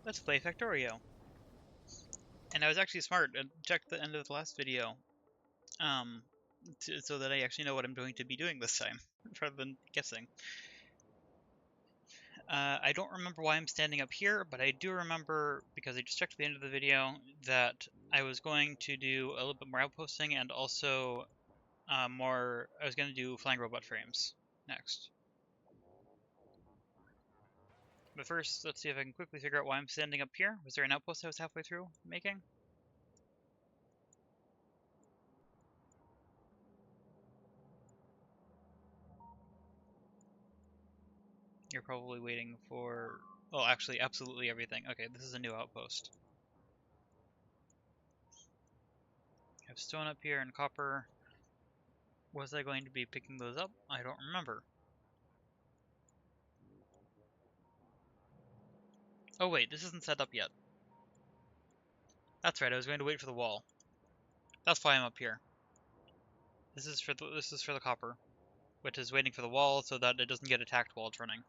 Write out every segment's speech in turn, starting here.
Let's play Factorio. And I was actually smart and checked the end of the last video, so that I actually know what I'm going to be doing this time, rather than guessing. I don't remember why I'm standing up here, but I do remember, because I just checked the end of the video, that I was going to do a little bit more outposting and also I was going to do flying robot frames next. But first, let's see if I can quickly figure out why I'm standing up here. Was there an outpost I was halfway through making? You're probably waiting for... Oh, actually, absolutely everything. Okay, this is a new outpost. I have stone up here and copper. Was I going to be picking those up? I don't remember. Oh wait, this isn't set up yet. That's right, I was going to wait for the wall. That's why I'm up here. This is for the copper, which is waiting for the wall so that it doesn't get attacked while it's running.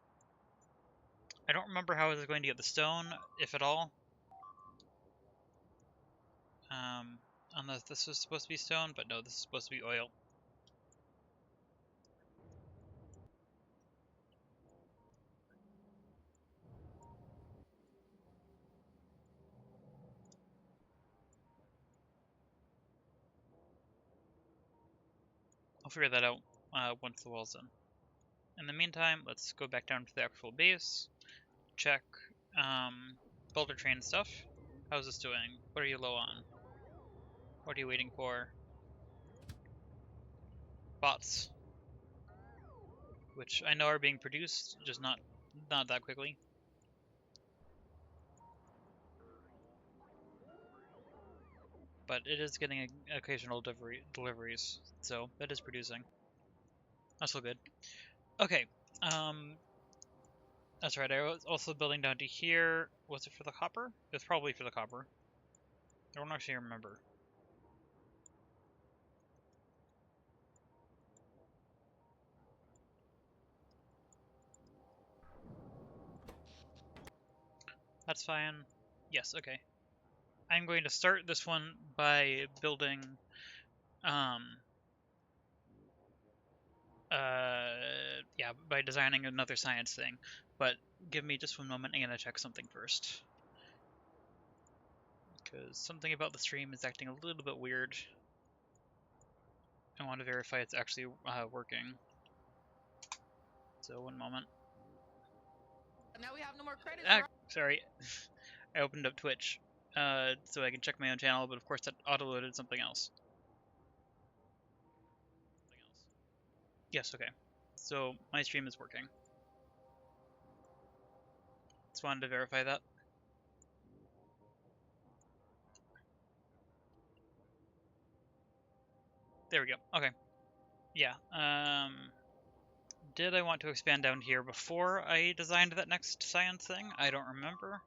I don't remember how I was going to get the stone, if at all. Unless this was supposed to be stone, but no, this is supposed to be oil. I'll figure that out once the wall's in. In the meantime, let's go back down to the actual base, check builder train stuff. How's this doing? What are you low on? What are you waiting for? Bots, which I know are being produced, just not that quickly. But it is getting occasional deliveries, so that is producing. That's all good. Okay, that's right, I was also building down to here. Was it for the copper? It's probably for the copper. I don't actually remember. That's fine. Yes, okay. I'm going to start this one by building, by designing another science thing. But give me just one moment, I'm gonna check something first. Because something about the stream is acting a little bit weird. I want to verify it's actually working. So, one moment. Now we have no more credits. Sorry. I opened up Twitch so I can check my own channel, but of course that auto-loaded something else. Yes, okay. So, my stream is working. Just wanted to verify that. There we go. Okay. Yeah. Did I want to expand down here before I designed that next science thing? I don't remember.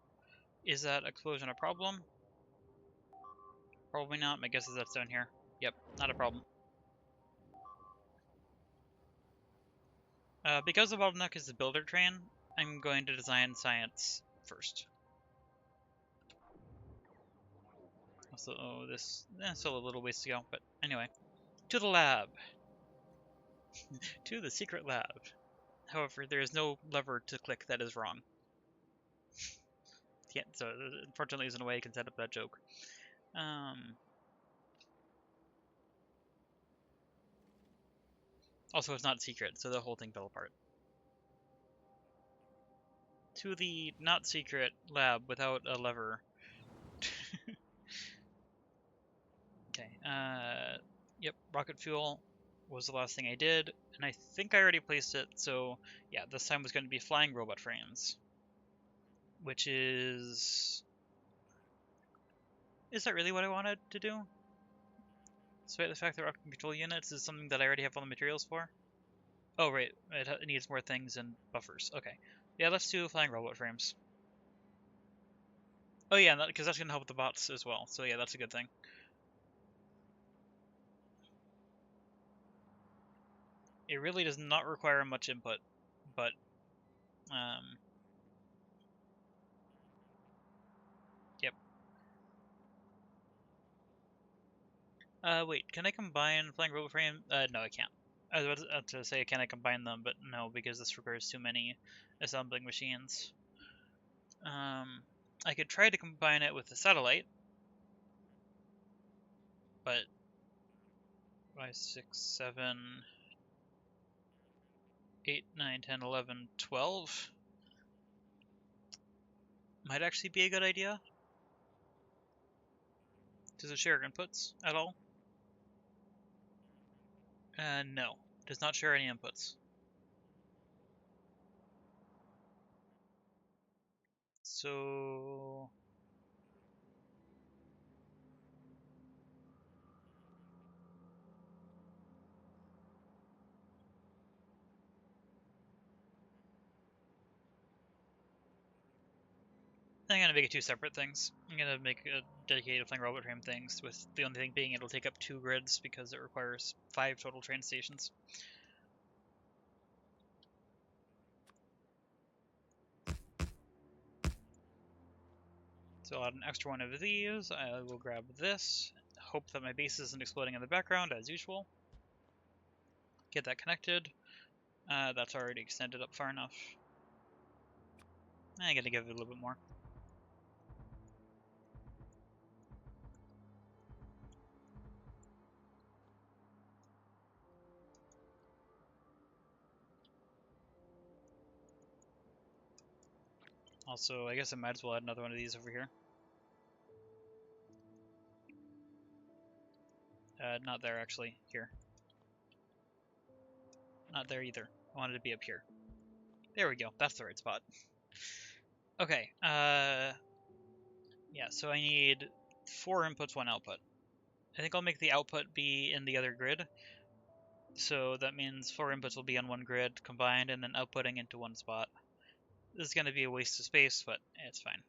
Is that explosion a problem? Probably not. My guess is that's down here. Yep, not a problem. Because the bottleneck is the builder train, I'm going to design science first. So this still a little ways to go, but anyway. To the lab. To the secret lab. However, there is no lever to click that is wrong. Yeah, so unfortunately there's no way I can set up that joke. Also, it's not secret, so the whole thing fell apart. To the not secret lab without a lever. Okay, yep, rocket fuel was the last thing I did, and I think I already placed it, so yeah, this time was going to be flying robot frames. Which is... Is that really what I wanted to do? Despite the fact that rocket control units is something that I already have all the materials for? Oh, right, it needs more things and buffers. Okay. Yeah, let's do flying robot frames. Oh yeah, because that's going to help with the bots as well, so yeah, that's a good thing. It really does not require much input, but Wait, can I combine flying robot frame? No, I can't. I was about to say, can I combine them, but no, because this requires too many assembling machines. I could try to combine it with the satellite, but 5, 6, 7, 8, 9, 10, 11, 12 might actually be a good idea. Does it share inputs at all? No, does not share any inputs. So I'm going to make it two separate things. I'm going to make a dedicated flying robot frame things, with the only thing being it'll take up 2 grids because it requires 5 total train stations. So I'll add an extra one of these. I will grab this. Hope that my base isn't exploding in the background, as usual. Get that connected. That's already extended up far enough. I'm going to give it a little bit more. Also, I guess I might as well add another one of these over here. Not there, actually. Here. Not there either. I wanted to be up here. There we go. That's the right spot. Okay. Yeah, so I need 4 inputs, 1 output. I think I'll make the output be in the other grid. So that means 4 inputs will be on 1 grid combined and then outputting into 1 spot. This is going to be a waste of space, but it's fine.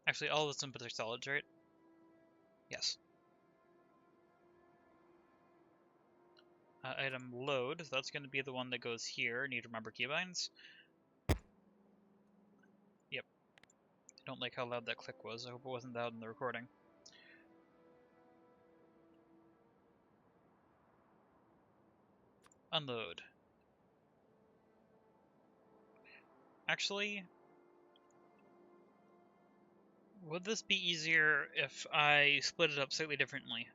Actually, all of those inputs are solids, right? Yes. Item load, so that's going to be the one that goes here. Need to remember keybinds. Yep. I don't like how loud that click was. I hope it wasn't loud in the recording. Unload. Actually, would this be easier if I split it up slightly differently?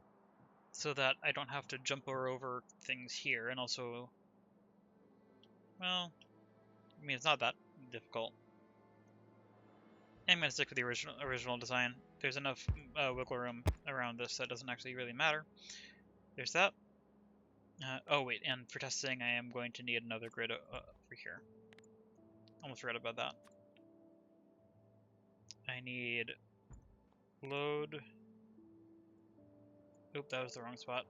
So that I don't have to jump over things here, and also, well, I mean, it's not that difficult. I'm going to stick with the original design. There's enough wiggle room around this that it doesn't actually really matter. There's that. Oh wait, and for testing I am going to need another grid over here. Almost forgot about that. I need load. Oop, that was the wrong spot.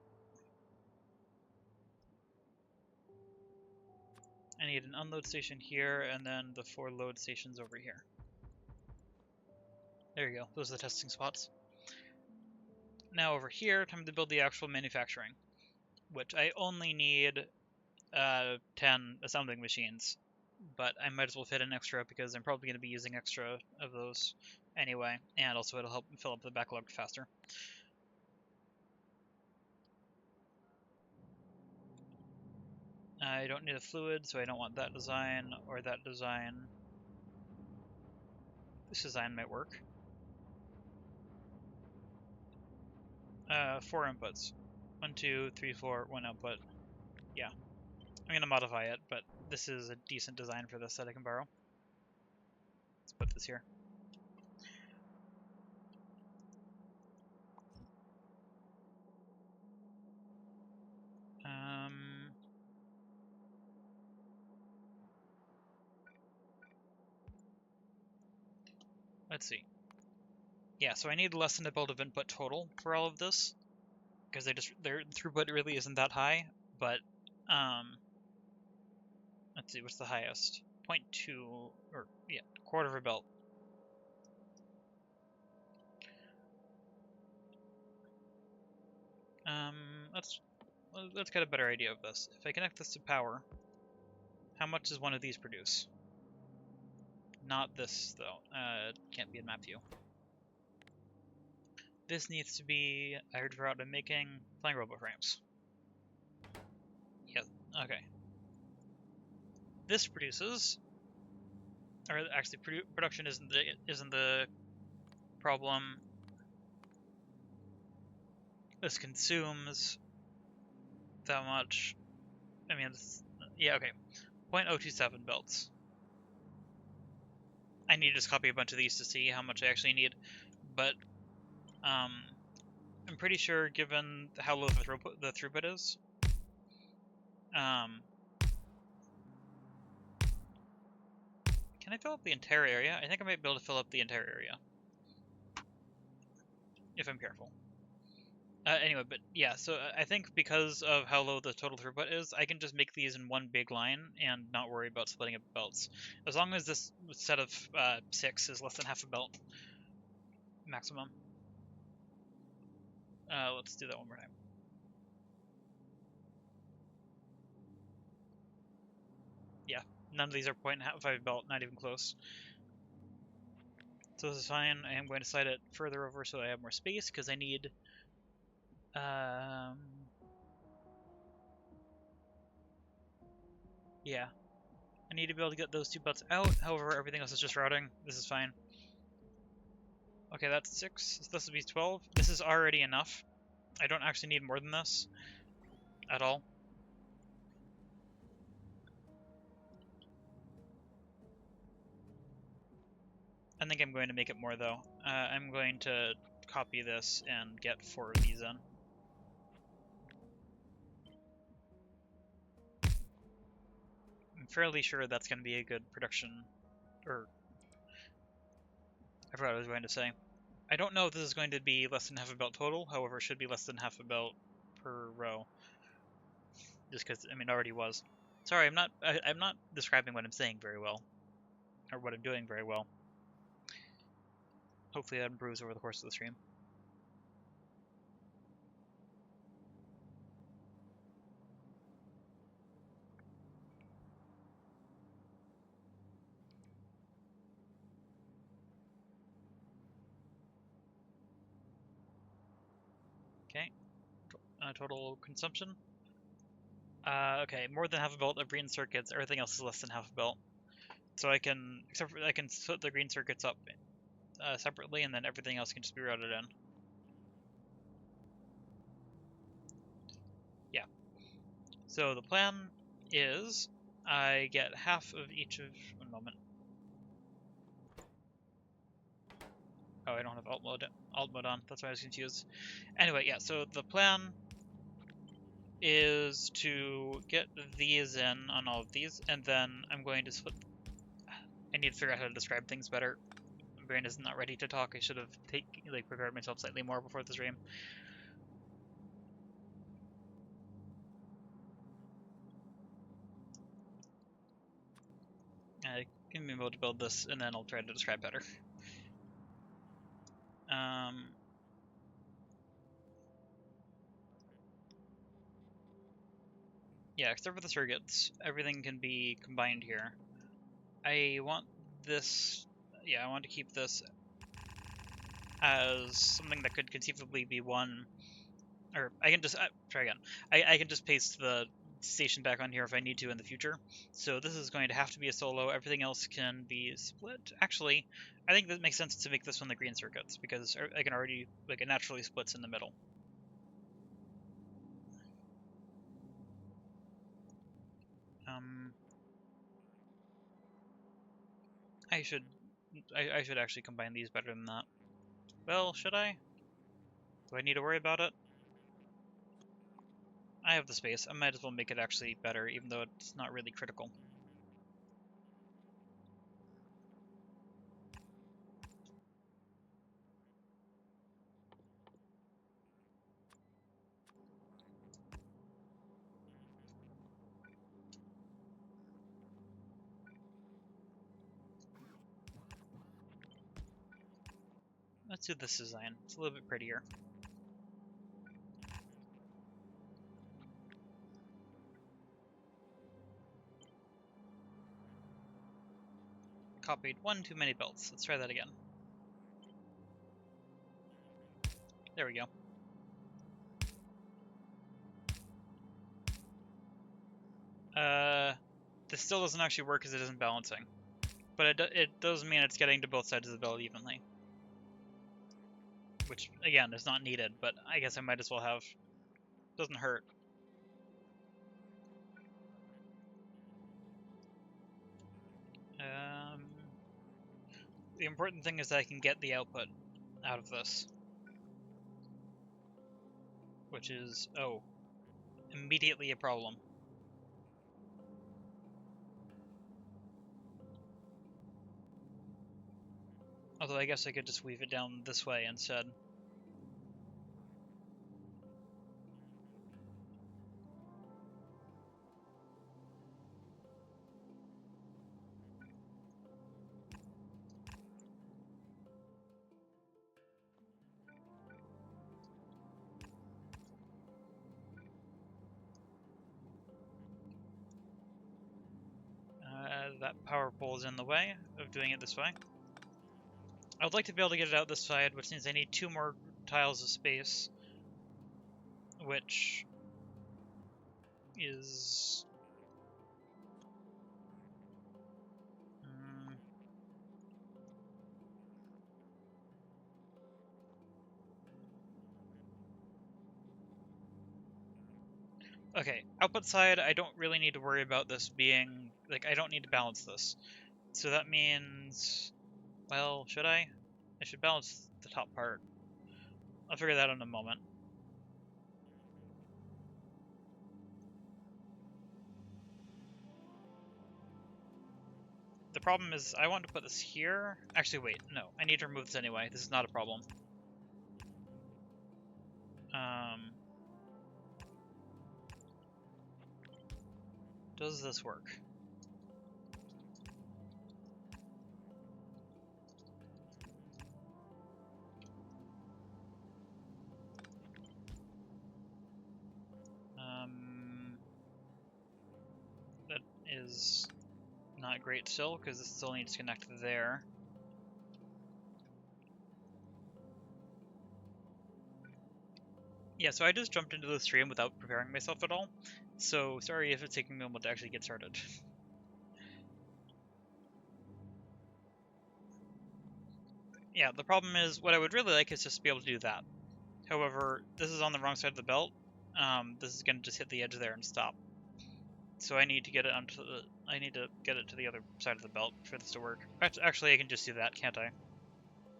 I need an unload station here, and then the 4 load stations over here. There you go, those are the testing spots. Now over here, time to build the actual manufacturing, which I only need 10 assembling machines, but I might as well fit an extra because I'm probably going to be using extra of those anyway, and also it'll help fill up the backlog faster. I don't need a fluid, so I don't want that design or that design. This design might work. 4 inputs. 1, 2, 3, 4, 1 output. Yeah. I'm going to modify it, but this is a decent design for this that I can borrow. Let's put this here. Let's see. Yeah, so I need less than a build of input total for all of this, because their throughput really isn't that high. But let's see, what's the highest? 0.2, or yeah, quarter of a belt. Let's get a better idea of this. If I connect this to power, how much does one of these produce? Not this though. Can't be in map view. This needs to be, I heard about making flying robot frames. Yep, okay. This produces, or actually production isn't the problem. This consumes that much. I mean, yeah, okay. 0.027 belts. I need to just copy a bunch of these to see how much I actually need, but I'm pretty sure, given how low the throughput is, can I fill up the entire area? I think I might be able to fill up the entire area if I'm careful. Anyway, but yeah, so I think because of how low the total throughput is, I can just make these in one big line and not worry about splitting up belts. As long as this set of 6 is less than half a belt maximum. Let's do that one more time. Yeah, none of these are 0.5 belt, not even close. So this is fine. I am going to slide it further over so I have more space, because I need... yeah. I need to be able to get those 2 belts out, however, everything else is just routing. This is fine. Okay, that's 6. So this would be 12. This is already enough. I don't actually need more than this at all. I think I'm going to make it more, though. I'm going to copy this and get 4 of these in. I'm fairly sure that's going to be a good production, or I forgot what I was going to say. I don't know if this is going to be less than half a belt total, however, it should be less than half a belt per row. Just because, I mean, it already was. Sorry, I'm not describing what I'm saying very well, or what I'm doing very well. Hopefully that improves over the course of the stream. Okay, total consumption. Okay, more than half a belt of green circuits. Everything else is less than half a belt. So I can split the green circuits up separately, and then everything else can just be routed in. Yeah. So the plan is I get half of each of... one moment. Oh, I don't have alt mode on. That's why I was confused. Anyway, yeah, so the plan is to get these in on all of these, and then I'm going to split... I need to figure out how to describe things better. My brain is not ready to talk. I should have prepared myself slightly more before the stream. I can be able to build this, and then I'll try to describe better. Yeah, except for the circuits, everything can be combined here. I want this... yeah, I want to keep this as something that could conceivably be one... or I can just... try again. I can just paste the station back on here if I need to in the future. So this is going to have to be a solo. Everything else can be split. Actually, I think that makes sense to make this one the green circuits, because I can already... it naturally splits in the middle. I should actually combine these better than that. Well, should I? Do I need to worry about it? I have the space. I might as well make it actually better, even though it's not really critical. Let's do this design. It's a little bit prettier. Copied one too many belts. Let's try that again. There we go. This still doesn't actually work because it isn't balancing. But it does mean it's getting to both sides of the belt evenly. Which, again, is not needed, but I guess I might as well have. Doesn't hurt. The important thing is that I can get the output out of this. Which is, oh, immediately a problem. Although I guess I could just weave it down this way instead. That power pole is in the way of doing it this way. I would like to be able to get it out this side, which means I need 2 more tiles of space, which is... Okay, output side, I don't really need to worry about this being... Like, I don't need to balance this. So that means... Well, should I? I should balance the top part. I'll figure that out in a moment. The problem is, I want to put this here. Actually, wait, no. I need to remove this anyway. This is not a problem. Does this work? That is not great still, because this still needs to connect there. Yeah, so I just jumped into the stream without preparing myself at all, so sorry if it's taking me a moment to actually get started. Yeah, the problem is, what I would really like is just to be able to do that. However, this is on the wrong side of the belt. This is going to just hit the edge there and stop. So I need to get it onto the... I need to get it to the other side of the belt for this to work. Actually, I can just do that, can't I?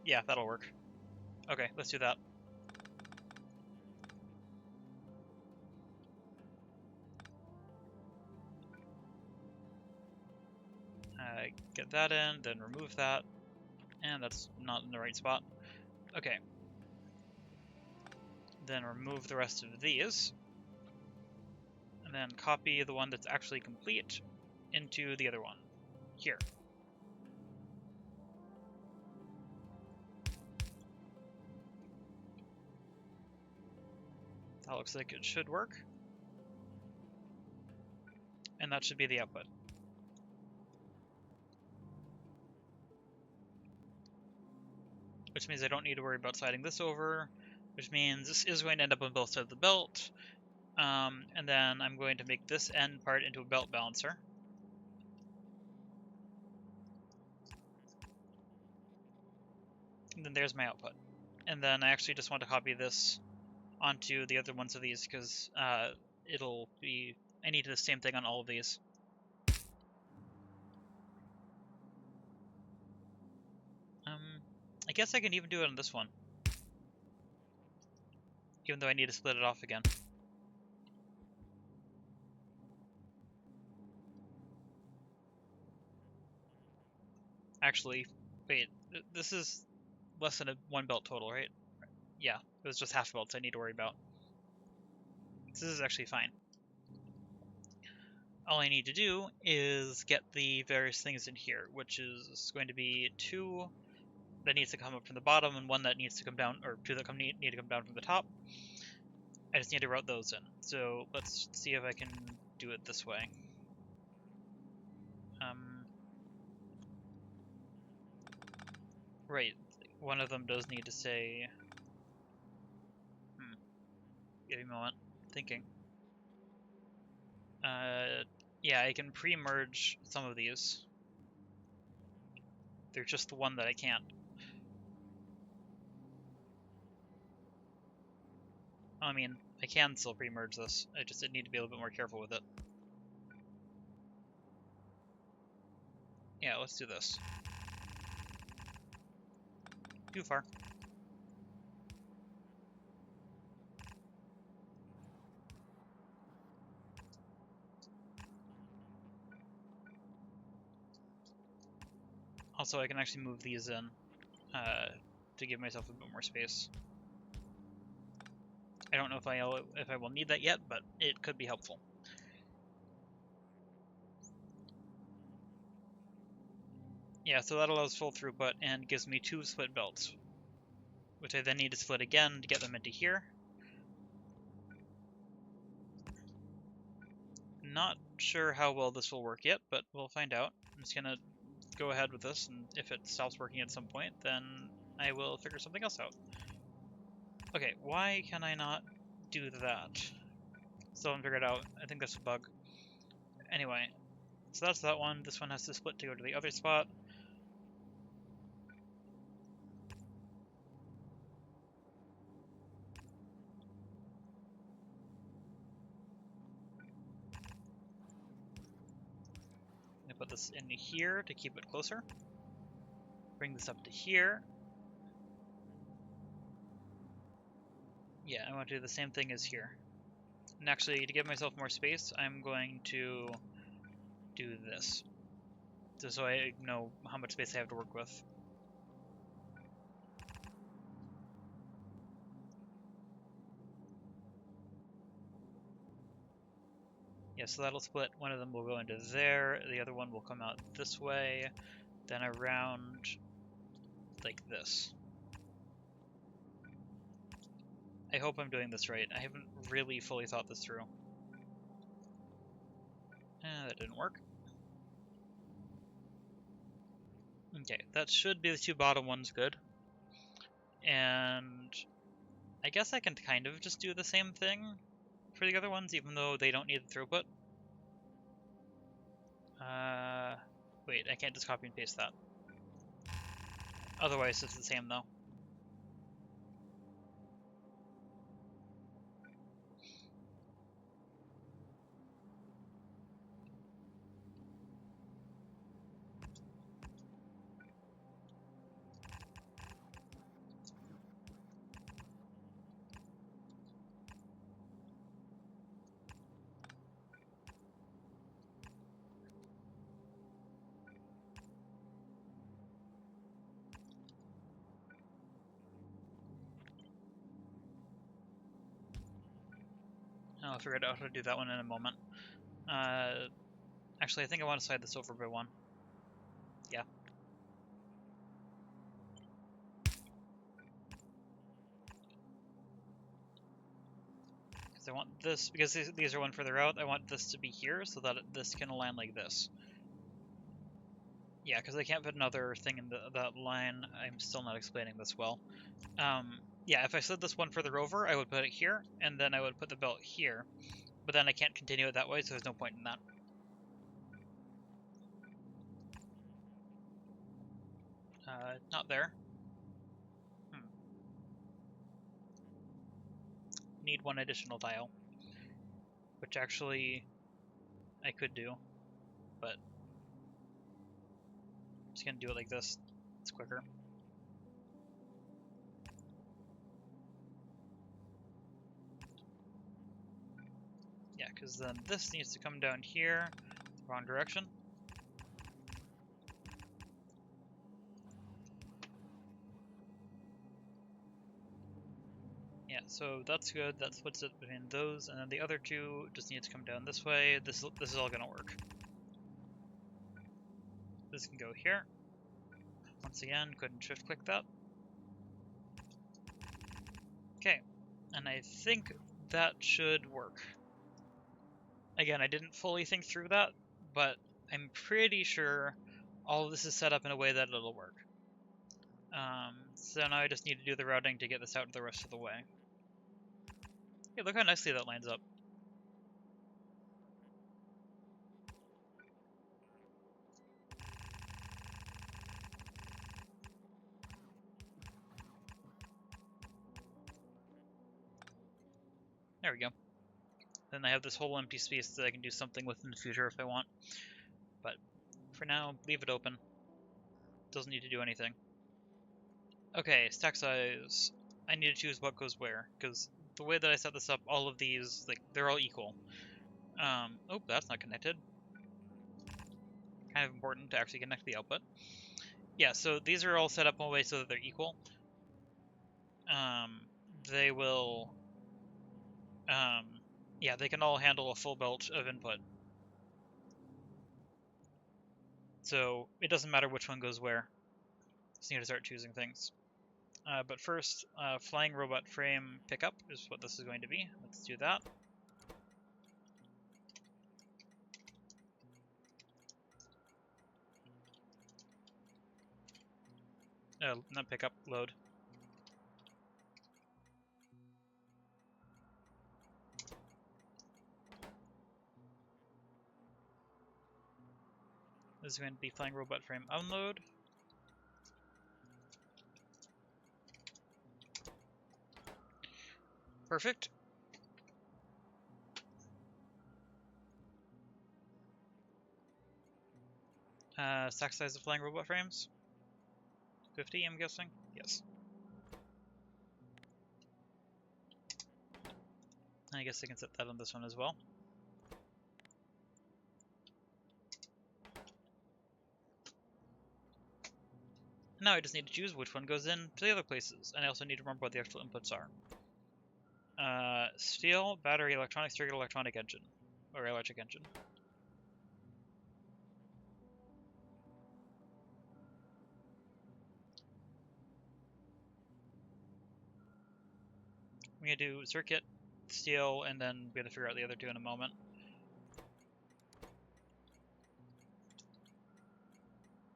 Yeah, that'll work. Okay, let's do that. Get that in, then remove that. And that's not in the right spot. Okay. Then remove the rest of these. And then copy the one that's actually complete into the other one. Here. That looks like it should work. And that should be the output. Which means I don't need to worry about sliding this over, which means this is going to end up on both sides of the belt. And then I'm going to make this end part into a belt balancer. And then there's my output. And then I actually just want to copy this onto the other ones of these, because it'll be... I need the same thing on all of these. I guess I can even do it on this one. Even though I need to split it off again. Actually, wait, this is less than one belt total, right? Yeah, it was just half belts I need to worry about. This is actually fine. All I need to do is get the various things in here, which is going to be 2 that needs to come up from the bottom and 1 that needs to come down, or 2 that need to come down from the top. I just need to route those in. So let's see if I can do it this way. Right, one of them does need to say Give me a moment. Thinking. Yeah, I can pre-merge some of these. There's just the one that I can't. I mean, I can still pre-merge this. I just need to be a little bit more careful with it. Yeah, let's do this. Too far. Also, I can actually move these in to give myself a bit more space. I don't know if I will need that yet, but it could be helpful. Yeah, so that allows full throughput and gives me 2 split belts, which I then need to split again to get them into here. Not sure how well this will work yet, but we'll find out. I'm just gonna go ahead with this, and if it stops working at some point, then I will figure something else out. Okay, why can I not do that? Still haven't figured it out. I think that's a bug. Anyway, so that's that one. This one has to split to go to the other spot. I'm gonna put this in here to keep it closer. Bring this up to here. Yeah, I want to do the same thing as here. And actually, to give myself more space, I'm going to do this. Just so I know how much space I have to work with. Yeah, so that'll split. One of them will go into there, the other one will come out this way, then around like this. I hope I'm doing this right. I haven't really fully thought this through. That didn't work. Okay, that should be the 2 bottom ones good. And I guess I can kind of just do the same thing for the other ones, even though they don't need the throughput. Wait, I can't just copy and paste that. Otherwise, it's the same though. I'll figure out how to do that one in a moment. Actually, I think I want to slide this over by 1. Yeah. Because I want this, because these are one further out, I want this to be here so that this can align like this. Yeah, because I can't fit another thing in that line. I'm still not explaining this well. Yeah, if I slid this one further over, I would put it here, and then I would put the belt here. But then I can't continue it that way, so there's no point in that. Not there. Need 1 additional tile. Which actually, I could do. But I'm just gonna do it like this. It's quicker. Yeah, because then this needs to come down here. Wrong direction. Yeah, so that's good. That splits it between those, and then the other 2 just need to come down this way. This is all gonna work. This can go here. Once again, couldn't shift click that. Okay, and I think that should work. Again, I didn't fully think through that, but I'm pretty sure all of this is set up in a way that it'll work. So now I just need to do the routing to get this out the rest of the way. Hey, look how nicely that lines up. There we go. Then I have this whole empty space that I can do something with in the future if I want. But for now, leave it open. Doesn't need to do anything. Okay, stack size. I need to choose what goes where, because the way that I set this up, all of these, like, they're all equal. Oh, that's not connected. Kind of important to actually connect the output. Yeah, so these are all set up one way so that they're equal. They will, yeah, they can all handle a full belt of input. So it doesn't matter which one goes where. Just need to start choosing things. But first, flying robot frame pickup is what this is going to be. Let's do that. Not pickup, load. This is going to be flying robot frame unload. Perfect. Stack size of flying robot frames? 50, I'm guessing? Yes. I guess I can set that on this one as well. Now I just need to choose which one goes in to the other places, and I also need to remember what the actual inputs are. Steel, battery, electronic circuit, electronic engine, or electric engine. I'm gonna do circuit, steel, and then we're gonna figure out the other two in a moment.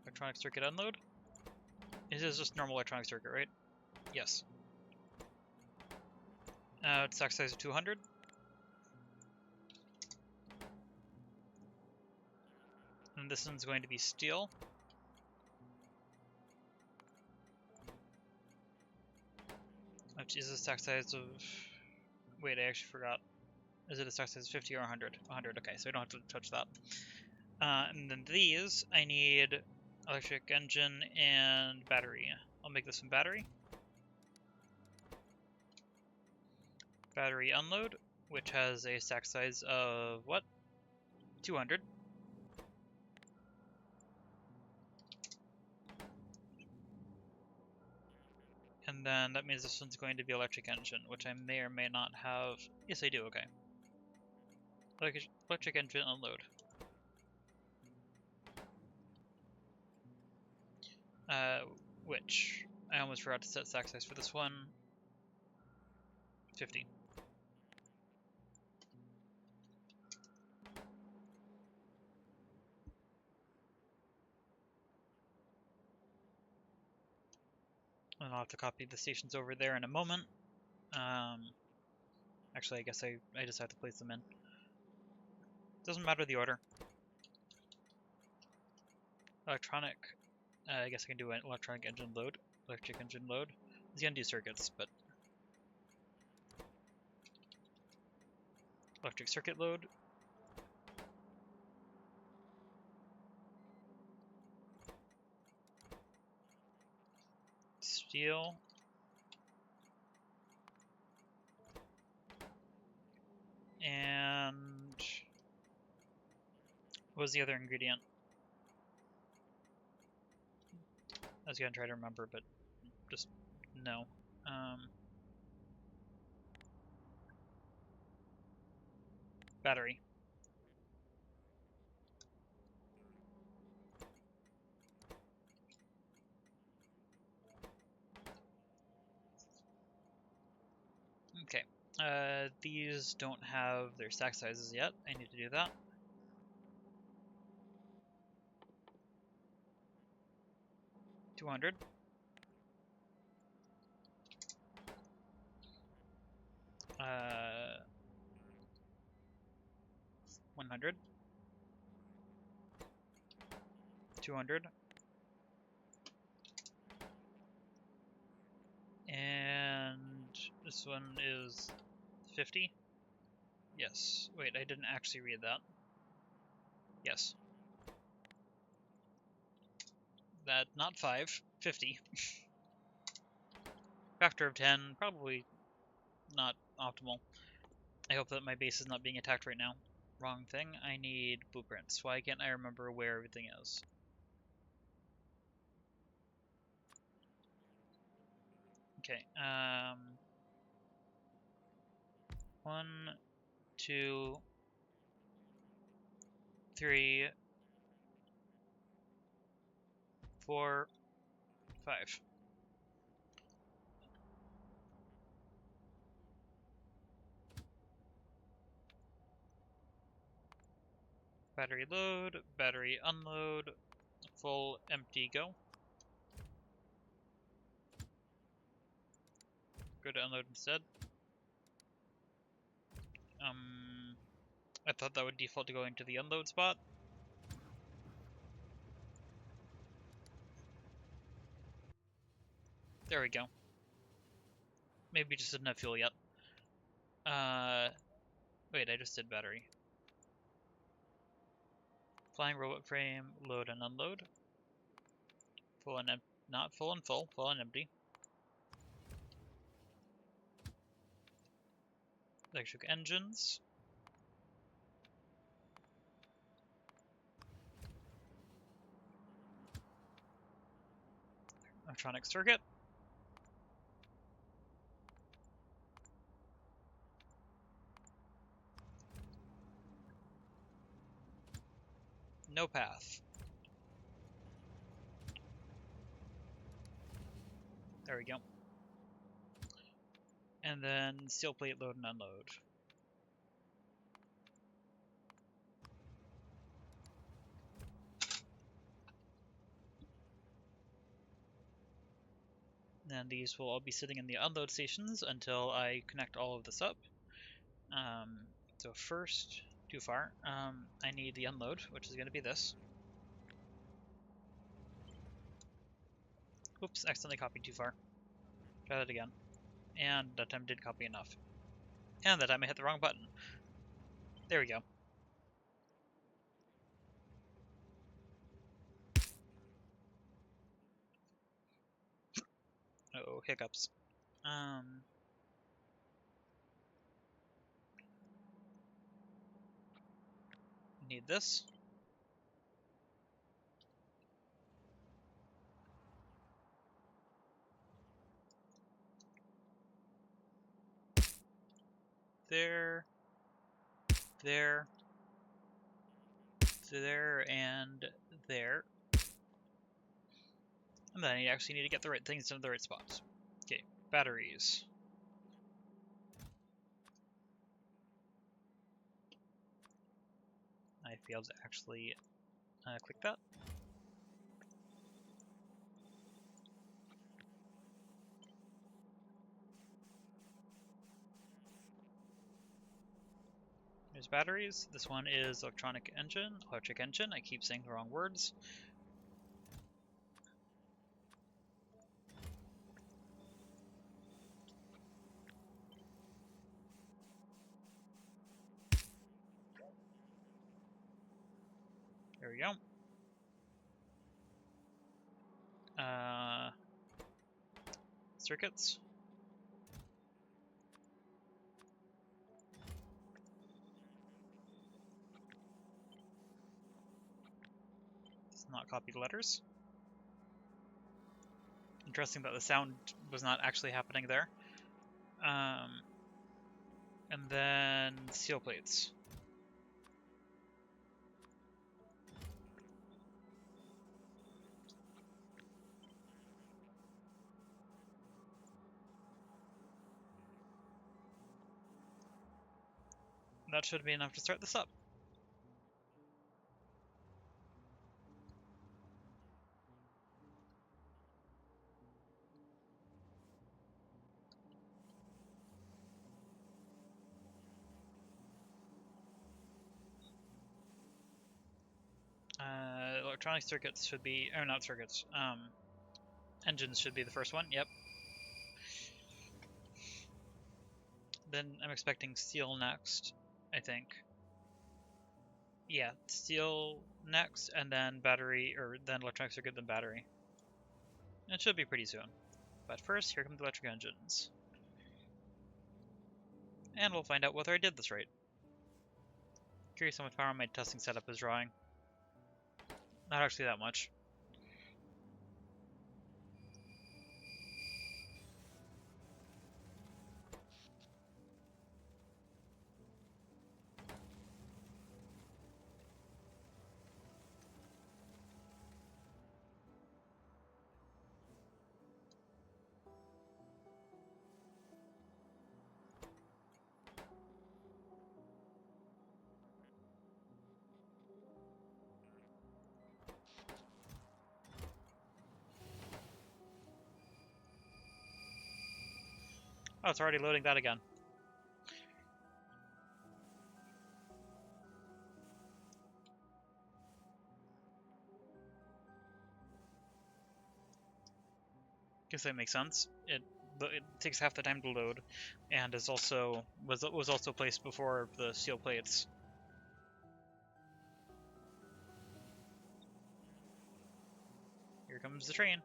Electronic circuit unload. It is just normal electronic circuit, right? Yes. It's stack size of 200. And this one's going to be steel. Which is a stack size of... Wait, I actually forgot. Is it a stack size of 50 or 100? 100, okay, so I don't have to touch that. And then these, I need electric engine and battery. I'll make this one battery. Battery unload, which has a stack size of what? 200. And then that means this one's going to be electric engine, which I may or may not have. Yes, I do, okay. Electric engine unload. Which I almost forgot to set stack size for this one. 50. And I'll have to copy the stations over there in a moment. Actually, I guess I just have to place them in. Doesn't matter the order. Electronic. I guess I can do an electronic engine load. Electric engine load. It's gonna do circuits, but electric circuit load. Steel. And what was the other ingredient? I was gonna try to remember, but just no. Battery. Okay. These don't have their stack sizes yet. I need to do that. $200. 100, 200, and this one is 50. Yes. Wait, I didn't actually read that. Yes. That, not 5, 50. Factor of 10, probably not optimal. I hope that my base is not being attacked right now. Wrong thing, I need blueprints. Why can't I remember where everything is? Okay, 1, 2, 3, 4, 5. Battery load, battery unload, full empty go. Go to unload instead. I thought that would default to going to the unload spot. There we go. Maybe just didn't have fuel yet. Wait, I just did battery. Flying robot frame, load and unload. Full and not full and full, full and empty. Electric engines. Electronic circuit. No path. There we go. And then steel plate load and unload. And these will all be sitting in the unload stations until I connect all of this up. So first, too far, I need the unload, which is going to be this. Oops, accidentally copied too far. Try that again. And that time did copy enough. And that time I hit the wrong button. There we go. Uh-oh, hiccups. Need this. There. There. There and there. And then I actually need to get the right things into the right spots. Okay, batteries. I failed to actually click that. There's batteries. This one is electric engine. I keep saying the wrong words. There we go. Circuits. It's not copied letters. Interesting that the sound was not actually happening there. And then steel plates. That should be enough to start this up. electronic circuits should be, or not circuits, engines should be the first one, yep. Then I'm expecting steel next, I think. Yeah, steel next, and then battery, or then electronic circuit, then battery. It should be pretty soon. But first, here come the electric engines. And we'll find out whether I did this right. Curious how much power my testing setup is drawing. Not actually that much. Oh, it's already loading that again. Guess that makes sense. It takes half the time to load, and is also was also placed before the steel plates. Here comes the train.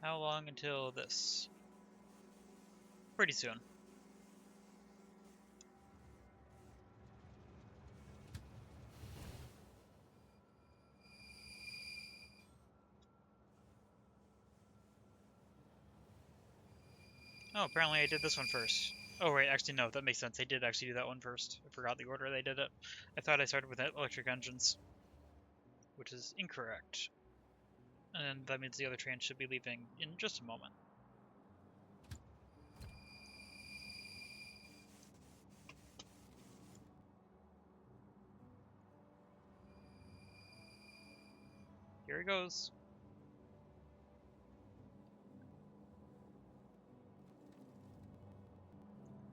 How long until this? Pretty soon. Oh, apparently I did this one first. Oh, right, actually no, that makes sense. I did actually do that one first. I forgot the order they did it. I thought I started with electric engines, which is incorrect. And that means the other train should be leaving in just a moment. Here it goes.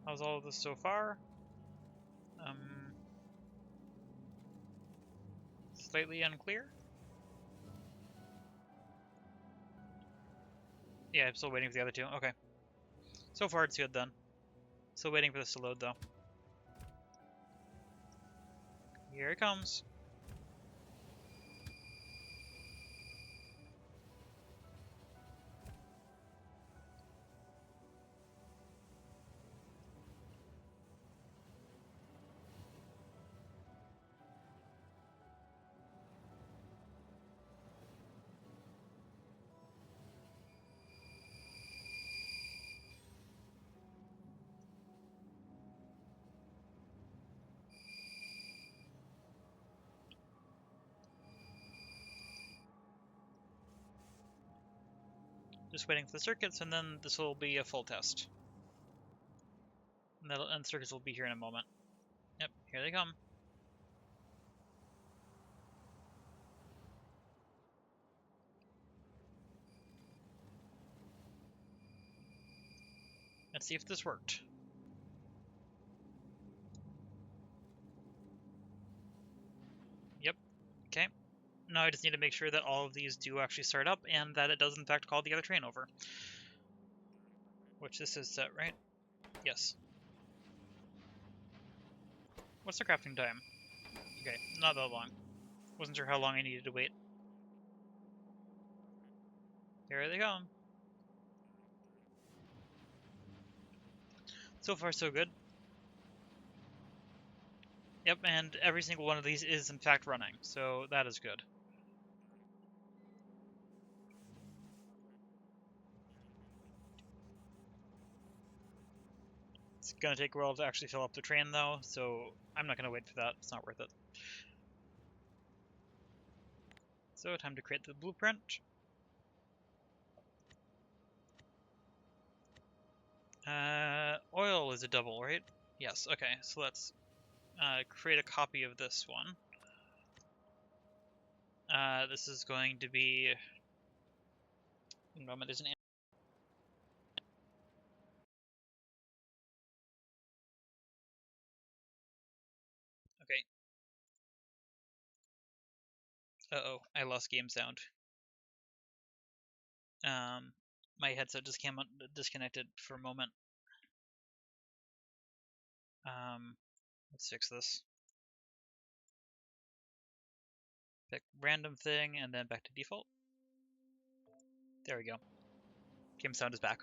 How's all of this so far? Slightly unclear? Yeah, I'm still waiting for the other two. Okay. So far it's good then. Still waiting for this to load though. Here it comes. Just waiting for the circuits, and then this will be a full test. And the circuits will be here in a moment. Yep, here they come. Let's see if this worked. Yep, okay. Now I just need to make sure that all of these do actually start up, and that it does in fact call the other train over. Which this is set, right? Yes. What's the crafting time? Okay, not that long. Wasn't sure how long I needed to wait. Here they come. So far, so good. Yep, and every single one of these is in fact running, so that is good. It's gonna take a while to actually fill up the train though, so I'm not gonna wait for that. It's not worth it. So time to create the blueprint. Oil is a double, right? Yes, okay, so let's create a copy of this one. This is going to be... One moment, there's an... Okay. Uh-oh, I lost game sound. My headset just came disconnected for a moment. Let's fix this. Pick random thing and then back to default. There we go. Game sound is back.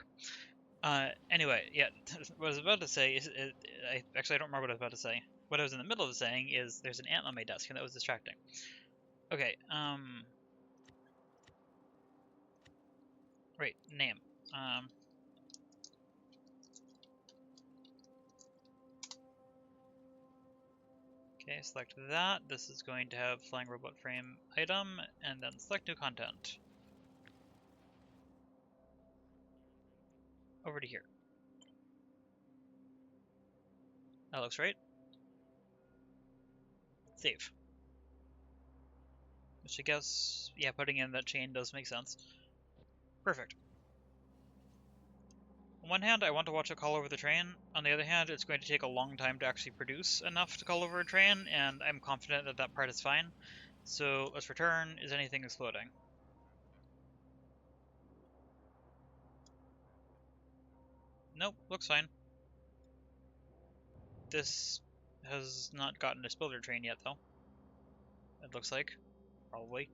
Anyway, yeah, what I was about to say is, I don't remember what I was about to say. What I was in the middle of saying is there's an ant on my desk and that was distracting. Okay, right, name. Okay, select that. This is going to have flying robot frame item, and then select new content. Over to here. That looks right. Save. Which I guess, yeah, putting in that chain does make sense. Perfect. On one hand, I want to watch it call over the train. On the other hand, it's going to take a long time to actually produce enough to call over a train, and I'm confident that that part is fine. So let's return. Is anything exploding? Nope, looks fine. This has not gotten a builder train yet, though. It looks like. Probably.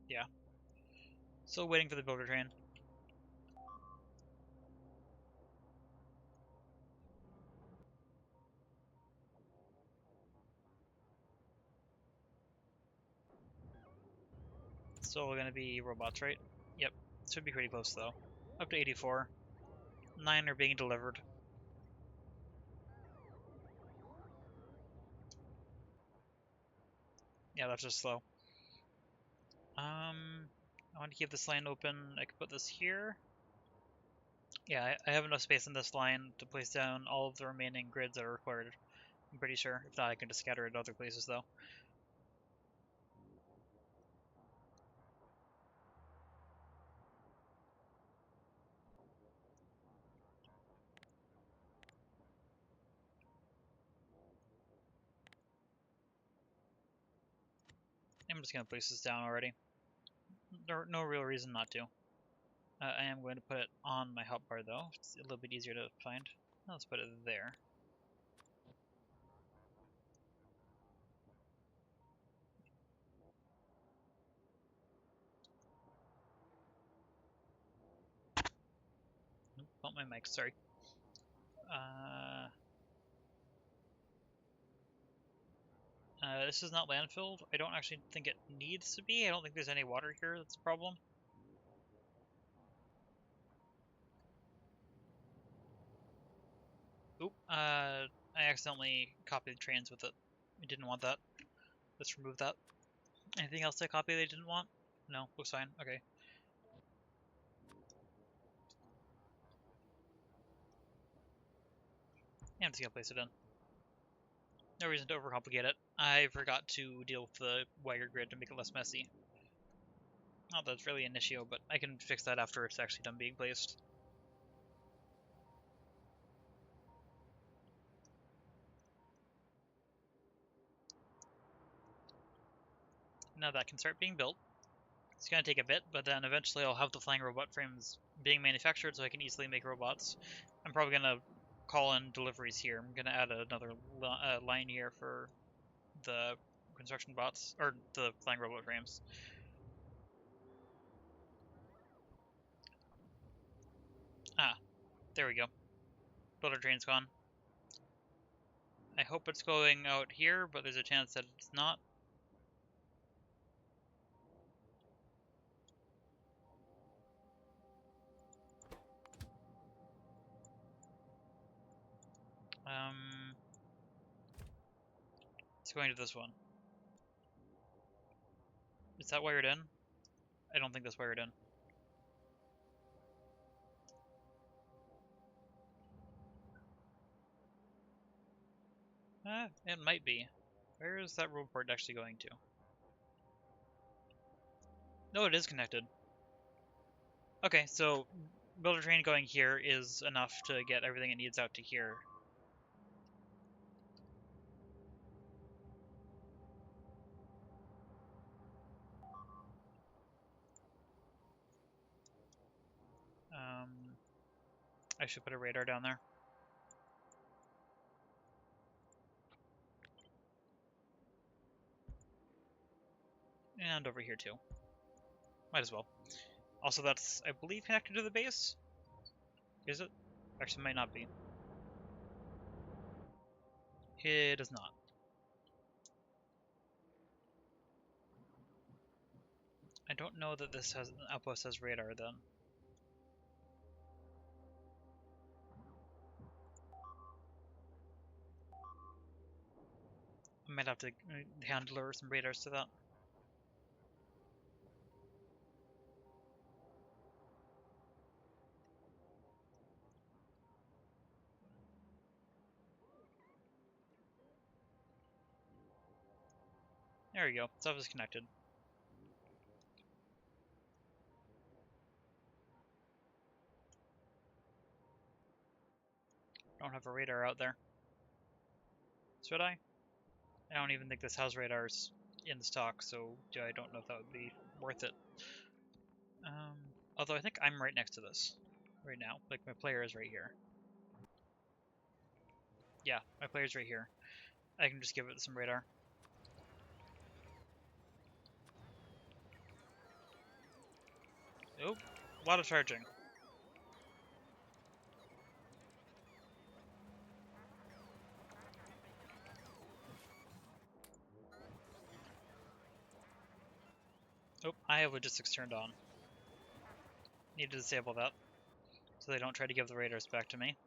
Yeah. Still waiting for the builder train. Still gonna be robots, right? Yep. Should be pretty close, though. Up to 84. 9 are being delivered. Yeah, that's just slow. I want to keep this line open. I could put this here. Yeah, I have enough space in this line to place down all of the remaining grids that are required. I'm pretty sure. If not, I can just scatter it other places, though. I'm just going to place this down already. No real reason not to. I am going to put it on my hotbar, though. It's a little bit easier to find. Let's put it there. Nope, not my mic, sorry. This is not landfilled. I don't actually think it needs to be. I don't think there's any water here that's a problem. Oop, I accidentally copied trains with it. I didn't want that. Let's remove that. Anything else I copied they didn't want? No, looks fine. Okay. Yeah, I'm just gonna place it in. No reason to overcomplicate it. I forgot to deal with the wire grid to make it less messy. Not that it's really an issue, but I can fix that after it's actually done being placed. Now that can start being built. It's going to take a bit, but then eventually I'll have the flying robot frames being manufactured so I can easily make robots. I'm probably going to call in deliveries here. I'm going to add another line here for the construction bots, or the flying robot frames. Ah, there we go. Builder train's gone. I hope it's going out here, but there's a chance that it's not. It's going to this one. Is that wired in? I don't think that's wired in. It might be. Where is that road port actually going to? No, it is connected. Okay, so builder train going here is enough to get everything it needs out to here. I should put a radar down there. And over here too. Might as well. Also, that's, I believe, connected to the base? Is it? Actually, might not be. It is not. I don't know that this has an outpost has radar then. I might have to handler some radars to that. There we go. Stuff is connected. Don't have a radar out there. Should I? I don't even think this has radars in stock, so I don't know if that would be worth it. Although I think I'm right next to this right now. Like, my player is right here. Yeah, my player's right here. I can just give it some radar. Oh, a lot of charging. Oh, I have logistics turned on. Need to disable that, so they don't try to give the radars back to me.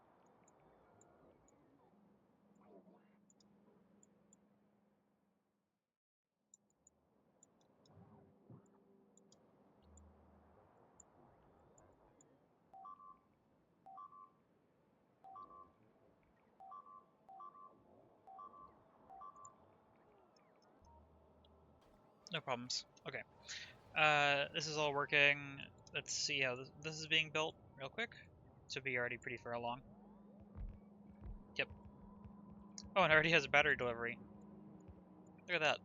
No problems. Okay. This is all working. Let's see how this is being built real quick. This should be already pretty far along. Yep. Oh, and it already has a battery delivery. Look at that.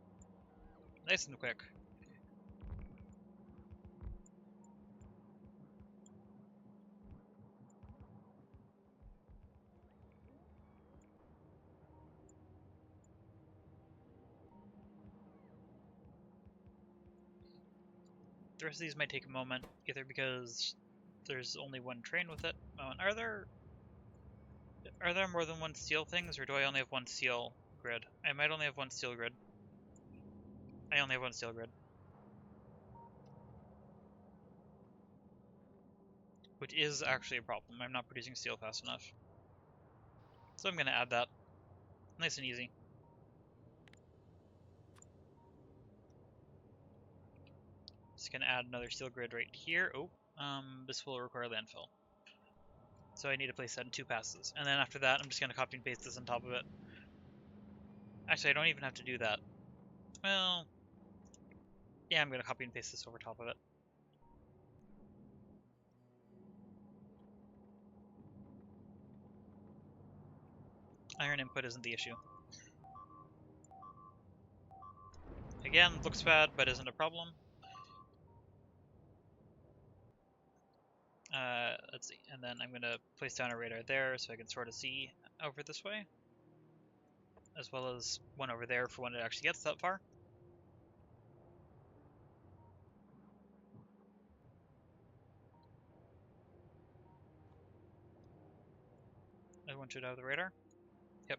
Nice and quick. The rest of these might take a moment, either because there's only one train with it. Oh, and are there more than one steel things, or do I only have one steel grid? I might only have one steel grid. I only have one steel grid. Which is actually a problem. I'm not producing steel fast enough. So I'm going to add that. Nice and easy. Just going to add another steel grid right here. Oh, this will require landfill. So I need to place that in 2 passes. And then after that, I'm just going to copy and paste this on top of it. Actually, I don't even have to do that. Well, yeah, I'm going to copy and paste this over top of it. Iron input isn't the issue. Again, looks bad, but isn't a problem. Let's see, and then I'm going to place down a radar there so I can sort of see over this way, as well as one over there for when it actually gets that far. One should have the radar. Yep.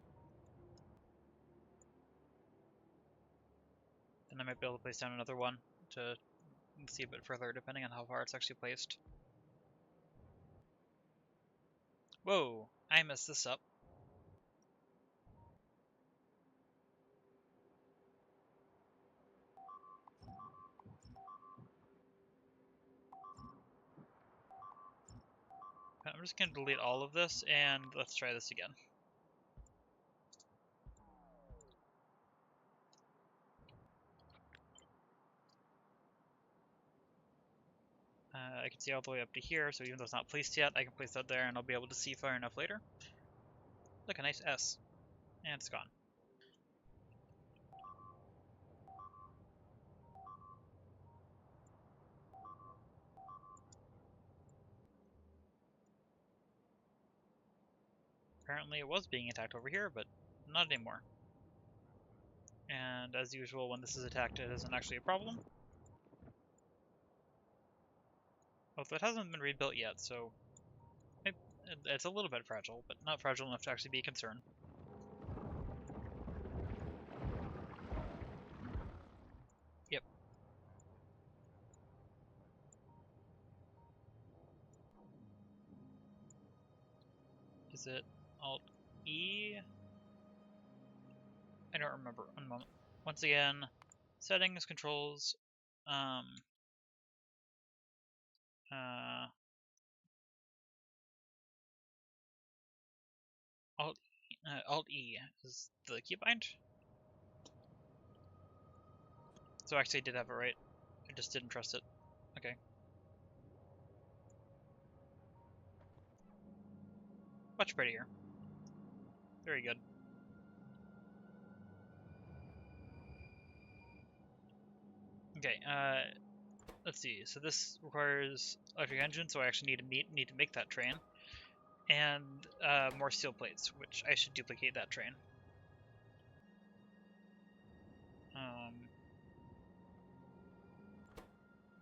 And I might be able to place down another one to see a bit further, depending on how far it's actually placed. Whoa, I messed this up. I'm just going to delete all of this, and let's try this again. I can see all the way up to here, so even though it's not placed yet, I can place that there, and I'll be able to see far enough later. Look, a nice S. And it's gone. Apparently it was being attacked over here, but not anymore. And as usual, when this is attacked, it isn't actually a problem. Although it hasn't been rebuilt yet, so it's a little bit fragile, but not fragile enough to actually be a concern. Yep. Is it Alt-E? I don't remember. One moment. Once again, settings, controls, Alt-E is the keybind. So actually I did have it right. I just didn't trust it. Okay. Much prettier. Very good. Okay, let's see. So this requires electric engine, so I actually need to make that train. And more steel plates, which I should duplicate that train.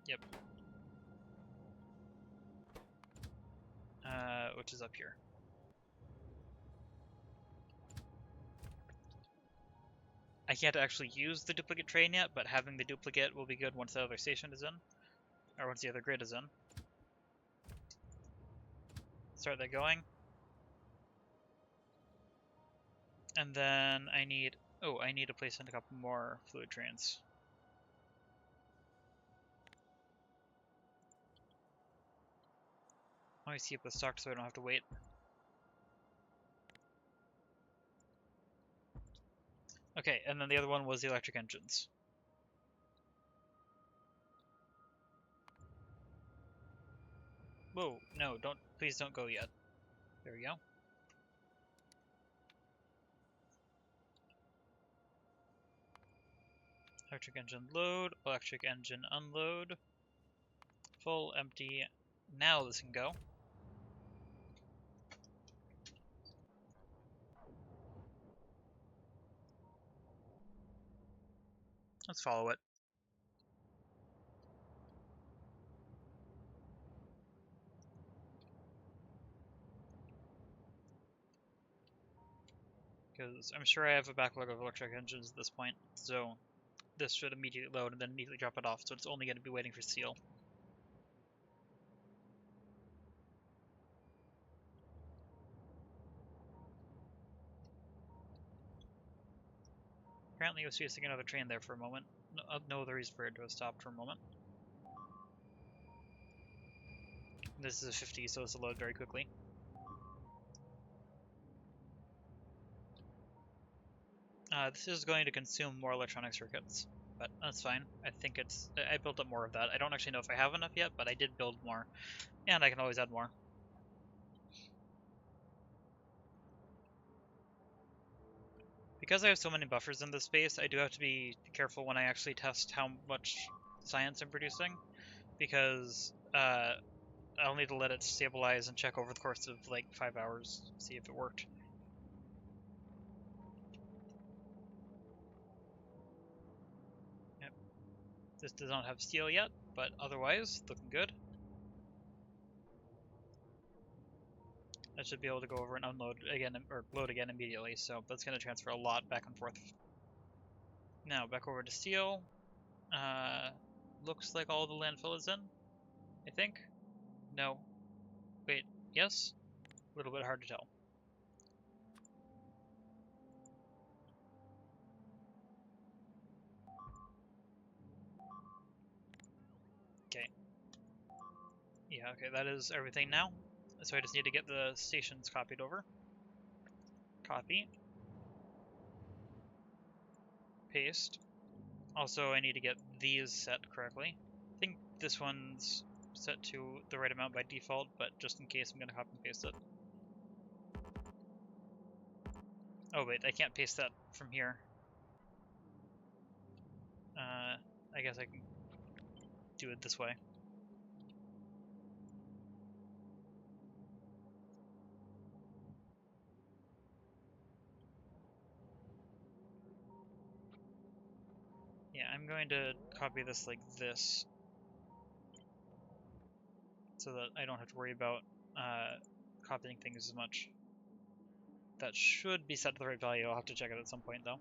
Yep. Which is up here. I can't actually use the duplicate train yet, but having the duplicate will be good once the other station is in. Or once the other grid is in. Start that going. And then I need to place in a couple more fluid trains. Let me see if it's stocked so I don't have to wait. Okay, and then the other one was the electric engines. Whoa, no, please don't go yet. There we go. Electric engine load, electric engine unload. Full, empty. Now this can go. Let's follow it. Because I'm sure I have a backlog of electric engines at this point, so this should immediately load and then immediately drop it off, so it's only going to be waiting for steel. Apparently it was chasing another train there for a moment. No other reason for it to have stopped for a moment. This is a 50, so it's a load very quickly. This is going to consume more electronic circuits, but that's fine. I built up more of that. I don't actually know if I have enough yet, but I did build more, and I can always add more. Because I have so many buffers in this space, I do have to be careful when I actually test how much science I'm producing, because I'll need to let it stabilize and check over the course of like 5 hours, see if it worked. Yep. This does not have steel yet, but otherwise, looking good. I should be able to go over and unload again, or load again immediately, so that's going to transfer a lot back and forth. Now, back over to steel. Looks like all the landfill is in, I think. No. Wait, yes? A little bit hard to tell. Okay. Yeah, okay, that is everything now. So I just need to get the stations copied over. Copy. Paste. Also, I need to get these set correctly. I think this one's set to the right amount by default, but just in case, I'm going to copy and paste it. Oh wait, I can't paste that from here. I guess I can do it this way. Yeah, I'm going to copy this like this, so that I don't have to worry about copying things as much. That should be set to the right value. I'll have to check it at some point though.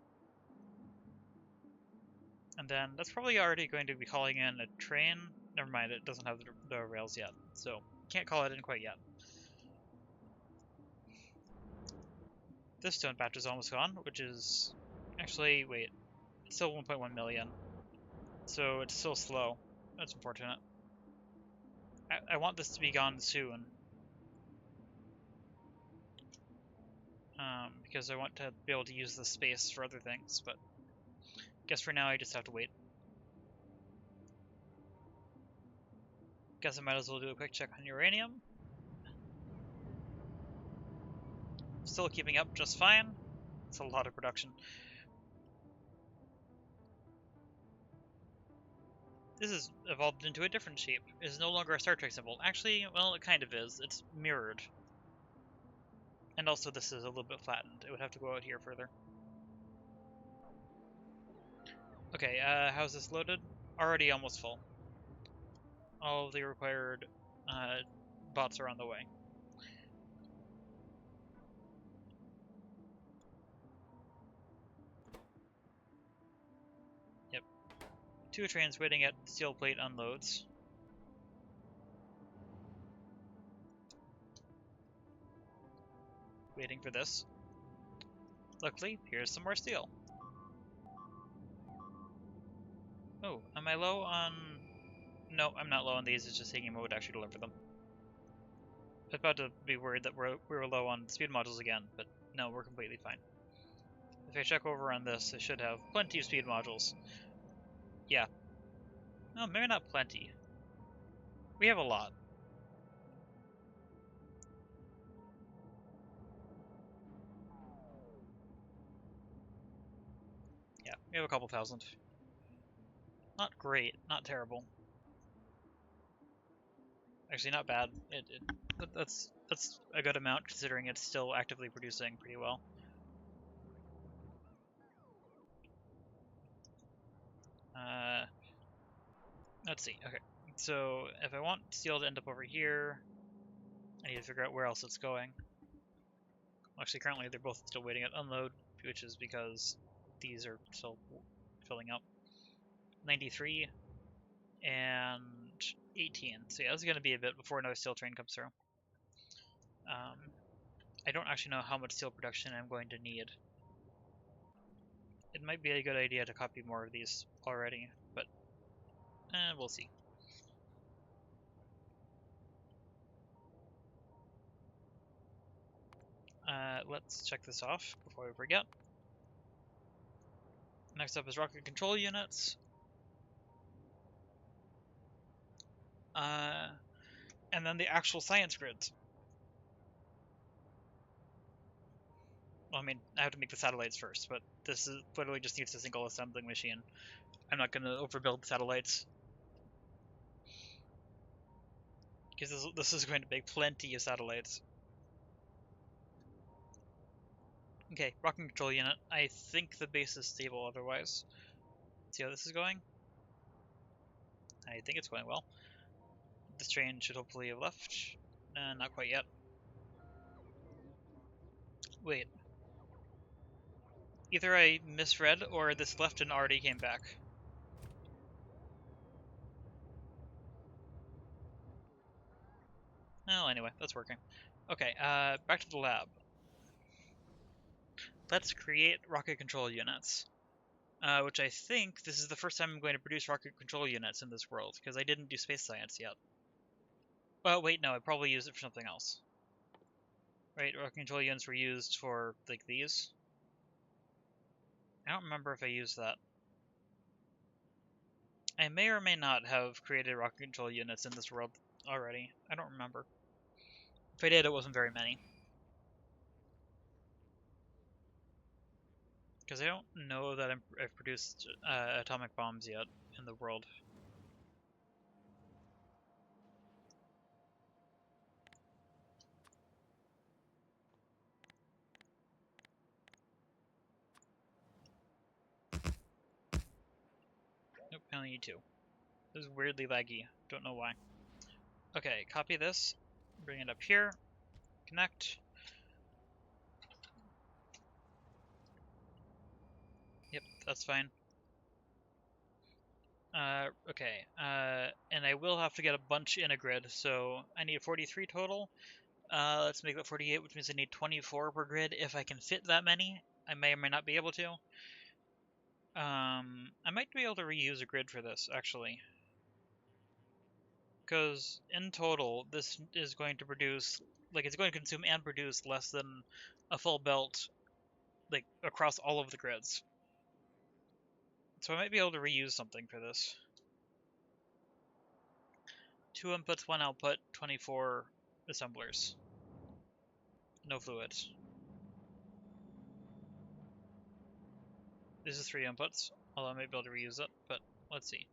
And then that's probably already going to be calling in a train. Never mind, it doesn't have the rails yet, so can't call it in quite yet. This stone patch is almost gone, which is actually, wait, it's still 1.1 million, so it's still slow. That's unfortunate. I want this to be gone soon, because I want to be able to use the space for other things, but guess for now I just have to wait. Guess I might as well do a quick check on uranium. Still keeping up just fine. It's a lot of production. This has evolved into a different shape. It is no longer a Star Trek symbol. Actually, well, it kind of is. It's mirrored. And also this is a little bit flattened. It would have to go out here further. Okay, how's this loaded? Already almost full. All of the required bots are on the way. Yep. 2 trains waiting at steel plate unloads. Waiting for this. Luckily, here's some more steel. Oh, am I low on... No, I'm not low on these, it's just taking a moment to actually deliver them. I was about to be worried that we were low on speed modules again, but no, we're completely fine. If I check over on this, I should have plenty of speed modules. Yeah. No, maybe not plenty. We have a lot. Yeah, we have a couple thousand. Not great, not terrible. Actually, not bad. That's a good amount considering it's still actively producing pretty well. Let's see. Okay, so if I want steel to end up over here, I need to figure out where else it's going. Actually, currently they're both still waiting at unload, which is because these are still filling up. 93 and 18. So yeah, this is going to be a bit before another steel train comes through. I don't actually know how much steel production I'm going to need. It might be a good idea to copy more of these already, but we'll see. Let's check this off before we forget. Next up is rocket control units. And then the actual science grids. Well, I mean, I have to make the satellites first, but this is literally just needs a single assembling machine. I'm not going to overbuild the satellites, because this is going to make plenty of satellites. Okay, rocket control unit. I think the base is stable otherwise. See how this is going? I think it's going well. This train should hopefully have left. Not quite yet. Wait. Either I misread or this left and already came back. Well, anyway, that's working. Okay, back to the lab. Let's create rocket control units. Which I think this is the first time I'm going to produce rocket control units in this world, because I didn't do space science yet. Well, wait, no, I probably used it for something else. Right, rocket control units were used for, like, these. I don't remember if I used that. I may or may not have created rocket control units in this world already. I don't remember. If I did, it wasn't very many. Because I don't know that I've produced atomic bombs yet in the world. Nope, I only need 2. This is weirdly laggy. Don't know why. Okay, copy this. Bring it up here. Connect. Yep, that's fine. Okay, and I will have to get a bunch in a grid, so I need 43 total. Let's make that 48, which means I need 24 per grid if I can fit that many. I may or may not be able to. I might be able to reuse a grid for this, actually. Because in total, this is going to produce, like, it's going to consume and produce less than a full belt, like, across all of the grids. So I might be able to reuse something for this. 2 inputs, 1 output, 24 assemblers. No fluids. This is 3 inputs, although I might be able to reuse it, but let's see.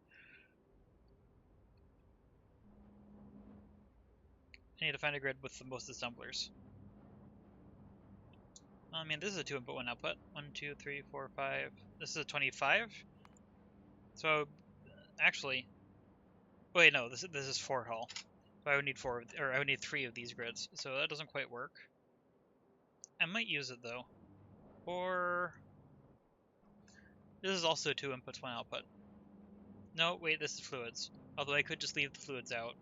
I need to find a grid with the most assemblers. I mean, this is a 2 input, 1 output. 1, 2, 3, 4, 5. This is a 25. So, actually, wait, no, this is 4 hull. So I would need 4, or I would need 3 of these grids. So that doesn't quite work. I might use it though. Or this is also 2 inputs, 1 output. No, wait, this is fluids. Although I could just leave the fluids out.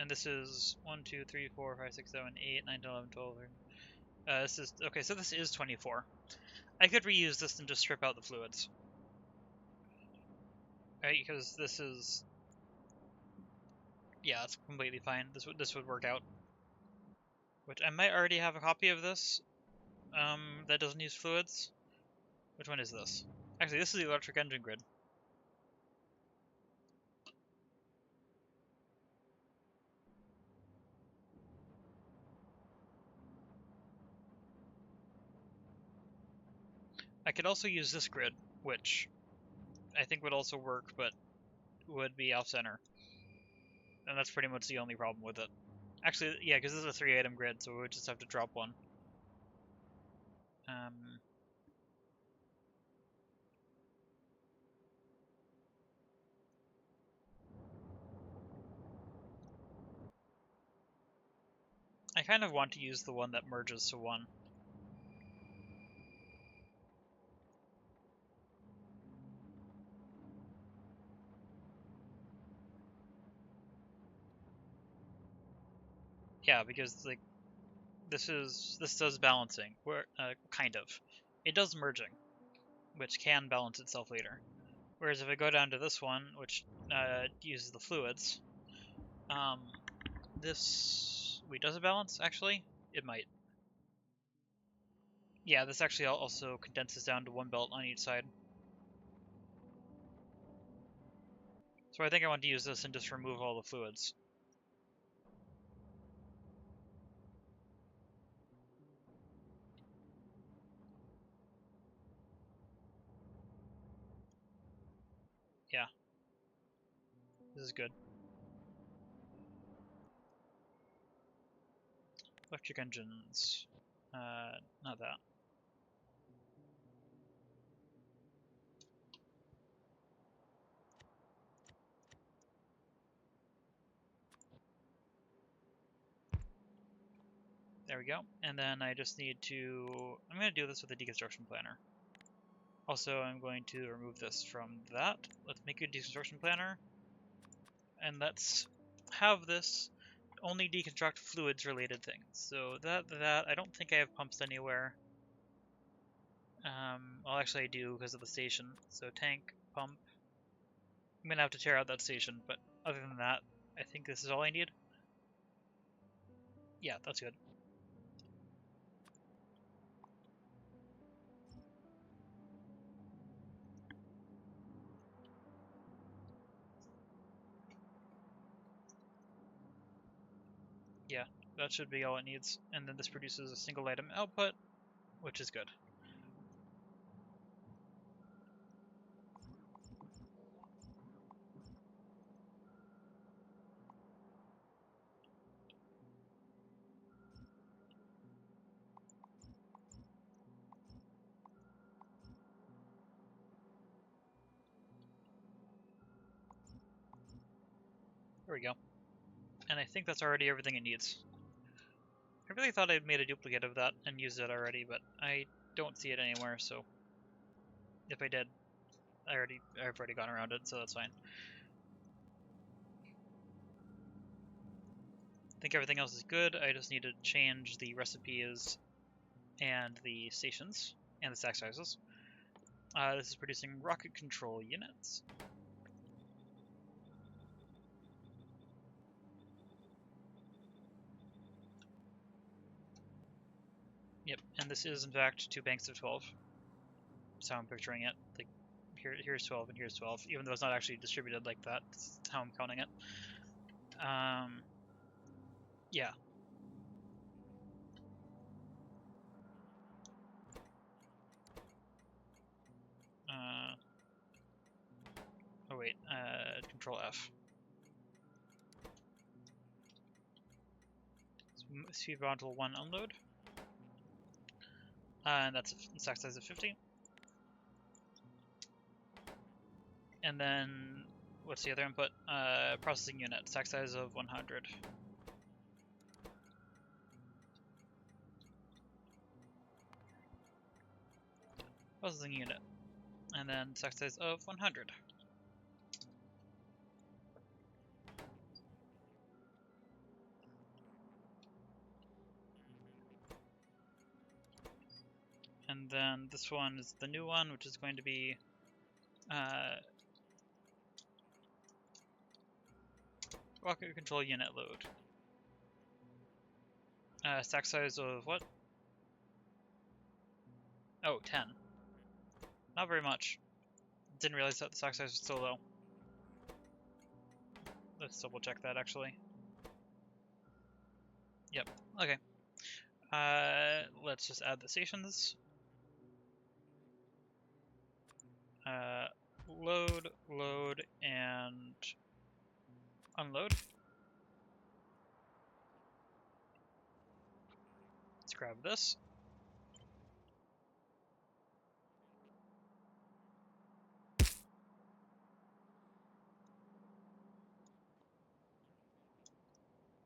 And this is 1, 2, 3, 4, 5, 6, 7, 8, 9, 10, 11, 12. This is okay. So this is 24. I could reuse this and just strip out the fluids. Right, because this is, yeah, it's completely fine. This would work out. Which I might already have a copy of this. That doesn't use fluids. Which one is this? Actually, this is the electric engine grid. I could also use this grid, which I think would also work, but would be off-center. And that's pretty much the only problem with it. Actually, yeah, because this is a 3-item grid, so we would just have to drop one. I kind of want to use the one that merges to 1. Yeah, because like this does balancing, where kind of. It does merging, which can balance itself later. Whereas if I go down to this one, which uses the fluids, this does it balance actually? It might. Yeah, this actually also condenses down to 1 belt on each side. So I think I want to use this and just remove all the fluids. Yeah. This is good. Electric engines. Not that. There we go. And then I just need to... I'm going to do this with a deconstruction planner. Also, I'm going to remove this from that. Let's make a deconstruction planner. And let's have this only deconstruct fluids related things. So that, I don't think I have pumps anywhere. Well, actually I do because of the station. So tank, pump. I'm going to have to tear out that station, but other than that, I think this is all I need. Yeah, that's good. Yeah, that should be all it needs. And then this produces a single item output, which is good. There we go. And I think that's already everything it needs. I really thought I'd made a duplicate of that and used it already, but I don't see it anywhere, so if I did, I've already gone around it, so that's fine. I think everything else is good. I just need to change the recipes and the stations and the stack sizes. This is producing rocket control units. Yep, and this is in fact 2 banks of 12. That's how I'm picturing it. Like here's 12 and here's 12, even though it's not actually distributed like that. That's how I'm counting it. Yeah. Oh wait, Control F. Speed module 1 unload. And that's a stack size of 50. And then, what's the other input? Processing unit, stack size of 100. Processing unit. And then stack size of 100. And then this one is the new one, which is going to be rocket control unit load. Stack size of what? Oh, 10. Not very much. Didn't realize that the stack size was so low. Let's double check that actually. Yep, okay. Let's just add the stations. Load, load, and unload. Let's grab this.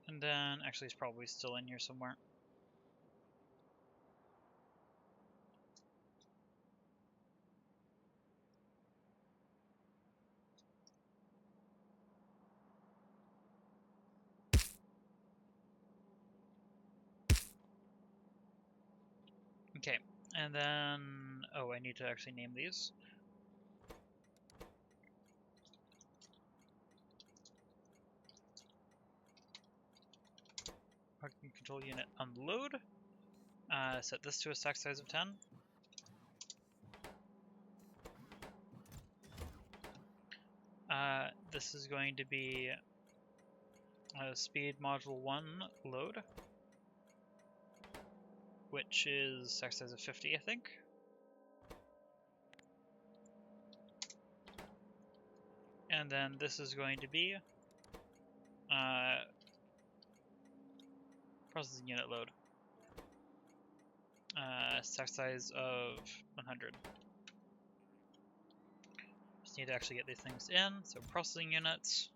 And then, actually it's probably still in here somewhere. Okay, and then, oh, I need to actually name these. Parking control unit unload. Set this to a stack size of 10. This is going to be speed module 1 load, which is stack size of 50, I think. And then this is going to be processing unit load, stack size of 100. Just need to actually get these things in. So processing units.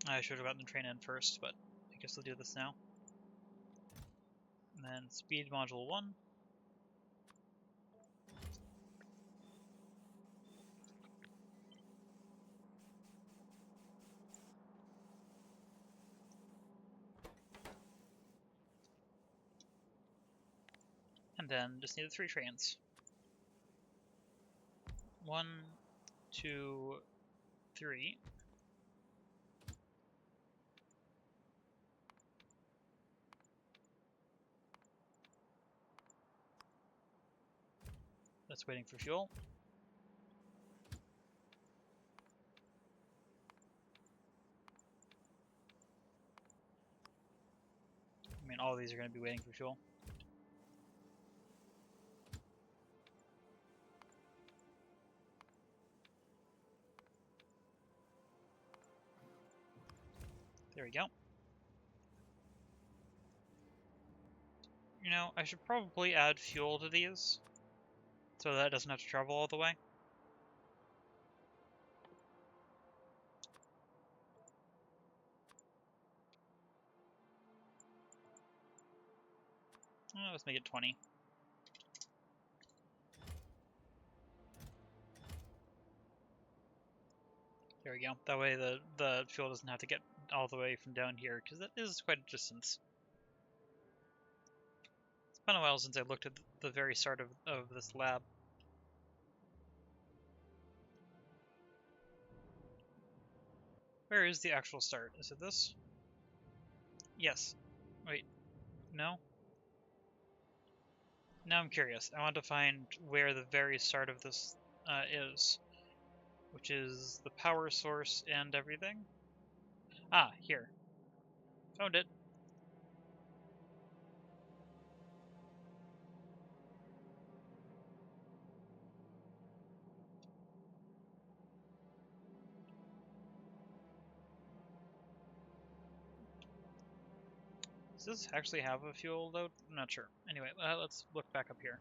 I should have gotten the train in first, but I guess I'll do this now. And then speed module 1. then just need the 3 trains. 1, 2, 3. That's waiting for fuel. I mean, all of these are going to be waiting for fuel. There we go. You know, I should probably add fuel to these, so that it doesn't have to travel all the way. Let's make it 20. There we go. That way the fuel doesn't have to get all the way from down here, because that is quite a distance. It's been a while since I looked at the very start of this lab. Where is the actual start? Is it this? Yes. Wait. No? Now I'm curious. I want to find where the very start of this is, which is the power source and everything. Ah, here. Found it. Does this actually have a fuel load? I'm not sure. Anyway, let's look back up here.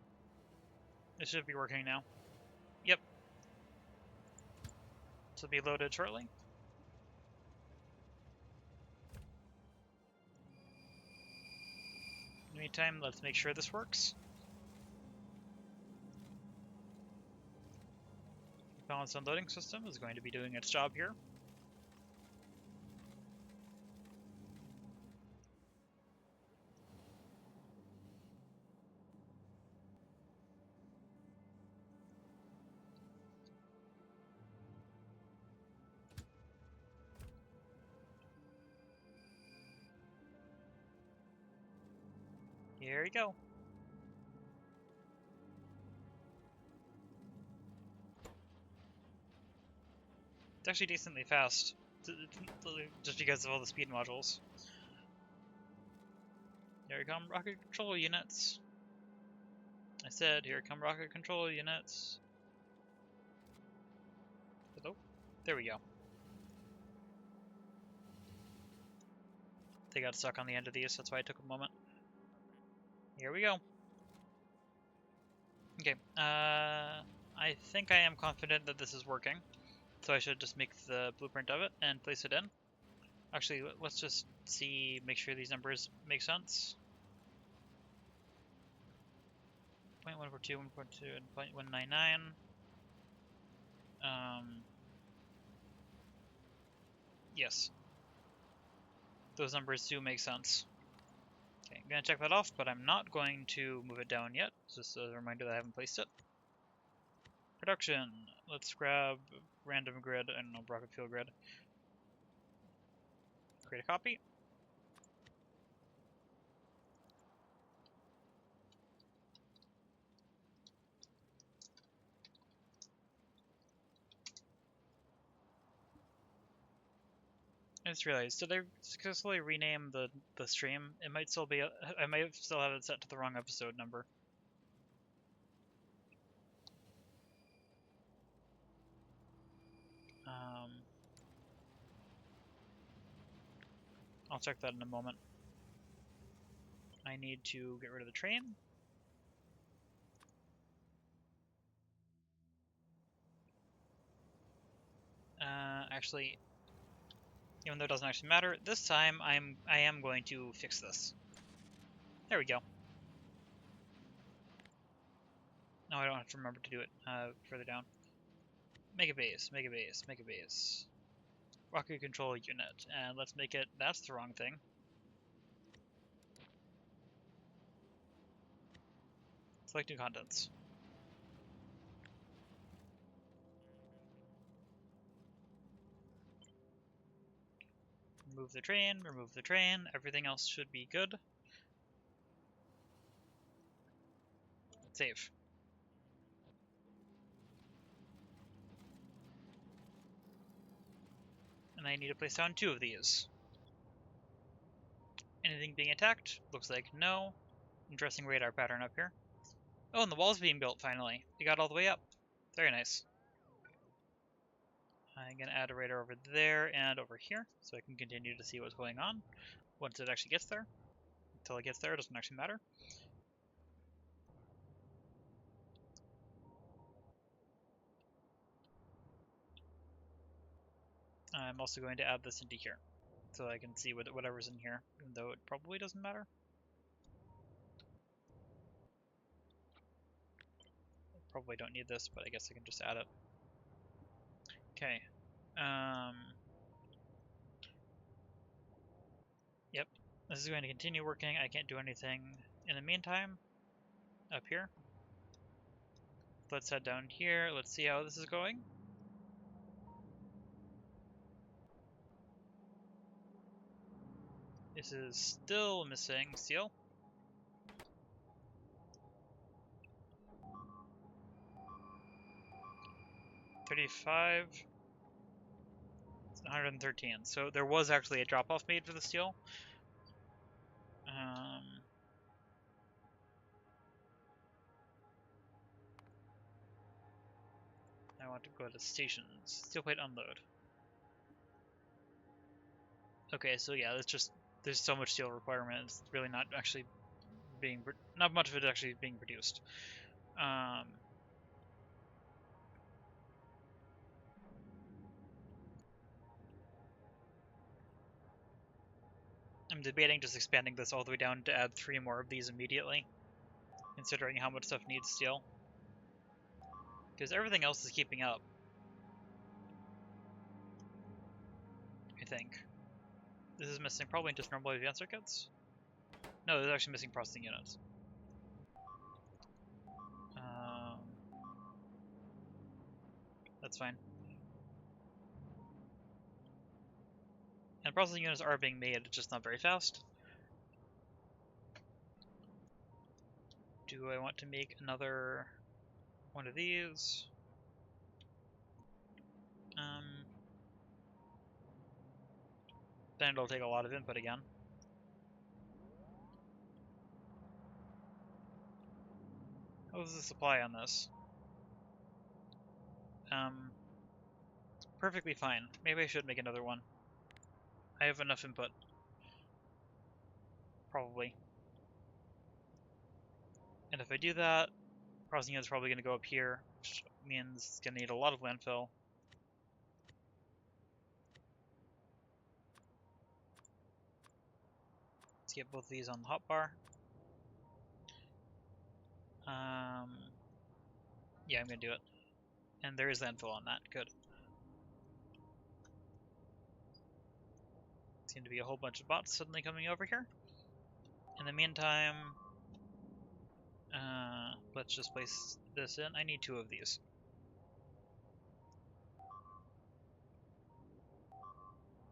It should be working now. Yep. This will be loaded shortly. In the meantime, let's make sure this works. The balance unloading system is going to be doing its job here. Here we go. It's actually decently fast, just because of all the speed modules. Here come rocket control units. I said, here come rocket control units. Hello? There we go. They got stuck on the end of these, that's why it took a moment. Here we go. Okay, I think I am confident that this is working. So I should just make the blueprint of it and place it in. Actually, let's just see, make sure these numbers make sense. 0.142, 1.2, and 0.199. Yes. Those numbers do make sense. Okay, I'm going to check that off, but I'm not going to move it down yet. Just a reminder that I haven't placed it. Production. Let's grab random grid, I don't know, rocket fuel grid. Create a copy. I just realized, did I successfully rename the stream? It might still be, I might still have it set to the wrong episode number. I'll check that in a moment. I need to get rid of the train. Actually, even though it doesn't actually matter, this time I am going to fix this. There we go. No, I don't have to remember to do it further down. Megabase, Megabase, Megabase. Rocket control unit, and let's make it, that's the wrong thing. Selecting contents. Remove the train, everything else should be good. Save. And I need to place down 2 of these. Anything being attacked? Looks like no. Interesting radar pattern up here. Oh, and the wall's being built finally. It got all the way up. Very nice. I'm going to add a radar over there and over here so I can continue to see what's going on once it actually gets there. Until it gets there, it doesn't actually matter. I'm also going to add this into here so I can see whatever's in here, even though it probably doesn't matter. Probably don't need this, but I guess I can just add it. Okay. Yep. This is going to continue working. I can't do anything in the meantime. Up here. Let's head down here. Let's see how this is going. This is still missing steel. $35. It's 113. So there was actually a drop-off made for the steel. I want to go to stations. Steel plate unload. Okay, so yeah, it's just there's so much steel requirement. It's really not actually not much of it actually being produced. I'm debating just expanding this all the way down to add 3 more of these immediately, considering how much stuff needs steel. Because everything else is keeping up, I think. This is missing probably just normal advanced circuits. No, this is actually missing processing units. That's fine. And processing units are being made, just not very fast. Do I want to make another one of these? Then it'll take a lot of input again. How's the supply on this? Perfectly fine. Maybe I should make another one. I have enough input. Probably. And if I do that, processing unit's probably going to go up here, which means it's going to need a lot of landfill. Let's get both of these on the hotbar. Yeah, I'm going to do it. And there is landfill on that. Good. Seem to be a whole bunch of bots suddenly coming over here. In the meantime, let's just place this in. I need 2 of these.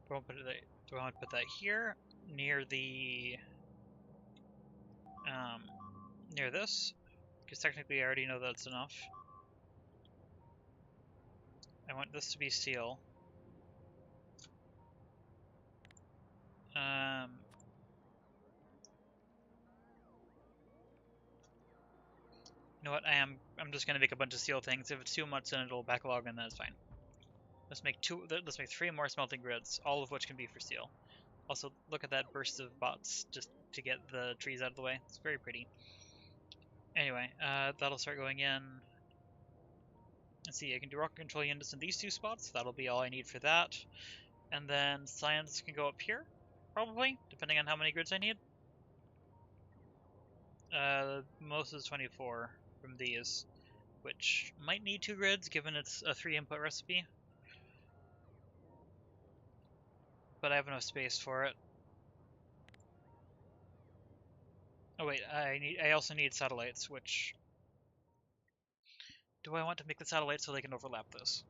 Do I want to put that here near the near this? Because technically I already know that's enough. I want this to be steel. You know what? I'm just gonna make a bunch of steel things. If it's too much, then it'll backlog, and then it's fine. Let's make 3 more smelting grids, all of which can be for steel. Also, look at that burst of bots just to get the trees out of the way. It's very pretty. Anyway, that'll start going in. Let's see, I can do rocket control units in these 2 spots. That'll be all I need for that. And then science can go up here, probably, depending on how many grids I need. Most is 24 from these, which might need 2 grids given it's a 3-input recipe. But I have enough space for it. Oh wait, I also need satellites, which do I want to make the satellite so they can overlap this?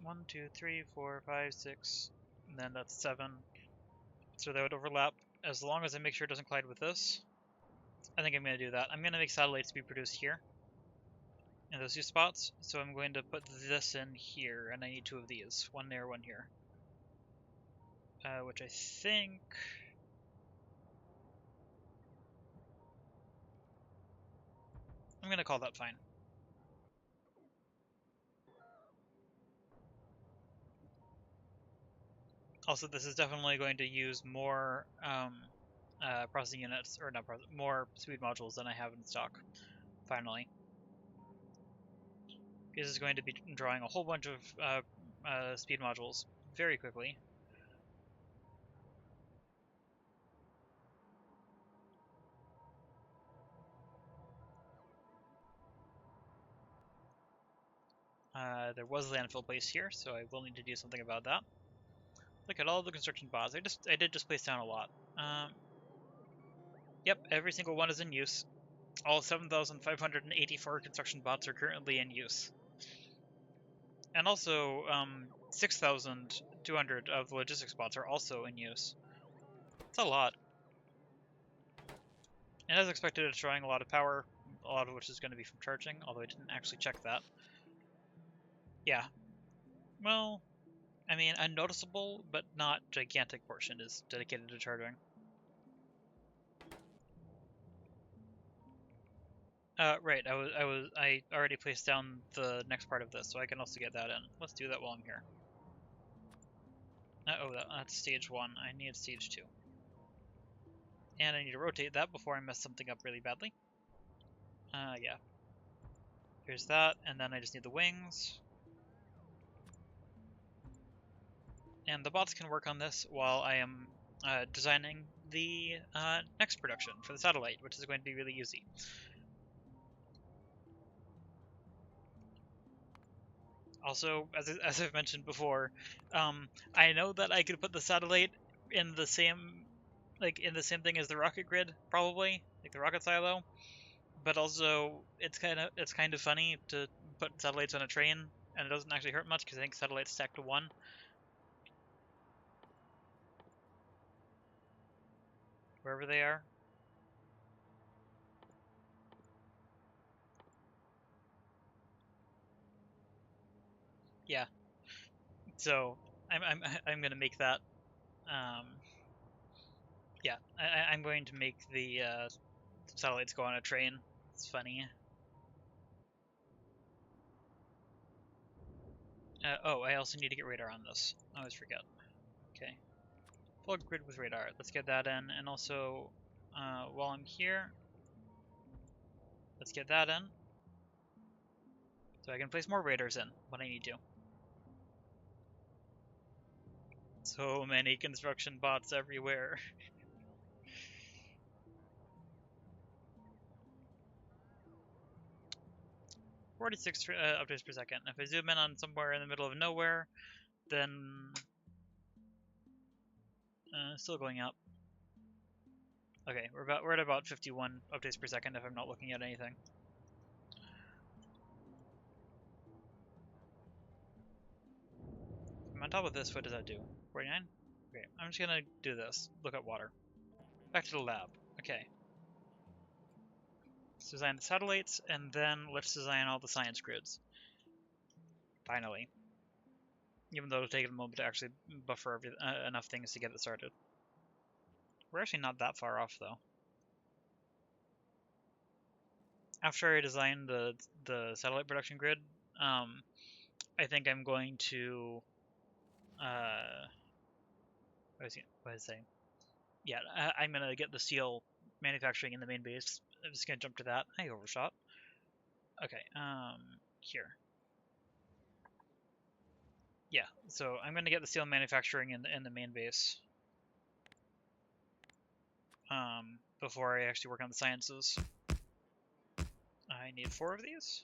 1, 2, 3, 4, 5, 6, and then that's 7. So they would overlap as long as I make sure it doesn't collide with this. I think I'm going to do that. I'm going to make satellites to be produced here in those two spots. So I'm going to put this in here, and I need 2 of these. 1 there, 1 here. Which I think... I'm going to call that fine. Also, this is definitely going to use more processing units, or not processing, more speed modules than I have in stock, finally. This is going to be drawing a whole bunch of speed modules very quickly. There was a landfill place here, so I will need to do something about that. Look at all the construction bots. I did just place down a lot. Yep, every single one is in use. All 7,584 construction bots are currently in use. And also, 6,200 of the logistics bots are also in use. It's a lot. And as expected, it's drawing a lot of power, a lot of which is going to be from charging, although I didn't actually check that. Yeah. Well, I mean, a noticeable but not gigantic portion is dedicated to charging. Right. I already placed down the next part of this, so I can also get that in. Let's do that while I'm here. Oh, that's stage 1. I need stage 2. And I need to rotate that before I mess something up really badly. Yeah. Here's that, and then I just need the wings. And the bots can work on this while I am designing the next production for the satellite, which is going to be really easy. Also, as I've mentioned before, I know that I could put the satellite in the same thing as the rocket grid, probably, like the rocket silo. But also, it's kind of funny to put satellites on a train, and it doesn't actually hurt much because I think satellites stack to 1. Wherever they are. Yeah. So I'm gonna make that. Yeah, I'm going to make the satellites go on a train. It's funny. Oh, I also need to get radar on this. I always forget. Okay. Full grid with radar. Let's get that in. And also, while I'm here, let's get that in. So I can place more radars in when I need to. So many construction bots everywhere. 46 updates per second. If I zoom in on somewhere in the middle of nowhere, then still going up. Okay, we're at about 51 updates per second if I'm not looking at anything. I'm on top of this. What does that do? 49? Okay, I'm just gonna do this. Look at water. Back to the lab. Okay. Let's design the satellites, and then let's design all the science grids. Finally. Even though it'll take a moment to actually buffer enough things to get it started. We're actually not that far off, though. After I design the satellite production grid, I think I'm going to what was I saying? Yeah, I'm gonna get the steel manufacturing in the main base. I'm just gonna jump to that. I overshot. Okay, here. Yeah, so I'm gonna get the steel manufacturing in the main base. Before I actually work on the sciences. I need 4 of these.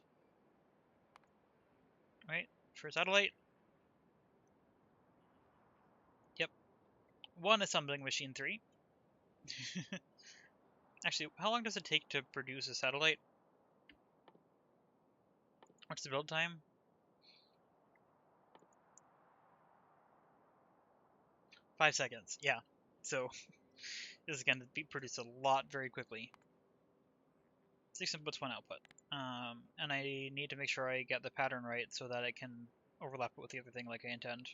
Right, for satellite. Yep. 1 assembling machine 3. Actually, how long does it take to produce a satellite? What's the build time? 5 seconds, yeah. So this is going to produce a lot very quickly. 6 inputs, 1 output. And I need to make sure I get the pattern right so that I can overlap it with the other thing like I intend.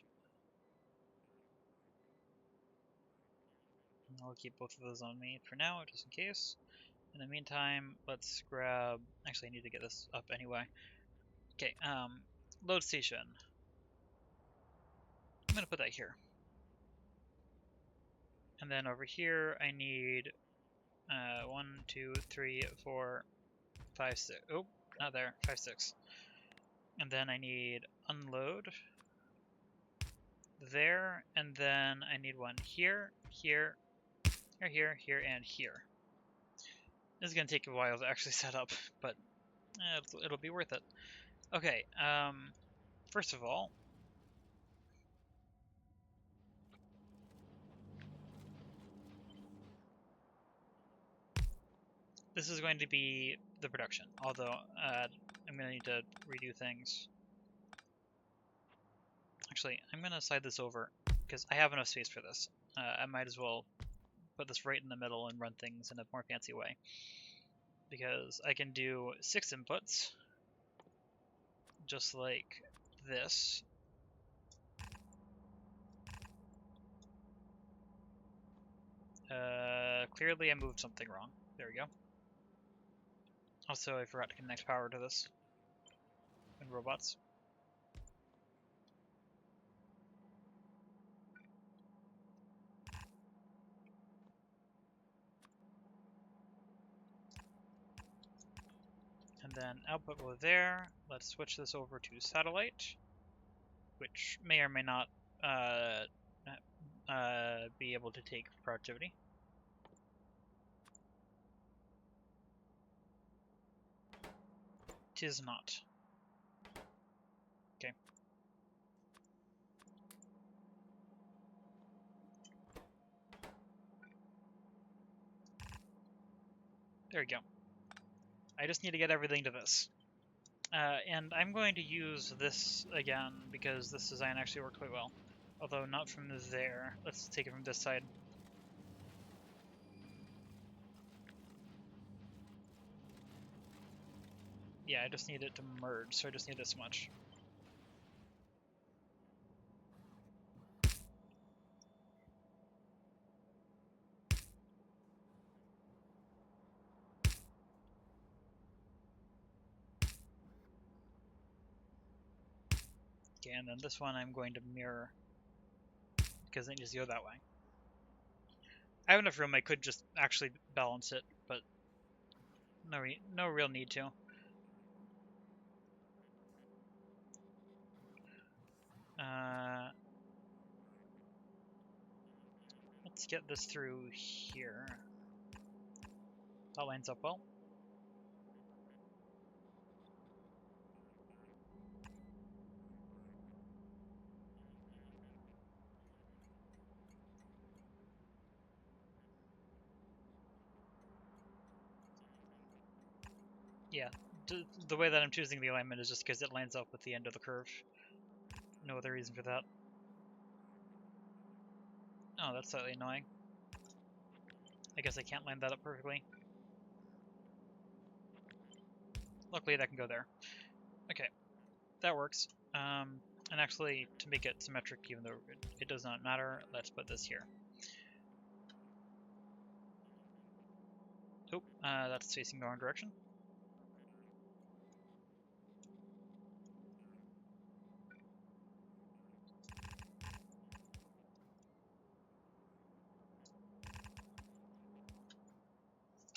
I'll keep both of those on me for now, just in case. In the meantime, let's grab... Actually, I need to get this up anyway. Okay, load station. I'm going to put that here. And then over here, I need 1, 2, 3, 4, 5, 6. Oh, not there. 5, 6. And then I need unload there, and then I need one here, here, here, and here. This is going to take a while to actually set up, but it'll be worth it. Okay, first of all, this is going to be the production, although I'm going to need to redo things. Actually, I'm going to slide this over, because I have enough space for this. I might as well put this right in the middle and run things in a more fancy way. Because I can do 6 inputs, just like this. Clearly I moved something wrong. There we go. Also, I forgot to connect power to this. And robots. And then output will there. Let's switch this over to satellite, which may or may not be able to take productivity. Tis not. Okay. There we go. I just need to get everything to this. And I'm going to use this again because this design actually worked quite well. Although not from there. Let's take it from this side. Yeah, I just need it to merge, so I just need this much. Okay, and then this one I'm going to mirror because it needs to go that way. I have enough room, I could just actually balance it, but no real need to. Let's get this through here. That lines up well. Yeah, the way that I'm choosing the alignment is just because it lines up with the end of the curve. No other reason for that. Oh, that's slightly annoying. I guess I can't line that up perfectly. Luckily that can go there. Okay, that works. And actually, to make it symmetric, even though it does not matter, let's put this here. Oh, that's facing the wrong direction.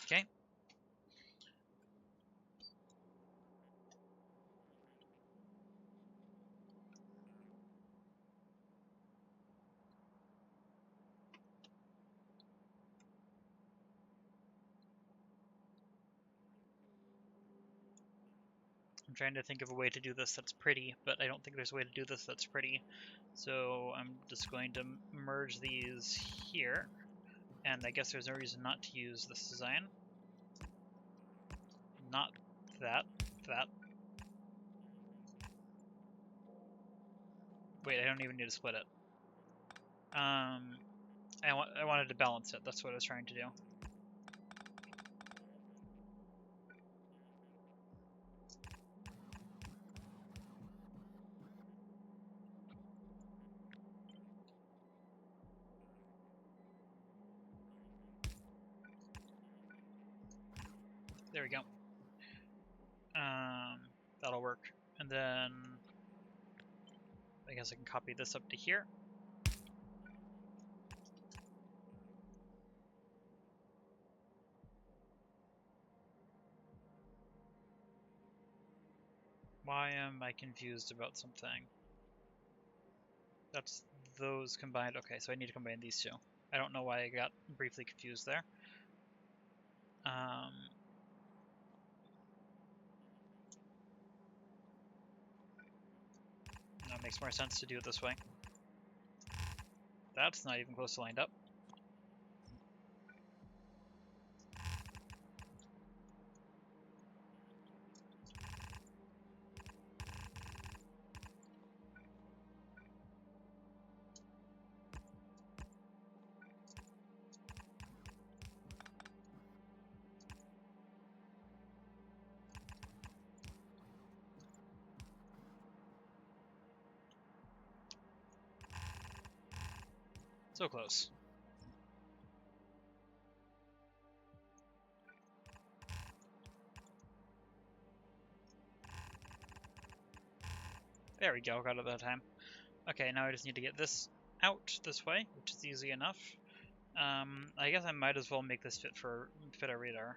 Okay. I'm trying to think of a way to do this that's pretty, but I don't think there's a way to do this that's pretty. So I'm just going to merge these here, and I guess there's no reason not to use this design. Not that, that. Wait, I don't even need to split it. I wanted to balance it. That's what I was trying to do. There we go. That'll work. And then I guess I can copy this up to here. Why am I confused about something? That's those combined. Okay, so I need to combine these two. I don't know why I got briefly confused there. That makes more sense to do it this way. That's not even close to lined up. So close. There we go, got it that time. Okay, now I just need to get this out this way, which is easy enough. I guess I might as well make this fit our radar.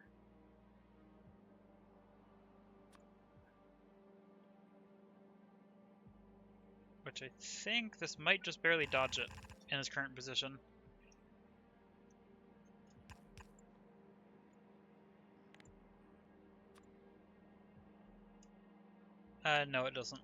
Which I think this might just barely dodge it in its current position. No, it doesn't.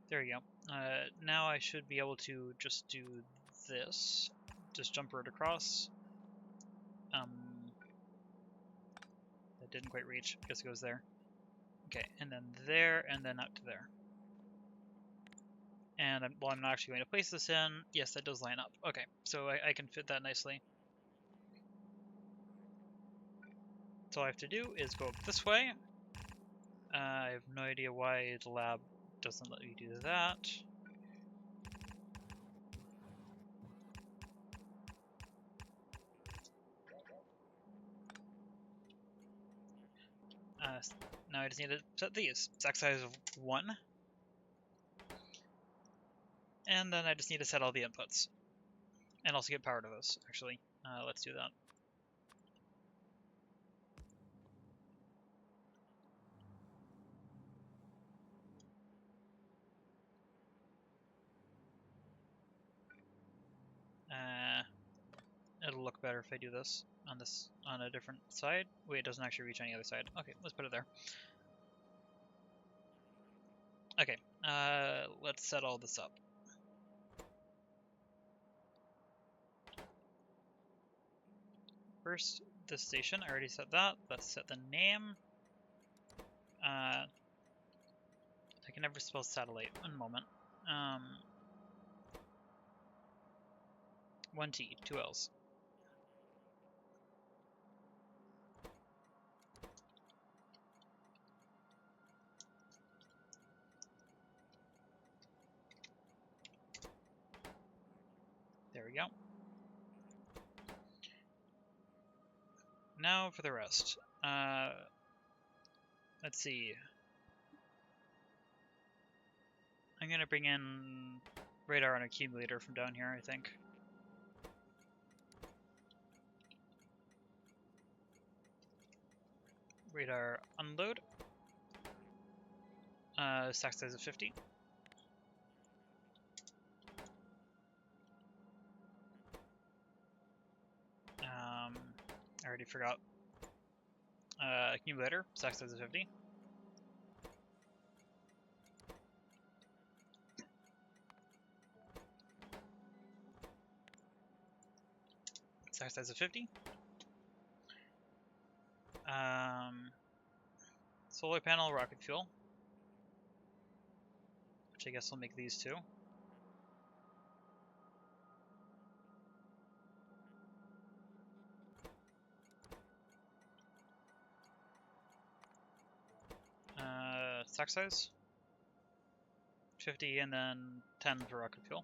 There we go. Now I should be able to just do this. Just jump right across. That didn't quite reach. I guess it goes there. Okay, and then there, and then out to there. And I'm not actually going to place this in. Yes, that does line up. Okay, so I can fit that nicely. So all I have to do is go up this way. I have no idea why the lab doesn't let me do that. Now I just need to set these. Stack size of 1. And then I just need to set all the inputs. And also get power to those, actually. Let's do that. It'll look better if I do this on a different side. Wait, it doesn't actually reach any other side. Okay, let's put it there. Okay, let's set all this up. First, this station, I already set that. Let's set the name. I can never spell satellite. One moment. 1T, 2 L's. There we go. Now for the rest. Let's see. I'm gonna bring in radar and accumulator from down here, I think. Radar unload. Stack size of 50. I already forgot. Accumulator, stack size of 50. Stack size of 50. Solar panel, rocket fuel. Which I guess I'll make these two. Stack size 50 and then 10 for rocket fuel.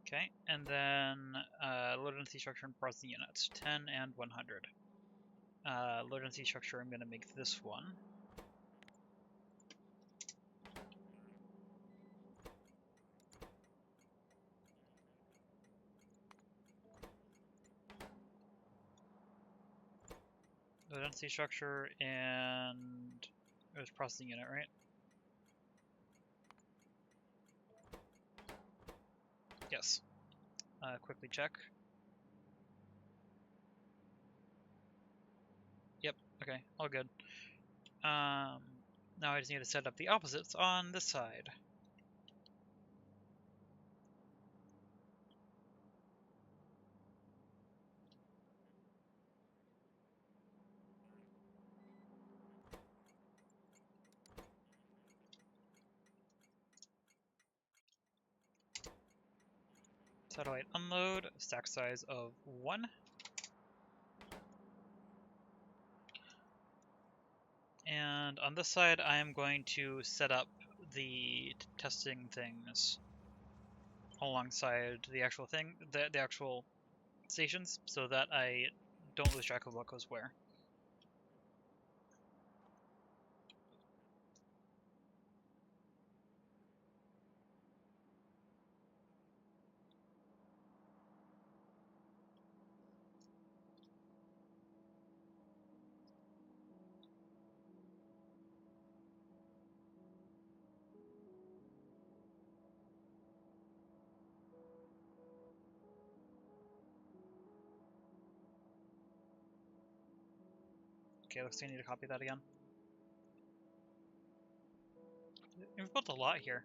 Okay, and then load density structure and processing units 10 and 100. Load density structure, I'm going to make this one. Load density structure and it was processing unit, right? Yes. Quickly check. Yep, okay, all good. Now I just need to set up the opposites on this side. Satellite unload, stack size of 1. And on this side, I am going to set up the testing things alongside the actual thing, the actual stations, so that I don't lose track of what goes where. Okay, looks like I need to copy that again. We've built a lot here.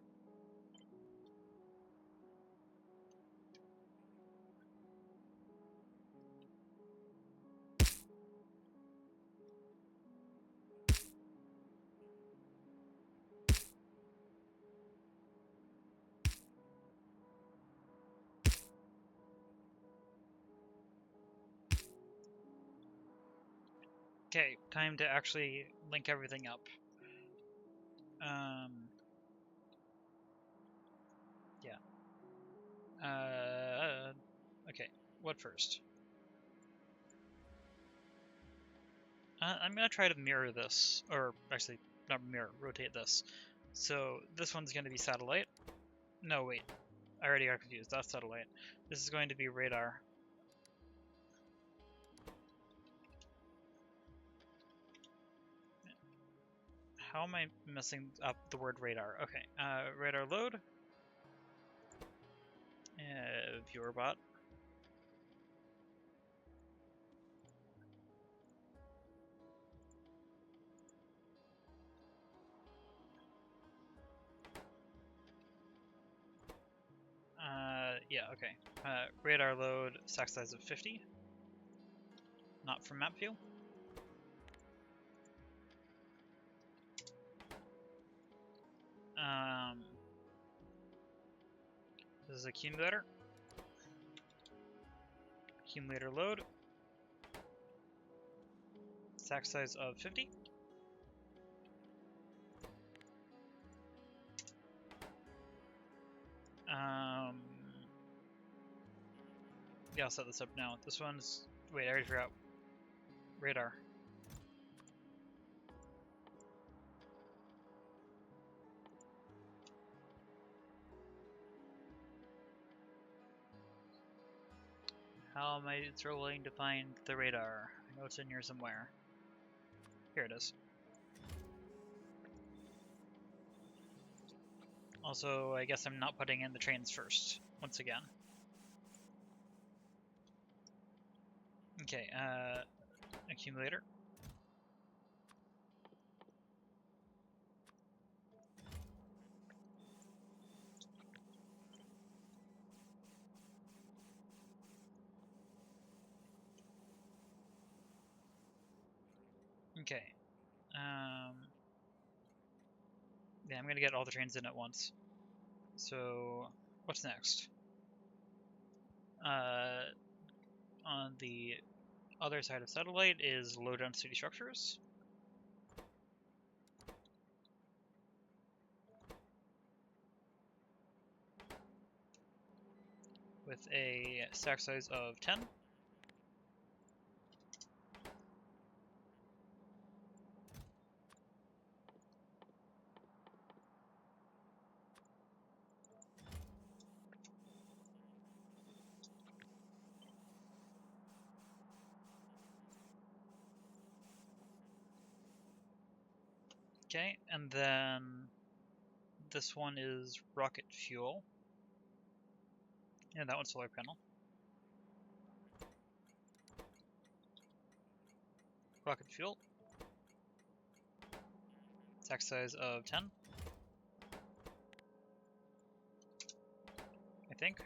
Okay, time to actually link everything up. Yeah. Okay, what first? I'm gonna try to mirror this, or actually, not mirror, rotate this. So this one's gonna be satellite. No, wait, I already got confused. That's satellite. This is going to be radar. How am I messing up the word radar? Okay, radar load. Viewer bot. Yeah, okay. Radar load, stack size of 50. Not from map view. This is accumulator. Accumulator load. Stack size of 50. Yeah, I'll set this up now. This one's... Wait, I already forgot. Radar. How am I struggling to find the radar? I know it's in here somewhere. Here it is. Also, I guess I'm not putting in the trains first, once again. Okay, accumulator. Okay. Yeah, I'm gonna get all the trains in at once. So, what's next? On the other side of satellite is low density structures. With a stack size of 10. Okay, and then this one is rocket fuel. And that one's solar panel. Rocket fuel. Stack size of 10. I think.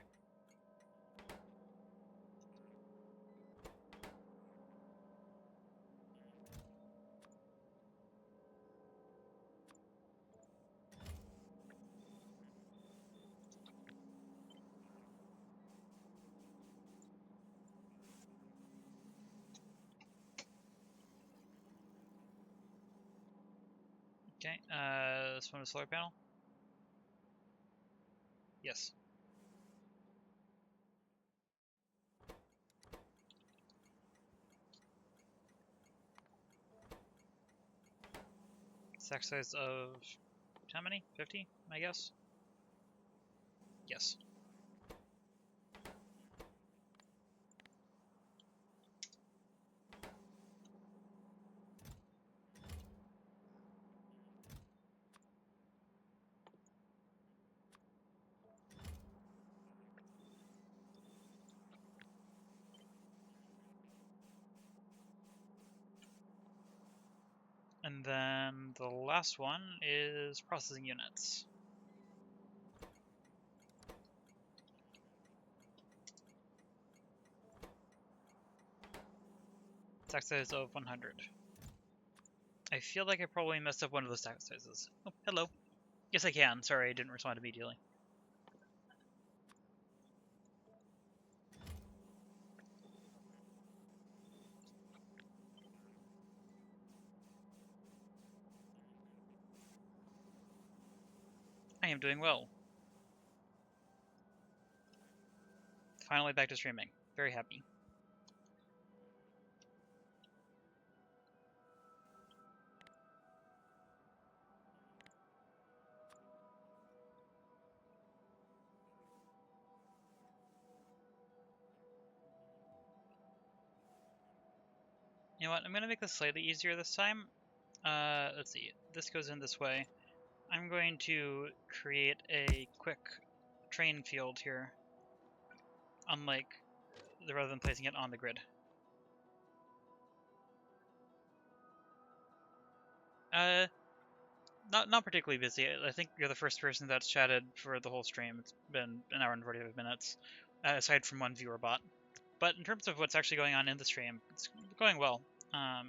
Okay, this one is solar panel. Yes. Stack size of how many? 50, I guess? Yes. And then the last one is processing units. Stack size of 100. I feel like I probably messed up one of the stack sizes. Oh, hello. Yes, I can. Sorry, I didn't respond immediately. I am doing well. Finally back to streaming. Very happy. You know what? I'm going to make this slightly easier this time. Let's see. This goes in this way. I'm going to create a quick train field here, rather than placing it on the grid. Not particularly busy. I think you're the first person that's chatted for the whole stream. It's been an hour and 45 minutes, aside from one viewer bot. But in terms of what's actually going on in the stream, it's going well. I've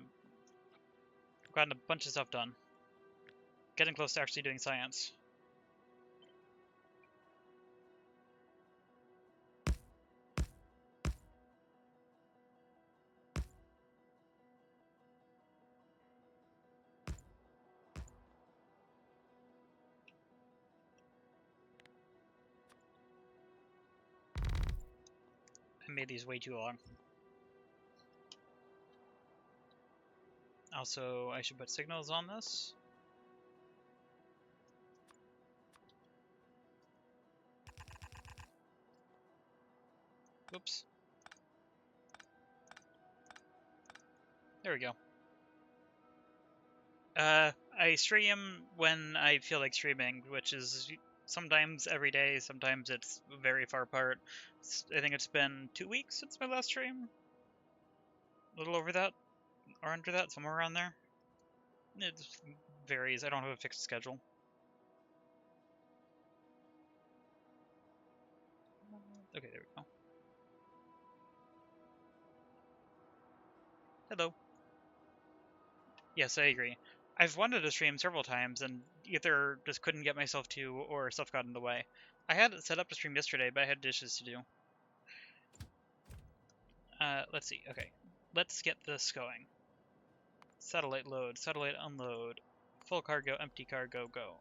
gotten a bunch of stuff done. Getting close to actually doing science. I made these way too long. Also, I should put signals on this. Oops. There we go. I stream when I feel like streaming, which is sometimes every day, sometimes it's very far apart. I think it's been 2 weeks since my last stream. A little over that, or under that, somewhere around there. It varies. I don't have a fixed schedule. Okay, there we go. Hello. Yes, I agree. I've wanted to stream several times and either just couldn't get myself to or stuff got in the way. I had it set up to stream yesterday, but I had dishes to do. Let's see. Okay, let's get this going. Satellite load, satellite unload, full cargo, empty cargo, go.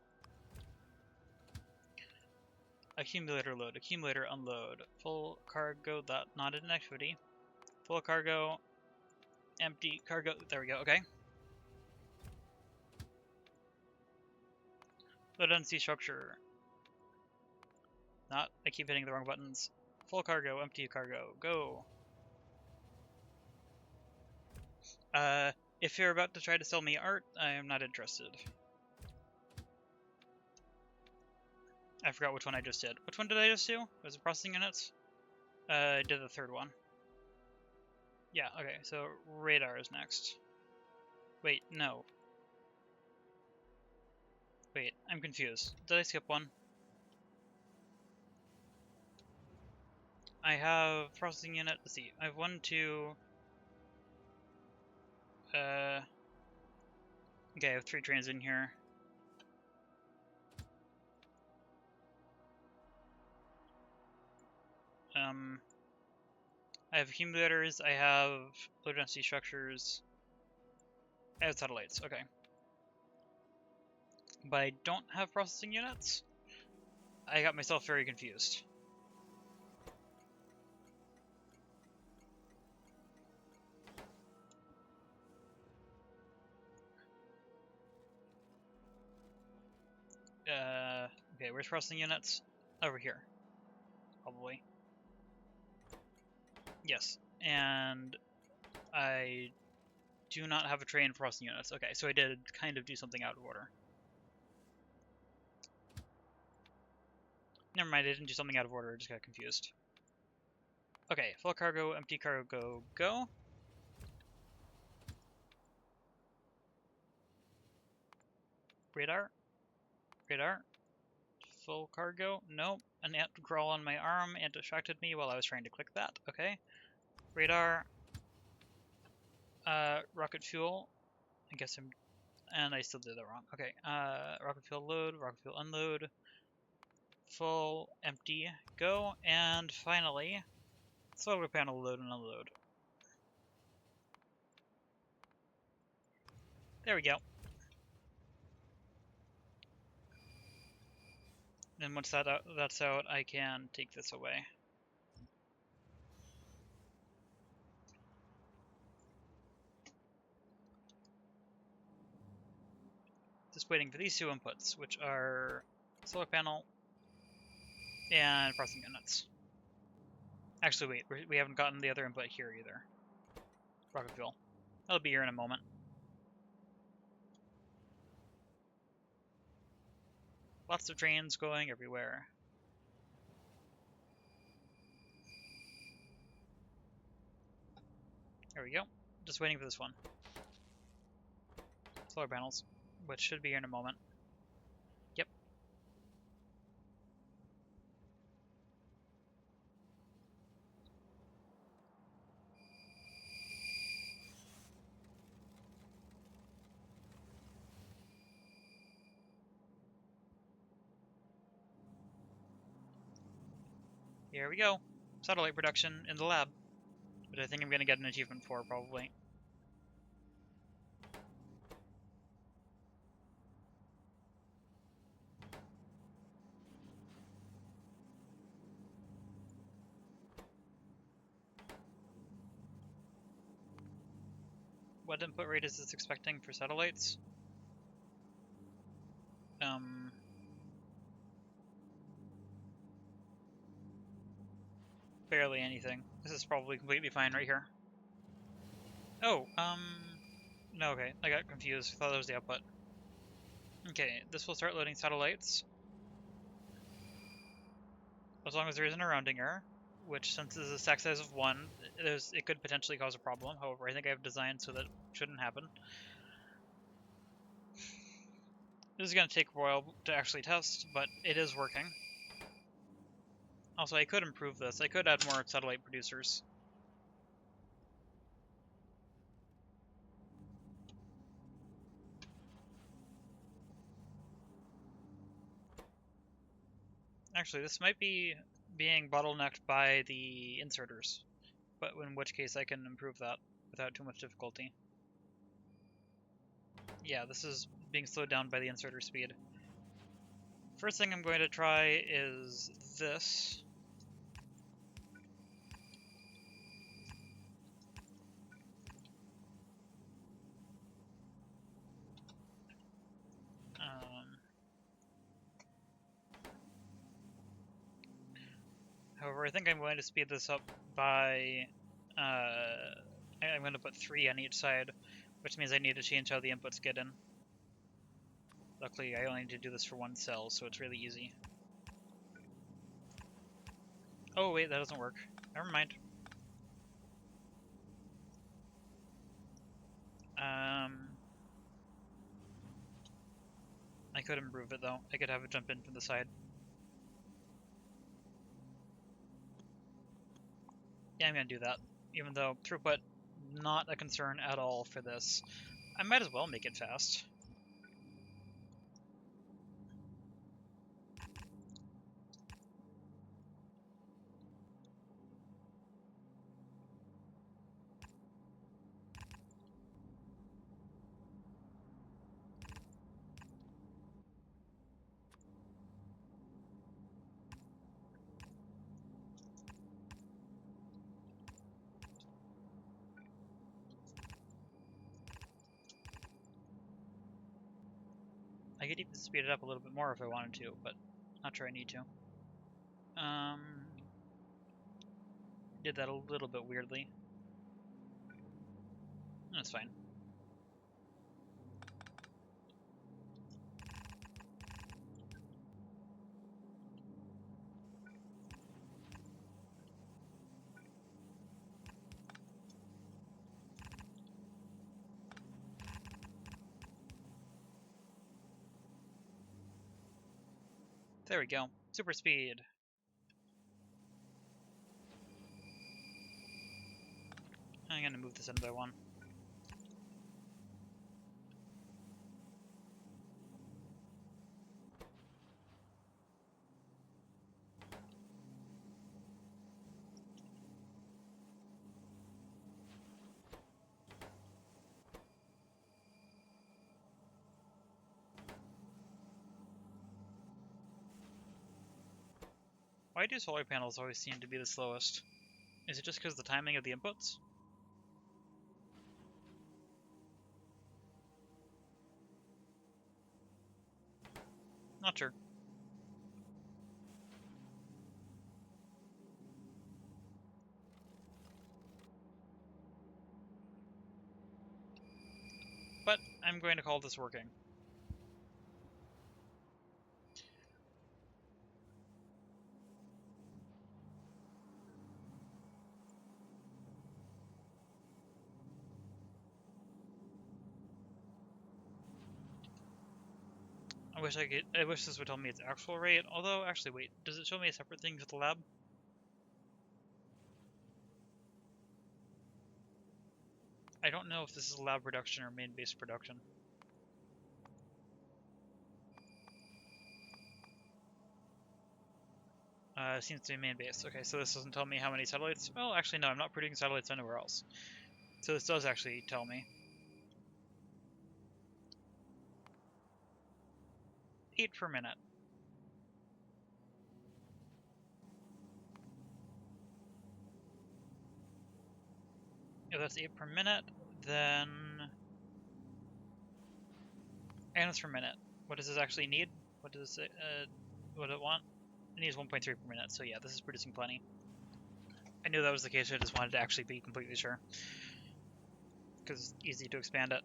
Accumulator load, accumulator unload, full cargo, that not an activity. Full cargo, empty cargo, there we go, okay. Load density structure. Not, I keep hitting the wrong buttons. Full cargo, empty cargo, go. If you're about to try to sell me art, I am not interested. I forgot which one I just did. Which one did I just do? Was it processing units? I did the third one. Yeah, okay, so radar is next. Wait, no. Wait, I'm confused. Did I skip one? I have processing unit, let's see, I have 1, 2... okay, I have 3 trains in here. I have accumulators, I have low density structures, I have satellites, okay. But I don't have processing units? I got myself very confused. Okay, where's processing units? Over here. Probably. Yes, and I do not have a train for processing units. Okay, so I did kind of do something out of order. Never mind, I didn't do something out of order, I just got confused. Okay, full cargo, empty cargo, go, go. Radar. Radar. Full cargo. Nope. An ant crawled on my arm and distracted me while I was trying to click that. Okay. Radar. Rocket fuel. I guess I'm... And I still did that wrong. Okay. Rocket fuel load. Rocket fuel unload. Full. Empty. Go. And finally, solar panel load and unload. There we go. And once that's out, I can take this away. Just waiting for these 2 inputs, which are solar panel and processing units. Actually, wait, we haven't gotten the other input here either. Rocket fuel. That'll be here in a moment. Lots of trains going everywhere. There we go. Just waiting for this one. Solar panels, which should be here in a moment. Yep. Here we go. Satellite production in the lab. Which I think I'm going to get an achievement for, probably. What input rate is this expecting for satellites? Barely anything. This is probably completely fine right here. Oh, No, okay, I got confused. I thought that was the output. Okay, this will start loading satellites. As long as there isn't a rounding error, which since this is a stack size of 1, it could potentially cause a problem. However, I think I have designed so that shouldn't happen. This is going to take a while to actually test, but it is working. Also, I could improve this. I could add more satellite producers. Actually, this might be being bottlenecked by the inserters, but in which case I can improve that without too much difficulty. Yeah, this is being slowed down by the inserter speed. First thing I'm going to try is this. However, I think I'm going to speed this up by, I'm going to put 3 on each side, which means I need to change how the inputs get in. Luckily, I only need to do this for 1 cell, so it's really easy. Oh wait, that doesn't work. Never mind. I could improve it though. I could have it jump in from the side. Yeah, I'm gonna do that. Even though throughput, not a concern at all for this. I might as well make it fast. I could even speed it up a little bit more if I wanted to, but not sure I need to. Did that a little bit weirdly. That's fine. There we go. Super speed. I'm gonna move this in by 1. Why do solar panels always seem to be the slowest? Is it just because of the timing of the inputs? Not sure. But I'm going to call this working. I wish this would tell me its actual rate, although, actually, wait, does it show me a separate thing for the lab? I don't know if this is lab production or main base production. Seems to be main base. Okay, so this doesn't tell me how many satellites. Well, actually, no, I'm not producing satellites anywhere else. So this does actually tell me. 8 per minute. If that's 8 per minute, then... And it's per minute. What does this actually need? What does it want? It needs 1.3 per minute, so yeah, this is producing plenty. I knew that was the case, I just wanted to actually be completely sure. Because it's easy to expand it.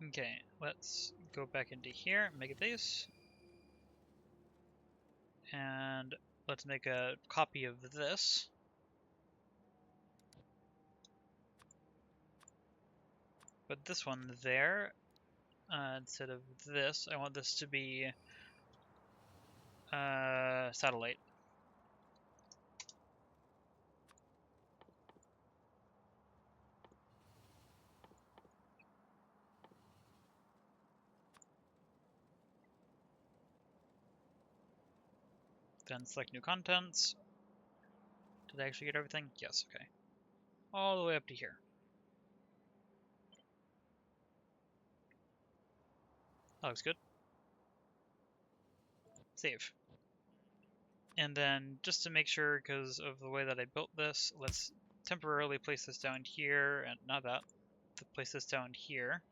Okay, let's go back into here, Megabase, and let's make a copy of this. Put this one there instead of this. I want this to be satellite. Then select new contents. Did I actually get everything? Yes, okay. All the way up to here. That looks good. Save. And then just to make sure, because of the way that I built this, let's temporarily place this down here, and not that. Place this down here.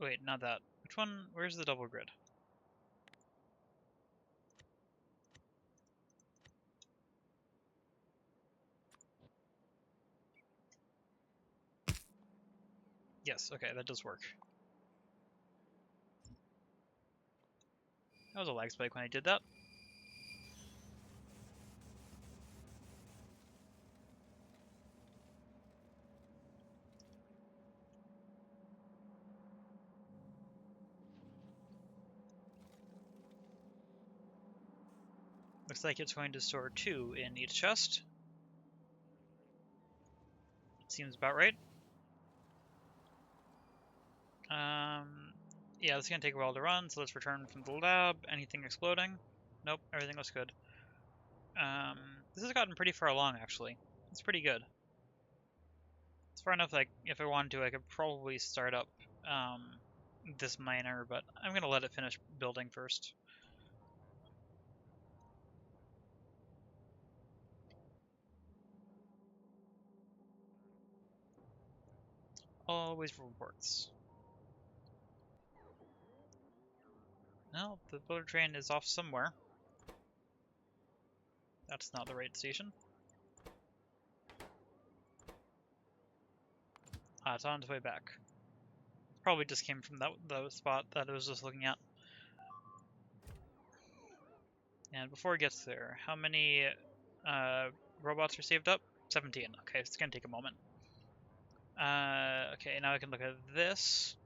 Wait, not that. Which one? Where's the double grid? Yes, okay, that does work. That was a lag spike when I did that. Looks like it's going to store 2 in each chest. Seems about right. Yeah, this is going to take a while to run, so let's return from the lab. Anything exploding? Nope, everything looks good. This has gotten pretty far along, actually. It's pretty good. It's far enough, like, if I wanted to, I could probably start up this miner, but I'm going to let it finish building first. Always reports. No, the builder train is off somewhere. That's not the right station. Ah, it's on its way back. Probably just came from the spot that I was just looking at. And before it gets there, how many robots are saved up? 17. Okay, it's gonna take a moment. Okay, now I can look at this.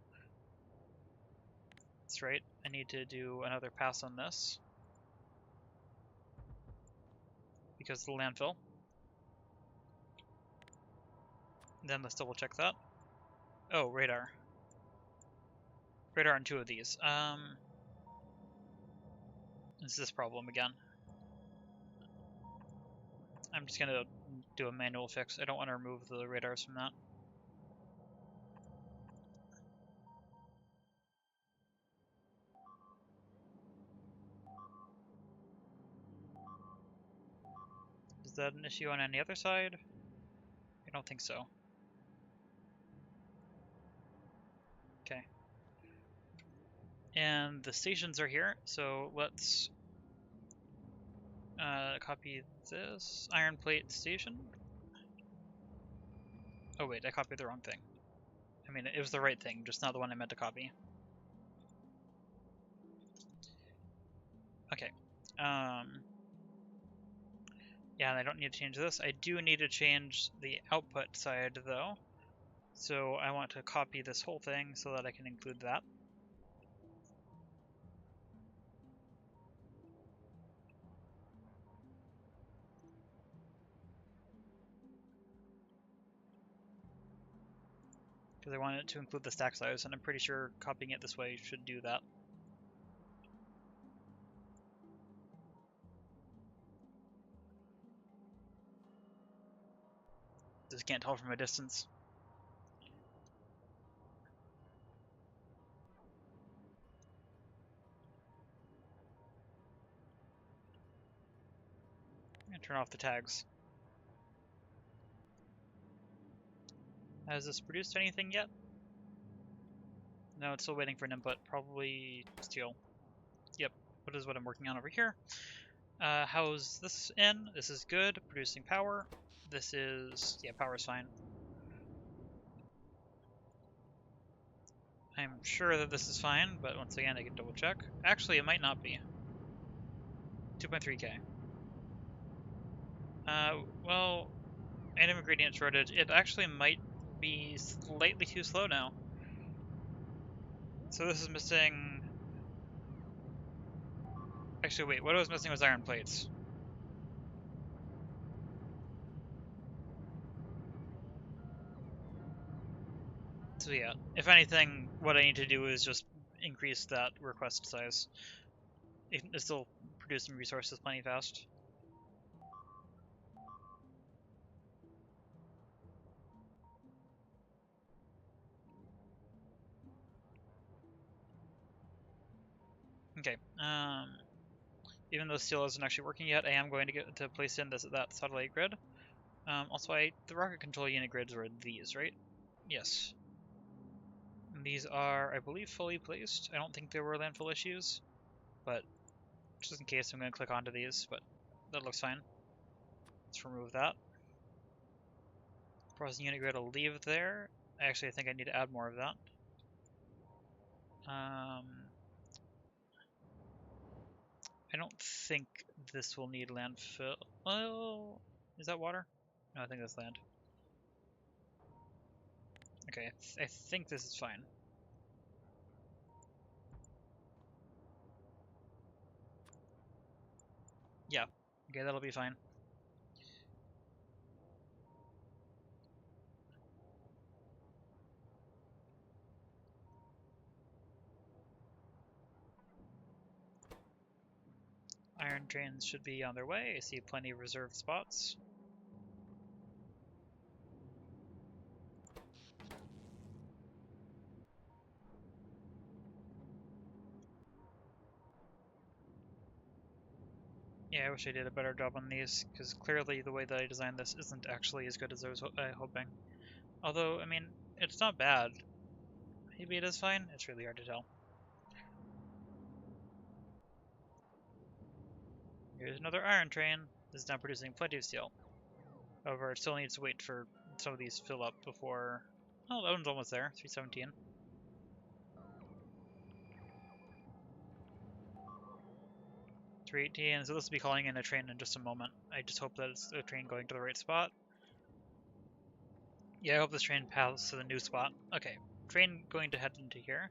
That's right, I need to do another pass on this. Because of the landfill. Then let's double check that. Oh, radar. Radar on 2 of these. It's this problem again. I'm just gonna do a manual fix. I don't want to remove the radars from that. Is that an issue on any other side? I don't think so. Okay. And the stations are here, so let's copy this iron plate station. Oh wait, I copied the wrong thing. I mean, it was the right thing, just not the one I meant to copy. Okay. Yeah, and I don't need to change this. I do need to change the output side, though. So I want to copy this whole thing so that I can include that. Because I want it to include the stack size, and I'm pretty sure copying it this way should do that. Just can't tell from a distance. I'm gonna turn off the tags. Has this produced anything yet? No, it's still waiting for an input. Probably steel. Yep, what is what I'm working on over here. How's this in? This is good. Producing power. This is... yeah, power's fine. I'm sure that this is fine, but once again, I can double check. Actually, it might not be. 2.3k. Well, item ingredient shortage. It actually might be slightly too slow now. So this is missing... Actually, wait, what I was missing was iron plates. So yeah, if anything, what I need to do is just increase that request size. It's still producing resources plenty fast. Okay, even though steel isn't actually working yet, I am going to get to place in that satellite grid. Also, the rocket control unit grids were these, right? Yes. And these are, I believe, fully placed. I don't think there were landfill issues, but just in case, I'm going to click onto these, but that looks fine. Let's remove that. Processing unit grid will leave there. Actually, I think I need to add more of that. I don't think this will need landfill. Oh, is that water? No, I think that's land. Okay, I think this is fine. Yeah, okay, that'll be fine. Iron trains should be on their way. I see plenty of reserved spots. Yeah, I wish I did a better job on these, because clearly the way that I designed this isn't actually as good as I was hoping. Although, I mean, it's not bad. Maybe it is fine? It's really hard to tell. Here's another iron train. This is now producing plenty of steel. However, it still needs to wait for some of these to fill up before... Oh, that one's almost there. 317. .318, so this will be calling in a train in just a moment. I just hope that it's a train going to the right spot. Yeah, I hope this train passes to the new spot. Okay, train going to head into here.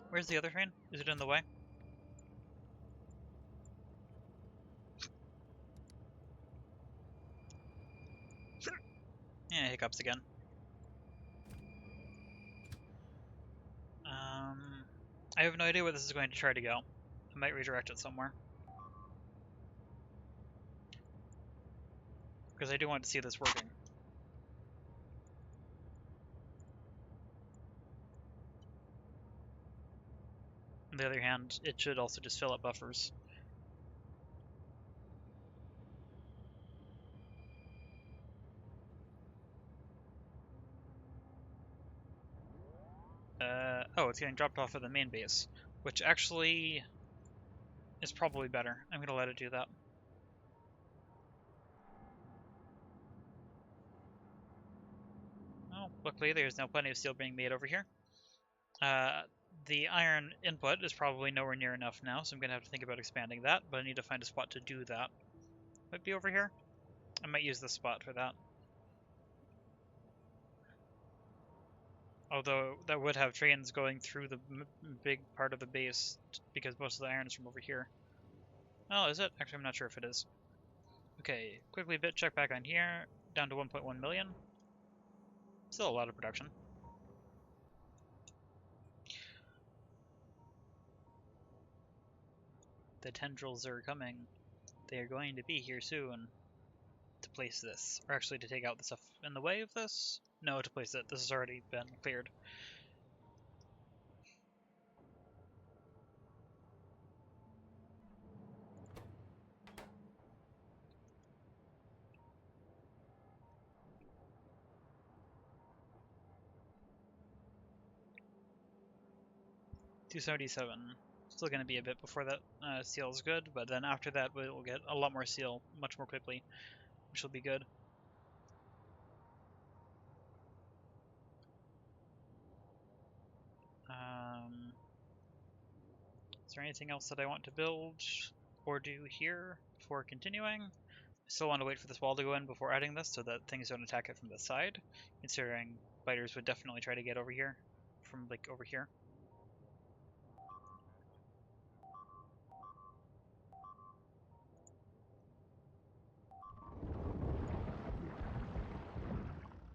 Where's the other train? Is it in the way? Yeah, hiccups again. I have no idea where this is going to try to go. I might redirect it somewhere. Because I do want to see this working. On the other hand, it should also just fill up buffers. Oh, it's getting dropped off at the main base, which actually is probably better. I'm going to let it do that. Oh, luckily there's now plenty of steel being made over here. The iron input is probably nowhere near enough now, so I'm going to have to think about expanding that, but I need to find a spot to do that. Might be over here? I might use this spot for that. Although that would have trains going through the big part of the base, because most of the iron is from over here. Oh, is it? Actually, I'm not sure if it is. Okay, quickly bit check back on here, down to 1.1 million. Still a lot of production. The tendrils are coming. They are going to be here soon to place this. Or actually to take out the stuff in the way of this? No, to place it. This has already been cleared. $277. Still going to be a bit before that seal is good, but then after that we'll get a lot more seal much more quickly, which will be good. there anything else that I want to build or do here before continuing? I still want to wait for this wall to go in before adding this so that things don't attack it from the side, considering biters would definitely try to get over here, from like over here.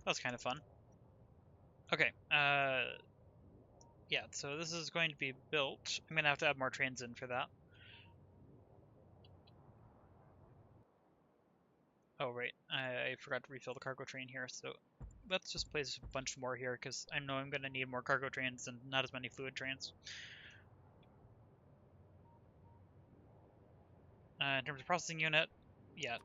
That was kind of fun. Okay, yeah, so this is going to be built. I'm going to have to add more trains in for that. Oh, right, I forgot to refill the cargo train here, so let's just place a bunch more here, because I know I'm going to need more cargo trains and not as many fluid trains. In terms of processing unit, yeah,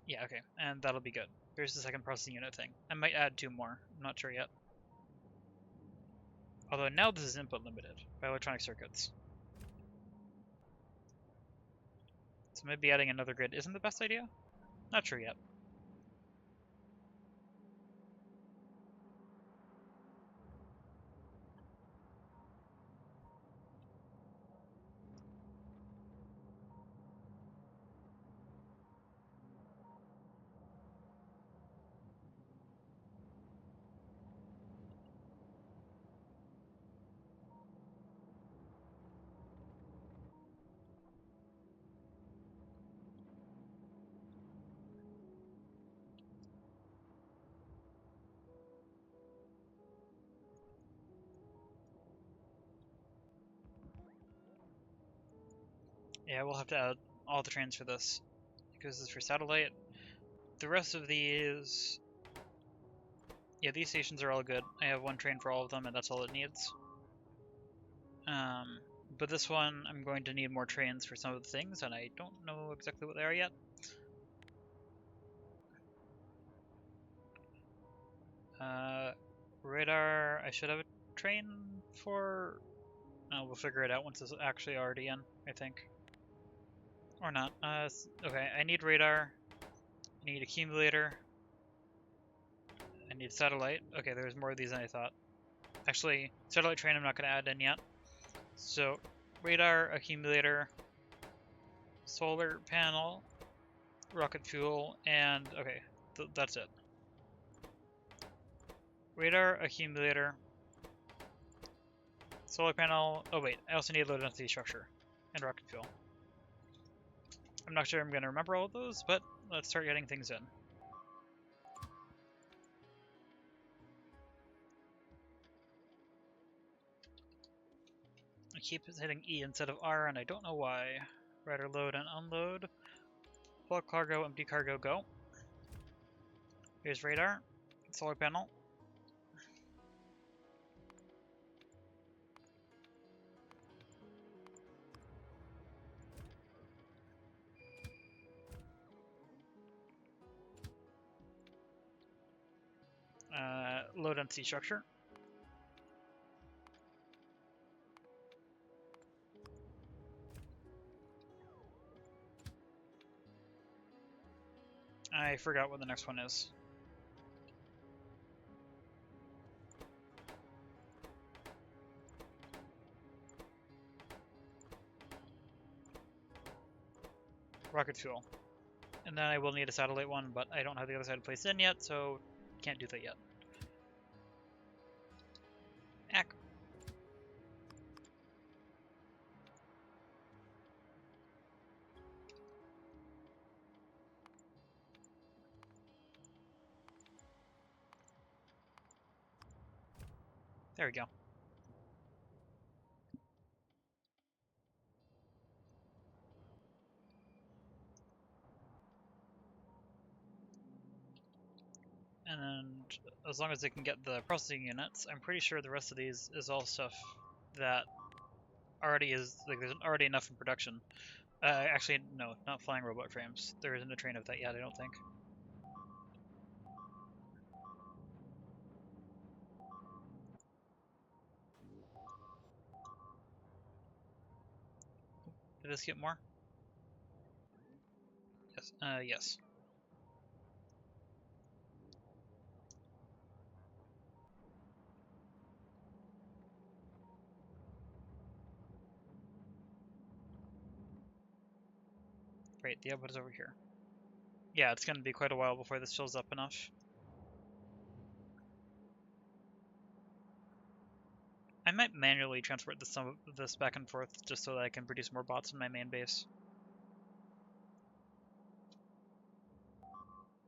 yeah, okay, and that'll be good. Here's the second processing unit thing. I might add 2 more, I'm not sure yet. Although now this is input limited by electronic circuits. So maybe adding another grid isn't the best idea? Not sure yet. Yeah, we'll have to add all the trains for this, because this is for satellite. The rest of these... Yeah, these stations are all good. I have 1 train for all of them, and that's all it needs. But this one, I'm going to need more trains for some of the things, and I don't know exactly what they are yet. Radar, I should have a train for... we'll figure it out once it's actually already in, I think. Or not. Okay, I need radar. I need accumulator. I need satellite. Okay, there's more of these than I thought. Actually, satellite train I'm not going to add in yet. So, radar, accumulator, solar panel, rocket fuel, and... okay, that's it. Radar, accumulator, solar panel... oh wait, I also need low density structure, and rocket fuel. I'm not sure I'm going to remember all of those, but let's start getting things in. I keep hitting E instead of R, and I don't know why. Radar load and unload. Bulk cargo, empty cargo, go. Here's radar, solar panel. Low density structure. I forgot what the next one is. Rocket fuel. And then I will need a satellite one, but I don't have the other side placed in yet, so can't do that yet. Ack. There we go. And as long as they can get the processing units, I'm pretty sure the rest of these is all stuff that already is, like, there's already enough in production. Actually, no, not flying robot frames. There isn't a train of that yet, I don't think. Did this get more? Yes. Yes. Right, the output is over here. Yeah, it's going to be quite a while before this fills up enough. I might manually transport this back and forth just so that I can produce more bots in my main base.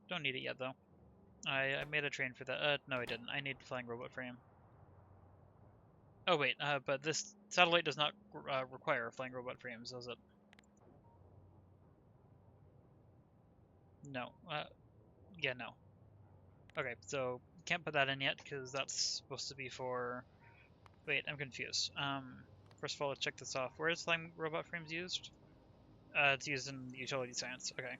Don't need it yet, though. I made a train for that. No, I didn't. I need flying robot frame. Oh, wait, but this satellite does not require flying robot frames, does it? No. Yeah, no. Okay, so can't put that in yet because that's supposed to be for... Wait, I'm confused. First of all, let's check this off. Where is flying robot frames used? It's used in utility science. Okay.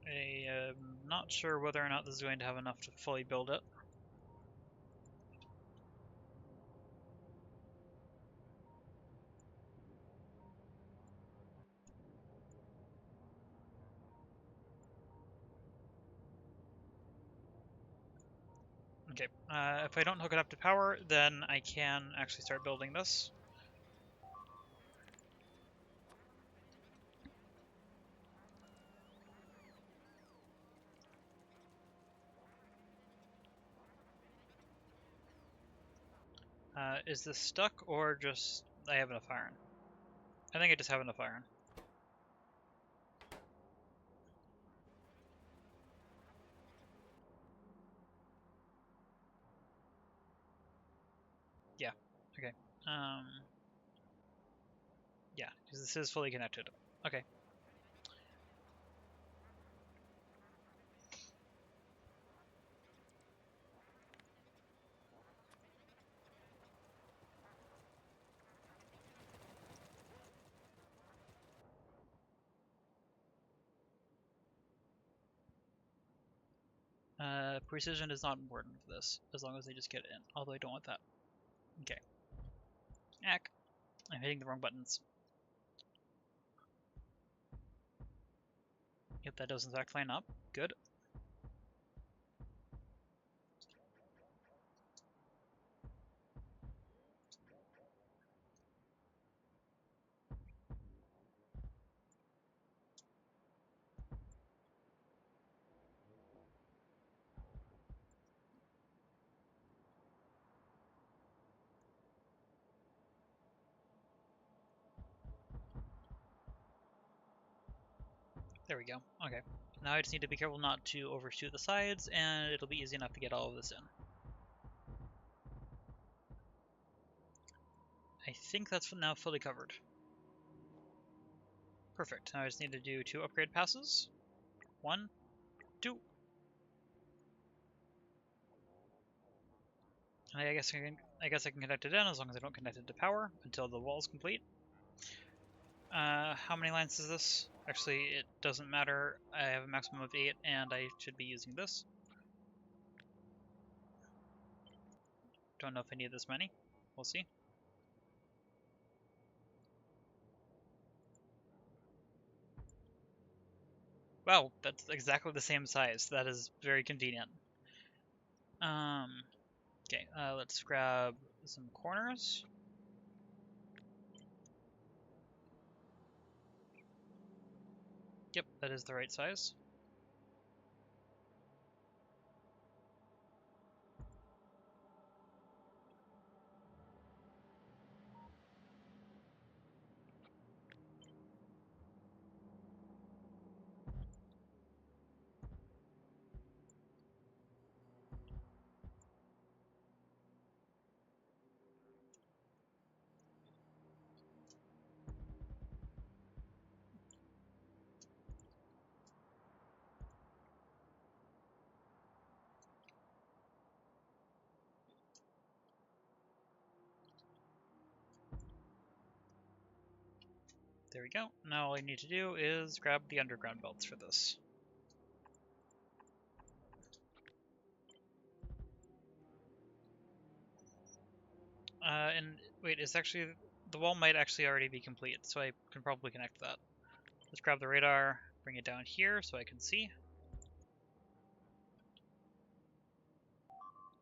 I'm not sure whether or not this is going to have enough to fully build it. Okay, if I don't hook it up to power, then I can actually start building this. Is this stuck or just I have enough iron? I think I just have enough iron. Yeah, okay. Yeah, because this is fully connected. Okay. Precision is not important for this, as long as they just get it in. Although I don't want that. Okay. Ack. I'm hitting the wrong buttons. Yep, that does in fact line up. Good. There we go. Okay. Now I just need to be careful not to overshoot the sides, and it'll be easy enough to get all of this in. I think that's now fully covered. Perfect. Now I just need to do 2 upgrade passes. 1, 2. And I guess I can connect it in as long as I don't connect it to power until the wall is complete. How many lines is this? Actually, it doesn't matter. I have a maximum of 8, and I should be using this. Don't know if I need this many. We'll see. Wow, that's exactly the same size. That is very convenient. Okay, let's grab some corners. Yep, that is the right size. There we go. Now all I need to do is grab the underground belts for this. And wait, it's actually, the wall might actually already be complete, so I can probably connect that. Let's grab the radar, bring it down here so I can see.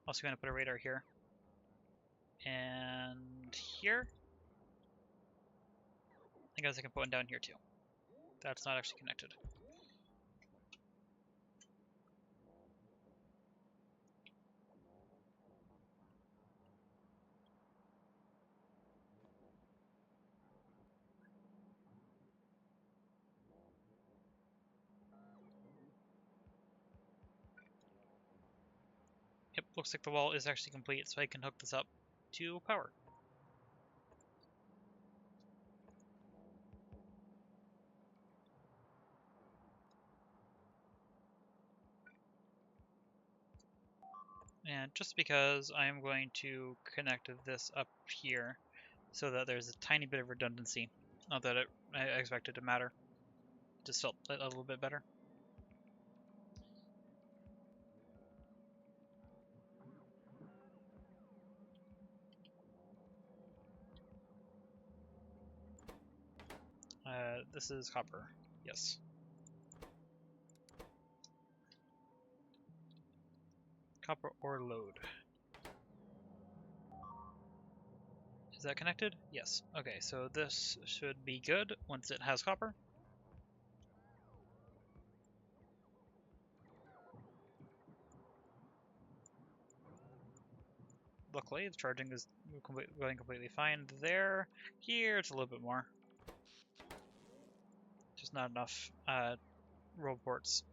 Also going to put a radar here. And here. I guess I can put one down here too. That's not actually connected. Yep, looks like the wall is actually complete, so I can hook this up to power. And just because I'm going to connect this up here so that there's a tiny bit of redundancy. Not that I expect it to matter. Just felt a little bit better. This is copper. Yes. Copper ore load. Is that connected? Yes. Okay, so this should be good once it has copper. Luckily, the charging is going completely fine there. Here, it's a little bit more. Just not enough roll ports.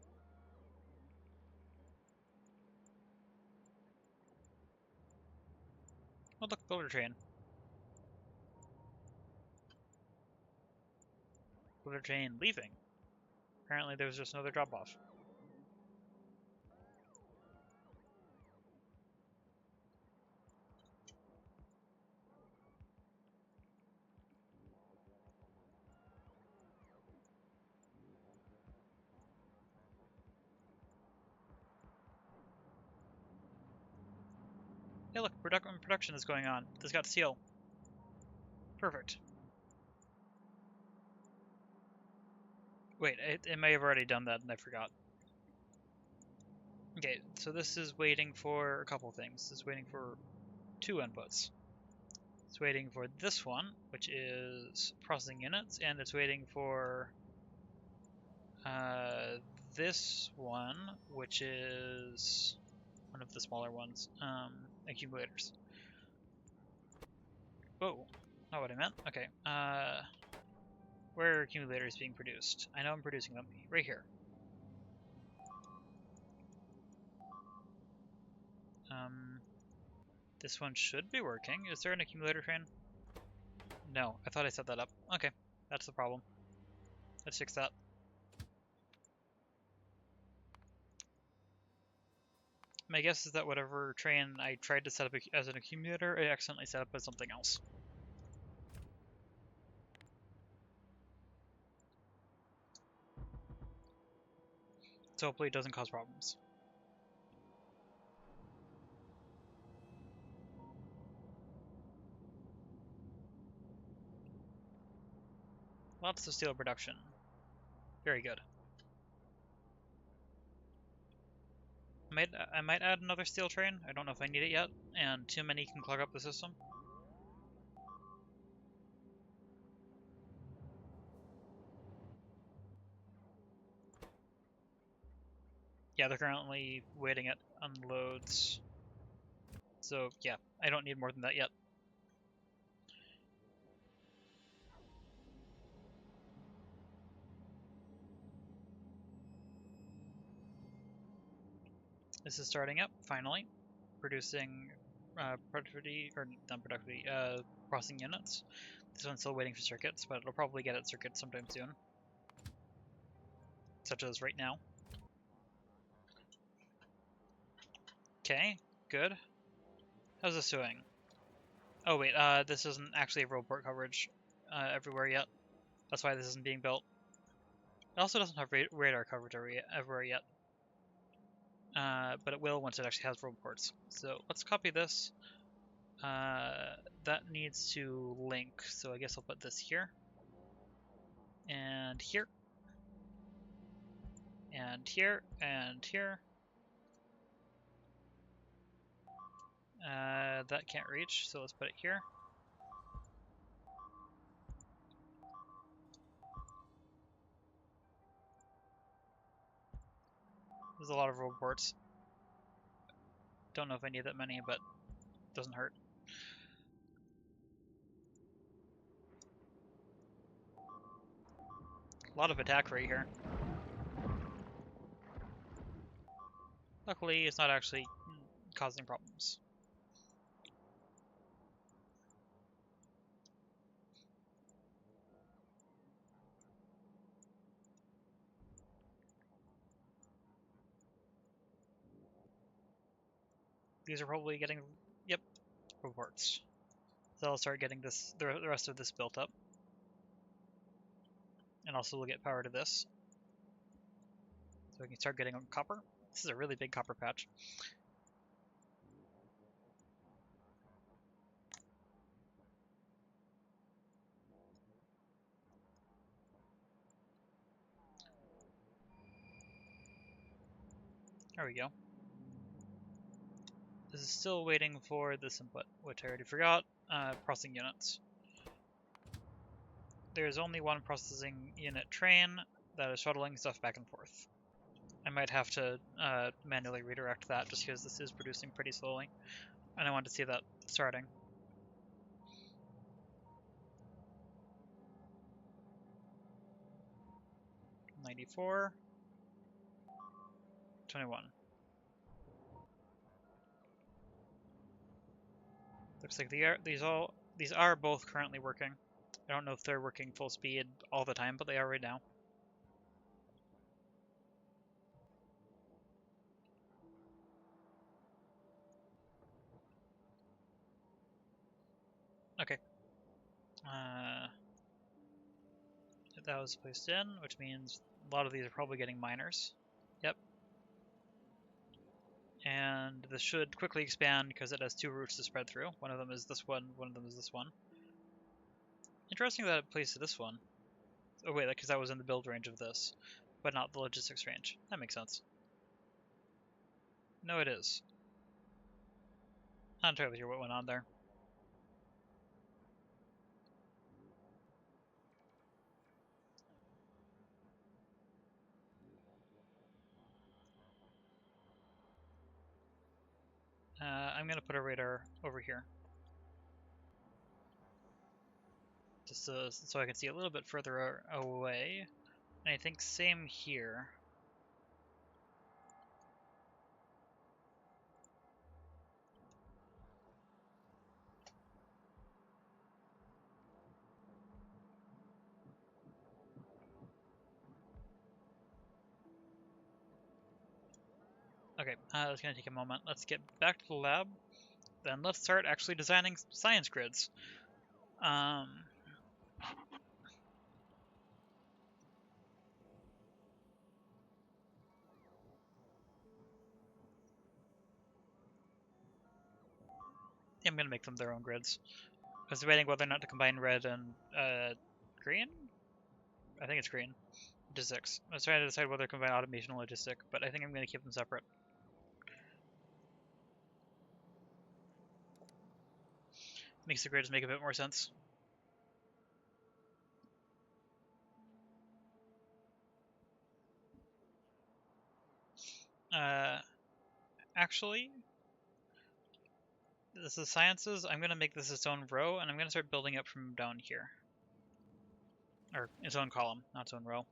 Oh, look, builder train. Builder train leaving. Apparently, there's just another drop-off. Hey, look, production is going on. This got steel. Perfect. Wait, it may have already done that and I forgot. Okay, so this is waiting for a couple things. This is waiting for two inputs. It's waiting for this one, which is processing units, and it's waiting for this one, which is one of the smaller ones, accumulators. Whoa, not what I meant. Okay, where are accumulators being produced? I know I'm producing them right here. This one should be working. Is there an accumulator train? No, I thought I set that up. Okay, that's the problem. Let's fix that. My guess is that whatever train I tried to set up as an accumulator, I accidentally set up as something else. So hopefully it doesn't cause problems. Lots of steel production. Very good. I might add another steel train. I don't know if I need it yet, and too many can clog up the system. Yeah, they're currently waiting at unloads. So yeah, I don't need more than that yet. This is starting up, finally, producing productivity, or not productivity, processing units. This one's still waiting for circuits, but it'll probably get its circuits sometime soon. Such as right now. Okay, good. How's this doing? Oh wait, this isn't actually have roll port coverage everywhere yet. That's why this isn't being built. It also doesn't have radar coverage everywhere yet. But it will once it actually has roll ports. So let's copy this. That needs to link, so I guess I'll put this here. And here. And here. And here. That can't reach, so let's put it here. There's a lot of reports. Don't know if I need that many, but it doesn't hurt. A lot of attack rate here. Luckily, it's not actually causing problems. These are probably getting, yep, reports. So I'll start getting this, the rest of this built up. And also we'll get power to this. So we can start getting copper. This is a really big copper patch. There we go. This is still waiting for this input, which I already forgot. Processing units. There's only one processing unit train that is shuttling stuff back and forth. I might have to manually redirect that just because this is producing pretty slowly. And I want to see that starting. $94, $21. Looks like these are both currently working. I don't know if they're working full speed all the time, but they are right now. Okay. That was placed in, which means a lot of these are probably getting miners. Yep. And this should quickly expand because it has two routes to spread through. One of them is this one of them is this one. Interesting that it placed this one. Oh wait, because that was in the build range of this, but not the logistics range. That makes sense. No, it is. Not entirely sure what went on there. I'm going to put a radar over here. Just so I can see a little bit further away. And I think same here. Okay, that's going to take a moment. Let's get back to the lab. Then let's start actually designing science grids. I'm going to make them their own grids. I was debating whether or not to combine red and green? I think it's green. Logistics. I was trying to decide whether to combine automation and logistic, but I think I'm going to keep them separate. Makes the grids make a bit more sense. Actually, this is sciences. I'm going to make this its own row, and I'm going to start building up from down here. Or its own column, not its own row.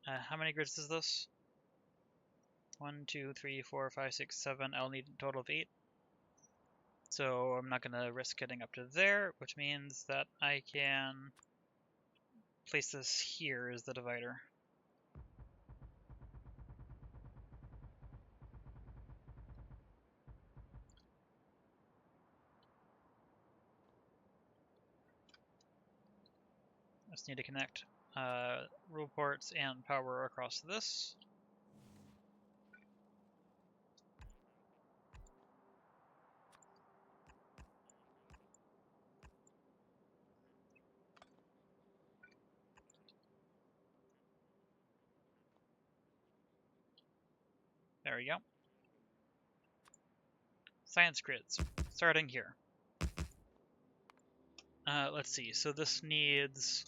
How many grids is this? 1, 2, 3, 4, 5, 6, 7. I'll need a total of 8. So I'm not going to risk getting up to there, which means that I can place this here as the divider. I just need to connect rule ports and power across this. There we go. Science grids, starting here. Let's see, so this needs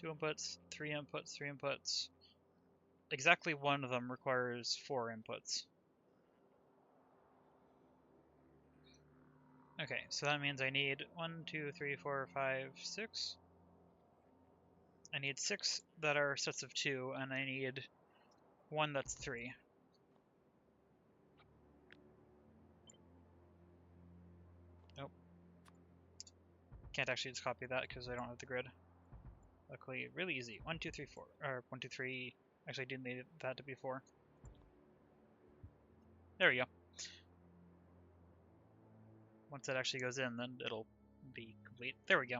2 inputs, 3 inputs, 3 inputs. Exactly one of them requires 4 inputs. Okay, so that means I need 1, 2, 3, 4, 5, 6. I need 6 that are sets of 2, and I need 1 that's 3. Nope. Can't actually just copy that because I don't have the grid. Luckily, really easy. 1, 2, 3, 4. Or 1, 2, 3. Actually, I do need that to be 4. There we go. Once it actually goes in, then it'll be complete. There we go.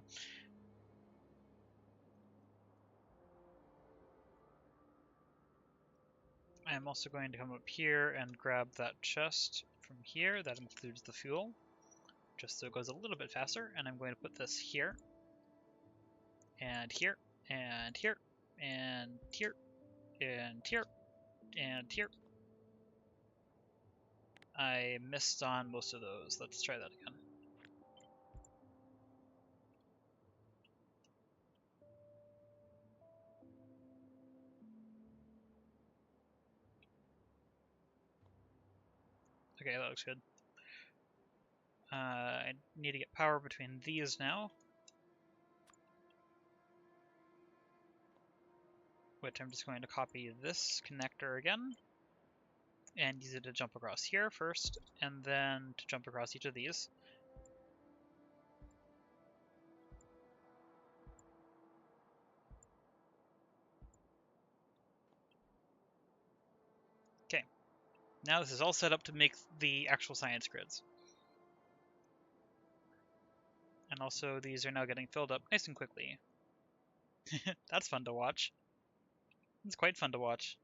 I am also going to come up here and grab that chest from here. That includes the fuel, just so it goes a little bit faster. And I'm going to put this here, and here, and here, and here, and here, and here. I missed on most of those. Let's try that again. Okay, that looks good. I need to get power between these now, which I'm just going to copy this connector again and use it to jump across here first, and then to jump across each of these. Okay, now this is all set up to make the actual science grids. And also these are now getting filled up nice and quickly. That's fun to watch. It's quite fun to watch.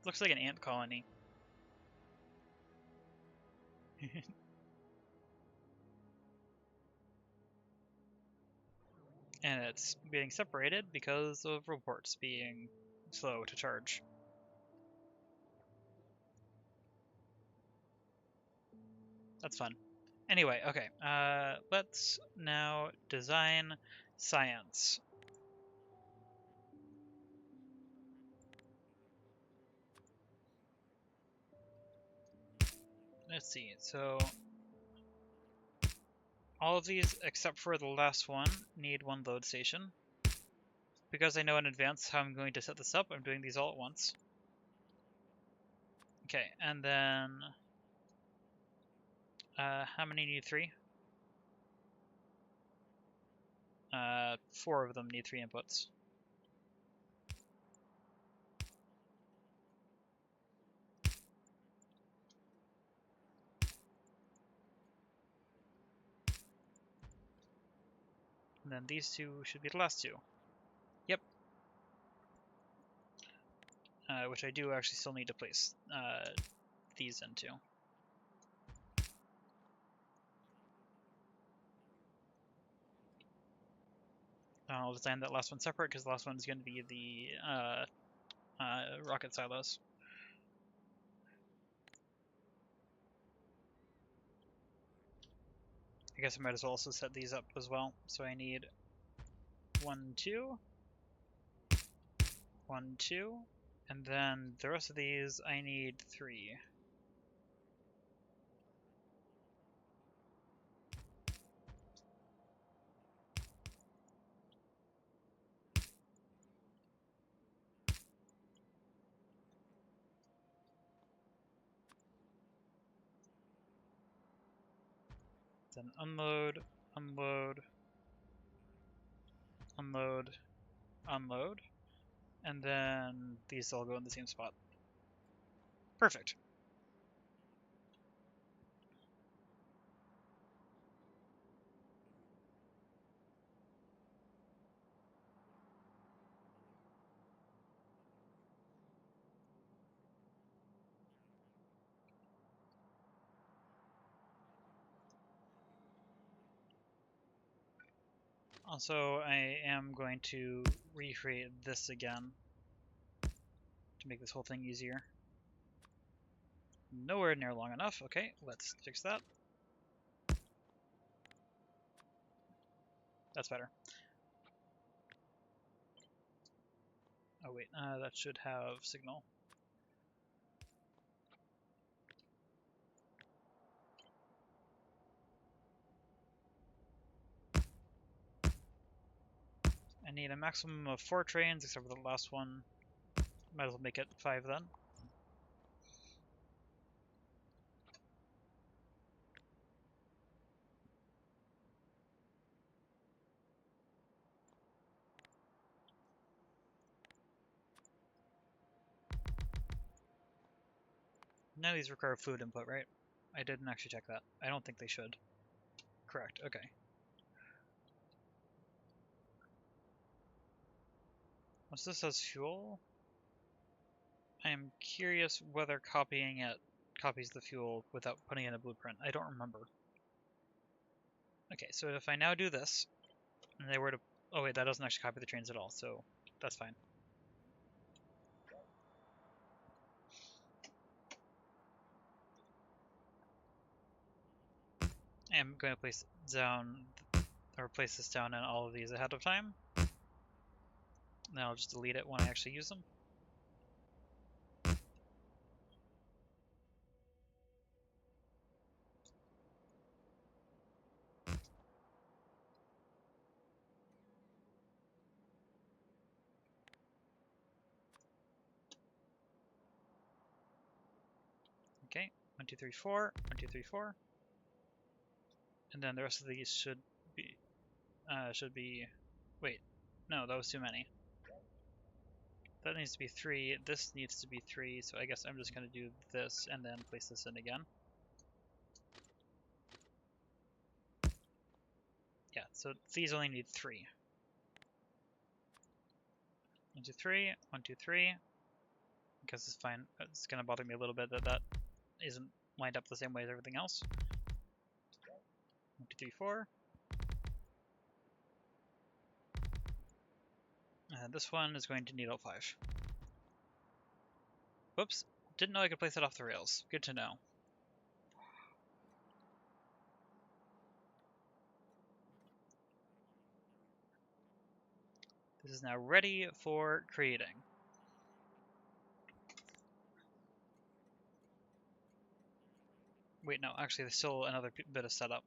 Looks like an ant colony. And it's being separated because of reports being slow to charge. That's fun. Anyway, okay, let's now design science. Let's see, so all of these except for the last one need one load station. Because I know in advance how I'm going to set this up, I'm doing these all at once. Okay, and then how many need 3? 4 of them need 3 inputs. And then these 2 should be the last 2. Yep. Which I do actually still need to place these into. I'll design that last one separate because the last one is going to be the rocket silos. I guess I might as well also set these up as well. So I need 1, 2, 1, 2, and then the rest of these I need 3. Then unload, unload, unload, unload, and then these all go in the same spot. Perfect. Also, I am going to recreate this again to make this whole thing easier. Nowhere near long enough. Okay, let's fix that. That's better. Oh wait, that should have signal. I need a maximum of 4 trains, except for the last one. Might as well make it 5 then. None of these require fluid input, right? I didn't actually check that. I don't think they should. Correct, okay. Once this has fuel, I am curious whether copying it copies the fuel without putting it in a blueprint. I don't remember. Okay, so if I now do this, and they were to... Oh wait, that doesn't actually copy the trains at all, so that's fine. I'm going to place this down in all of these ahead of time. And then I'll just delete it when I actually use them. Okay, 1, 2, 3, 4, 1, 2, 3, 4. And then the rest of these should be, wait, no, that was too many. That needs to be 3, this needs to be 3, so I guess I'm just going to do this and then place this in again. Yeah, so these only need 3. 1, 2, 3, 1, 2, 3. I guess it's fine. It's going to bother me a little bit that that isn't lined up the same way as everything else. 1, 2, 3, 4. And this one is going to need L5. Whoops, didn't know I could place it off the rails. Good to know. This is now ready for creating. Wait, no, actually there's still another bit of setup.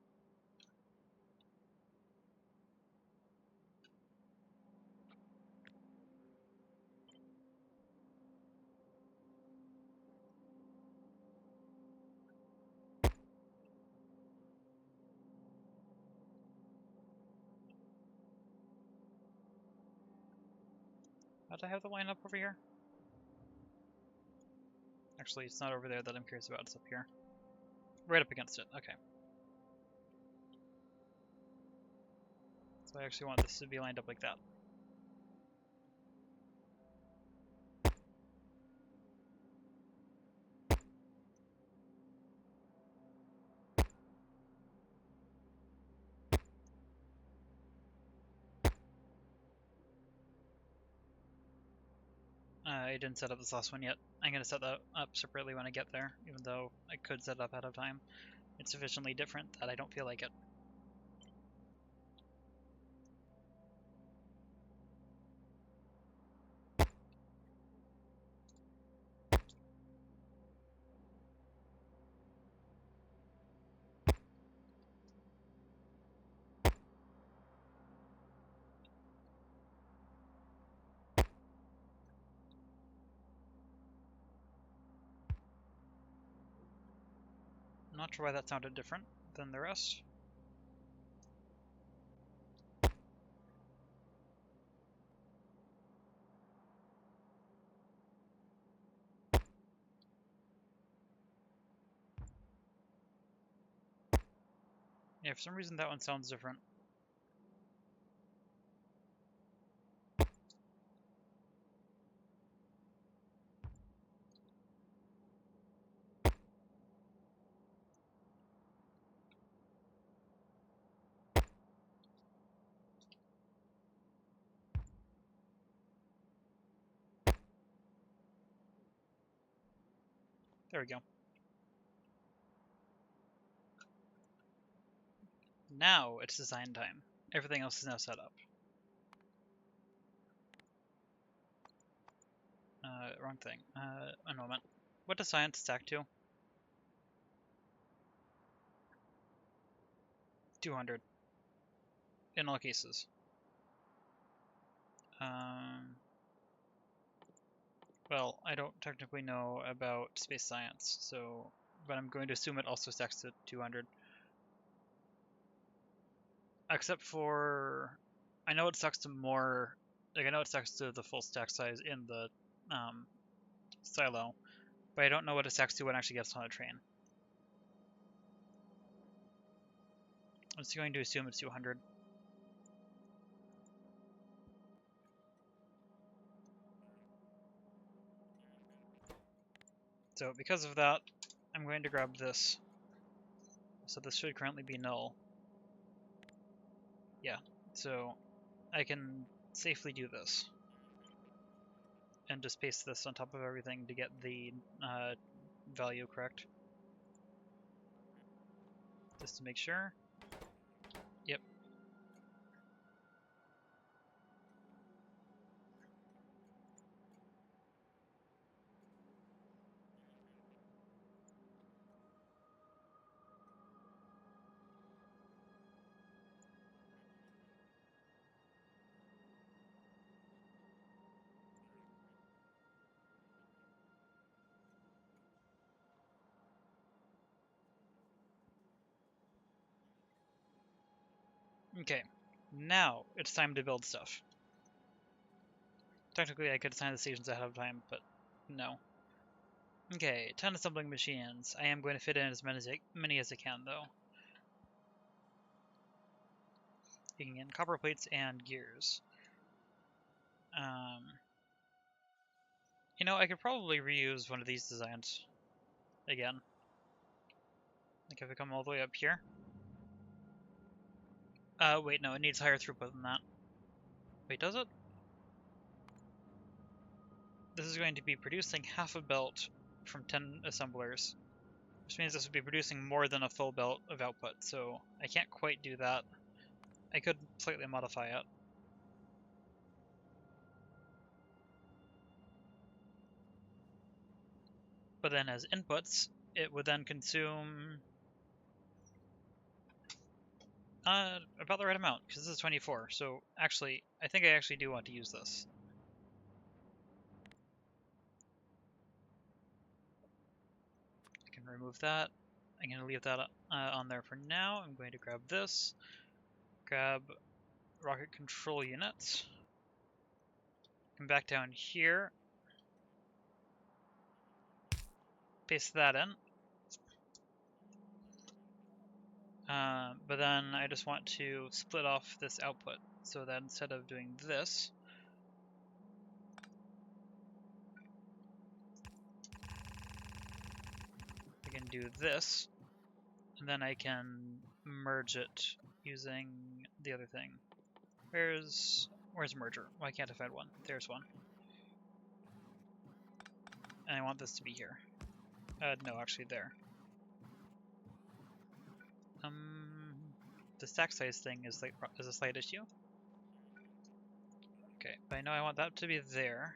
How do I have the line up over here? Actually, it's not over there that I'm curious about, it's up here. Right up against it, okay. So I actually want this to be lined up like that. I didn't set up this last one yet. I'm going to set that up separately when I get there, even though I could set it up ahead of time. It's sufficiently different that I don't feel like it. I'm not sure why that sounded different than the rest. Yeah, for some reason that one sounds different. There we go. Now it's design time. Everything else is now set up. Wrong thing. A moment. What does science stack to? 200. In all cases. Well, I don't technically know about space science, so, but I'm going to assume it also stacks to 200. Except for, I know it stacks to more, like I know it stacks to the full stack size in the silo, but I don't know what it stacks to when it actually gets on a train. I'm just going to assume it's 200. So because of that, I'm going to grab this. So this should currently be null. Yeah, so I can safely do this. And just paste this on top of everything to get the value correct. Just to make sure. Yep. Okay, now it's time to build stuff. Technically, I could assign the stations ahead of time, but no. Okay, 10 assembling machines. I am going to fit in as many as I can, though. Taking in copper plates and gears. You know, I could probably reuse one of these designs again. Like if I come all the way up here. Wait, no, it needs higher throughput than that. Wait, does it? This is going to be producing half a belt from 10 assemblers, which means this would be producing more than a full belt of output, so I can't quite do that. I could slightly modify it. But then as inputs, it would then consume about the right amount, because this is 24, so actually, I think I actually do want to use this. I can remove that. I'm going to leave that on there for now. I'm going to grab this, grab rocket control units, come back down here, paste that in. But then I just want to split off this output, so that instead of doing this, I can do this, and then I can merge it using the other thing. Where's merger? Why can't I find one? There's one. And I want this to be here. No, actually there. The stack size thing is a slight issue. Okay, but I know I want that to be there.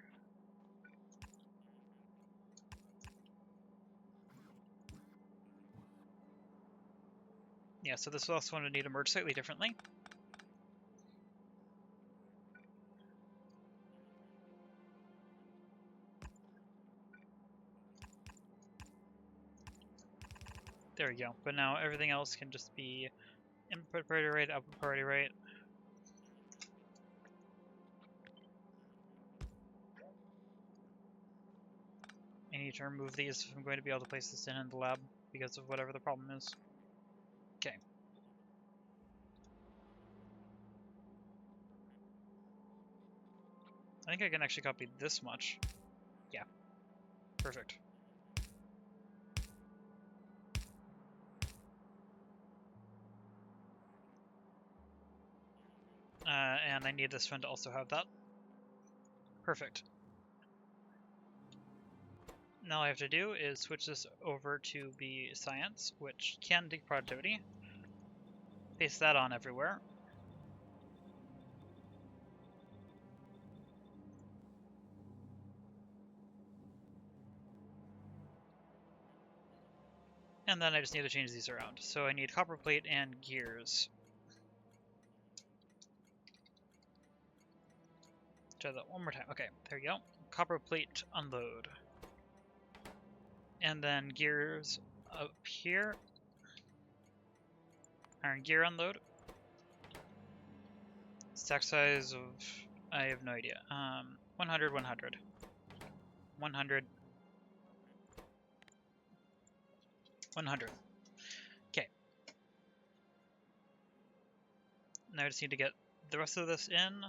Yeah, so this will also want to need to merge slightly differently. There we go. But now everything else can just be input priority rate, output priority rate. I need to remove these if I'm going to be able to place this in the lab because of whatever the problem is. Okay. I think I can actually copy this much. Yeah. Perfect. And I need this one to also have that. Perfect. Now all I have to do is switch this over to be science, which can take productivity. Paste that on everywhere. And then I just need to change these around. So I need copper plate and gears. Try that one more time. Okay, there you go. Copper plate unload. And then gears up here. Iron gear unload. Stack size of, I have no idea. 100, 100. 100. 100. Okay. Now I just need to get the rest of this in.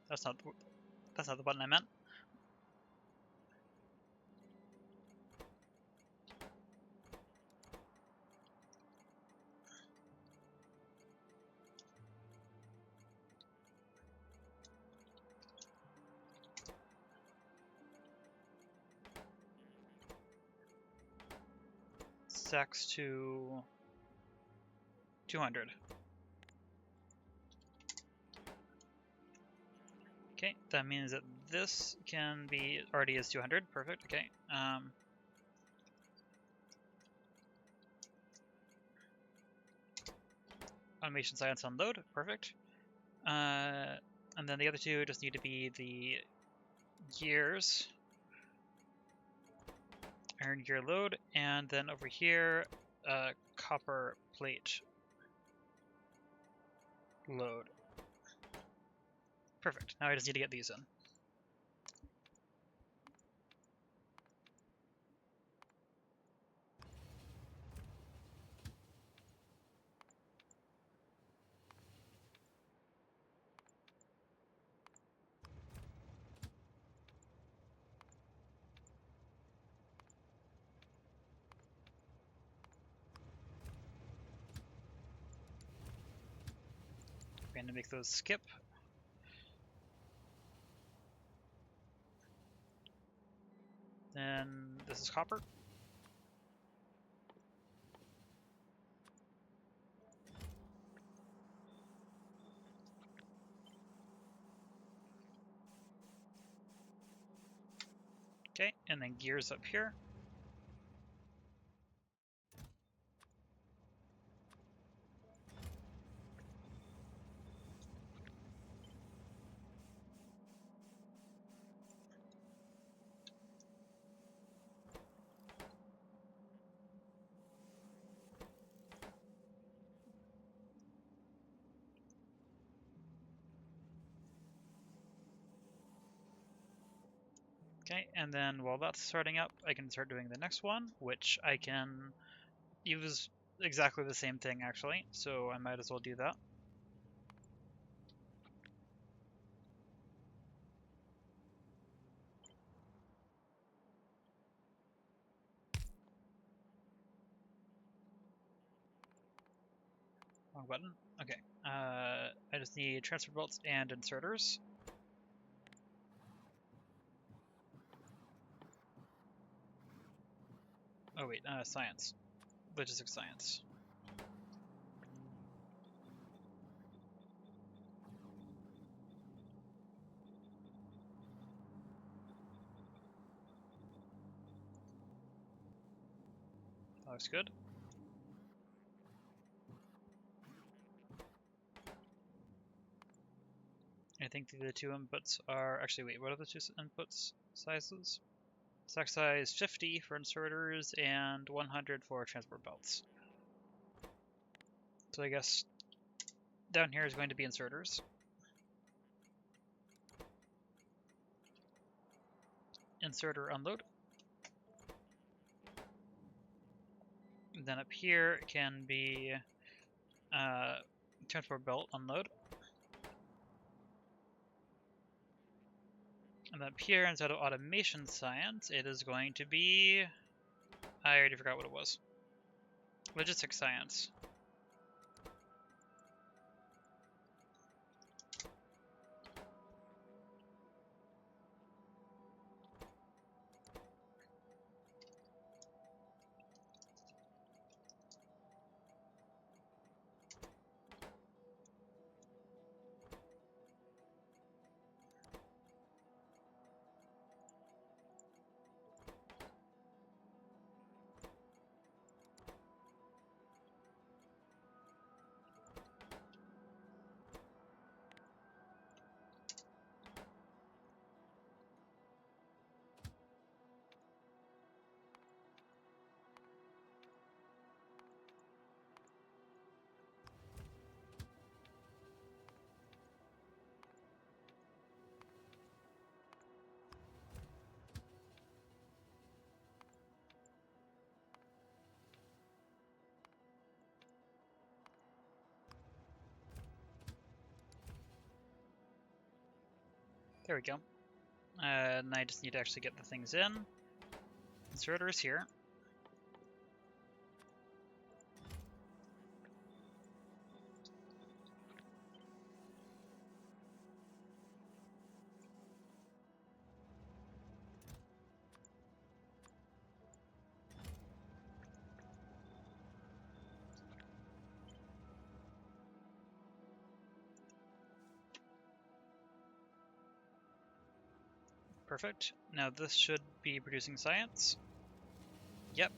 That's not the button I meant. Stacks to 200. Okay, that means that this can be already is 200. Perfect. Okay. Automation science unload. Perfect. And then the other two just need to be the gears. Iron gear load, and then over here, copper plate load. Perfect. Now I just need to get these in. We're going to make those skip. Then this is copper. Okay, and then gears up here. Okay, and then while that's starting up, I can start doing the next one, which I can use exactly the same thing actually, so I might as well do that. Wrong button. Okay, I just need transfer belts and inserters. Oh wait, science. Logistics science. That looks good. I think the two inputs are, actually wait, what are the two inputs sizes? Stack size 50 for inserters and 100 for transport belts. So I guess down here is going to be inserters. Inserter unload. And then up here can be transport belt unload. And then up here, instead of automation science, it is going to be, I already forgot what it was. Logistics science. There we go. And I just need to actually get the things in. Inserter is here. Perfect. Now this should be producing science. Yep.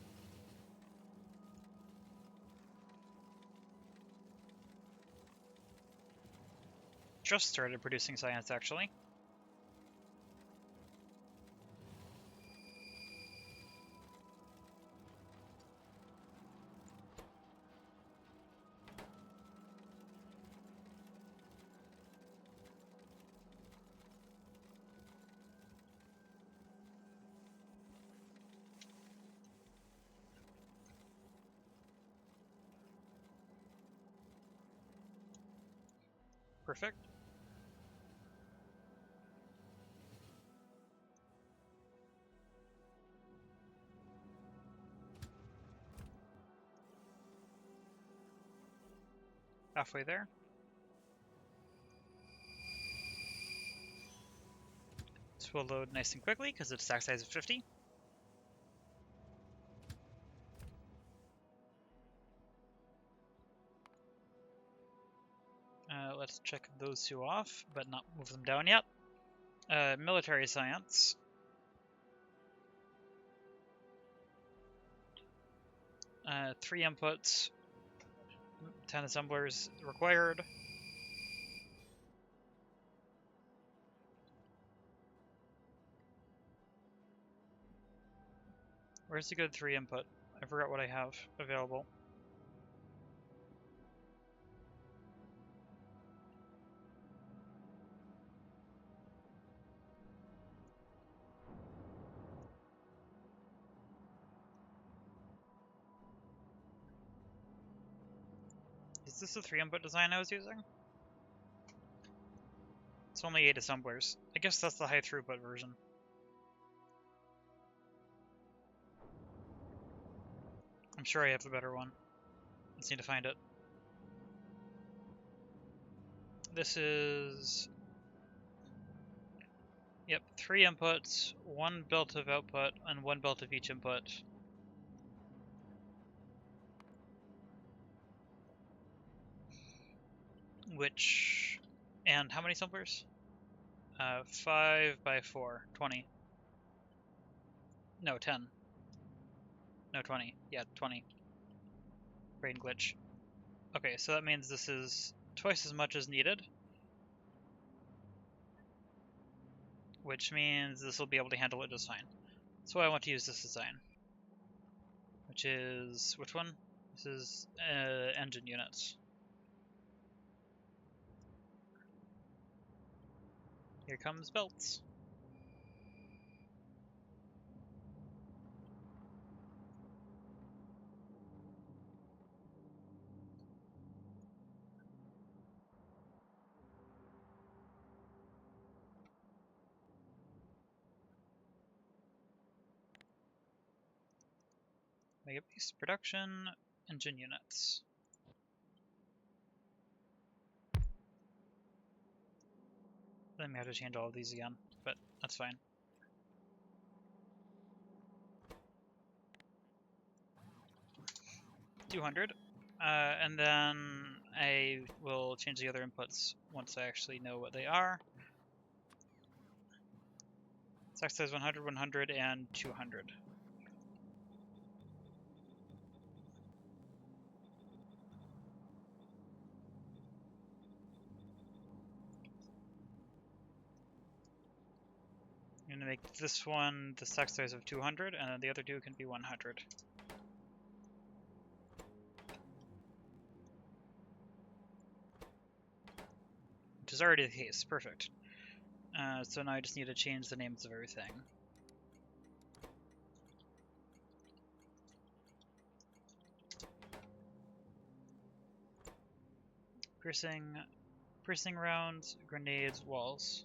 Just started producing science, actually. Perfect. Halfway there. This will load nice and quickly because it's stack size of 50. Let's check those two off, but not move them down yet. Military science. 3 inputs, 10 assemblers required. Where's the good 3 input? I forgot what I have available. Is this the 3 input design I was using? It's only 8 assemblers. I guess that's the high throughput version. I'm sure I have the better one. Just need to find it. This is... Yep, 3 inputs, 1 belt of output, and 1 belt of each input. Which... And how many assemblers? 5 by 4, 20. No, 10. No, 20. Yeah, 20. Brain glitch. Okay, so that means this is twice as much as needed. Which means this will be able to handle it just fine. So I want to use this design. Which is... which one? This is engine units. Here comes belts. Megabase production, engine units. Then we have to change all of these again, but that's fine. $200. And then I will change the other inputs once I actually know what they are. Stack size 100, 100, and 200. I'm going to make this one the stack size of 200, and then the other two can be 100. Which is already the case. Perfect. So now I just need to change the names of everything. Piercing rounds, grenades, walls.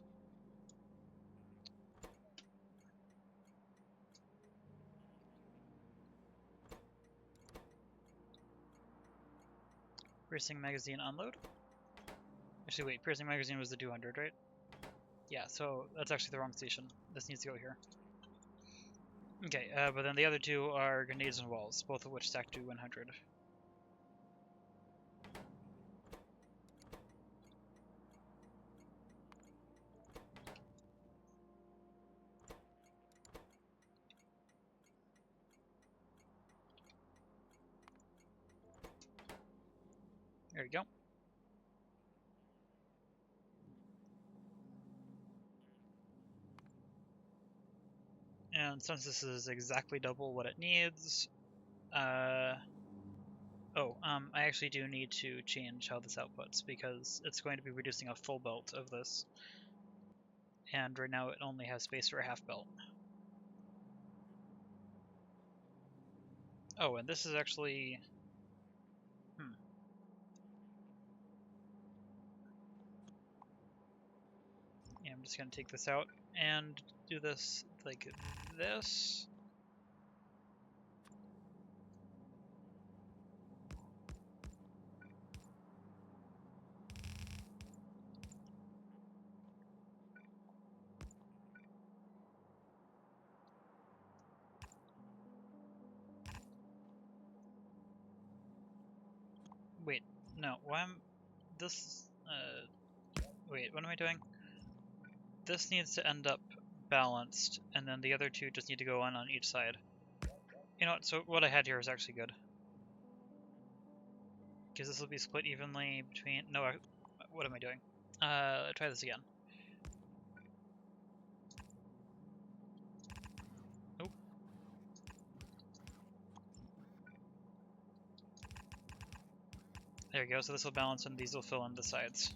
Piercing magazine unload. Actually, wait, piercing magazine was the 200, right? Yeah, so that's actually the wrong station. This needs to go here. Okay, but then the other two are grenades and walls, both of which stack to 100. There we go. And since this is exactly double what it needs, I actually do need to change how this outputs because it's going to be producing a full belt of this. And right now it only has space for a half belt. Oh, and this is actually... Yeah, I'm just going to take this out and do this like this. Wait, no, why am... This... wait, what am I doing? This needs to end up balanced, and then the other two just need to go on each side. You know what, so what I had here is actually good. Because this will be split evenly between... No, what am I doing? Try this again. Oh. There we go, so this will balance and these will fill in the sides.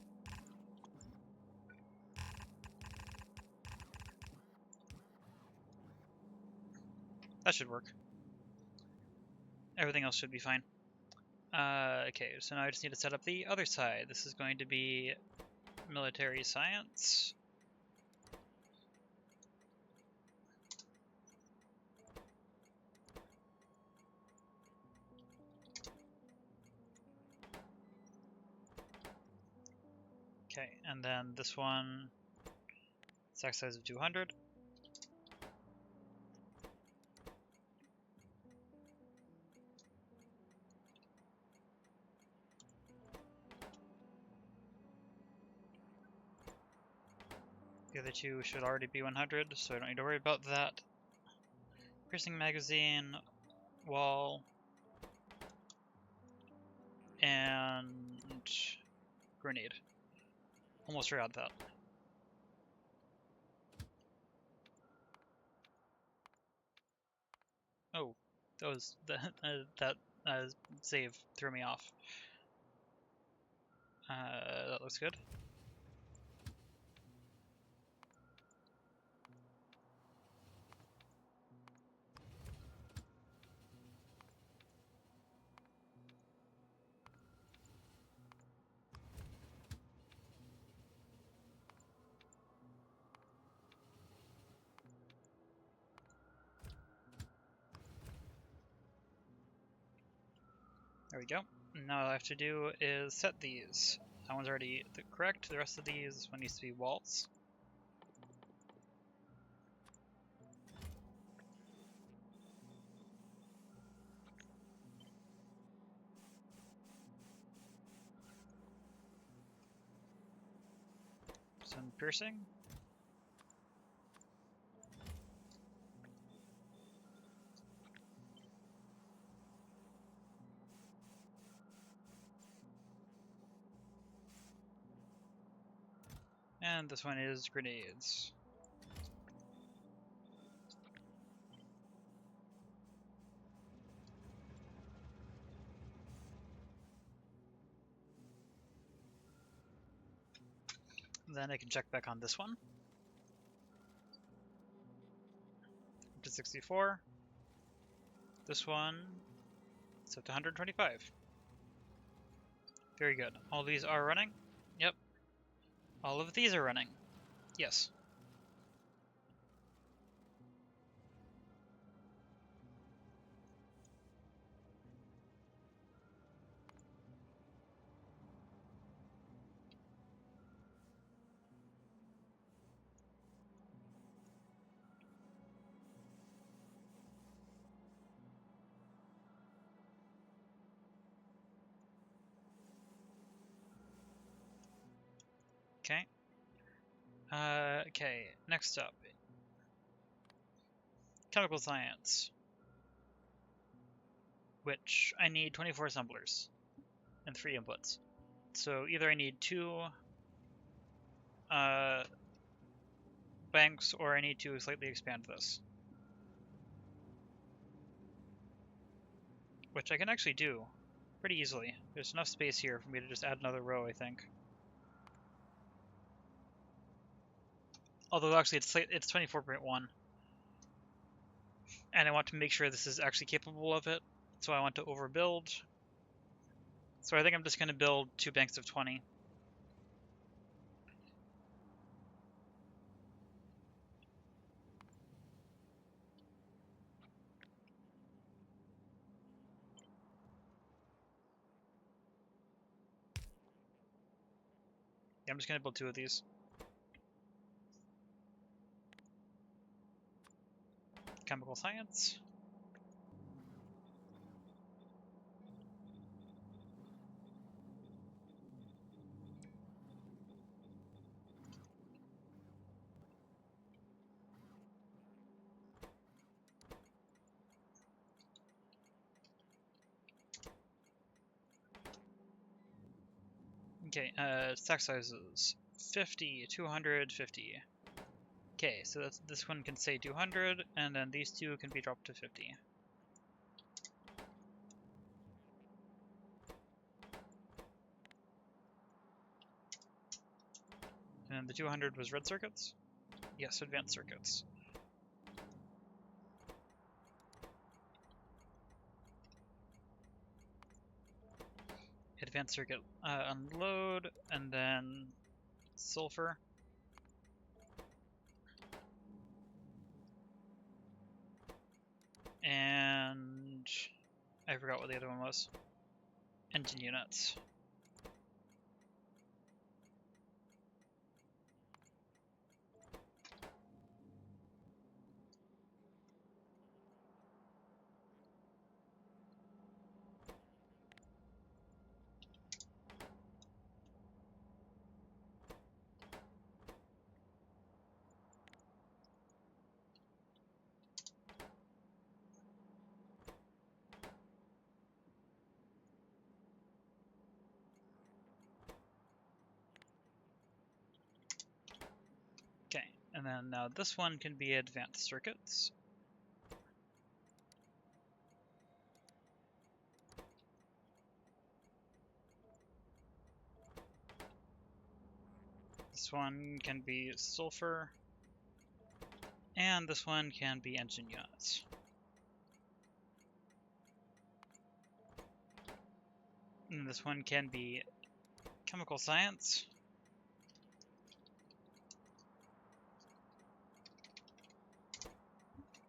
That should work. Everything else should be fine. Okay, so now I just need to set up the other side. This is going to be military science. Okay, and then this one, stack size of 200. The other two should already be 100, so I don't need to worry about that. Piercing magazine, wall, and grenade. Almost forgot that. Oh, that save threw me off. That looks good. There we go. Now all I have to do is set these. That one's already correct. The rest of these, one needs to be walls. Some piercing. And this one is grenades. Then I can check back on this one. Up to 64. This one is up to 125. Very good. All these are running? Yep. All of these are running. Yes. Okay. Okay, next up. Chemical science. Which I need 24 assemblers and 3 inputs. So either I need 2 banks or I need to slightly expand this. Which I can actually do pretty easily. There's enough space here for me to just add another row, I think. Although actually it's 24.1. And I want to make sure this is actually capable of it. So I want to overbuild. So I think I'm just going to build 2 banks of 20. Yeah, I'm just going to build 2 of these. Chemical science. Okay, stack sizes 50, 200, 50. Okay, so this one can say 200, and then these 2 can be dropped to 50. And the 200 was red circuits? Yes, advanced circuits. Advanced circuit unload, and then sulfur. And I forgot what the other one was. Engine units. Okay, and then now this one can be advanced circuits. This one can be sulfur. And this one can be engine units. And this one can be chemical science.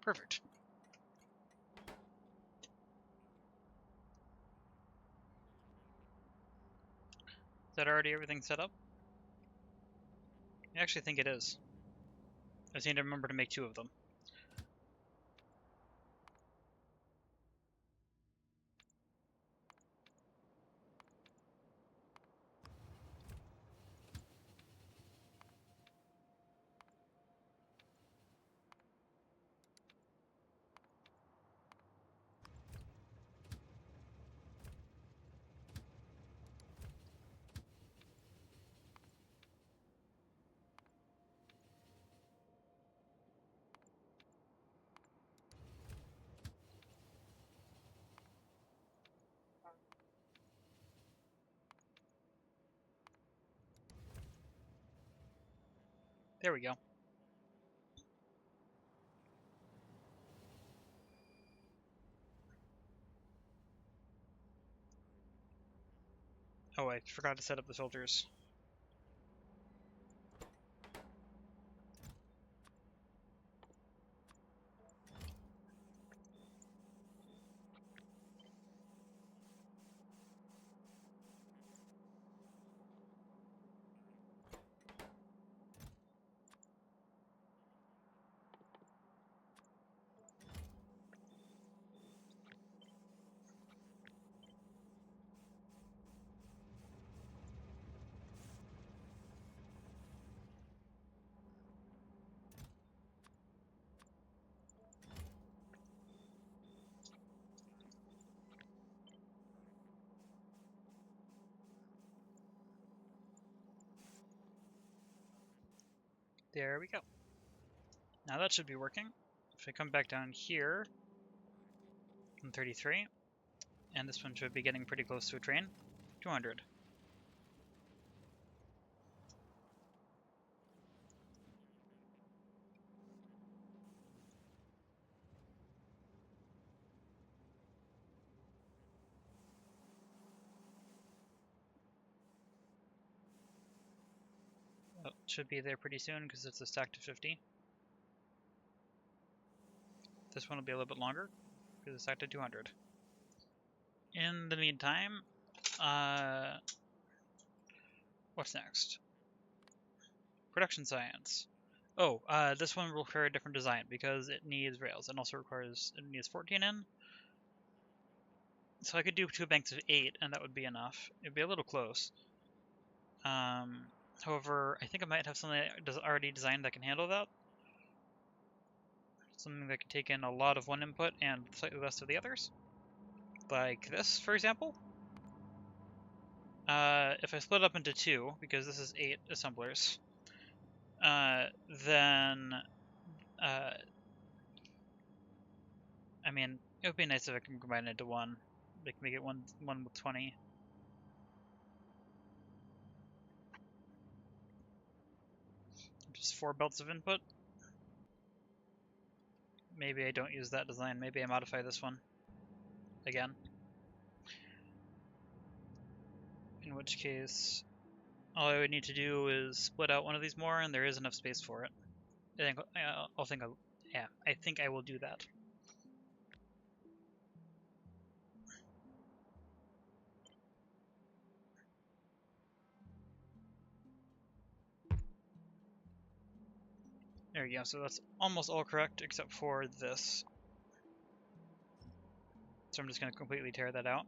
Perfect. Is that already everything set up? I actually think it is. I just need to remember to make 2 of them. There we go. Oh, I forgot to set up the filters. There we go. Now that should be working. If I come back down here, on 33, and this one should be getting pretty close to a train, 200. Oh, should be there pretty soon because it's a stack to 50. This one will be a little bit longer because it's stacked to 200. In the meantime, what's next? Production science. Oh, this one will require a different design because it needs rails and also it needs 14 in. So I could do 2 banks of 8 and that would be enough. It'd be a little close. However, I think I might have something that already designed that can handle that. Something that can take in a lot of one input and slightly less of the others. Like this, for example. If I split up into 2, because this is 8 assemblers, then, I mean, it would be nice if I can combine it into 1. Make it one with 20. Just 4 belts of input. Maybe I don't use that design. Maybe I modify this one again. In which case, all I would need to do is split out one of these more, and there is enough space for it. I think I will do that. There we go. So that's almost all correct except for this. So I'm just going to completely tear that out.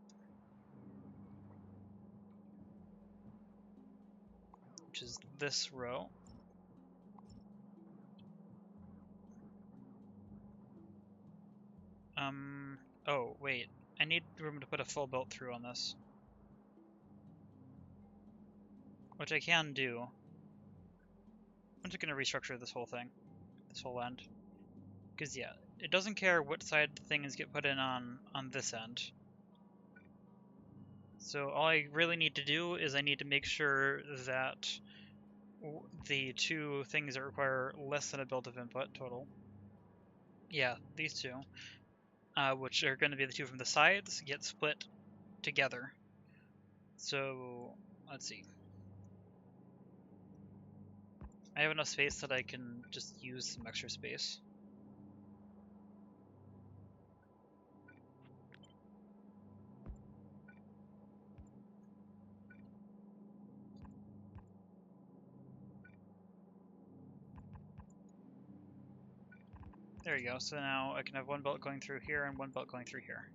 Which is this row. Oh, wait. I need room to put a full belt through on this. Which I can do. I'm just going to restructure this whole thing. This whole end. Because, yeah, it doesn't care what side things get put in on this end. So all I really need to do is I need to make sure that the 2 things that require less than a belt of input total. Yeah, these 2. Which are going to be the 2 from the sides, get split together. So, let's see. I have enough space that I can just use some extra space. There you go, so now I can have 1 belt going through here and 1 belt going through here.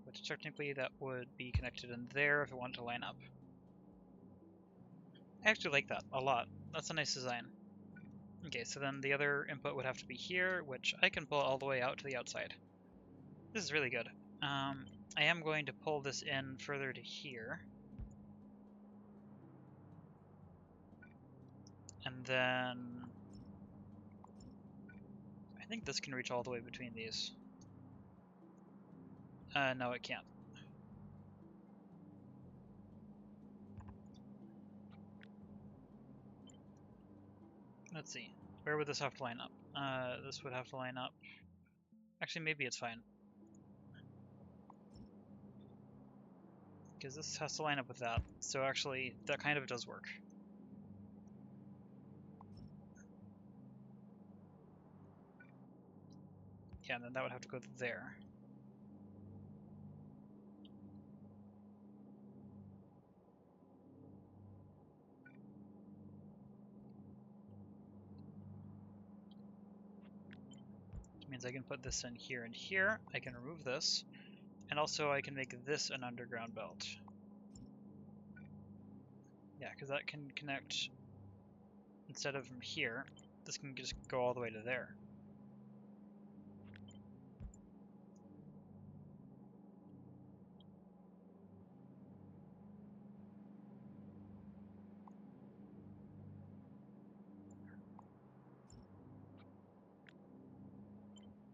Which technically that would be connected in there if it wanted to line up. I actually like that a lot. That's a nice design. Okay, so then the other input would have to be here, which I can pull all the way out to the outside. This is really good. I am going to pull this in further to here. And then I think this can reach all the way between these. No, it can't. Let's see. Where would this have to line up? This would have to line up. Actually, maybe it's fine. Because this has to line up with that. So actually, that kind of does work. Yeah, and then that would have to go there. Which means I can put this in here and here. I can remove this. And also I can make this an underground belt. Yeah, because that can connect, instead of from here, this can just go all the way to there.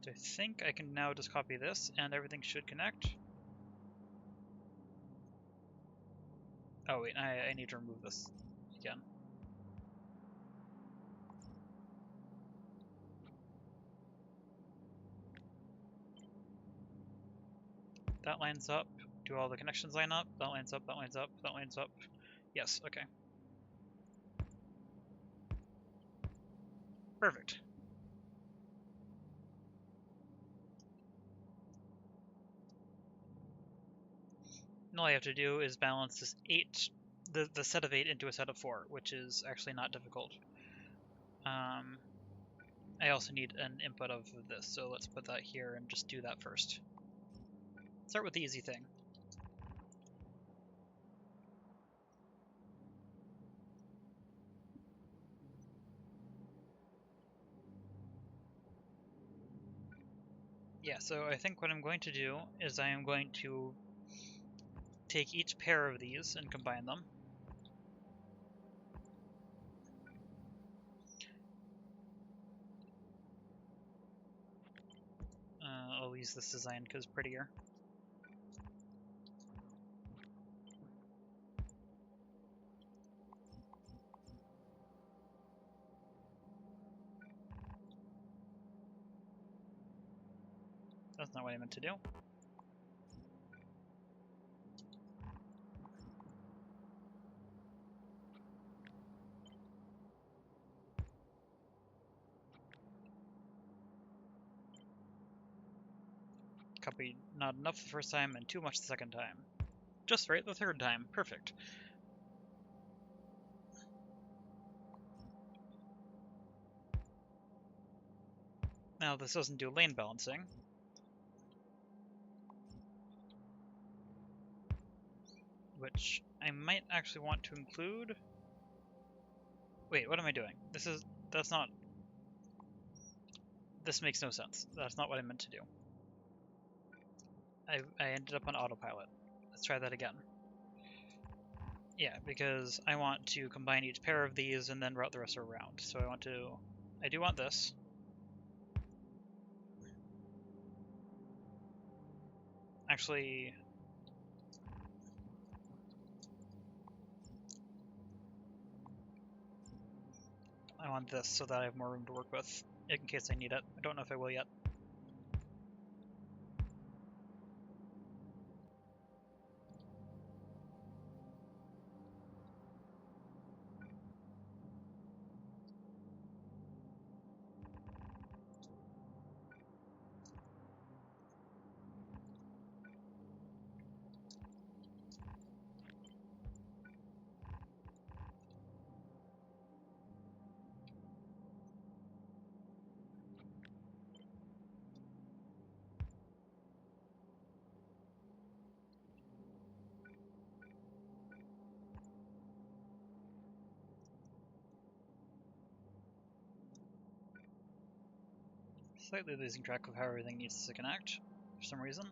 I think I can now just copy this and everything should connect. Oh wait, I need to remove this again. That lines up. Do all the connections line up? That lines up, that lines up, that lines up. Yes, okay. Perfect. And all I have to do is balance this 8, the set of 8 into a set of 4, which is actually not difficult. I also need an input of this, so let's put that here and just do that first. Start with the easy thing. Yeah, so I think what I'm going to do is I am going to take each pair of these and combine them. I'll use this design because it's prettier. That's not what I meant to do. Copy not enough the first time and too much the second time. Just right the third time. Perfect. Now this doesn't do lane balancing. Which I might actually want to include. Wait, what am I doing? That's not... This makes no sense. That's not what I meant to do. I ended up on autopilot. Let's try that again. Yeah, because I want to combine each pair of these and then route the rest around. So I do want this. Actually, I want this so that I have more room to work with in case I need it. I don't know if I will yet. Slightly losing track of how everything needs to connect for some reason.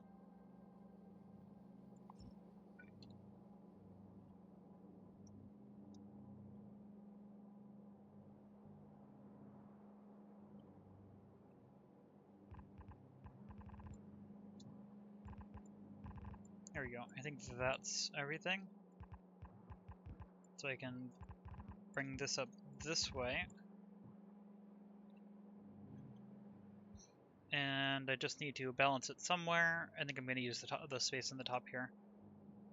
There we go. I think that's everything. So I can bring this up this way. And I just need to balance it somewhere. I think I'm going to use the space in the top here.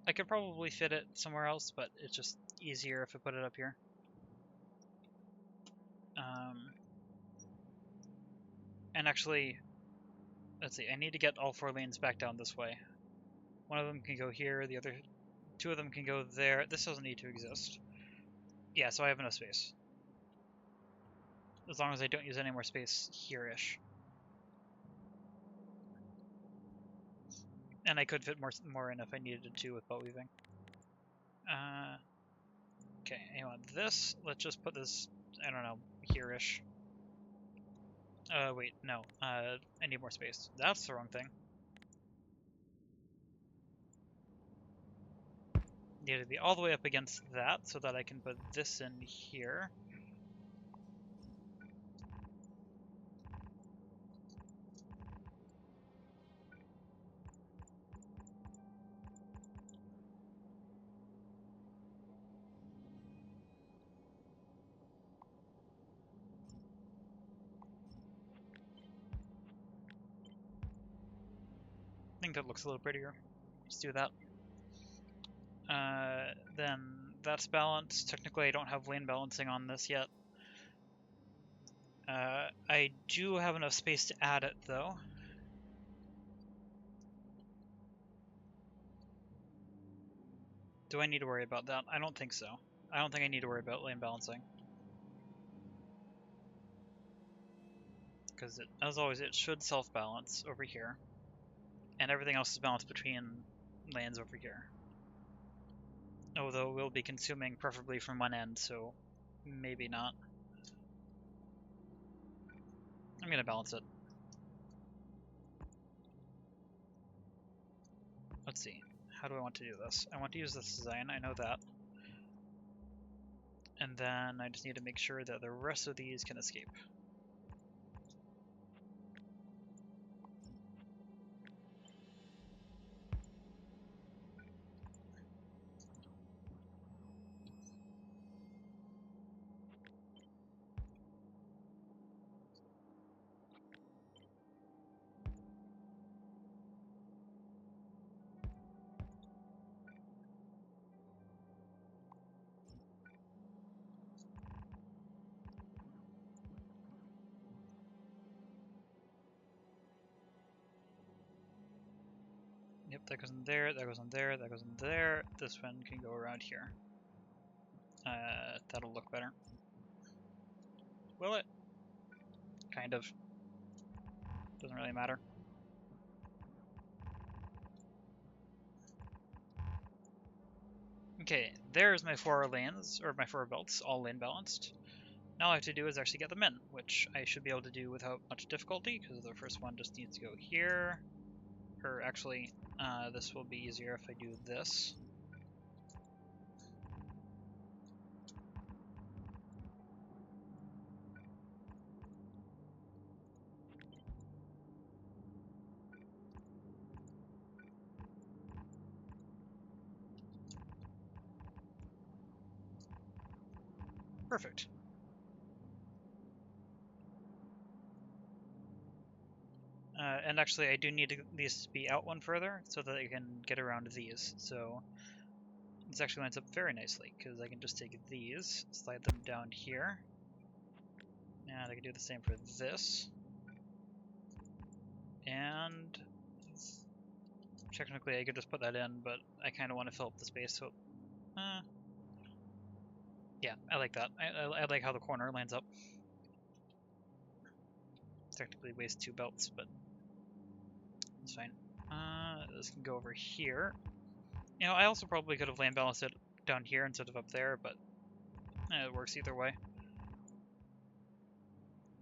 I could probably fit it somewhere else, but it's just easier if I put it up here. And actually, let's see, I need to get all 4 lanes back down this way. One of them can go here, the other 2 of them can go there. This doesn't need to exist. Yeah, so I have enough space. As long as I don't use any more space here-ish. And I could fit more in if I needed to with boat weaving. Okay, anyway, this, let's just put this, I don't know, here-ish. Wait, no, I need more space. That's the wrong thing. Need to be all the way up against that so that I can put this in here. think that looks a little prettier. Let's do that. Then that's balanced. Technically, I don't have lane balancing on this yet. I do have enough space to add it, though. Do I need to worry about that? I don't think so. I don't think I need to worry about lane balancing. Because, as always, it should self-balance over here. And everything else is balanced between lanes over here. Although we'll be consuming preferably from one end, so maybe not. I'm going to balance it. Let's see. How do I want to do this? I want to use this design, I know that. And then I just need to make sure that the rest of these can escape. Yep, that goes in there, that goes in there, that goes in there. This one can go around here. That'll look better. Will it? Kind of. Doesn't really matter. Okay, there's my 4 lanes, or my 4 belts, all lane balanced. Now all I have to do is actually get them in, which I should be able to do without much difficulty, because the first one just needs to go here. Or actually, this will be easier if I do this. Perfect. And actually, I do need these to be out one further so that I can get around these. So this actually lines up very nicely because I can just take these, slide them down here, and I can do the same for this. And technically, I could just put that in, but I kind of want to fill up the space. So, yeah, I like that. I like how the corner lines up. Technically, wastes 2 belts, but it's fine. This can go over here. You know, I also probably could have lane balanced it down here instead of up there, but it works either way.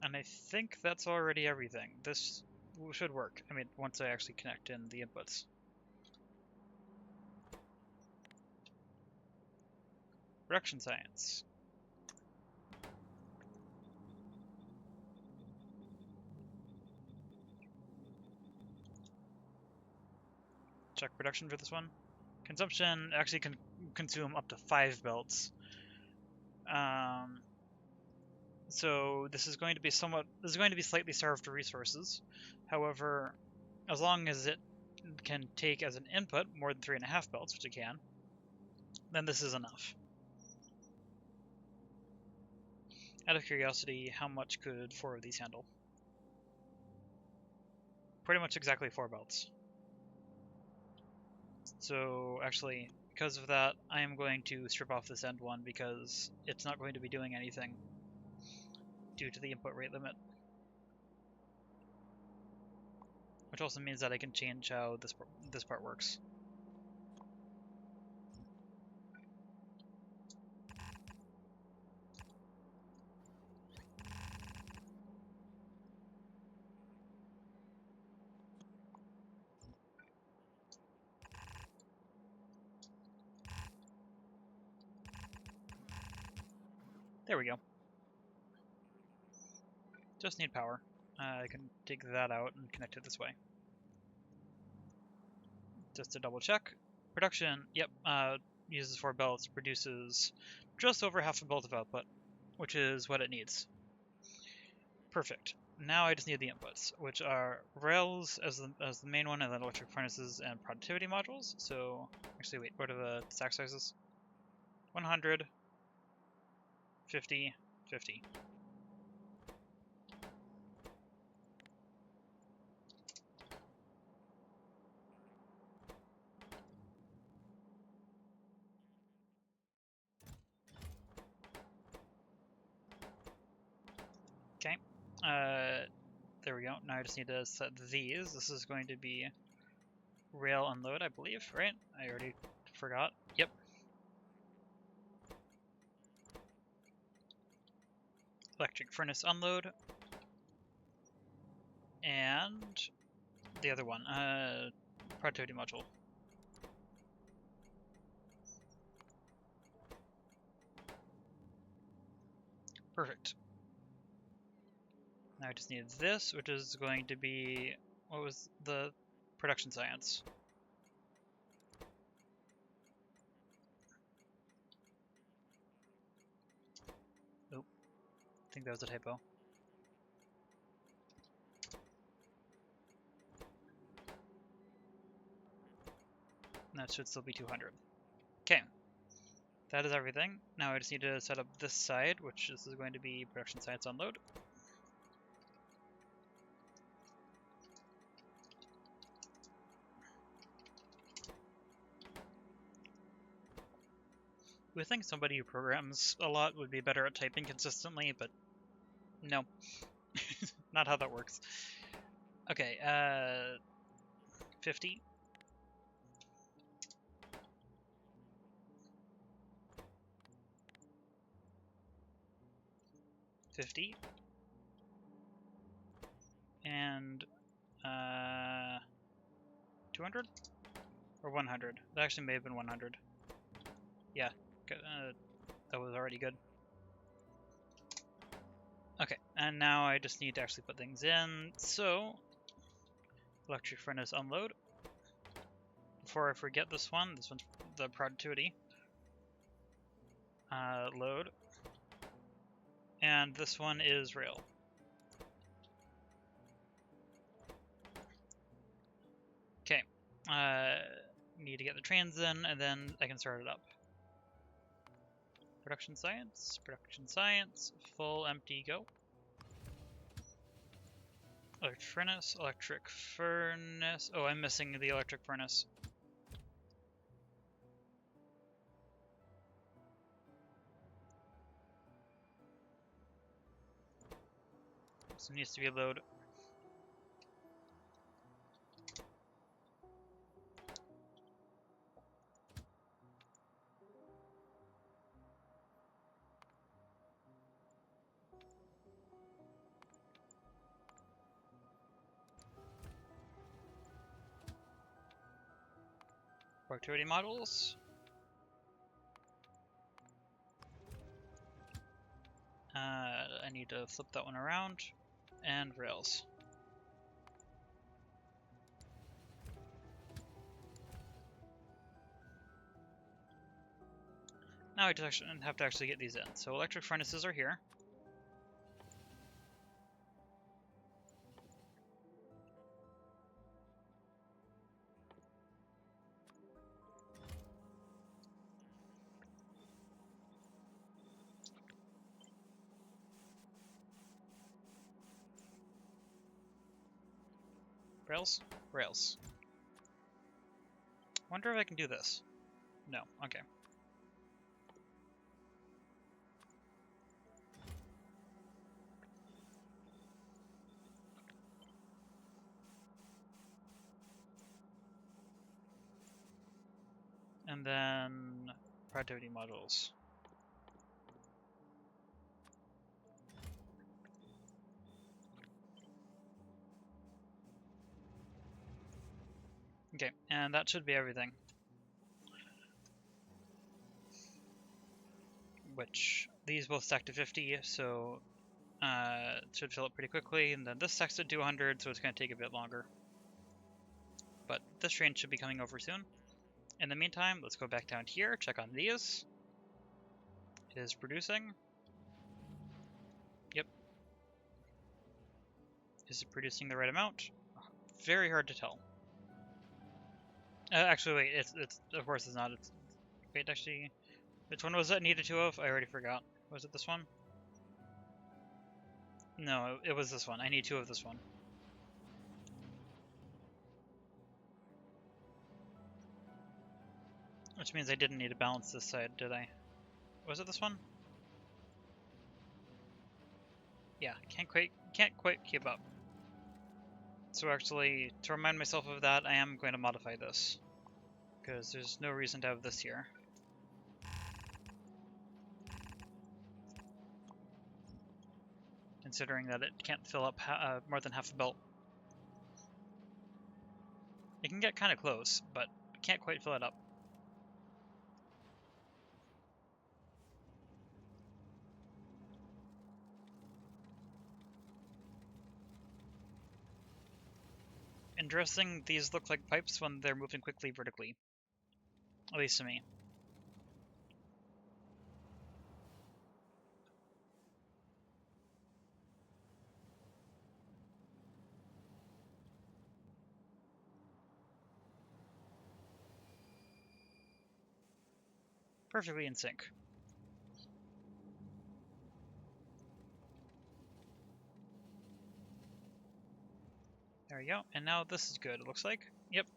And I think that's already everything. This should work. I mean, once I actually connect in the inputs. Production science. Check production for this one. Consumption actually can consume up to 5 belts. So this is going to be slightly starved of resources. However, as long as it can take as an input more than 3.5 belts, which it can, then this is enough. Out of curiosity, how much could 4 of these handle? Pretty much exactly 4 belts. So actually, because of that, I am going to strip off this end one because it's not going to be doing anything due to the input rate limit. Which also means that I can change how this part works. There we go. Just need power. I can take that out and connect it this way. Just to double check. Production, yep, uses 4 belts, produces just over half a belt of output, which is what it needs. Perfect. now I just need the inputs, which are rails as the main one, and then electric furnaces and productivity modules. So, actually, wait, what are the stack sizes? 100, 50, 50. Okay. There we go. Now I just need to set these. This is going to be rail unload, I believe, right? I already forgot. Yep. Electric furnace unload. And the other one, productivity module. Perfect. Now I just need this, which is going to be, what was the production science? Oop, I think that was a typo. That should still be 200. Okay, that is everything. Now I just need to set up this side, which this is going to be production science unload. We would think somebody who programs a lot would be better at typing consistently, but no. Not how that works. Okay, 50. 50. And 200? Or 100? That actually may have been 100. Yeah, that was already good. Okay, and now I just need to actually put things in. So, electric furnace unload. Before I forget this one's the productivity. Load. And this one is rail. Okay, need to get the trains in, and then I can start it up. Production science, full empty, go. Electric furnace. Oh, I'm missing the electric furnace. So it needs to be a load. Productivity models. I need to flip that one around. And rails. Now I just have to actually get these in. So electric furnaces are here. Rails. Wonder if I can do this. No, okay. And then productivity modules. Okay, and that should be everything. Which, these both stack to 50, so it should fill up pretty quickly, and then this stacks to 200, so it's going to take a bit longer. But this train should be coming over soon. In the meantime, let's go back down here, check on these. It is producing. Yep. Is it producing the right amount? Very hard to tell. Actually, wait, it's of course it's not. Wait, actually, which one was that needed two of? I already forgot. Was it this one? No, it was this one. I need two of this one. Which means I didn't need to balance this side, did I? Was it this one? Yeah, can't quite keep up. So actually, to remind myself of that, I am going to modify this. Because there's no reason to have this here. Considering that it can't fill up more than half the belt. It can get kind of close, but can't quite fill it up. Interesting, these look like pipes when they're moving quickly vertically. At least to me. Perfectly in sync. There we go, and now this is good, it looks like. Yep.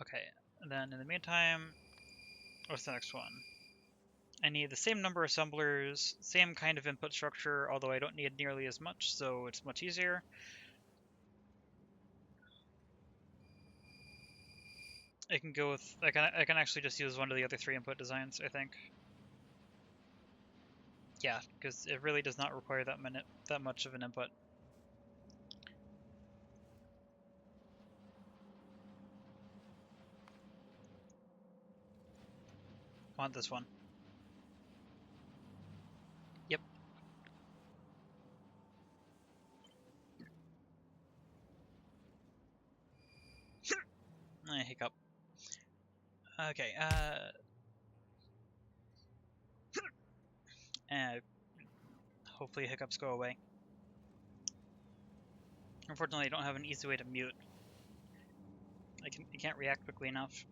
Okay, and then in the meantime, what's the next one? I need the same number of assemblers, same kind of input structure, although I don't need nearly as much, so it's much easier. I can go with, I can actually just use one of the other three input designs, I think. Yeah, because it really does not require that much of an input. I want this one. Yep. Hiccup. Okay, hopefully hiccups go away. Unfortunately, I don't have an easy way to mute. I can't react quickly enough.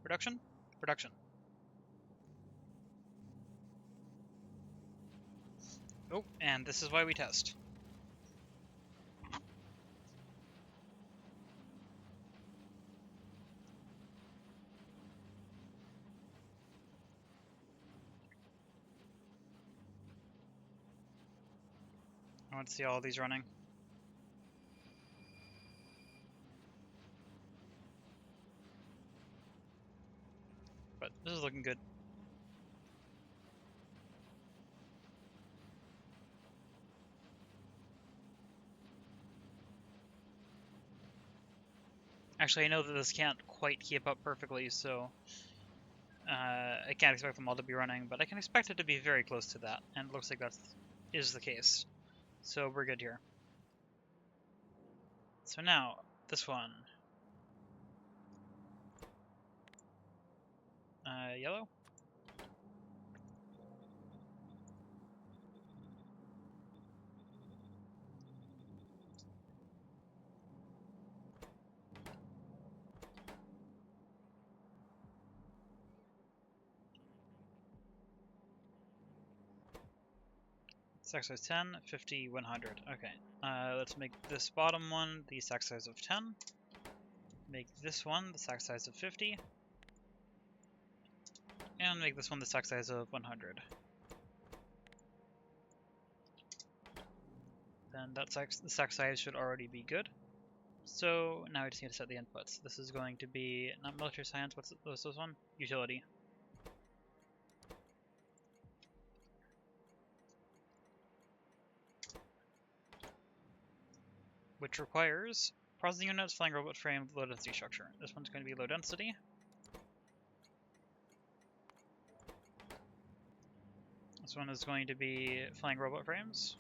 Production? Production. Oh, and this is why we test. I want to see all these running. But this is looking good. Actually, I know that this can't quite keep up perfectly, so I can't expect them all to be running, but I can expect it to be very close to that, and it looks like that is the case. So we're good here. So now, this one. Yellow? Stack size 10, 50, 100. Okay. Let's make this bottom one the stack size of 10. Make this one the stack size of 50. And make this one the stack size of 100. Then the stack size should already be good. So now we just need to set the inputs. This is going to be, not military science, what's this one? Utility. Which requires processing units, flying robot frame, low density structure. This one's going to be low density. This one is going to be flying robot frames.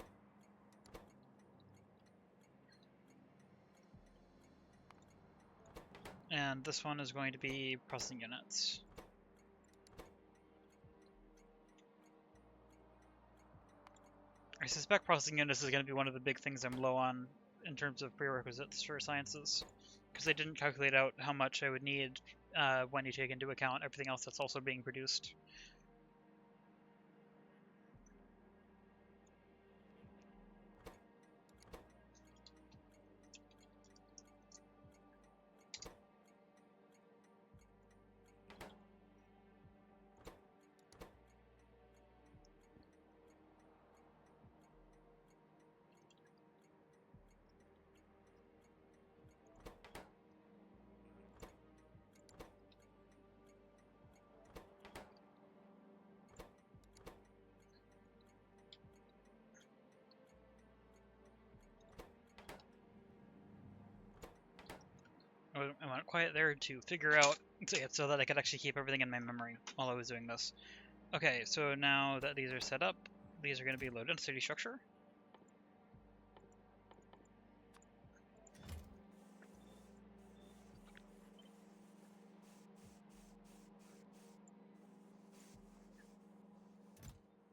And this one is going to be processing units. I suspect processing units is going to be one of the big things I'm low on in terms of prerequisites for sciences, because I didn't calculate out how much I would need when you take into account everything else that's also being produced. I went quiet there to figure out so that I could actually keep everything in my memory while I was doing this. Okay, so now that these are set up, these are going to be low density structure.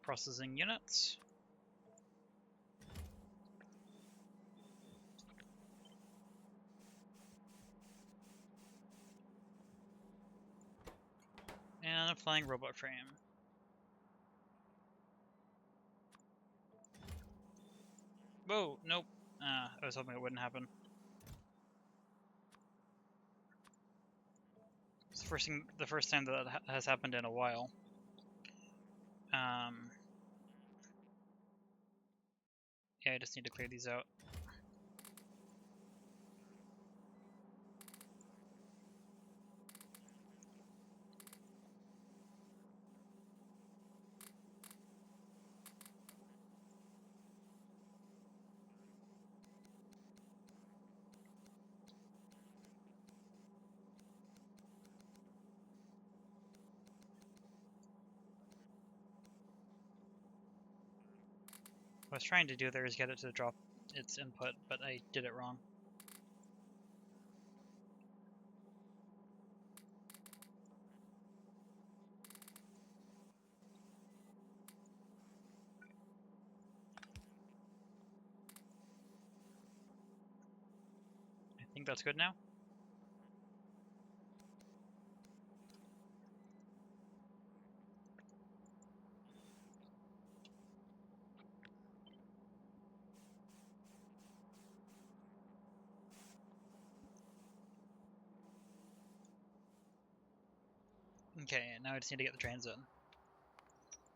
Processing units. And a flying robot frame. Whoa, nope. I was hoping it wouldn't happen. It's the first time that has happened in a while. Yeah, I just need to clear these out. What I was trying to do there is get it to drop its input, but I did it wrong. I think that's good now. Okay, now I just need to get the trains in.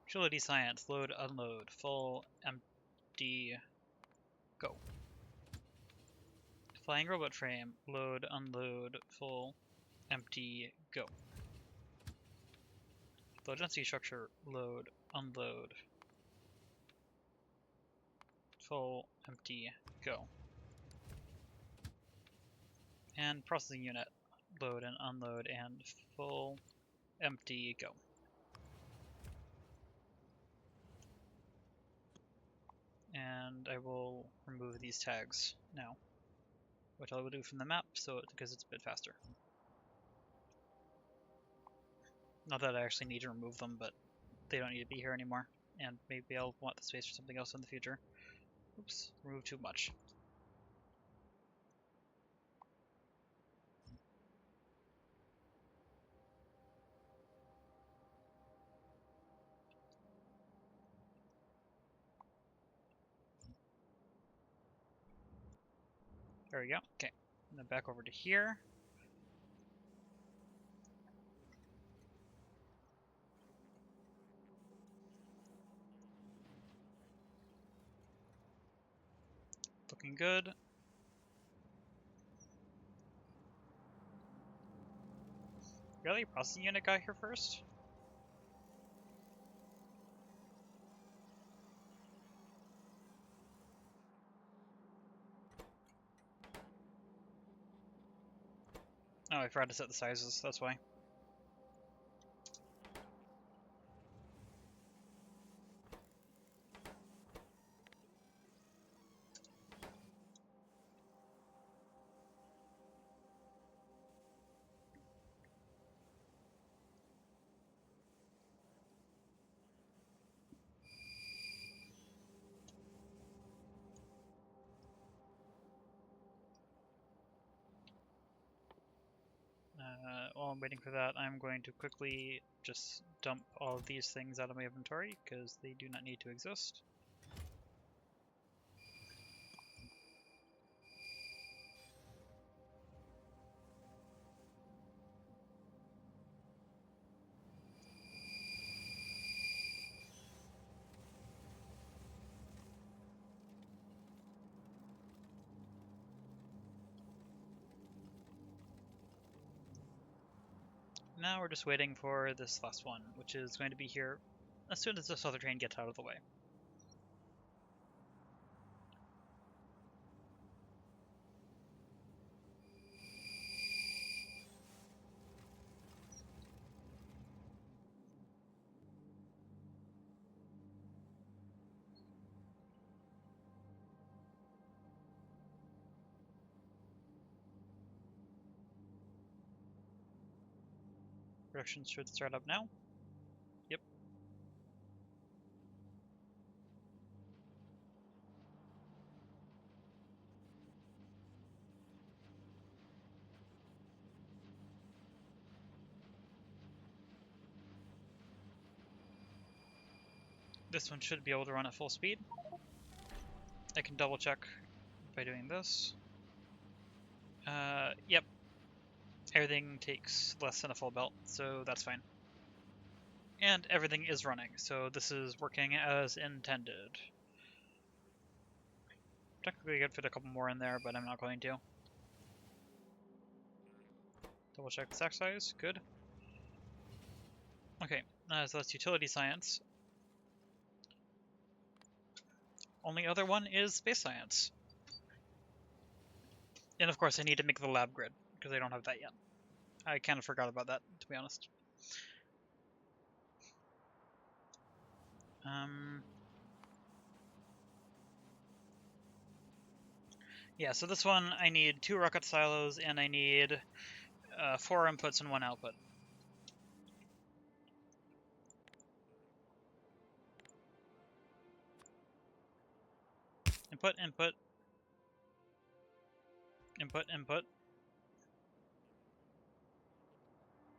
Agility science, load, unload, full, empty, go. Flying robot frame, load, unload, full, empty, go. Low density structure, load, unload, full, empty, go. And processing unit, load and unload, and full, empty, go. And I will remove these tags now, which I will do from the map because it's a bit faster. Not that I actually need to remove them, but they don't need to be here anymore, and maybe I'll want the space for something else in the future. Oops, remove too much. There we go. Okay, and then back over to here. Looking good. Really? Processing unit got here first? Oh, I forgot to set the sizes, that's why. while I'm waiting for that, I'm going to quickly just dump all of these things out of my inventory because they do not need to exist. Now we're just waiting for this last one, which is going to be here as soon as this other train gets out of the way. Production should start up now. Yep. This one should be able to run at full speed. I can double check by doing this. Yep. Everything takes less than a full belt, so that's fine. And everything is running, so this is working as intended. Technically I could fit a couple more in there, but I'm not going to. Double check the stack size, good. Okay, so that's utility science. Only other one is space science. And of course I need to make the lab grid, because I don't have that yet. I kind of forgot about that, to be honest. Yeah, so this one I need 2 rocket silos and I need 4 inputs and 1 output. Input, input, input, input.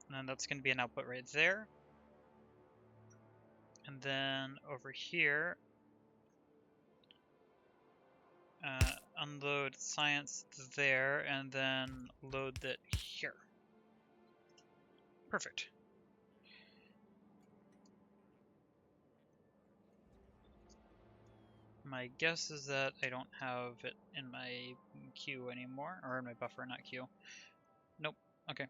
And then that's going to be an output right there. And then over here, unload science there, and then load that here. Perfect. My guess is that I don't have it in my queue anymore, or in my buffer, not queue. Nope, okay.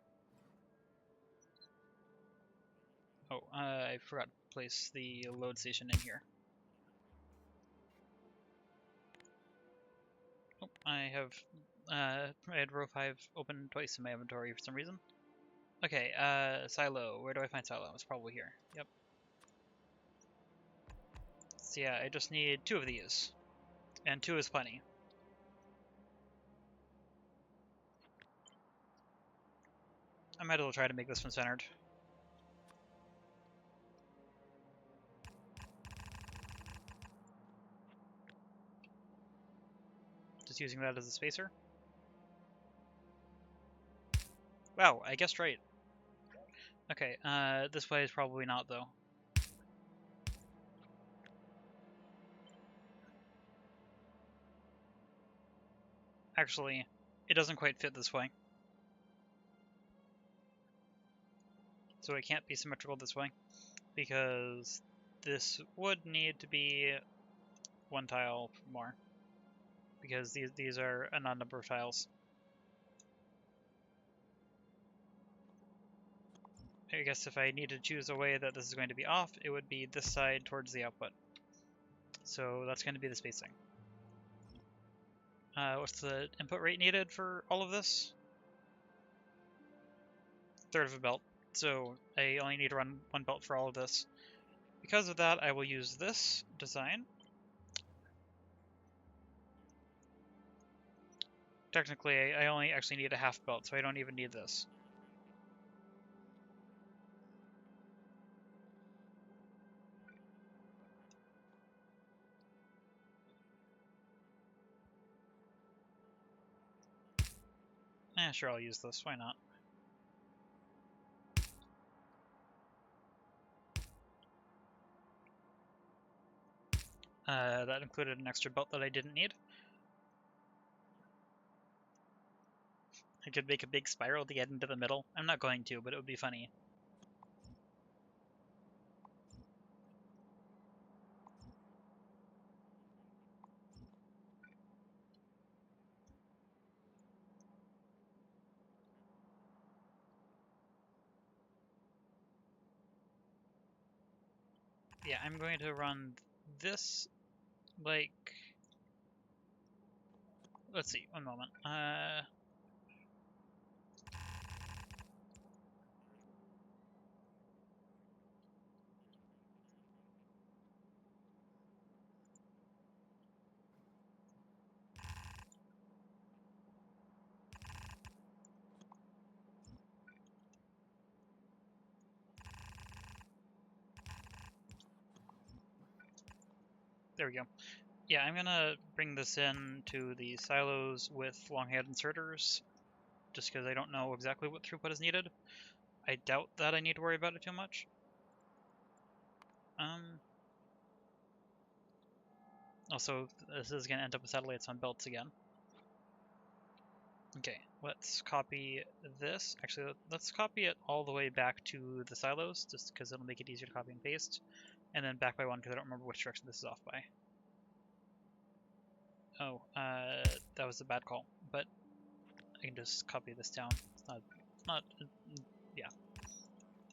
Oh, I forgot to place the load station in here. Oh, I had row 5 open twice in my inventory for some reason. Okay, silo. Where do I find silo? It's probably here. Yep. So yeah, I just need 2 of these. And 2 is plenty. I might as well try to make this one centered. Just using that as a spacer. Wow, I guessed right. Okay, this way is probably not, though. Actually, it doesn't quite fit this way. So it can't be symmetrical this way, because this would need to be 1 tile more, because these are an odd number of tiles. I guess if I need to choose a way that this is going to be off, it would be this side towards the output. So that's going to be the spacing. What's the input rate needed for all of this? 1/3 of a belt. So I only need to run 1 belt for all of this. Because of that, I will use this design. Technically, I only actually need a 1/2 belt, so I don't even need this. Sure, I'll use this. Why not? That included an extra belt that I didn't need. I could make a big spiral to get into the middle. I'm not going to, but it would be funny. Yeah, I'm going to run this, like... Let's see, one moment. There we go. Yeah, I'm gonna bring this in to the silos with long-head inserters, just because I don't know exactly what throughput is needed. I doubt that I need to worry about it too much. Also, this is gonna end up with satellites on belts again. Okay, let's copy this. Actually, let's copy it all the way back to the silos, just because it'll make it easier to copy and paste. And then back by one, because I don't remember which direction this is off by. Oh, that was a bad call, but I can just copy this down. Yeah.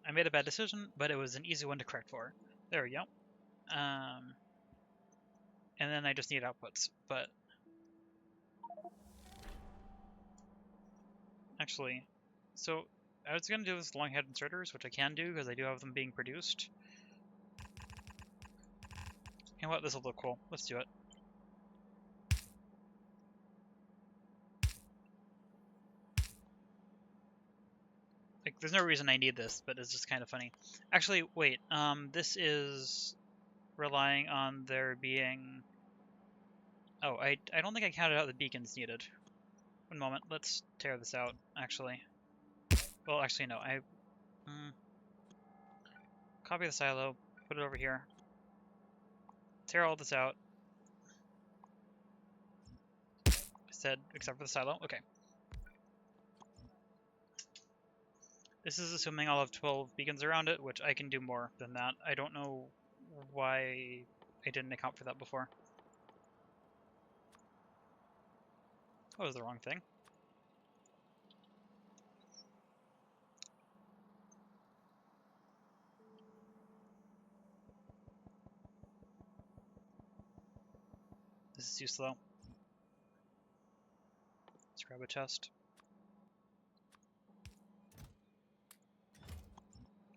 I made a bad decision, but it was an easy one to correct for. There we go. And then I just need outputs, but... Actually, so I was going to do this with long-head inserters, which I can do because I do have them being produced. You know what? This will look cool. Let's do it. Like, there's no reason I need this, but it's just kind of funny. Actually, wait. This is relying on there being... Oh, I don't think I counted out the beacons needed. One moment. Let's tear this out, actually. Well, actually, no. Copy the silo. Put it over here. Tear all this out. I said, except for the silo. Okay. This is assuming I'll have 12 beacons around it, which I can do more than that. I don't know why I didn't account for that before. That was the wrong thing. This is too slow. Let's grab a chest.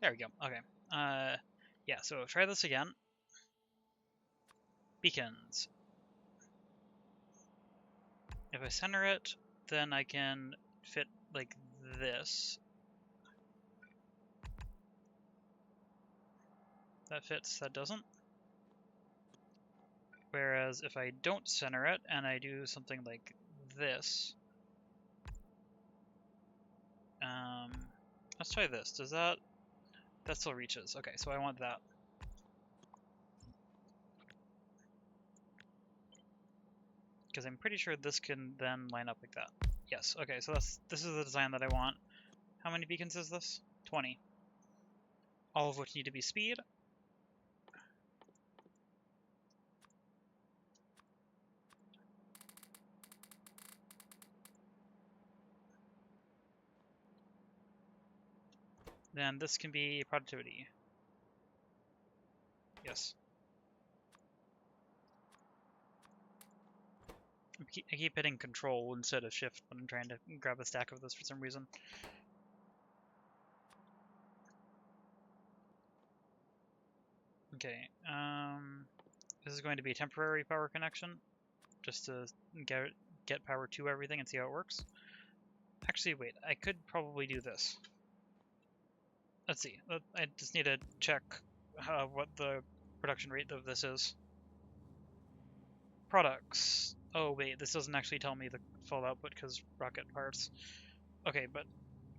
There we go. Okay. Yeah, so try this again. Beacons. If I center it, then I can fit like this. That fits, that doesn't. Whereas if I don't center it and I do something like this, let's try this. Does that still reaches? Okay, so I want that. Because I'm pretty sure this can then line up like that. Yes, okay, so this is the design that I want. How many beacons is this? 20. All of which need to be speed. Then this can be productivity. Yes. I keep hitting control instead of shift when I'm trying to grab a stack of this for some reason. Okay, this is going to be a temporary power connection, just to get power to everything and see how it works. Actually, wait, I could probably do this. Let's see, I just need to check what the production rate of this is. Products. Oh wait, this doesn't actually tell me the full output because rocket parts. Okay, but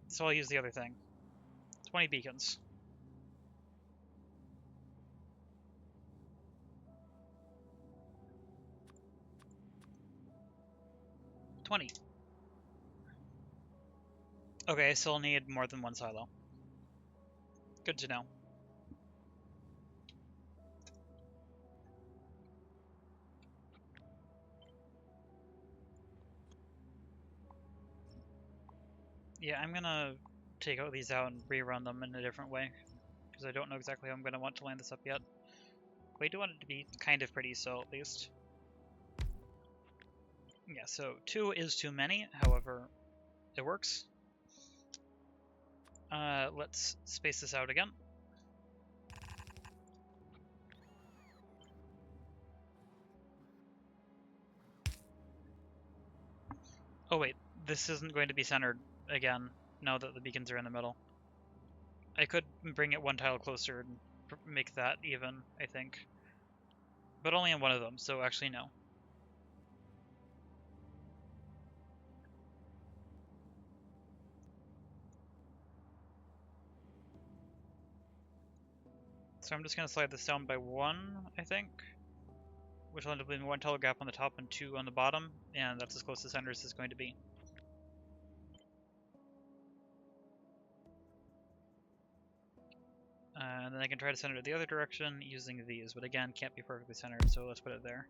so I'll use the other thing. 20 beacons. 20. Okay, I still need more than one silo. Good to know. Yeah, I'm gonna take these out and rerun them in a different way, because I don't know exactly how I'm gonna want to line this up yet. We do want it to be kind of pretty, so at least. Yeah, so 2 is too many, however, it works. Let's space this out again. Oh wait, this isn't going to be centered again, now that the beacons are in the middle. I could bring it one tile closer and make that even, I think. But only on one of them, so actually no. So I'm just going to slide this down by 1, I think. Which will end up being 1 tile gap on the top and 2 on the bottom, and that's as close to center as it's going to be. And then I can try to center it the other direction using these, but again, can't be perfectly centered, so let's put it there.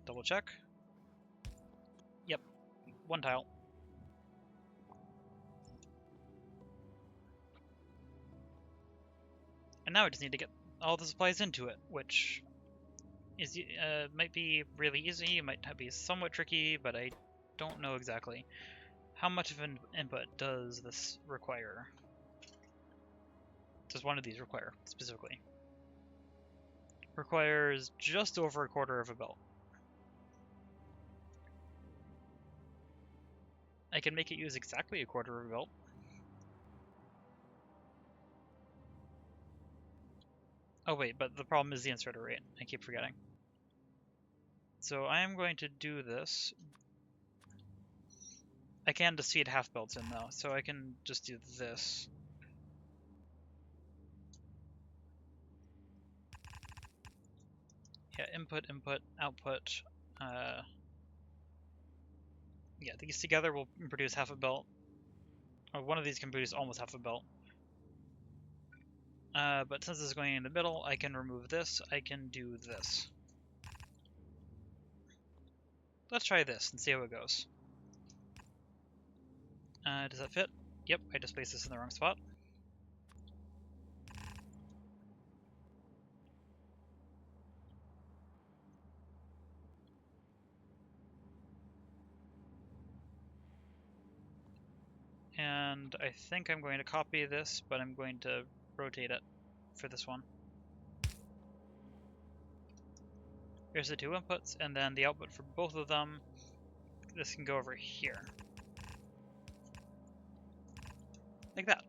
Double check. Yep, 1 tile. And now I just need to get all the supplies into it, which is might be really easy, might be somewhat tricky, but I don't know exactly. How much of an input does this require? Does one of these require, specifically? Requires just over 1/4 of a belt. I can make it use exactly 1/4 of a belt. Oh wait, but the problem is the inserter rate. I keep forgetting. So I am going to do this. I can just feed half belts in though, so I can just do this. Yeah, input, input, output. Yeah, these together will produce half a belt. Or one of these can produce almost half a belt. But since this is going in the middle, I can remove this. I can do this. Let's try this and see how it goes. Does that fit? Yep, I just placed this in the wrong spot. And I think I'm going to copy this, but I'm going to rotate it for this one. Here's the 2 inputs, and then the output for both of them. This can go over here. Like that.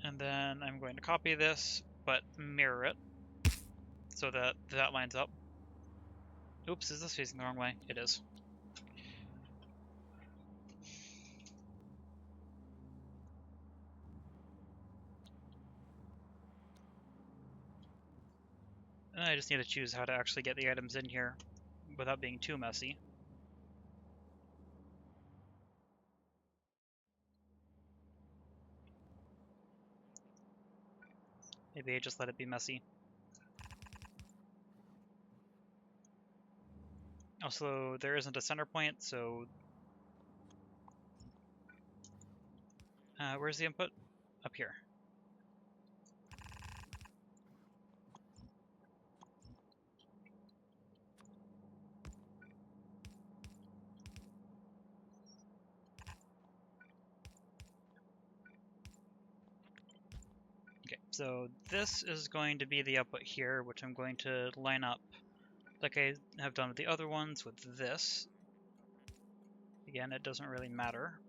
And then I'm going to copy this, but mirror it, so that that lines up. Oops, is this facing the wrong way? It is. And I just need to choose how to actually get the items in here without being too messy. Maybe I just let it be messy. Also, there isn't a center point, so... where's the input? Up here. Okay, so this is going to be the output here, which I'm going to line up like I have done with the other ones with this. Again, it doesn't really matter.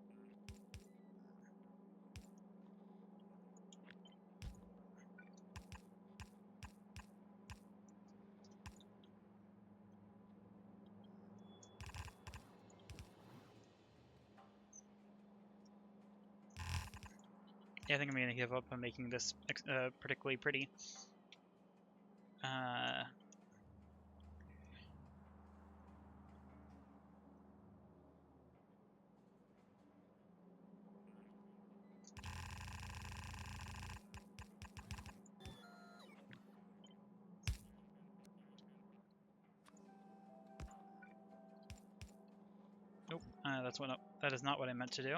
Yeah, I think I'm going to give up on making this particularly pretty. Nope, that is not what I meant to do.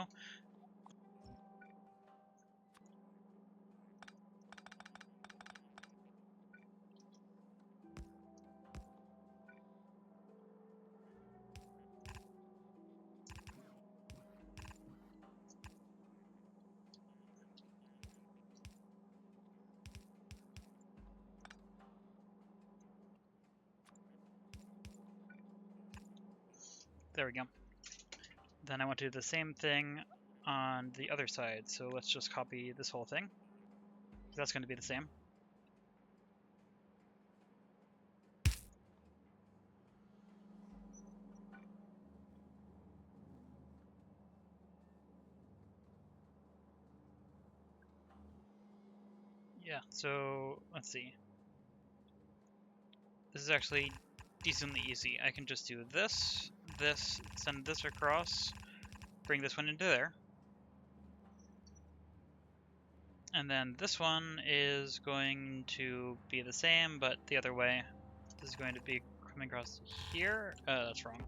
There we go. Then I want to do the same thing on the other side, so let's just copy this whole thing. That's going to be the same. Yeah, so let's see. This is actually decently easy. I can just do this, this, send this across, bring this one into there. And then this one is going to be the same, but the other way. This is going to be coming across here. That's wrong.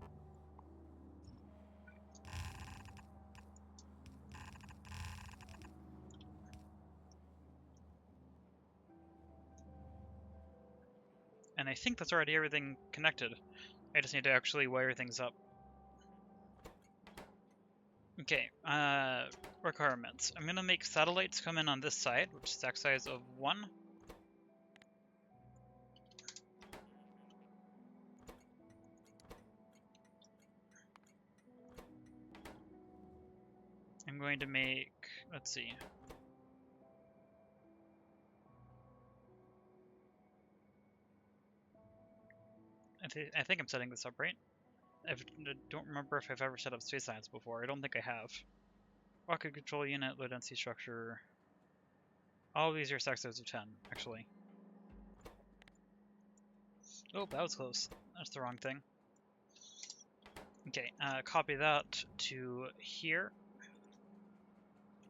And I think that's already everything connected. I just need to actually wire things up. Okay, requirements. I'm gonna make satellites come in on this side, which is stack size of 1. I'm going to make, let's see. I think I'm setting this up right. I don't remember if I've ever set up space lines before. I don't think I have. Rocket control unit, low density structure. All of these are stack size of 10, actually. Oh, that was close. That's the wrong thing. Okay, copy that to here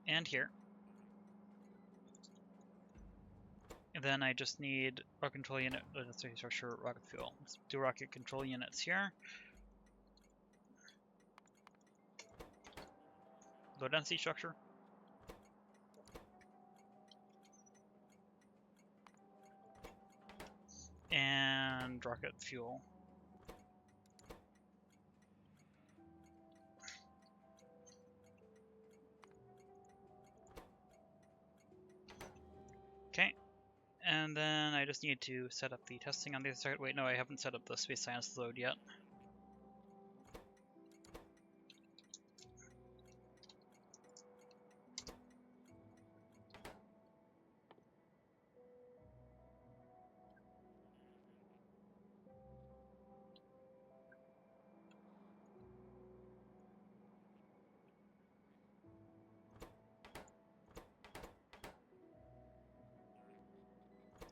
and here. And then I just need rocket control unit, low density structure, rocket fuel. Let's do rocket control units here. Low density structure. And rocket fuel. Okay, and then I just need to set up the testing on the other side. Wait, no, I haven't set up the space science load yet.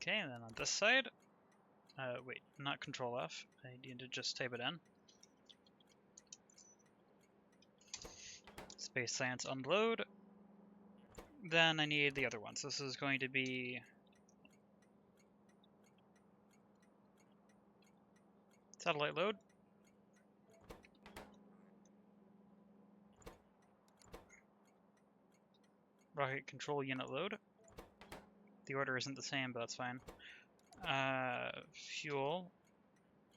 Okay, and then on this side, wait, not Control F. I need to just type it in. Space Science unload. Then I need the other ones. This is going to be satellite load. Rocket control unit load. The order isn't the same, but that's fine. Fuel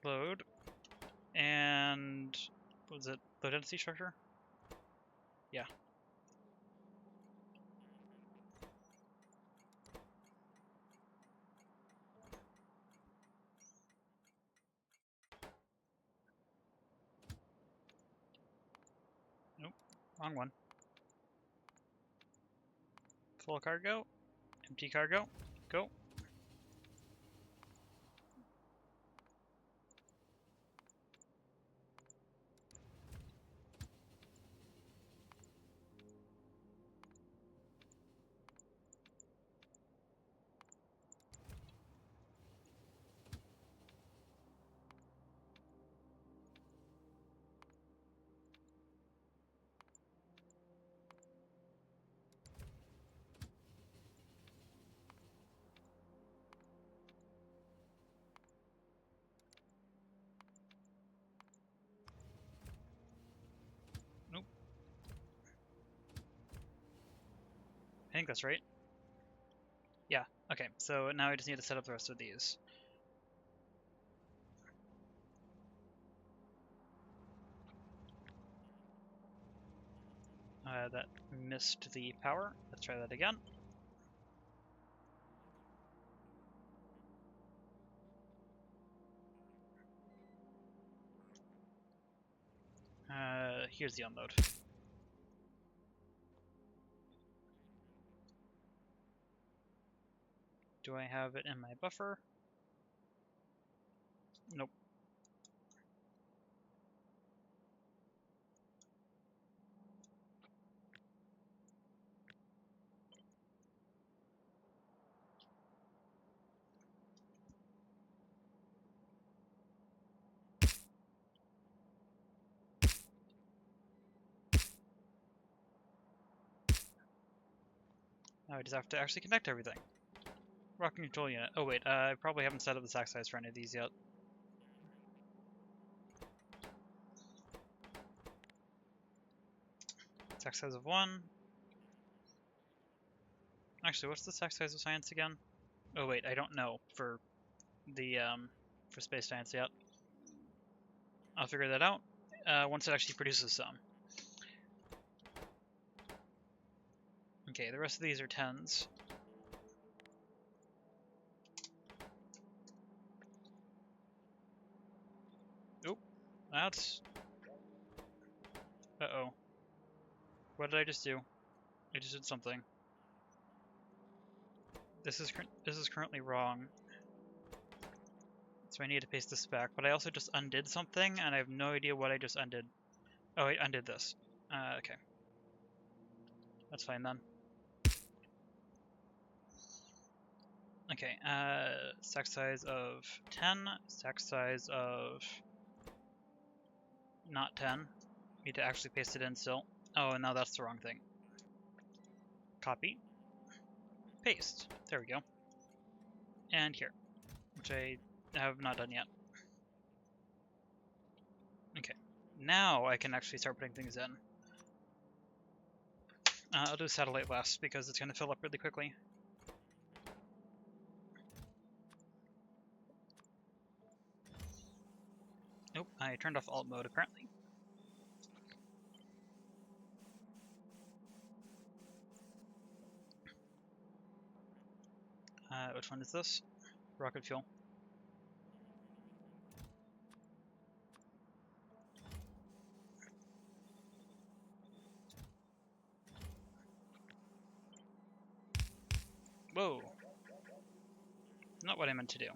load. And what was it? Low density structure? Yeah. Nope, wrong one. Full cargo, empty cargo, go. think that's right. Yeah, okay, so now I just need to set up the rest of these. That missed the power. Let's try that again. Here's the unload. Do I have it in my buffer? Nope. Now I just have to actually connect everything. Rocking control unit. Oh wait, I probably haven't set up the stack size for any of these yet. Stack size of 1. Actually, what's the stack size of science again? Oh wait, I don't know for the for space science yet. I'll figure that out once it actually produces some. Okay, the rest of these are 10s. Oop, that's... Uh-oh. What did I just do? I just did something. This is currently wrong. So I need to paste this back, but I also just undid something, and I have no idea what I just undid. Oh, I undid this. Okay. That's fine then. Okay, stack size of 10, stack size of not 10. Need to actually paste it in still. Oh, no, that's the wrong thing. Copy. Paste. There we go. And here, which I have not done yet. Okay, now I can actually start putting things in. I'll do satellite last because it's going to fill up really quickly. Nope, I turned off alt mode apparently. Which one is this? Rocket fuel. Whoa. Not what I meant to do.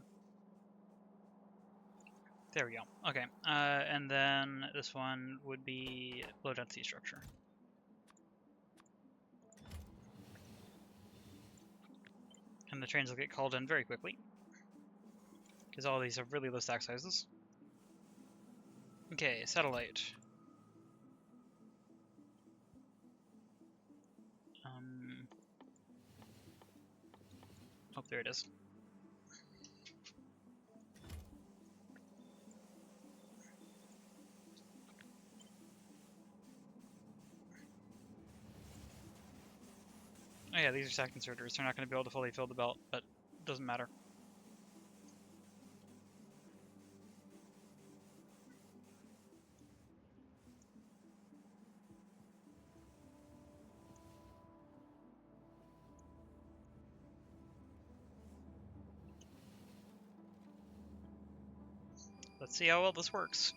There we go. Okay, and then this one would be low density structure. And the trains will get called in very quickly, because all these have really low stack sizes. Okay, satellite. Oh, there it is. Oh yeah, these are stack inserters. They're not going to be able to fully fill the belt, but it doesn't matter. Let's see how well this works.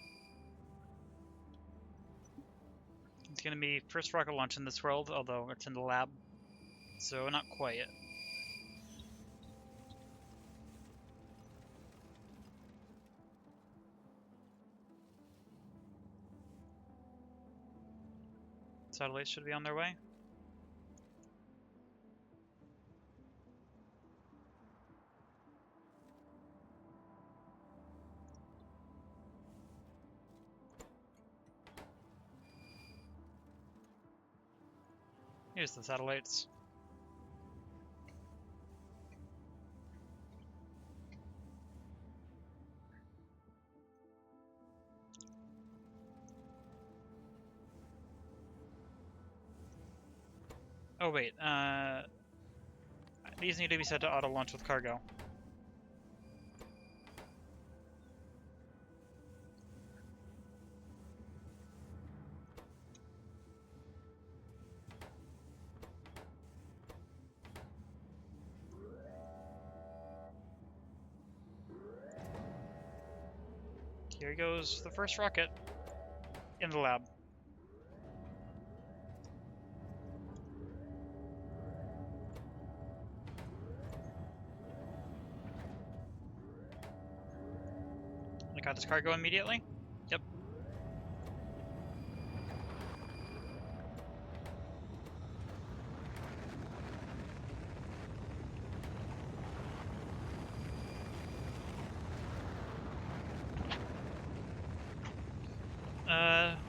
It's going to be first rocket launch in this world, although it's in the lab, so not quite. Satellites should be on their way. Here's the satellites. Oh wait, these need to be set to auto launch with cargo. Here goes the first rocket in the lab. I got this cargo immediately. Yep.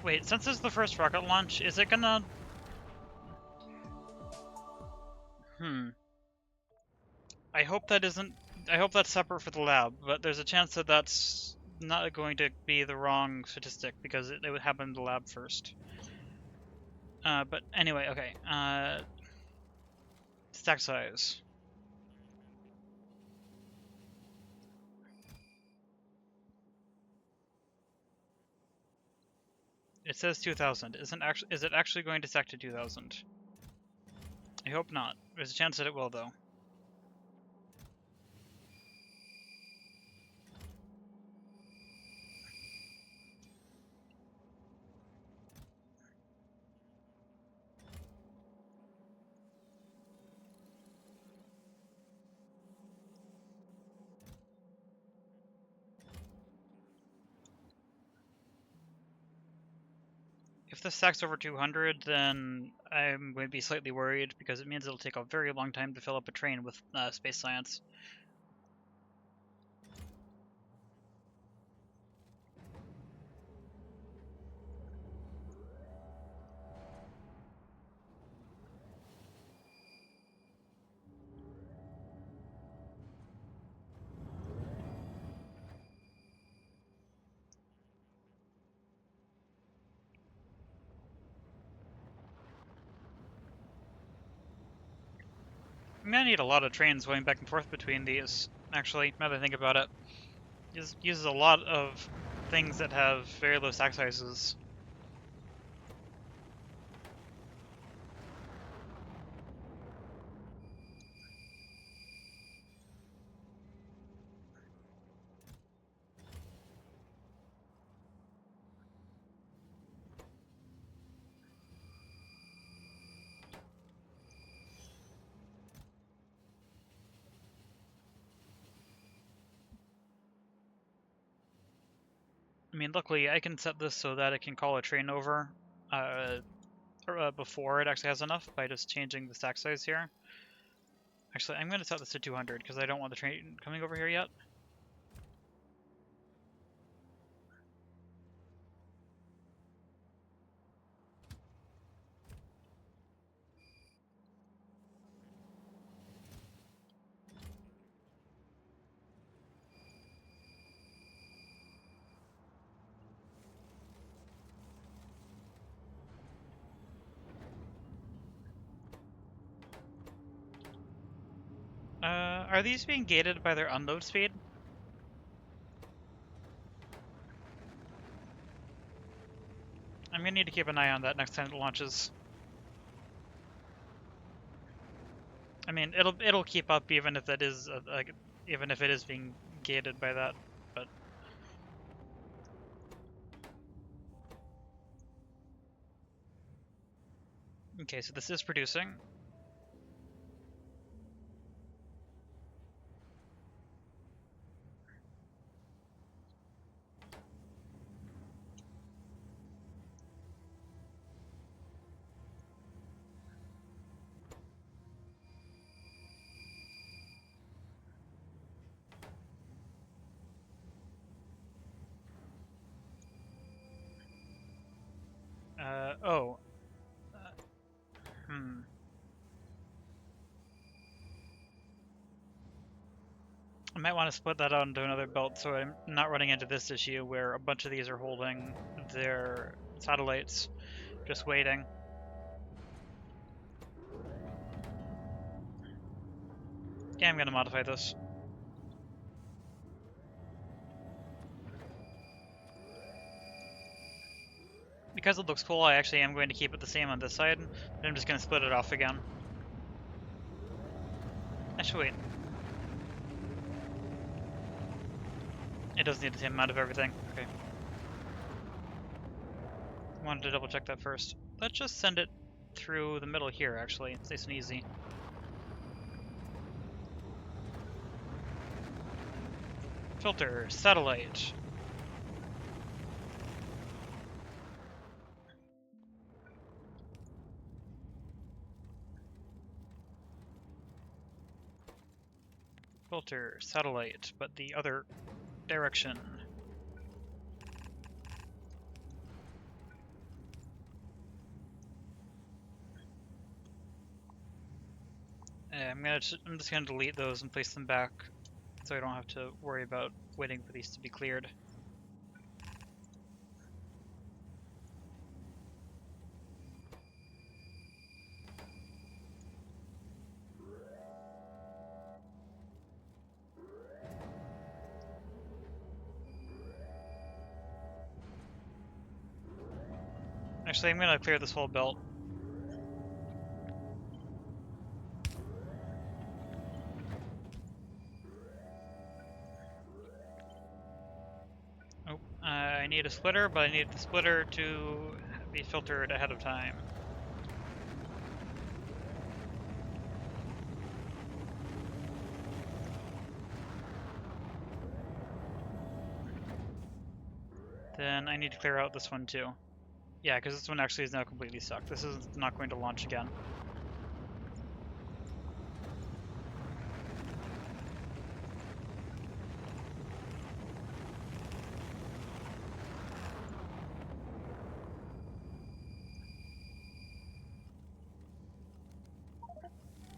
Wait, since this is the first rocket launch, is it gonna... I hope that isn't... I hope that's separate for the lab, but there's a chance that that's not going to be the wrong statistic, because it would happen in the lab first. But anyway, okay. Stack size. It says 2,000. Is it actually going to stack to 2,000? I hope not. There's a chance that it will, though. If this stacks over 200, then I'm going to be slightly worried, because it means it'll take a very long time to fill up a train with space science. I'm gonna need a lot of trains going back and forth between these, actually, now that I think about it. It uses a lot of things that have very low stack sizes. I mean, luckily, I can set this so that it can call a train over before it actually has enough by just changing the stack size here. Actually, I'm going to set this to 200 because I don't want the train coming over here yet. Are these being gated by their unload speed? I'm gonna need to keep an eye on that next time it launches. I mean, it'll keep up even if that is even if it is being gated by that, but. Okay, so this is producing. Oh. I might want to split that out into another belt so I'm not running into this issue where a bunch of these are holding their satellites, just waiting. Yeah, I'm gonna modify this. Because it looks cool, I actually am going to keep it the same on this side, but I'm just gonna split it off again. Actually, wait. It does need the same amount of everything. Okay. Wanted to double check that first. Let's just send it through the middle here, actually. It's nice and easy. Filter, satellite. Filter, satellite, but the other direction. I'm just gonna delete those and place them back, so I don't have to worry about waiting for these to be cleared. Actually, I'm gonna clear this whole belt. Oh, I need a splitter, but I need the splitter to be filtered ahead of time. Then I need to clear out this one too. Yeah, because this one actually is now completely stuck. This is not going to launch again.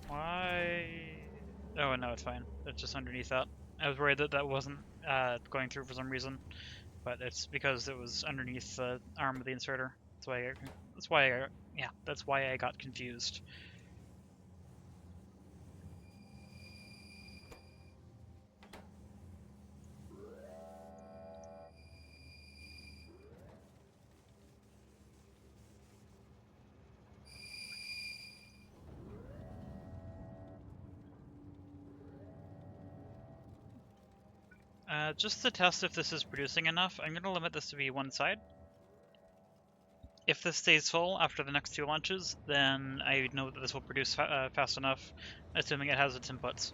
Why? Oh, no, it's fine. It's just underneath that. I was worried that that wasn't going through for some reason, but it's because it was underneath the arm of the inserter. That's why I got confused. Just to test if this is producing enough, I'm going to limit this to be one side. If this stays full after the next 2 launches, then I know that this will produce fast enough, assuming it has its inputs.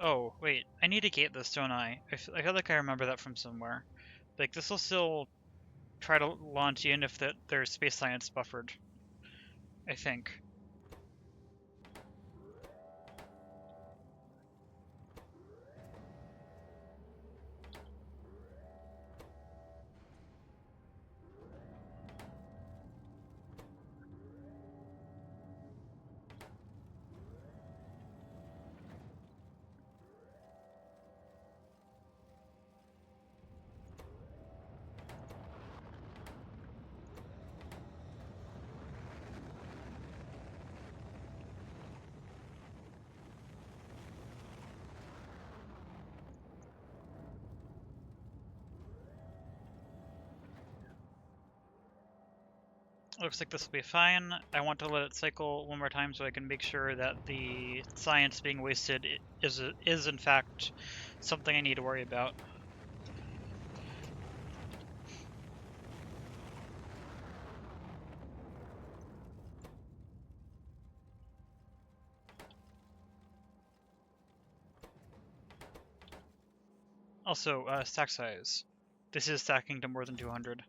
Oh, wait. I need to gate this, don't I? I feel like I remember that from somewhere. Like, this will still try to launch even if there's space science buffered, I think. Looks like this will be fine. I want to let it cycle one more time so I can make sure that the science being wasted is in fact something I need to worry about. Also, stack size. This is stacking to more than 200.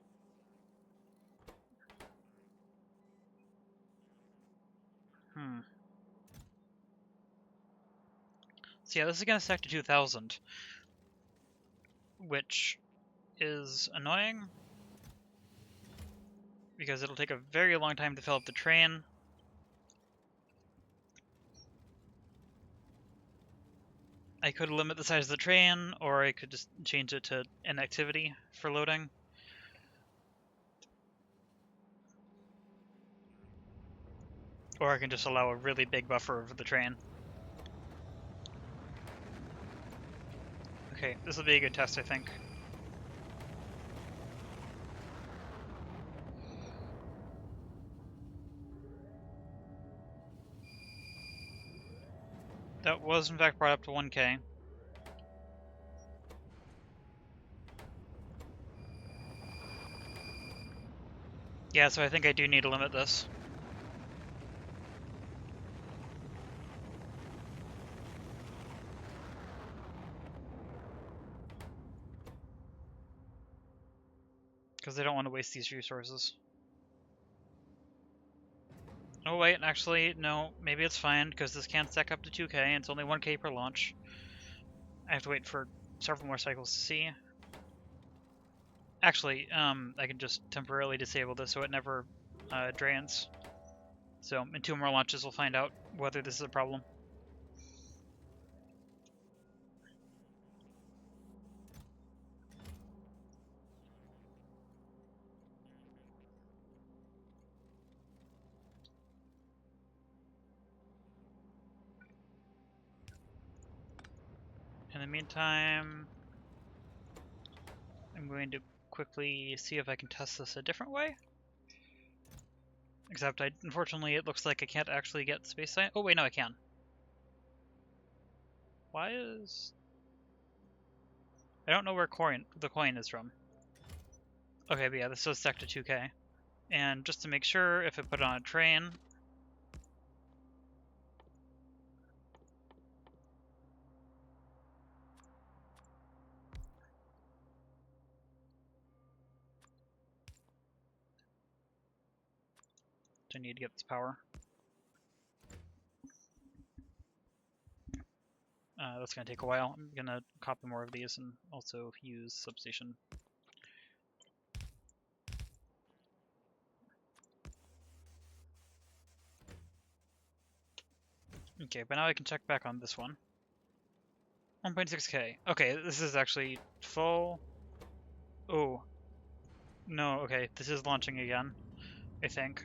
So yeah, this is gonna stack to 2000, which is annoying because it'll take a very long time to fill up the train. I could limit the size of the train, or I could just change it to inactivity for loading. Or I can just allow a really big buffer of the train. Okay, this will be a good test, I think. That was in fact brought up to 1K. Yeah, so I think I do need to limit this. Because I don't want to waste these resources. Oh wait, actually, no, maybe it's fine, because this can't stack up to 2K, and it's only 1K per launch. I have to wait for several more cycles to see. Actually, I can just temporarily disable this so it never drains. So in 2 more launches we'll find out whether this is a problem. In the meantime, I'm going to quickly see if I can test this a different way. Except, unfortunately, it looks like I can't actually get space science. Oh wait, no, I can. Why is... I don't know where the coin is from. Okay, but yeah, this is stacked to 2K. And just to make sure, if I put it on a train... I need to get this power. That's going to take a while. I'm going to copy more of these and also use substation. Okay, but now I can check back on this one. 1.6K. Okay, this is actually full. Oh. No, okay, this is launching again, I think.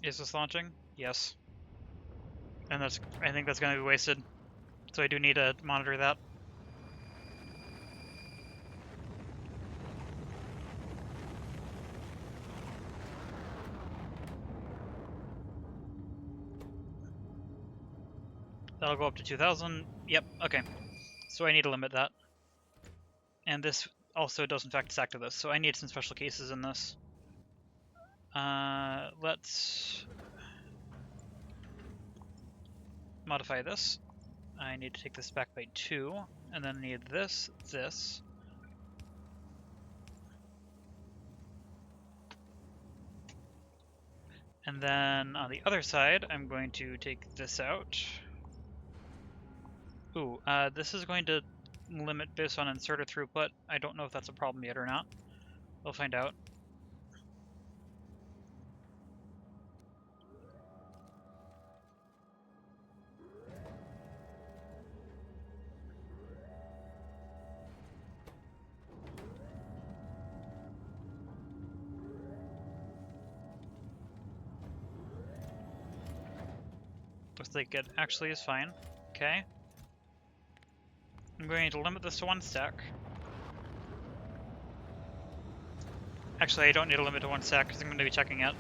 Is this launching? Yes. And I think that's going to be wasted. So I do need to monitor that. That'll go up to 2000. Yep, okay. So I need to limit that. And this also does in fact stack to this, so I need some special cases in this. Let's modify this. I need to take this back by 2, and then I need this. And then on the other side, I'm going to take this out. Ooh, this is going to limit based on inserter throughput. I don't know if that's a problem yet or not. We'll find out. Looks like it actually is fine. Okay. I'm going to limit this to 1 stack. Actually, I don't need to limit to 1 stack because I'm going to be checking it.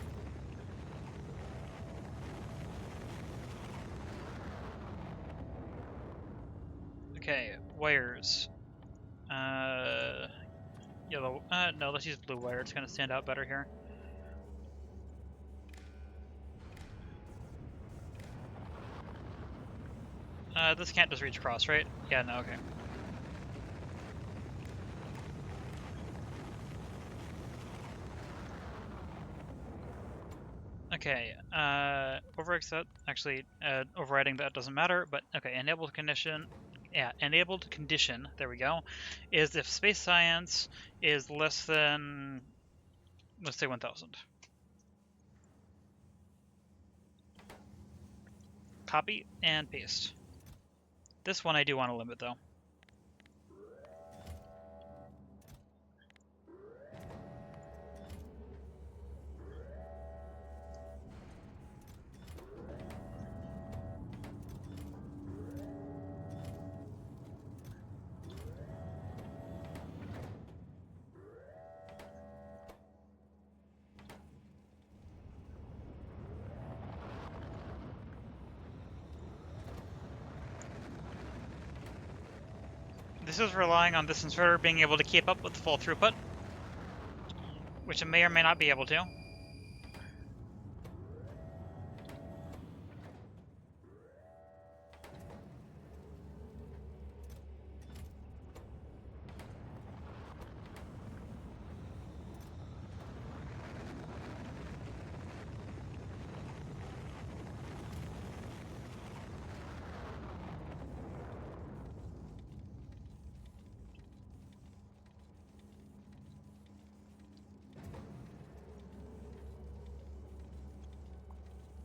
Okay, wires. Yellow. No, let's use blue wire. It's going to stand out better here. This can't just reach across, right? Yeah, no, okay. Okay, overriding that doesn't matter, but okay, enabled condition, there we go, is if space science is less than, let's say 1000. Copy and paste. This one I do want to limit though. This is relying on this inserter being able to keep up with full throughput, which it may or may not be able to.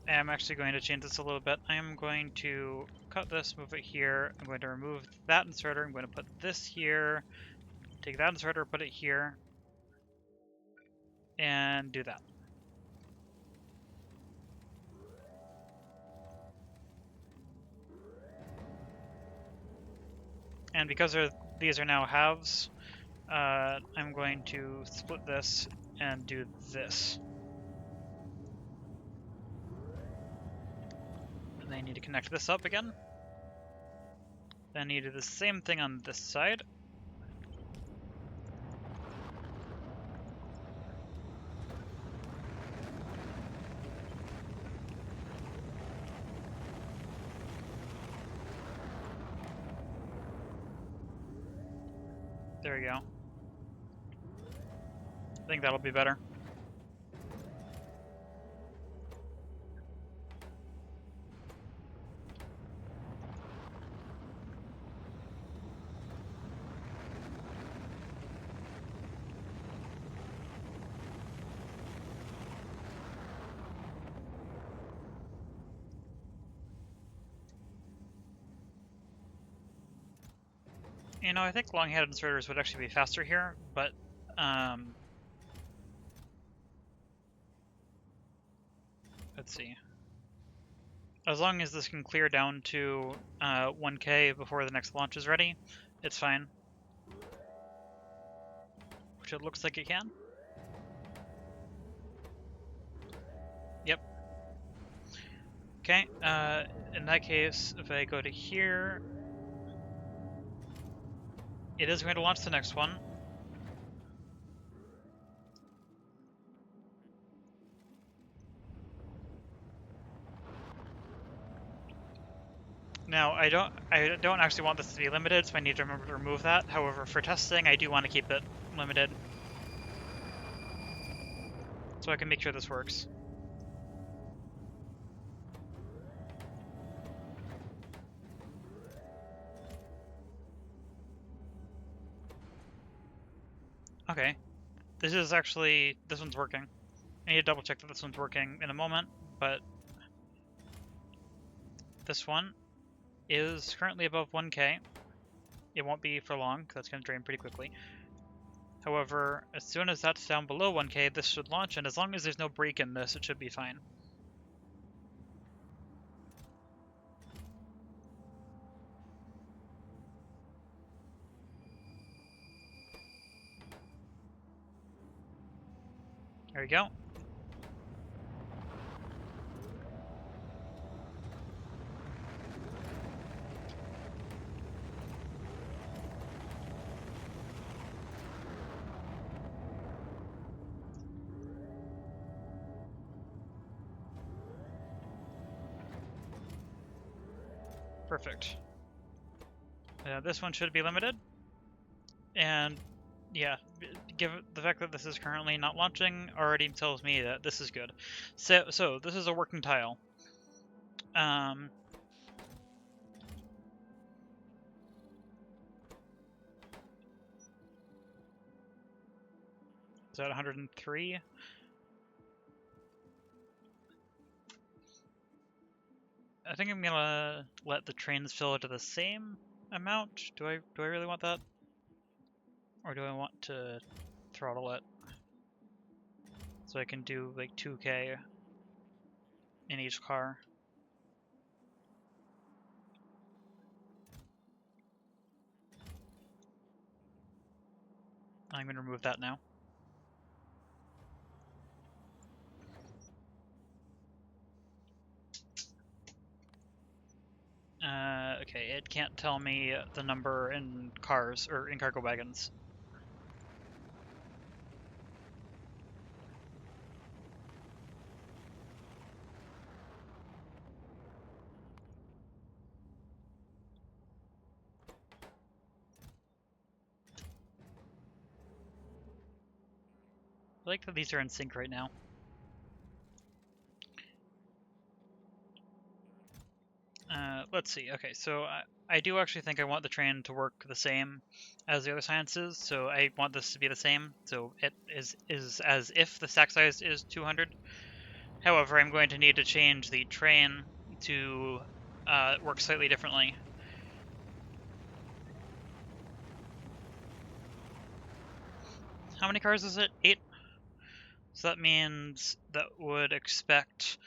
I'm actually going to change this a little bit. I am going to cut this, move it here. I'm going to remove that inserter. I'm going to put this here. Take that inserter, put it here. And do that. And because these are now halves, I'm going to split this and do this. And I need to connect this up again. Then I need to do the same thing on this side. There we go. I think that'll be better. You know, I think long-headed inserters would actually be faster here, but let's see. As long as this can clear down to 1K before the next launch is ready, it's fine. Which it looks like it can. Yep. Okay, in that case, if I go to here, it is going to launch the next one. Now, I don't actually want this to be limited, so I need to remember to remove that. However, for testing, I do want to keep it limited. So I can make sure this works. Okay. This one's working. I need to double check that this one's working in a moment, but this one is currently above 1K. It won't be for long, because that's going to drain pretty quickly. However, as soon as that's down below 1K, this should launch, and as long as there's no break in this, it should be fine. There we go. Perfect. This one should be limited. And yeah, given the fact that this is currently not launching already tells me that this is good. So this is a working tile. Is that 103? I think I'm gonna let the trains fill to the same amount. Do I really want that? Or do I want to throttle it? So I can do like 2K in each car. I'm gonna remove that now. Okay, it can't tell me the number in cars, or in cargo wagons. I like that these are in sync right now. Let's see. Okay, so I do actually think I want the train to work the same as the other sciences, so I want this to be the same. So it is as if the stack size is 200. However, I'm going to need to change the train to work slightly differently. How many cars is it? 8? So that means that would expect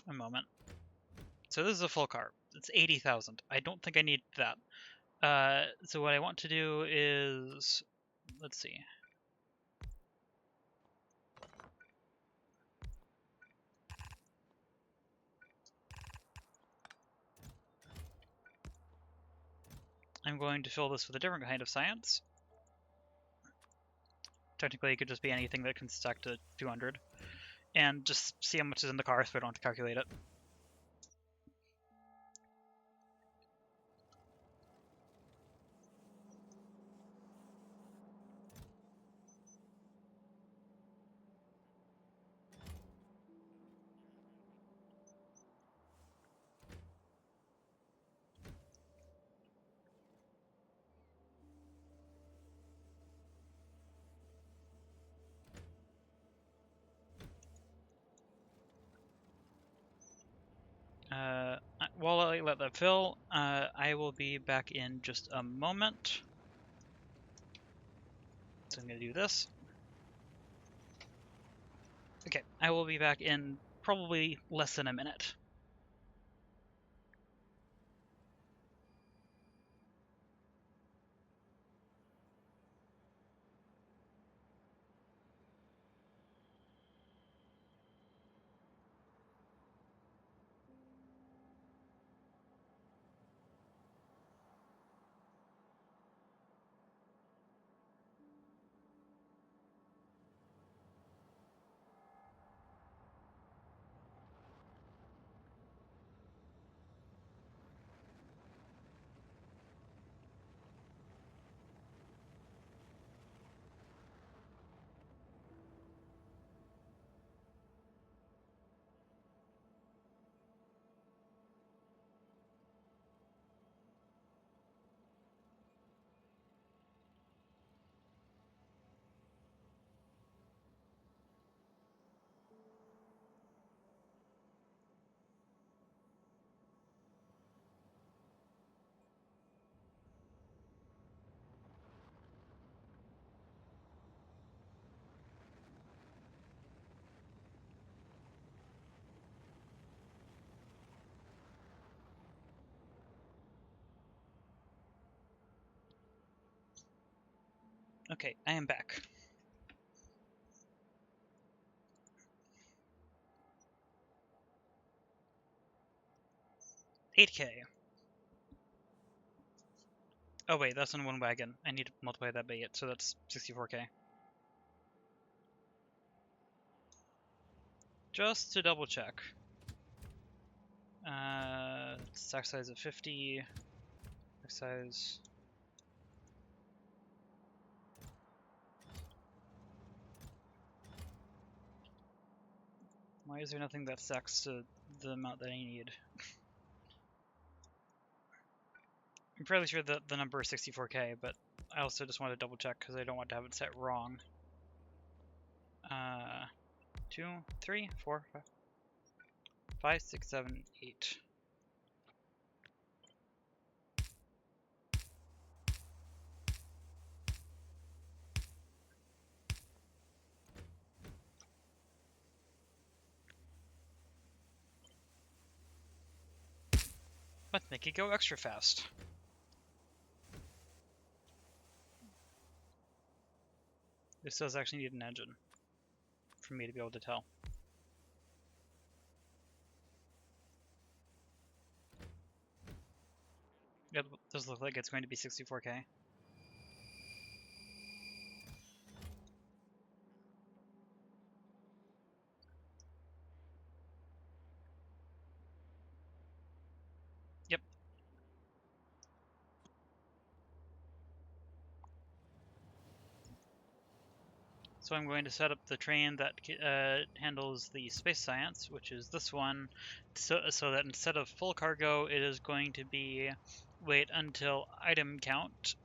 a moment. So this is a full car. It's 80,000. I don't think I need that. So what I want to do is, let's see. I'm going to fill this with a different kind of science. Technically, it could just be anything that can stack to 200. And just see how much is in the car so I don't have to calculate it. While I let that fill, I will be back in just a moment. So I'm going to do this. Okay, I will be back in probably less than a minute. Okay, I am back. $8K. Oh wait, that's in one wagon. I need to multiply that by 8, so that's 64K. Just to double check. Stack size of 50. Stack size. Why is there nothing that stacks to the amount that I need? I'm fairly sure that the number is 64K, but I also just want to double check because I don't want to have it set wrong. 2, 3, 4, 5, 6, 7, 8. Let's make it go extra fast. This does actually need an engine for me to be able to tell. It does look like it's going to be 64K. Yep. So I'm going to set up the train that handles the space science, which is this one, so that instead of full cargo, it is going to be wait until item count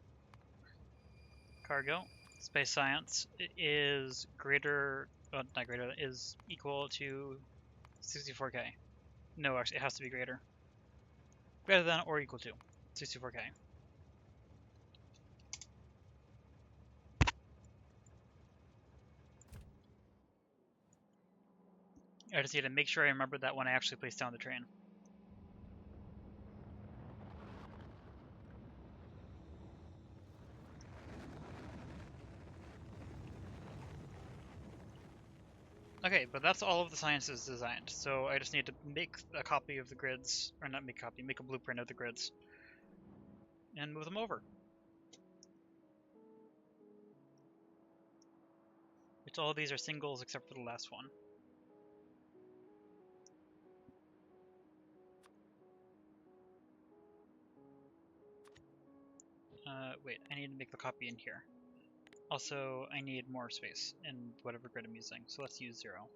cargo space science is greater, well, not greater, is equal to 64K. No, actually, it has to be greater. Greater than or equal to 64K. I just need to make sure I remember that when I actually place down the train. Okay, but that's all of the sciences designed, so I just need to make a copy of the grids, or not make a copy, make a blueprint of the grids, and move them over. Which all of these are singles except for the last one. Wait, I need to make the copy in here. Also, I need more space in whatever grid I'm using, so let's use 0.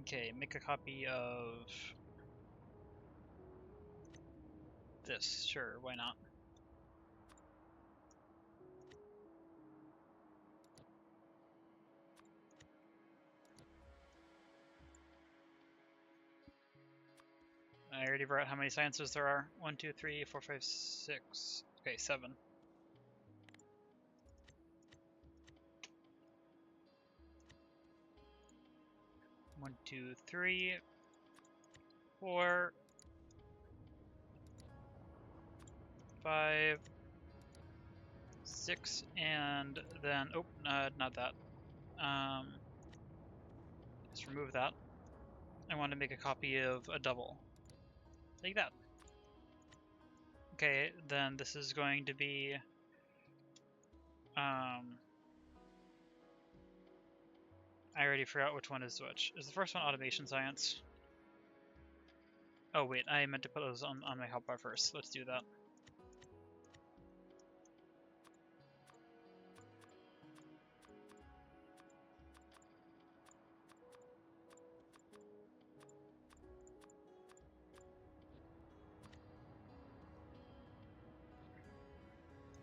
Okay, make a copy of this. Sure, why not? I already wrote how many sciences there are. 1, 2, 3, 4, 5, 6. Okay, 7. 1, 2, 3, 4, 5, 6, and then not that. Just remove that. I want to make a copy of a double. Like that. Okay, then this is going to be I already forgot which one is which. Is the first one automation science? Oh wait, I meant to put those on my help bar first. Let's do that.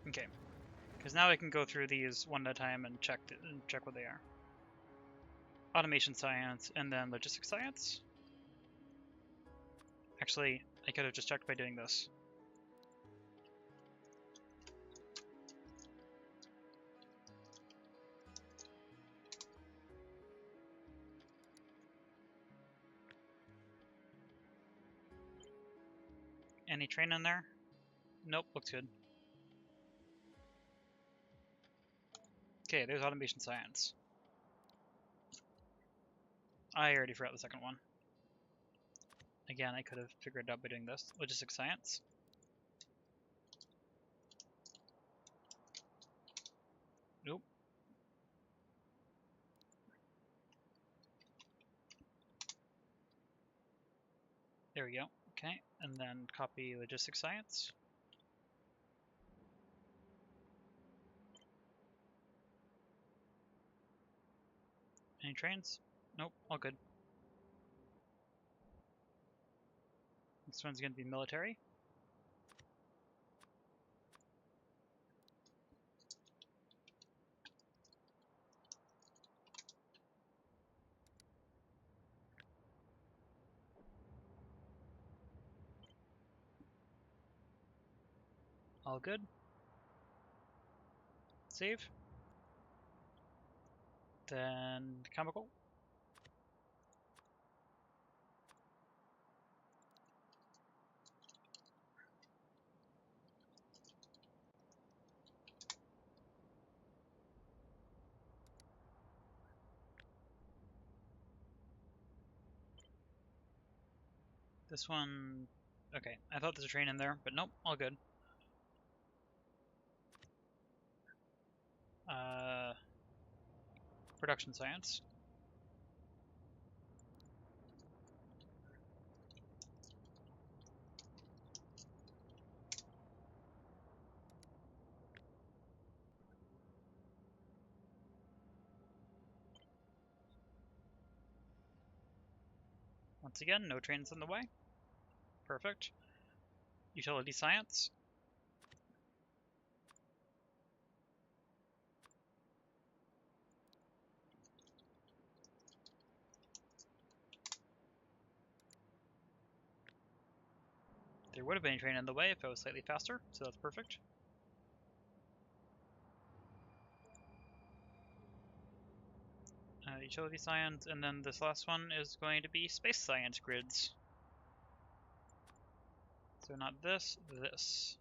Okay, because now I can go through these one at a time and check what they are. Automation science and then logistics science. Actually, I could have just checked by doing this. Any train in there? Nope, looks good. Okay, there's automation science. I already forgot the second one. Again, I could have figured it out by doing this. Logistics science. Nope. There we go. Okay, and then copy logistics science. Any trains? Nope, all good. This one's going to be military. All good. Save. Then chemical. This one, okay, I thought there's a train in there, but nope, all good. Production science. Once again, no trains in the way. Perfect. Utility science. There would have been a train in the way if I was slightly faster, so that's perfect. Utility science, and then this last one is going to be space science grids. So not this, this.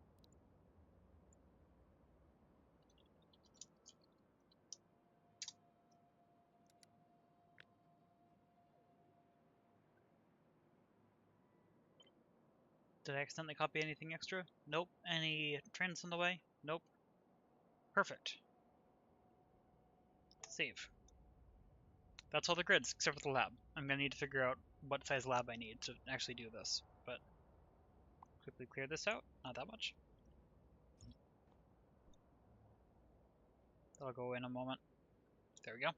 Did I accidentally copy anything extra? Nope. Any trains in the way? Nope. Perfect. Save. That's all the grids, except for the lab. I'm going to need to figure out what size lab I need to actually do this, but quickly clear this out. Not that much. That'll go in a moment. There we go.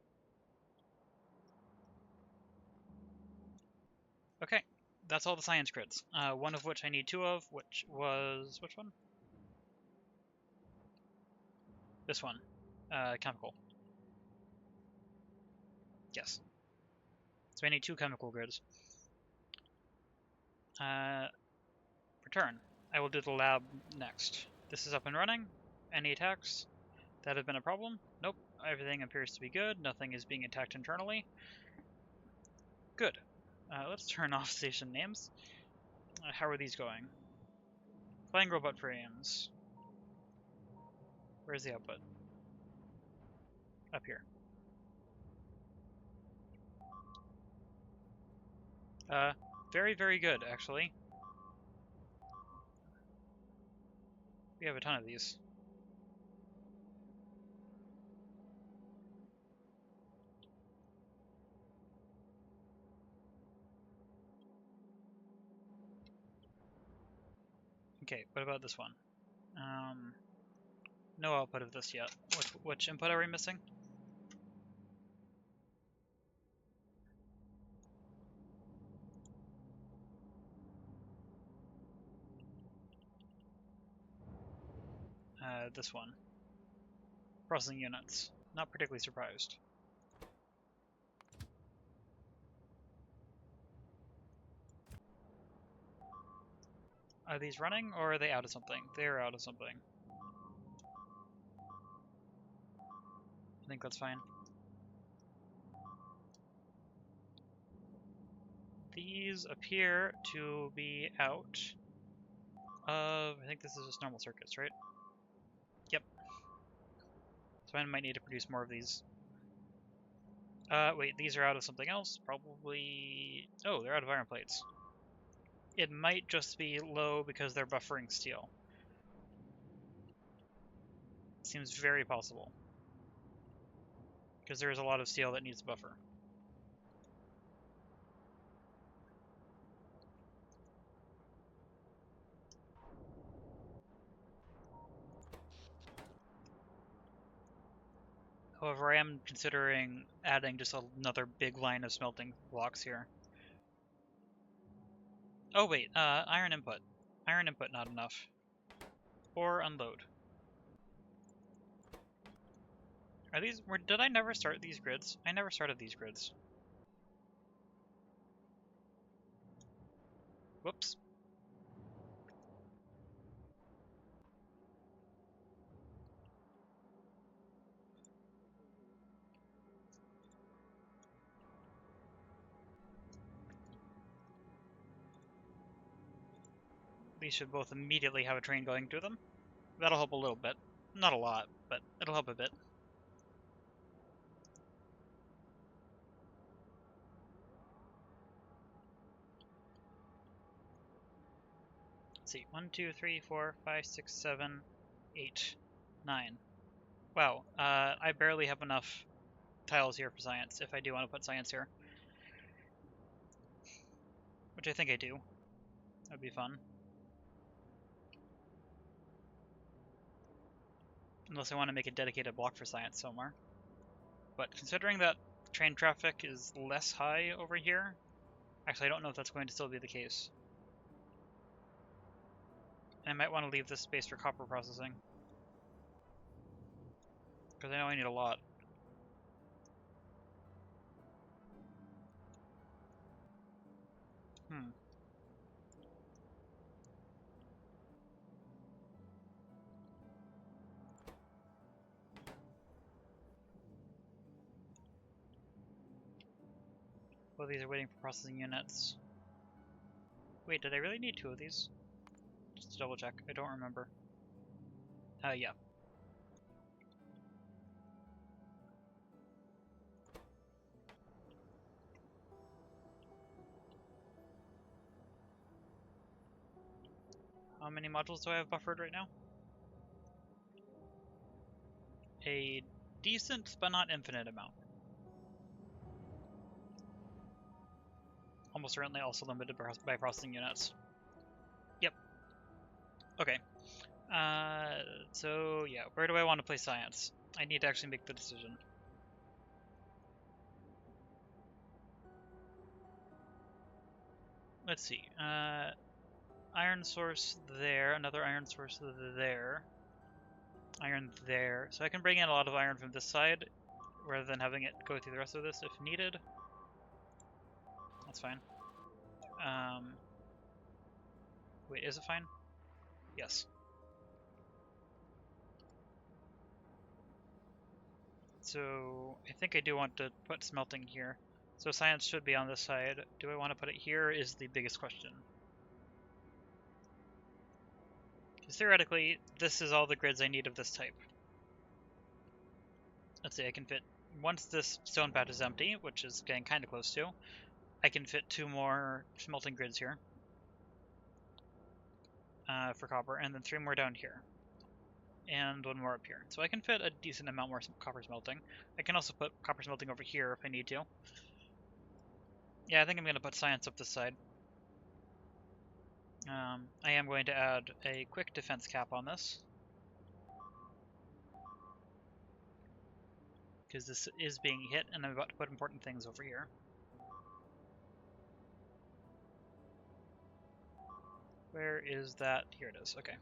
Okay, that's all the science grids. One of which I need two of, which was... which one? This one. Chemical. Yes. So I need two chemical grids. Return. I will do the lab next. This is up and running. Any attacks that have been a problem? Nope. Everything appears to be good. Nothing is being attacked internally. Good. Let's turn off station names. How are these going? Flying robot frames. Where's the output? Up here. Very, very good, actually. We have a ton of these. Okay, what about this one? No output of this yet. Which input are we missing? This one. Processing units. Not particularly surprised. Are these running, or are they out of something? They're out of something. I think that's fine. These appear to be out of... I think this is just normal circuits, right? Yep. So I might need to produce more of these. Wait, these are out of something else? Probably... Oh, they're out of iron plates. It might just be low because they're buffering steel. Seems very possible. Because there is a lot of steel that needs a buffer. However, I am considering adding just another big line of smelting blocks here. Oh wait, iron input. Iron input not enough. Or unload. Are these, did I never start these grids? I never started these grids. Whoops. These should both immediately have a train going through them. That'll help a little bit. Not a lot, but it'll help a bit. Let's see. 1, 2, 3, 4, 5, 6, 7, 8, 9. Wow, I barely have enough tiles here for science, if I do want to put science here. Which I think I do. That'd be fun. Unless I want to make a dedicated block for science somewhere. But considering that train traffic is less high over here, actually I don't know if that's going to still be the case. I might want to leave this space for copper processing. Because I know I need a lot. Well, these are waiting for processing units. Wait, did I really need 2 of these? Just to double check. I don't remember. Yeah. How many modules do I have buffered right now? A decent, but not infinite amount. Almost certainly also limited by processing units. Yep. Okay. So yeah, where do I want to play science? I need to actually make the decision. Let's see. Iron source there, another iron source there, iron there. So I can bring in a lot of iron from this side, rather than having it go through the rest of this if needed. That's fine. Wait, is it fine? Yes. So I think I do want to put smelting here. So science should be on this side. Do I want to put it here is the biggest question. Because theoretically, this is all the grids I need of this type. Let's see, I can fit, once this stone patch is empty, which is getting kind of close to, I can fit 2 more smelting grids here for copper, and then 3 more down here. And 1 more up here. So I can fit a decent amount more copper smelting. I can also put copper smelting over here if I need to. Yeah, I think I'm going to put science up this side. I am going to add a quick defense cap on this. Because this is being hit, and I'm about to put important things over here. Where is that? Here it is, okay.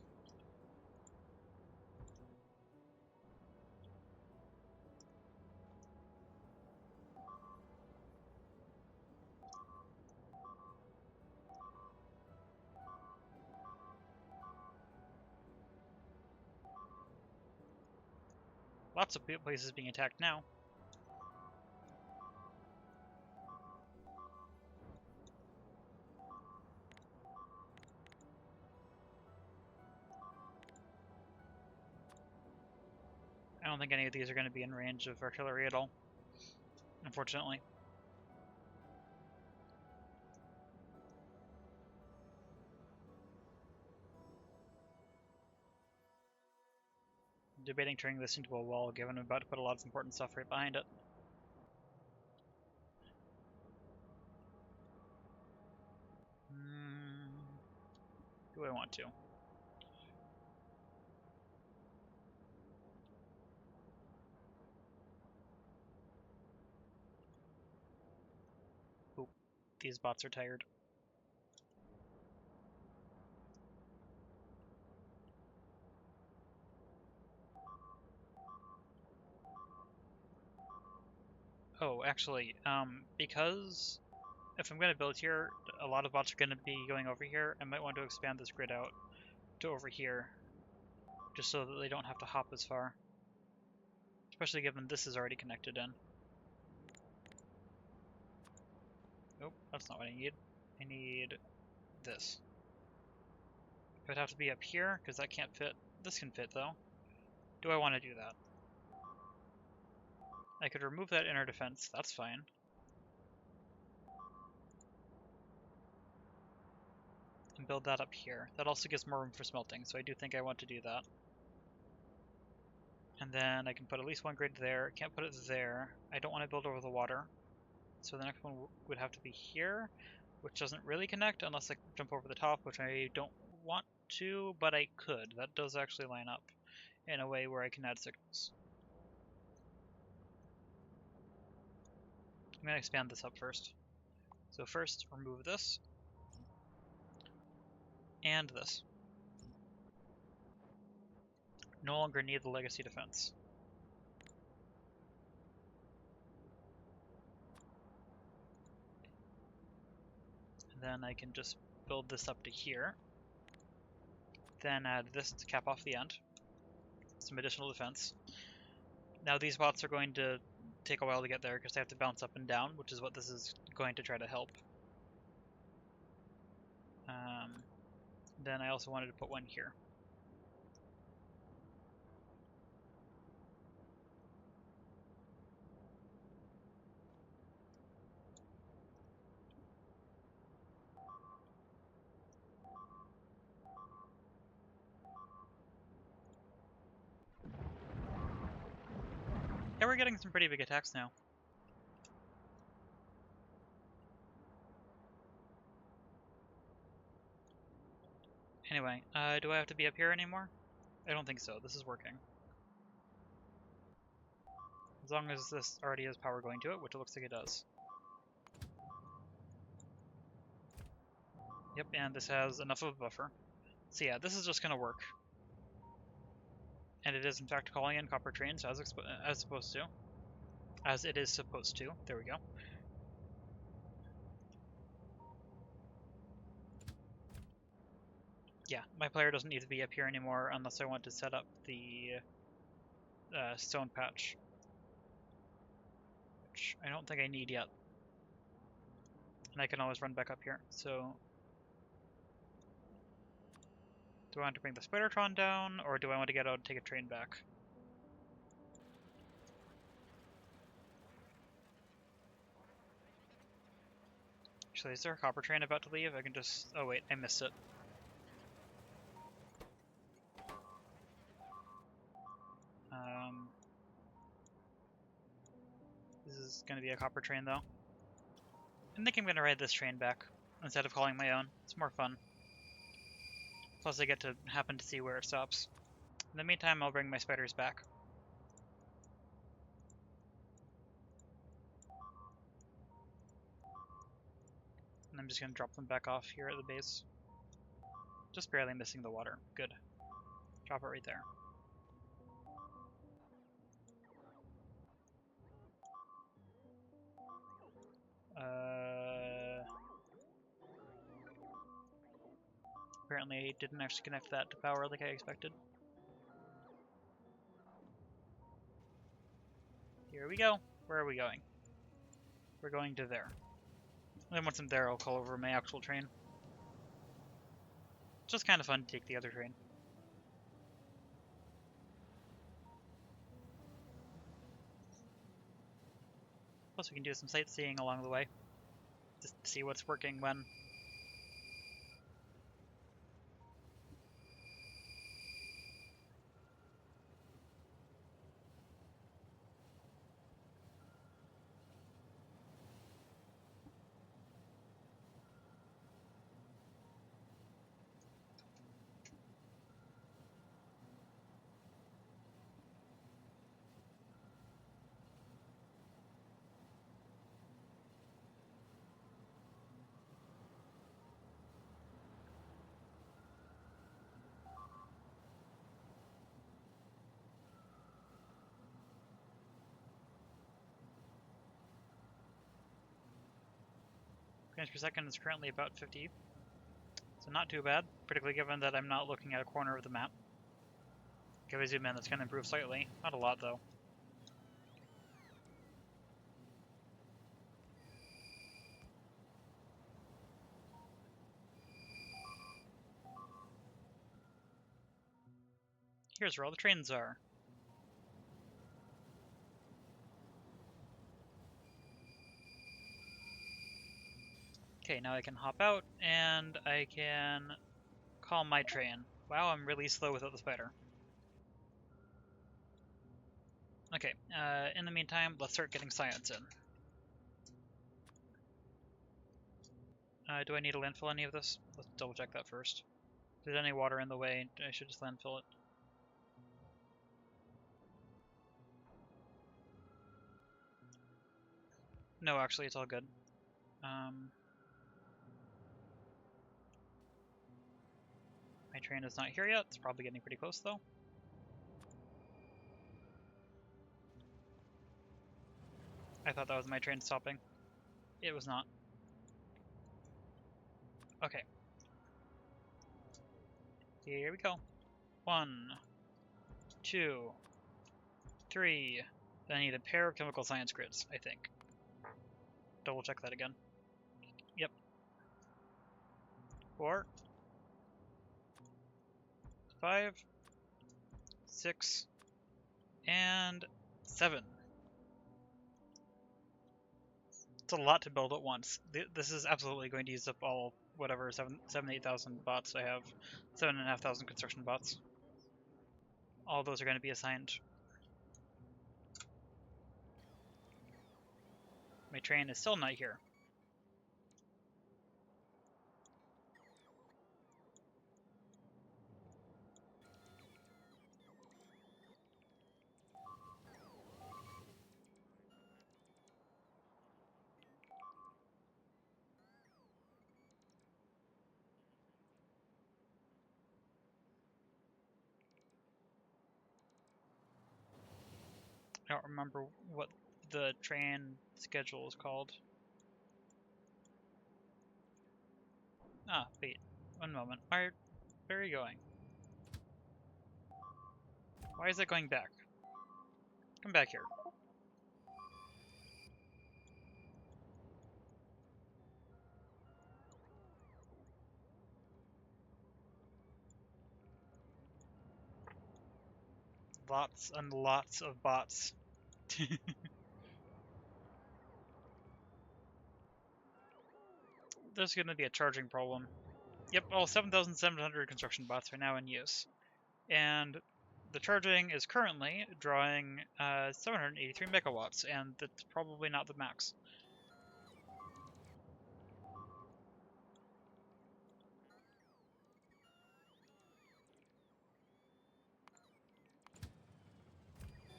Lots of places being attacked now. I don't think any of these are going to be in range of artillery at all, unfortunately. I'm debating turning this into a wall, given I'm about to put a lot of important stuff right behind it. Do I want to? these bots are tired. Oh, actually, because if I'm going to build here, a lot of bots are going to be going over here. I might want to expand this grid out to over here, just so that they don't have to hop as far. Especially given this is already connected in. Nope, that's not what I need. I need this. It would have to be up here, because that can't fit. This can fit, though. Do I want to do that? I could remove that inner defense, that's fine. And build that up here. That also gives more room for smelting, so I do think I want to do that. And then I can put at least one grid there. Can't put it there. I don't want to build over the water. So the next one would have to be here, which doesn't really connect unless I jump over the top, which I don't want to, but I could. That does actually line up in a way where I can add signals. I'm going to expand this up first. So first, remove this. And this. No longer need the legacy defense. And then I can just build this up to here. Then add this to cap off the end. Some additional defense. Now these bots are going to take a while to get there because they have to bounce up and down, which is what this is going to try to help. Then I also wanted to put one here. Yeah, we're getting some pretty big attacks now. Anyway, do I have to be up here anymore? I don't think so. This is working. As long as this already has power going to it, which it looks like it does. Yep, and this has enough of a buffer. So yeah, this is just going to work. And it is in fact calling in copper trains as supposed to. As it is supposed to. There we go. Yeah, my player doesn't need to be up here anymore unless I want to set up the stone patch. Which I don't think I need yet. And I can always run back up here. So, do I want to bring the Spidertron down, or do I want to get out and take a train back? Actually, is there a copper train about to leave? I can just... Oh wait, I missed it. This is going to be a copper train, though. I think I'm going to ride this train back, instead of calling my own. It's more fun. Plus I get to happen to see where it stops. In the meantime, I'll bring my spiders back. And I'm just going to drop them back off here at the base. Just barely missing the water. Good. Drop it right there. Apparently I didn't actually connect that to power like I expected. Here we go. Where are we going? We're going to there. And then once I'm there, I'll call over my actual train. It's just kind of fun to take the other train. Plus we can do some sightseeing along the way. Just to see what's working when. frames per second is currently about 50. So not too bad, particularly given that I'm not looking at a corner of the map. If I zoom in, that's going to improve slightly. Not a lot, though. Here's where all the trains are. Okay, now I can hop out, and I can call my train. Wow, I'm really slow without the spider. Okay, in the meantime, let's start getting science in. Do I need to landfill any of this? Let's double check that first. If there's any water in the way, I should just landfill it. No, actually, it's all good. My train is not here yet. It's probably getting pretty close, though. I thought that was my train stopping. It was not. Okay. Here we go. 1, 2, 3. Then I need a pair of chemical science grids, I think. Double check that again. Yep. 4, 5, 6, and 7. It's a lot to build at once. This is absolutely going to use up all, whatever, 8,000 bots I have. 7,500 construction bots. All those are going to be assigned. My train is still not here. I don't remember what the train schedule is called. Ah, wait. One moment. Where are you going? Why is it going back? Come back here. Lots and lots of bots. There's going to be a charging problem. Yep, all 7,700 construction bots are now in use. And the charging is currently drawing 783 megawatts, and that's probably not the max.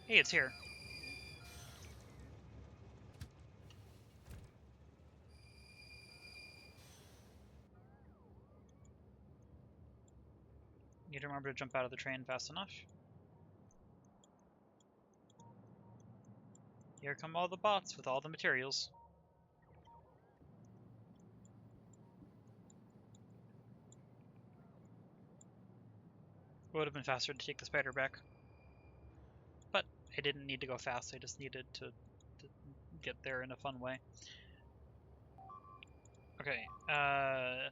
Hey, it's here. Need to remember to jump out of the train fast enough. Here come all the bots with all the materials. It would have been faster to take the spider back. But I didn't need to go fast, I just needed to get there in a fun way. Okay, I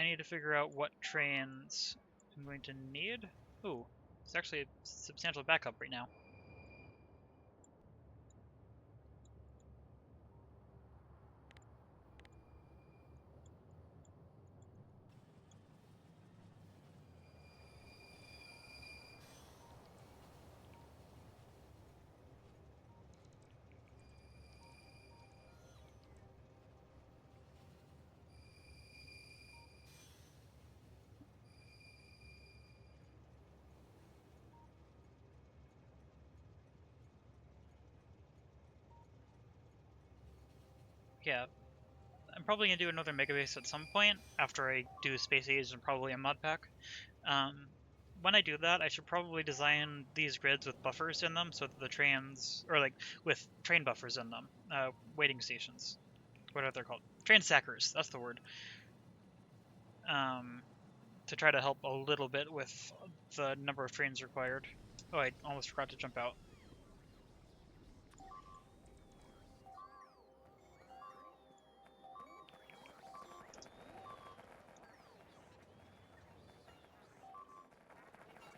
need to figure out what trains I'm going to need. Ooh, it's actually a substantial backup right now. Yeah, I'm probably going to do another Megabase at some point after I do Space Age and probably a mod pack. When I do that, I should probably design these grids with buffers in them so that the trains, or like with train buffers in them, waiting stations, whatever they're called. train stackers, that's the word. To try to help a little bit with the number of trains required. Oh, I almost forgot to jump out.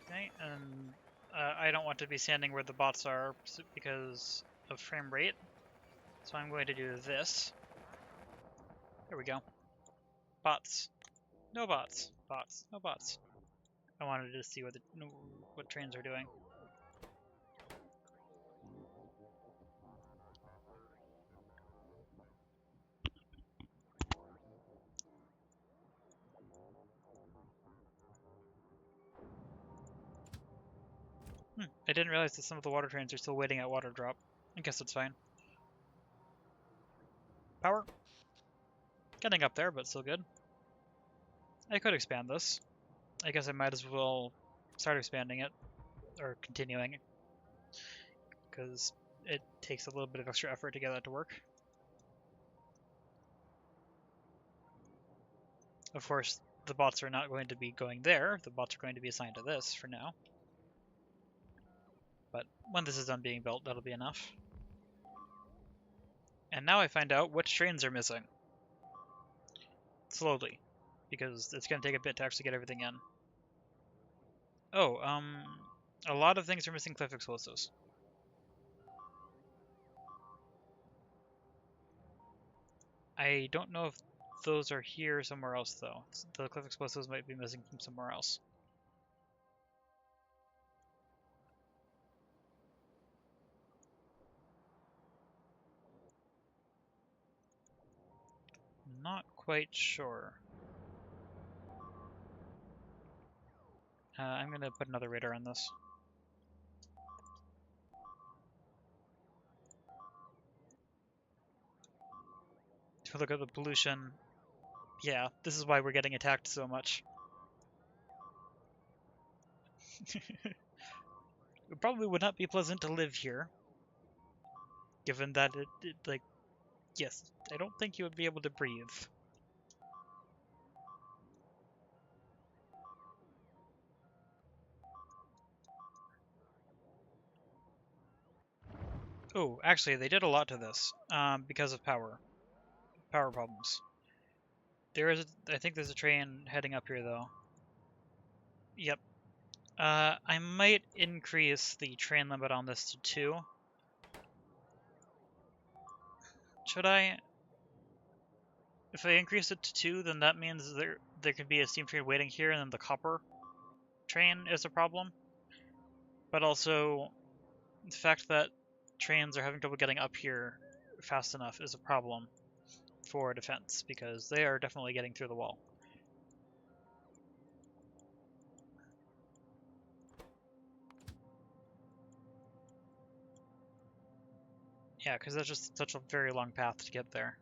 Okay, and I don't want to be standing where the bots are because of frame rate, so I'm going to do this. There we go. Bots. No bots. Bots. No bots. I wanted to see what trains are doing. I didn't realize that some of the water trains are still waiting at water drop. I guess it's fine. Power. Getting up there, but still good. I could expand this. I guess I might as well start expanding it, or continuing, because it takes a little bit of extra effort to get that to work. Of course, the bots are not going to be going there. The bots are going to be assigned to this for now. But when this is done being built, that'll be enough. And now I find out which trains are missing. Slowly, because it's going to take a bit to actually get everything in. Oh, a lot of things are missing cliff explosives. I don't know if those are here somewhere else, though. The cliff explosives might be missing from somewhere else. Not quite sure. I'm going to put another radar on this. To look at the pollution. Yeah, this is why we're getting attacked so much. It probably would not be pleasant to live here. Given that like, yes, I don't think you would be able to breathe. Oh, actually, they did a lot to this, because of power problems. I think there's a train heading up here, though. Yep. I might increase the train limit on this to 2. Should I? If I increase it to 2, then that means there could be a steam train waiting here, and then the copper train is a problem. But also, the fact that trains are having trouble getting up here fast enough is a problem for defense, because they are definitely getting through the wall. Yeah, because that's just such a very long path to get there.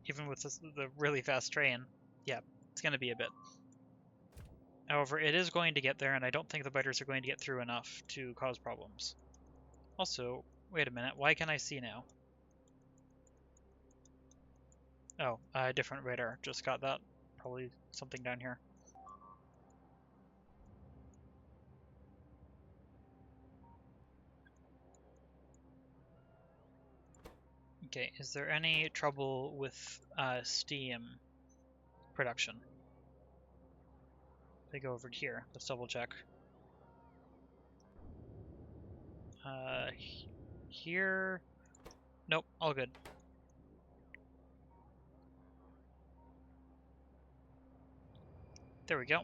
Even with the really fast train, yeah, it's going to be a bit. However, it is going to get there, and I don't think the biters are going to get through enough to cause problems. Also, wait a minute, why can I see now? Oh, a different radar. Just got that. Probably something down here. Okay, is there any trouble with Steam production? If I go over here, let's double check. Here... Nope, all good. There we go.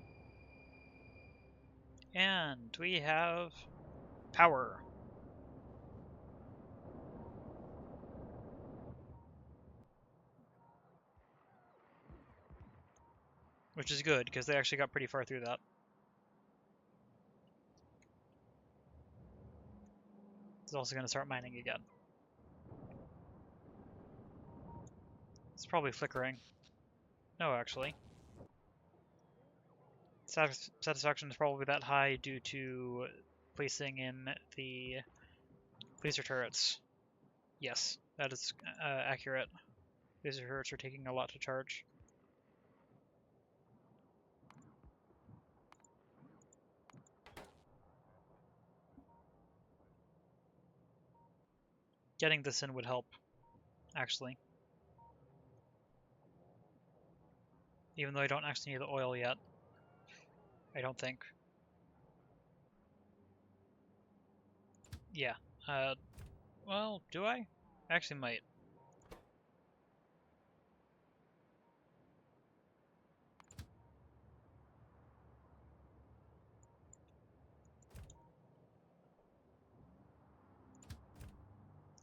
And we have power. Which is good, because they actually got pretty far through that. It's also going to start mining again. It's probably flickering. No, actually. Satisfaction is probably that high due to placing in the laser turrets. Yes, that is accurate. These hertz are taking a lot to charge. Getting this in would help, actually. Even though I don't actually need the oil yet. I don't think. Yeah. Well, do I? I actually might.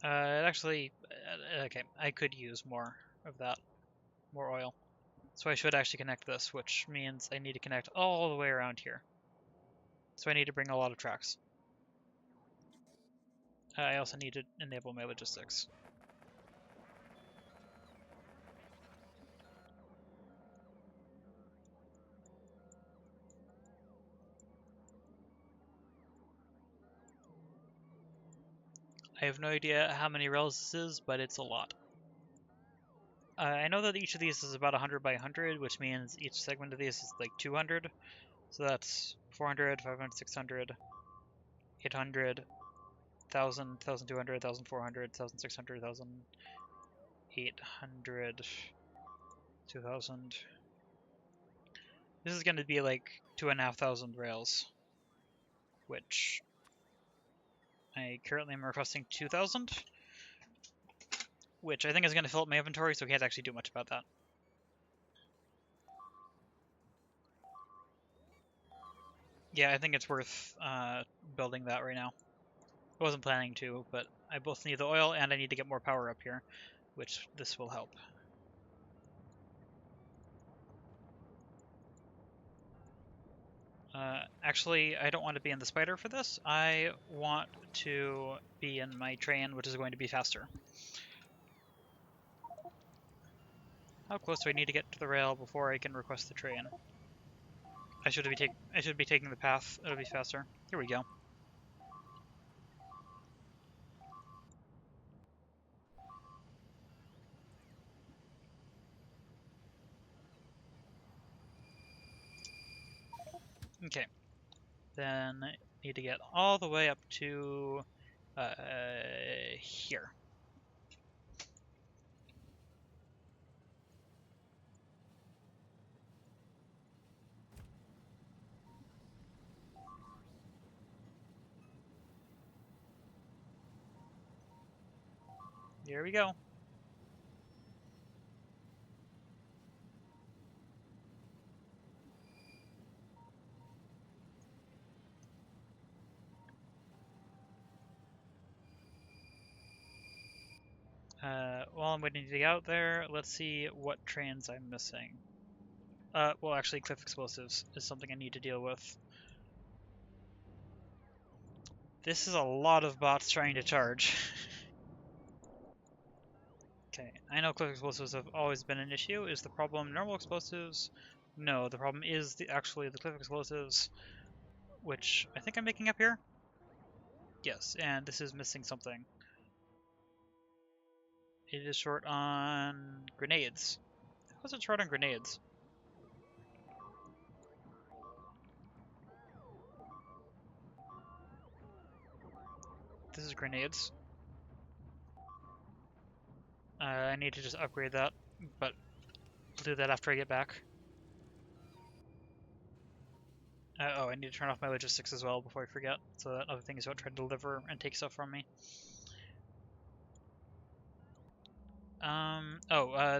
Actually, okay, I could use more of that. More oil. So I should actually connect this, which means I need to connect all the way around here. So I need to bring a lot of tracks. I also need to enable my logistics. I have no idea how many rails this is, but it's a lot. I know that each of these is about 100 by 100, which means each segment of these is like 200. So that's 400, 500, 600, 800, 1000, 1200, 1400, 1600, 1800, 2000. This is going to be like 2,500 rails, which I currently am requesting 2,000, which I think is going to fill up my inventory, so we can't actually do much about that. Yeah, I think it's worth building that right now. I wasn't planning to, but I both need the oil and I need to get more power up here, which this will help. Actually, I don't want to be in the spider for this. I want to be in my train, which is going to be faster. How close do I need to get to the rail before I can request the train? I should be taking the path. It'll be faster. Here we go. Okay. Then I need to get all the way up to here. Here we go. While I'm waiting to get out there, let's see what trains I'm missing. Well, actually, cliff explosives is something I need to deal with. This is a lot of bots trying to charge. Okay, I know cliff explosives have always been an issue. Is the problem normal explosives? No, the problem is actually the cliff explosives, which I think I'm making up here. Yes, and this is missing something. It is short on grenades. How is it short on grenades? This is grenades. I need to just upgrade that, but I'll do that after I get back. Oh, I need to turn off my logistics as well before I forget, so that other things don't try to deliver and take stuff from me.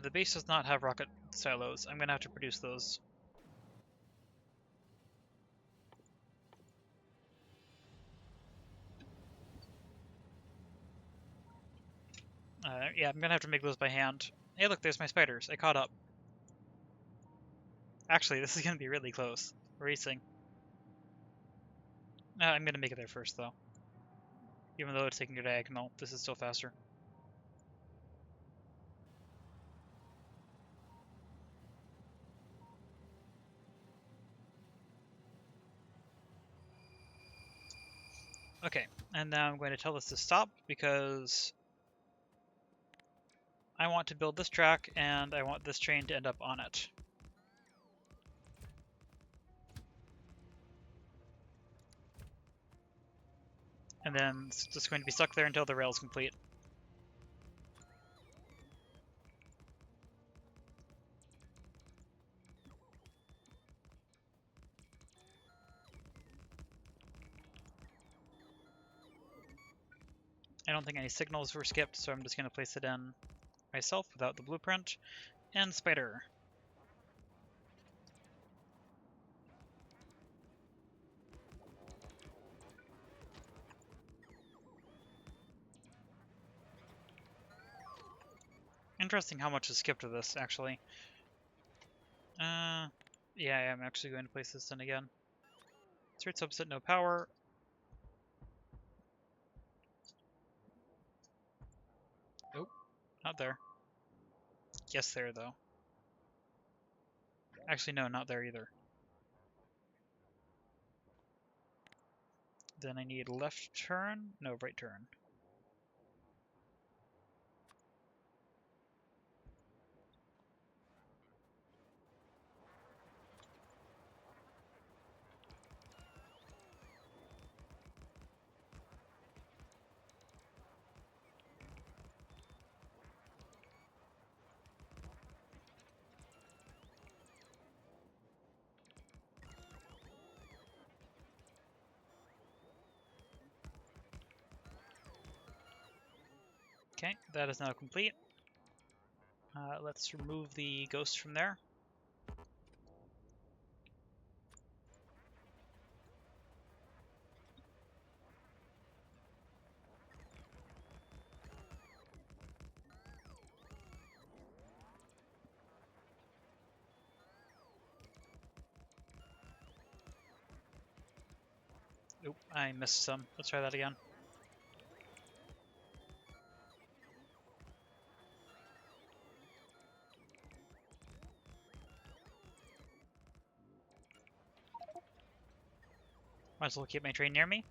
The base does not have rocket silos. I'm gonna have to produce those. Yeah, I'm gonna have to make those by hand. Hey, look, there's my spiders. I caught up. Actually, this is gonna be really close. Racing. I'm gonna make it there first, though. Even though it's taking a diagonal, this is still faster. Okay, and now I'm going to tell this to stop because I want to build this track, and I want this train to end up on it. And then it's just going to be stuck there until the rail is complete. I don't think any signals were skipped, so I'm just going to place it in myself without the blueprint. And spider. Interesting how much is skipped of this, actually. Yeah, I'm actually going to place this in again. Insert subset, no power. Nope, not there. Yes, there, though. Actually, no, not there either. Then I need left turn? No, right turn. Okay, that is now complete. Let's remove the ghost from there. Oop, I missed some. Let's try that again. Might as well keep my train near me.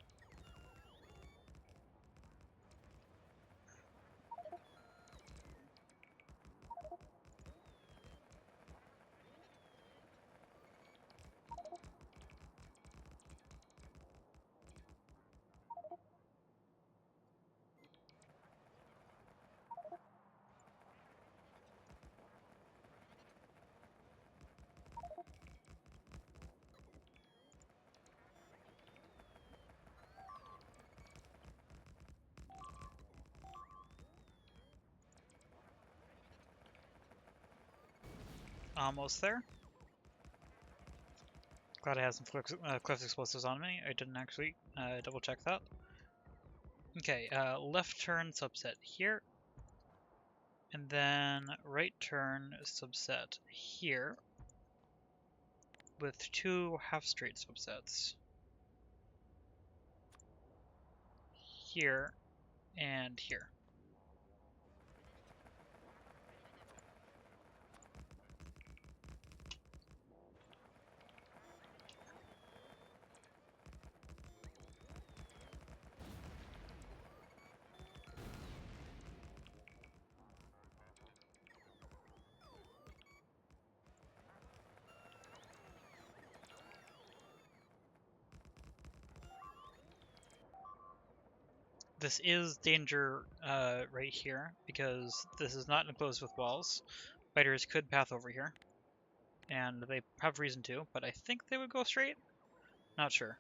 Almost there. Glad I have some cliff explosives on me. I didn't actually double check that. Okay, left turn subset here. And then right turn subset here. With 2 half-straight subsets. Here and here. This is danger right here, because this is not enclosed with walls. Spiders could path over here, and they have reason to, but I think they would go straight? Not sure.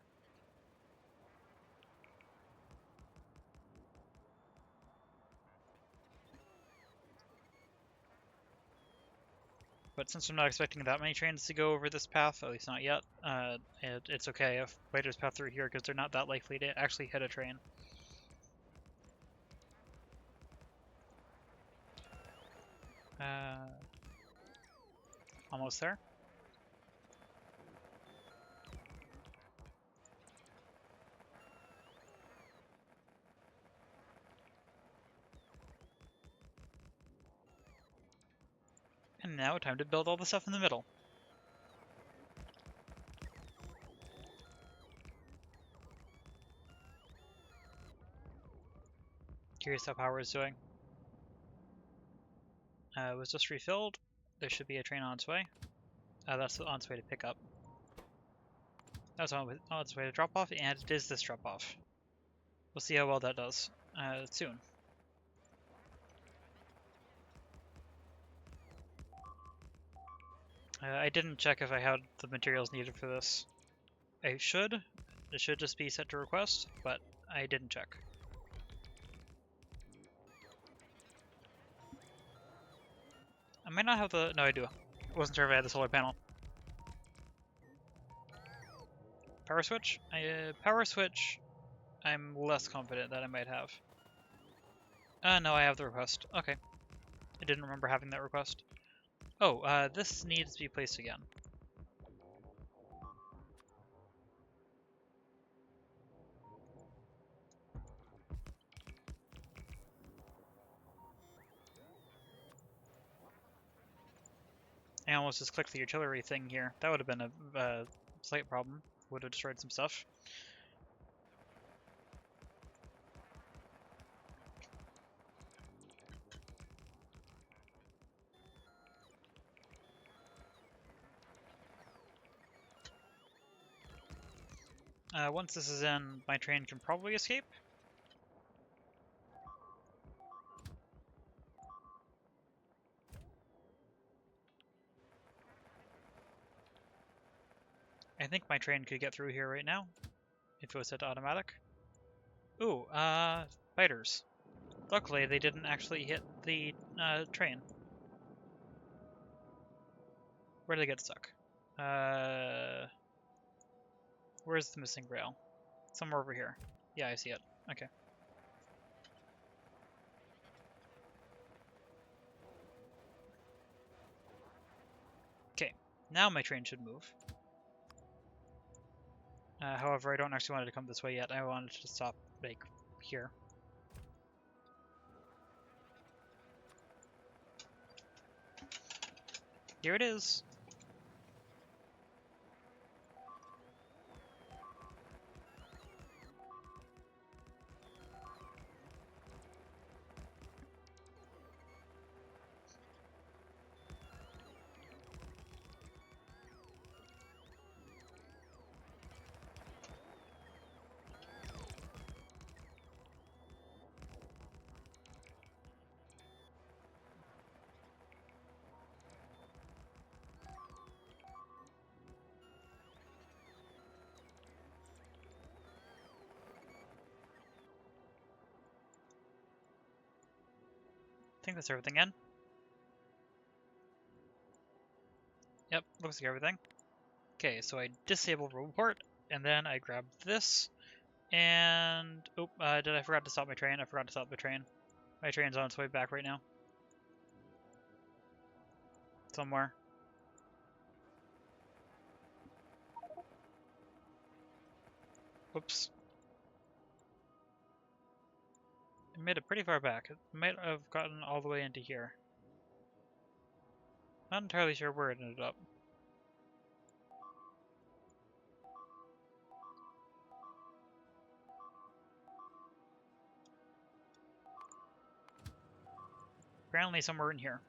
But since I'm not expecting that many trains to go over this path, at least not yet, it's okay if spiders path through here, because they're not that likely to actually hit a train. Almost there. And now time to build all the stuff in the middle. Curious how power is doing. was just refilled. There should be a train on its way. That's on its way to pick up. That's on its way to drop off, and it is this drop off. We'll see how well that does soon. I didn't check if I had the materials needed for this. I should. It should just be set to request, but I didn't check. I might not have the... No, I do. I wasn't sure if I had the solar panel. Power switch? Power switch, I'm less confident that I might have. No, I have the request. Okay. I didn't remember having that request. Oh, this needs to be placed again. I almost just clicked the artillery thing here. That would have been a slight problem. Would have destroyed some stuff. Once this is in, my train can probably escape. I think my train could get through here right now, if it was set to automatic. Ooh, fighters. Luckily, they didn't actually hit the train. Where did they get stuck? Where's the missing rail? Somewhere over here. Yeah, I see it. Okay. Okay, now my train should move. However, I don't actually want it to come this way yet. I want it to stop, like, here. Here it is. I think that's everything in. Yep, looks like everything. Okay, so I disable roboport, and then I grab this, and... Oh, did I forgot to stop my train? I forgot to stop the train. My train's on its way back right now. Somewhere. Whoops. It made it pretty far back. It might have gotten all the way into here. Not entirely sure where it ended up. Apparently somewhere in here.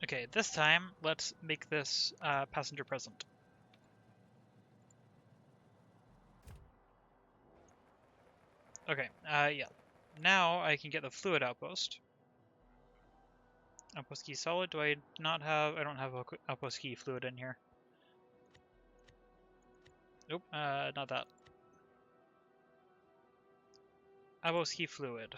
Okay, this time, let's make this passenger present. Okay, yeah. Now I can get the fluid outpost. Outpost key solid. Do I not have... I don't have outpost key fluid in here. Nope, not that. Outpost key fluid.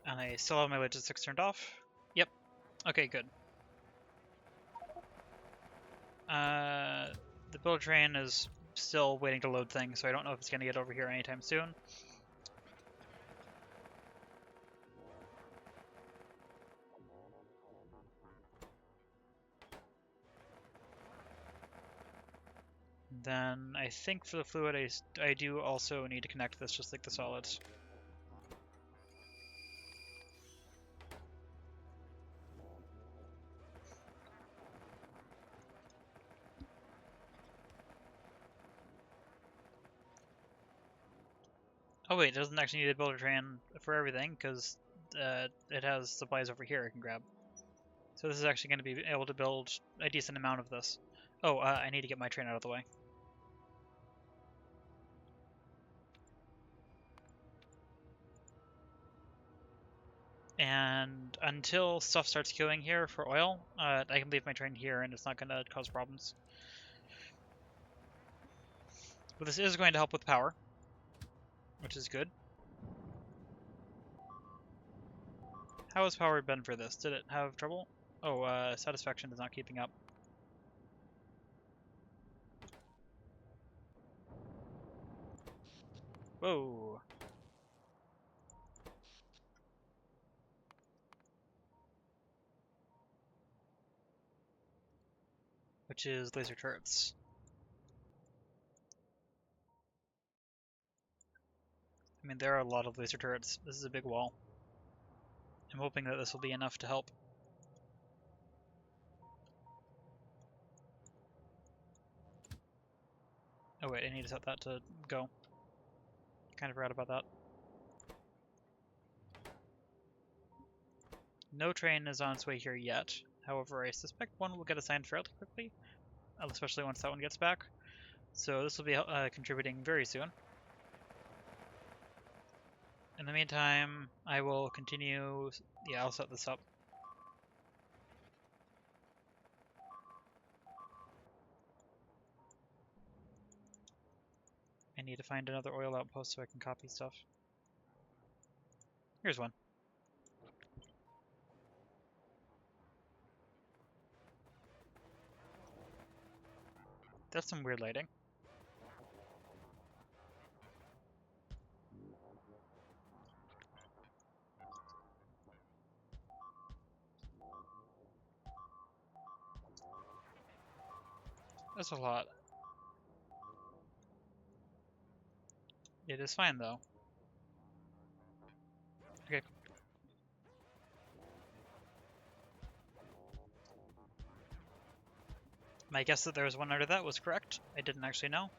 And I still have my logistics turned off. Yep. Okay, good. The build train is still waiting to load things, so I don't know if it's going to get over here anytime soon. Then I think for the fluid, I do also need to connect this just like the solids. Oh wait, it doesn't actually need a builder train for everything, because it has supplies over here I can grab. So this is actually going to be able to build a decent amount of this. Oh, I need to get my train out of the way. And until stuff starts queuing here for oil, I can leave my train here and it's not going to cause problems. But this is going to help with power, which is good. How has power been for this? Did it have trouble? Oh, satisfaction is not keeping up. Whoa. Which is laser turrets. I mean, there are a lot of laser turrets. This is a big wall. I'm hoping that this will be enough to help. Oh wait, I need to set that to go. Kind of forgot about that. No train is on its way here yet. However, I suspect one will get assigned fairly quickly, especially once that one gets back. So this will be contributing very soon. In the meantime, I will continue. Yeah, I'll set this up. I need to find another oil outpost so I can copy stuff. Here's one. That's some weird lighting. That's a lot. It is fine though. Okay. My guess that there was one under that was correct. I didn't actually know.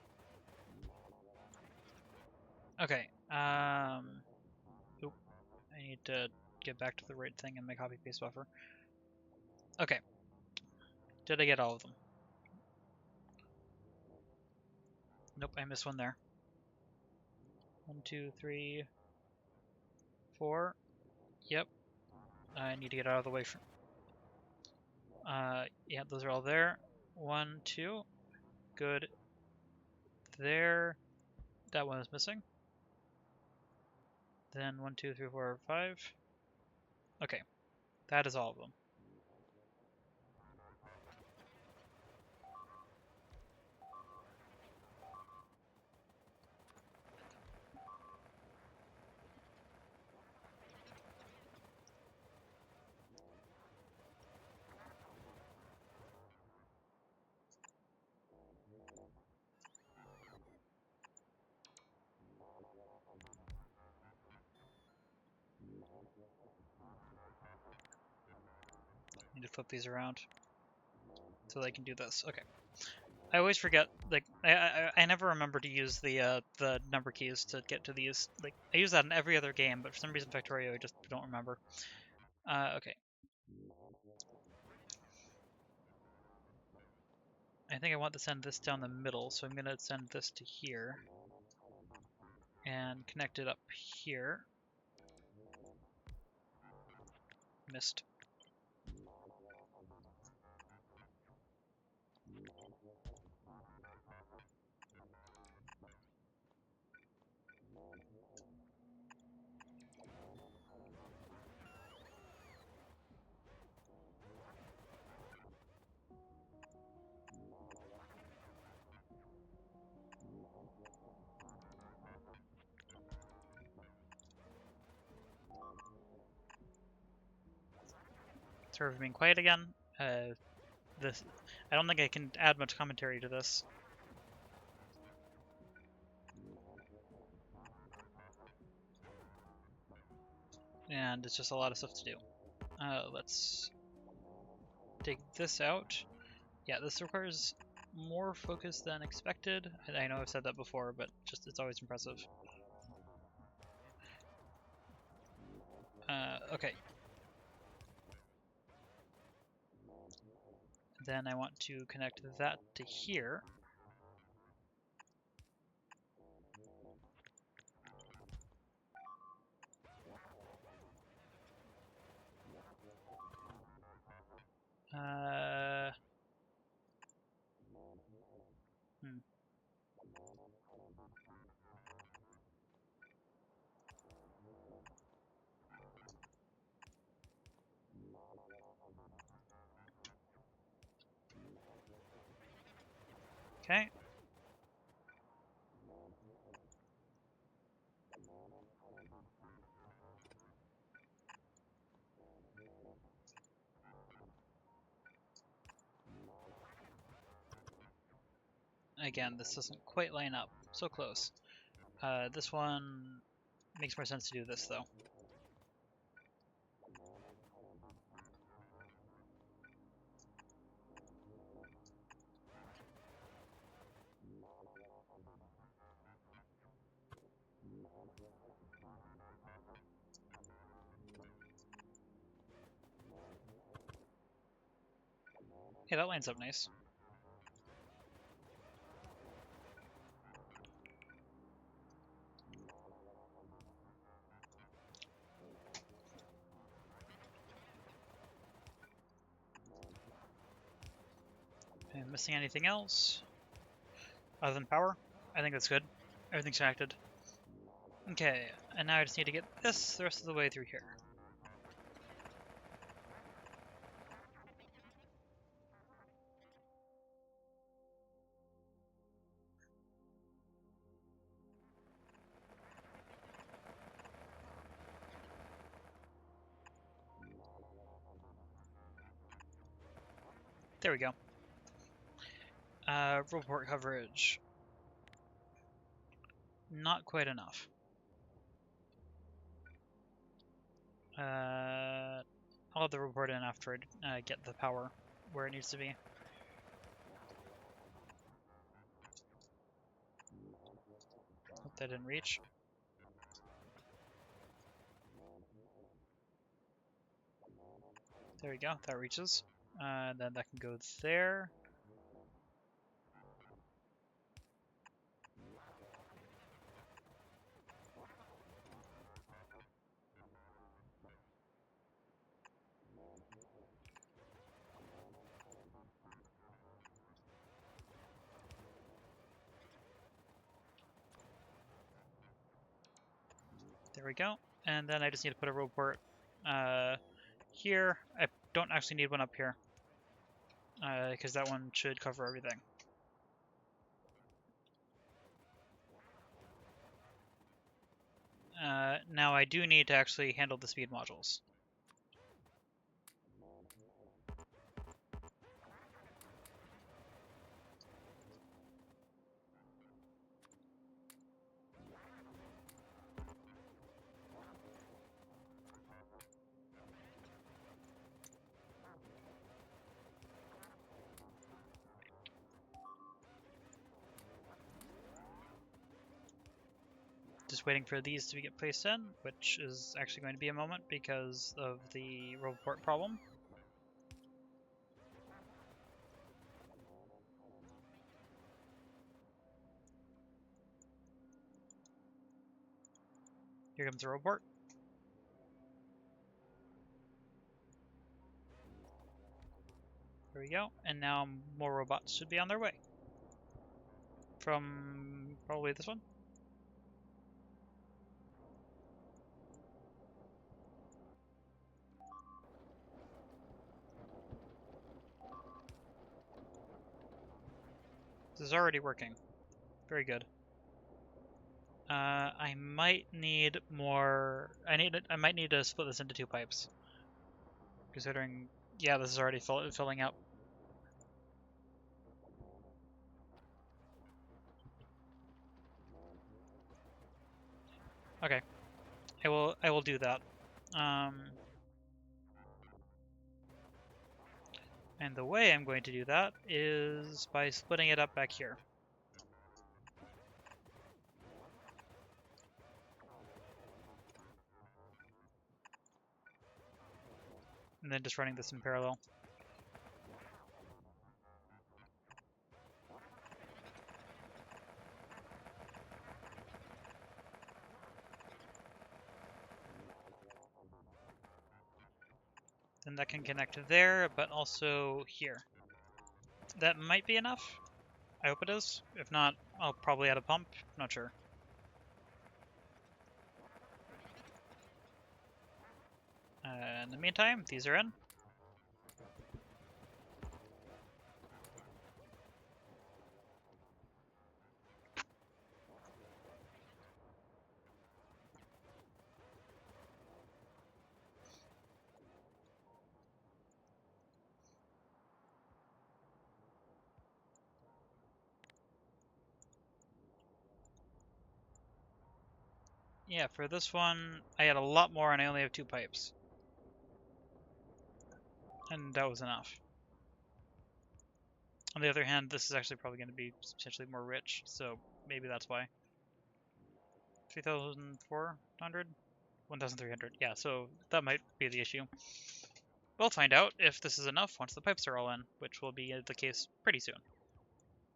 Okay. Oop. I need to get back to the right thing in my copy paste buffer. Okay. Did I get all of them? Nope, I missed one there. 1, 2, 3, 4. Yep. I need to get out of the way from. Yeah, those are all there. 1, 2. Good. There. That one is missing. Then 1, 2, 3, 4, 5. Okay. That is all of them. Need to flip these around so that I can do this. Okay. I always forget, like, I never remember to use the number keys to get to these. Like, I use that in every other game, but for some reason Factorio I just don't remember. Okay. I think I want to send this down the middle, so I'm going to send this to here. And connect it up here. Missed. Sort of being quiet again. This, I don't think I can add much commentary to this. And it's just a lot of stuff to do. Let's take this out. Yeah, this requires more focus than expected. I know I've said that before, but just it's always impressive. Okay. Then I want to connect that to here. Okay. Again, this doesn't quite line up. So close. This one makes more sense to do this, though. Yeah, that lines up nice. Am I missing anything else? Other than power? I think that's good. Everything's connected. Okay, and now I just need to get this the rest of the way through here. There we go. Report coverage. Not quite enough. I'll have the report in after I get the power where it needs to be. Hope that didn't reach. There we go, that reaches. Then that can go there. There we go. And then I just need to put a report here. I don't actually need one up here, because that one should cover everything. Now I do need to actually handle the speed modules. Just waiting for these to get placed in, which is actually going to be a moment because of the report problem. Here comes the report. There we go, and now more robots should be on their way. From probably this one. This is already working. Very good. I might need more. I might need to split this into 2 pipes. Considering, yeah, this is already filling up. Okay, I will do that. And the way I'm going to do that is by splitting it up back here. and then just running this in parallel. Then that can connect there, but also here. That might be enough. I hope it is. If not, I'll probably add a pump. Not sure. In the meantime, these are in. Yeah, for this one, I had a lot more and I only have 2 pipes. And that was enough. On the other hand, this is actually probably going to be substantially more rich, so maybe that's why. 3,400? 1,300, yeah, so that might be the issue. We'll find out if this is enough once the pipes are all in, which will be the case pretty soon.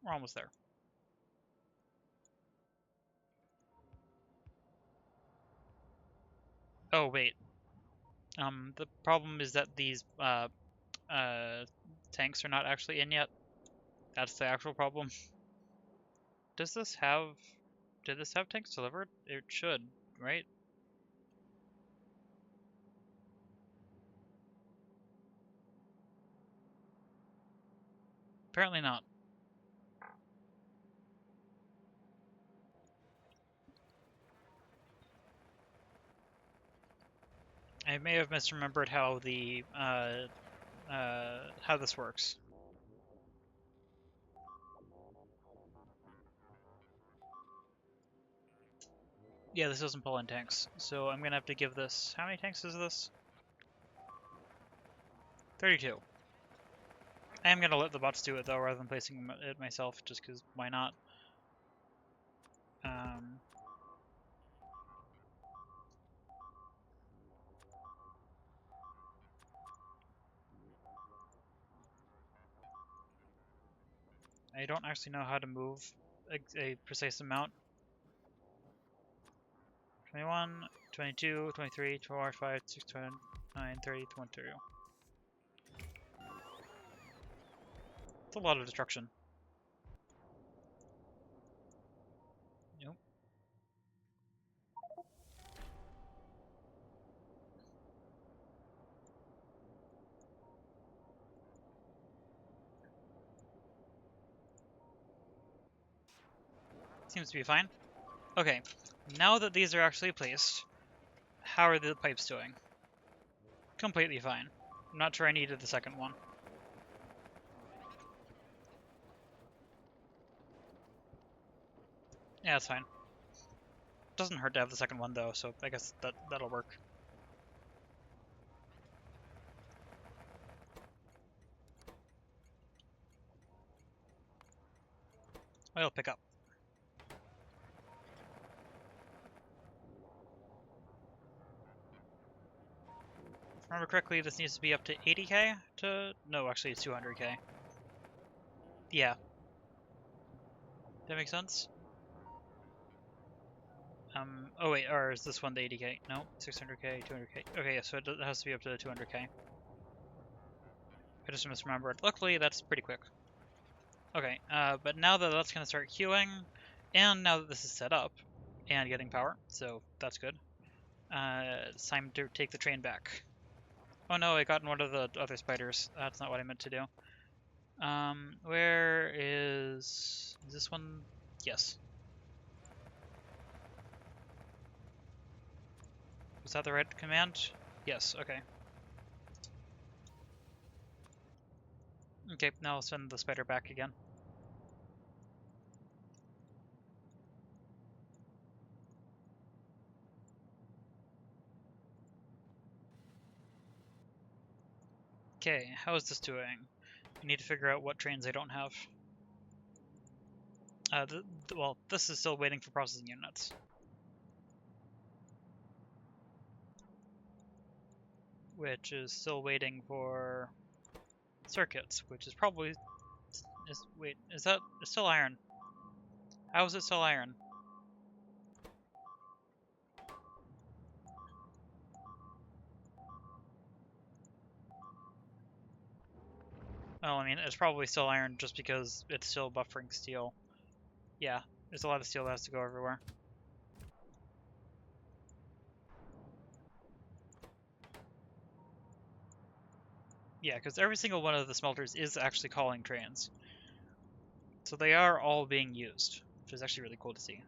We're almost there. Oh, wait. The problem is that these tanks are not actually in yet. That's the actual problem. Did this have tanks delivered? It should, right? Apparently not. I may have misremembered how the how this works. Yeah, this doesn't pull in tanks, so I'm gonna have to give this. How many tanks is this? 32. I am gonna let the bots do it though, rather than placing it myself, just because why not? I don't actually know how to move a precise amount. 21, 22, 23, 24, 25, 26, 29, 30, 22. It's a lot of destruction. Nope. Seems to be fine. Okay, now that these are actually placed, how are the pipes doing? Completely fine. I'm not sure I needed the second one. Yeah, that's fine. Doesn't hurt to have the second one though, so I guess that'll work. I'll pick up. If I remember correctly, this needs to be up to 80k to... No, actually it's 200k. Yeah. That makes sense? Oh wait, or is this one the 80k? No, 600k, 200k. Okay, yeah, so it has to be up to 200k. I just misremembered. Luckily, that's pretty quick. Okay, but now that that's going to start queuing, and now that this is set up, and getting power, so that's good. It's time to take the train back. Oh no, I got in one of the other spiders. That's not what I meant to do. Where is this one? Yes. Was that the right command? Yes, okay. Okay, now I'll send the spider back again. Okay, how is this doing? I need to figure out what trains I don't have. Well, this is still waiting for processing units. which is still waiting for circuits, which is probably... wait, is that... It's still iron. How is it still iron? Well, I mean, it's probably still iron just because it's still buffering steel. Yeah, there's a lot of steel that has to go everywhere. Yeah, because every single one of the smelters is actually calling trains. So they are all being used, which is actually really cool to see.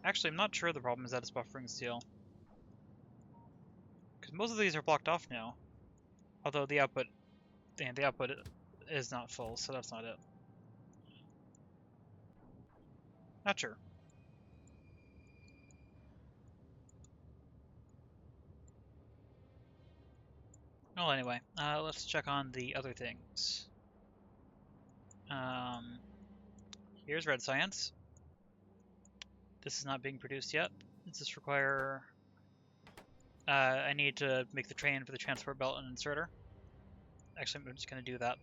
Actually, I'm not sure the problem is that it's buffering steel. Because most of these are blocked off now. Although the output is not full, so that's not it. Not sure. Well, anyway, let's check on the other things. Here's red science. This is not being produced yet. Does this require... I need to make the train for the transport belt and inserter. Actually, I'm just going to do that.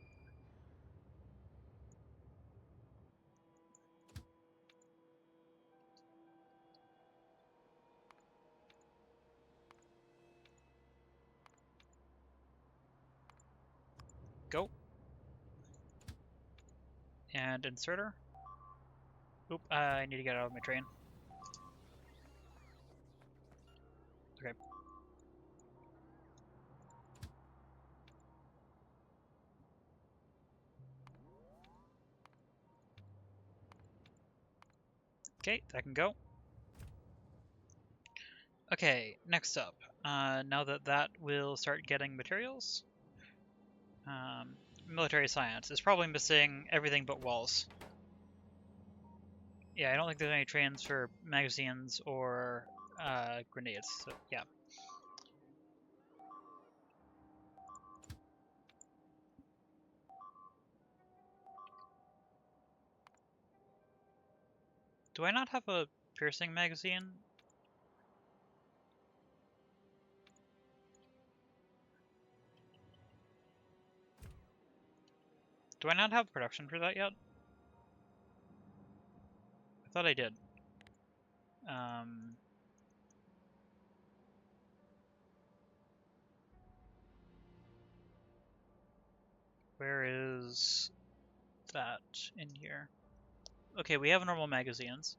Go. And inserter. Oop, I need to get out of my train. Okay. Okay, that can go. Okay, next up. Now that will start getting materials. Military science is probably missing everything but walls. Yeah, I don't think there's any trains for magazines or grenades, so yeah. Do I not have a piercing magazine? Do I not have production for that yet? I thought I did. Where is that in here? Okay, we have normal magazines.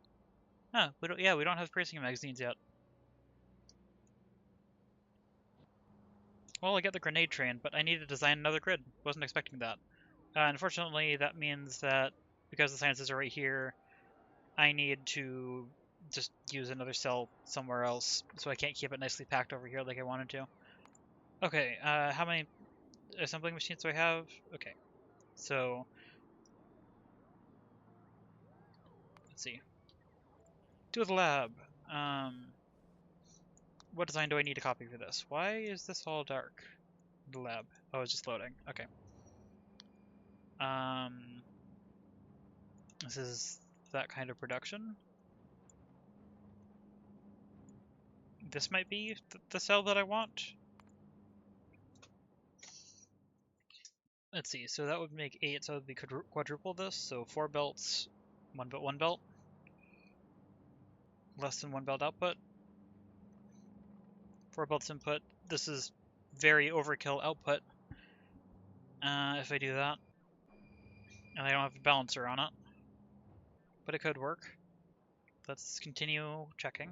Huh, we don't have piercing magazines yet. Well, I get the grenade train, but I need to design another grid. Wasn't expecting that. Unfortunately, that means that because the sciences are right here, I need to just use another cell somewhere else, so I can't keep it nicely packed over here like I wanted to. Okay, how many assembling machines do I have? Okay, so let's see. To the lab. What design do I need to copy for this? Why is this all dark? The lab. Oh, it's just loading. Okay. This is that kind of production. This might be the cell that I want. Let's see, so that would make 8, so it would be quadruple this, so 4 belts, 1 belt. Less than 1 belt output. 4 belts input. This is very overkill output. If I do that. And I don't have a balancer on it. But it could work. Let's continue checking.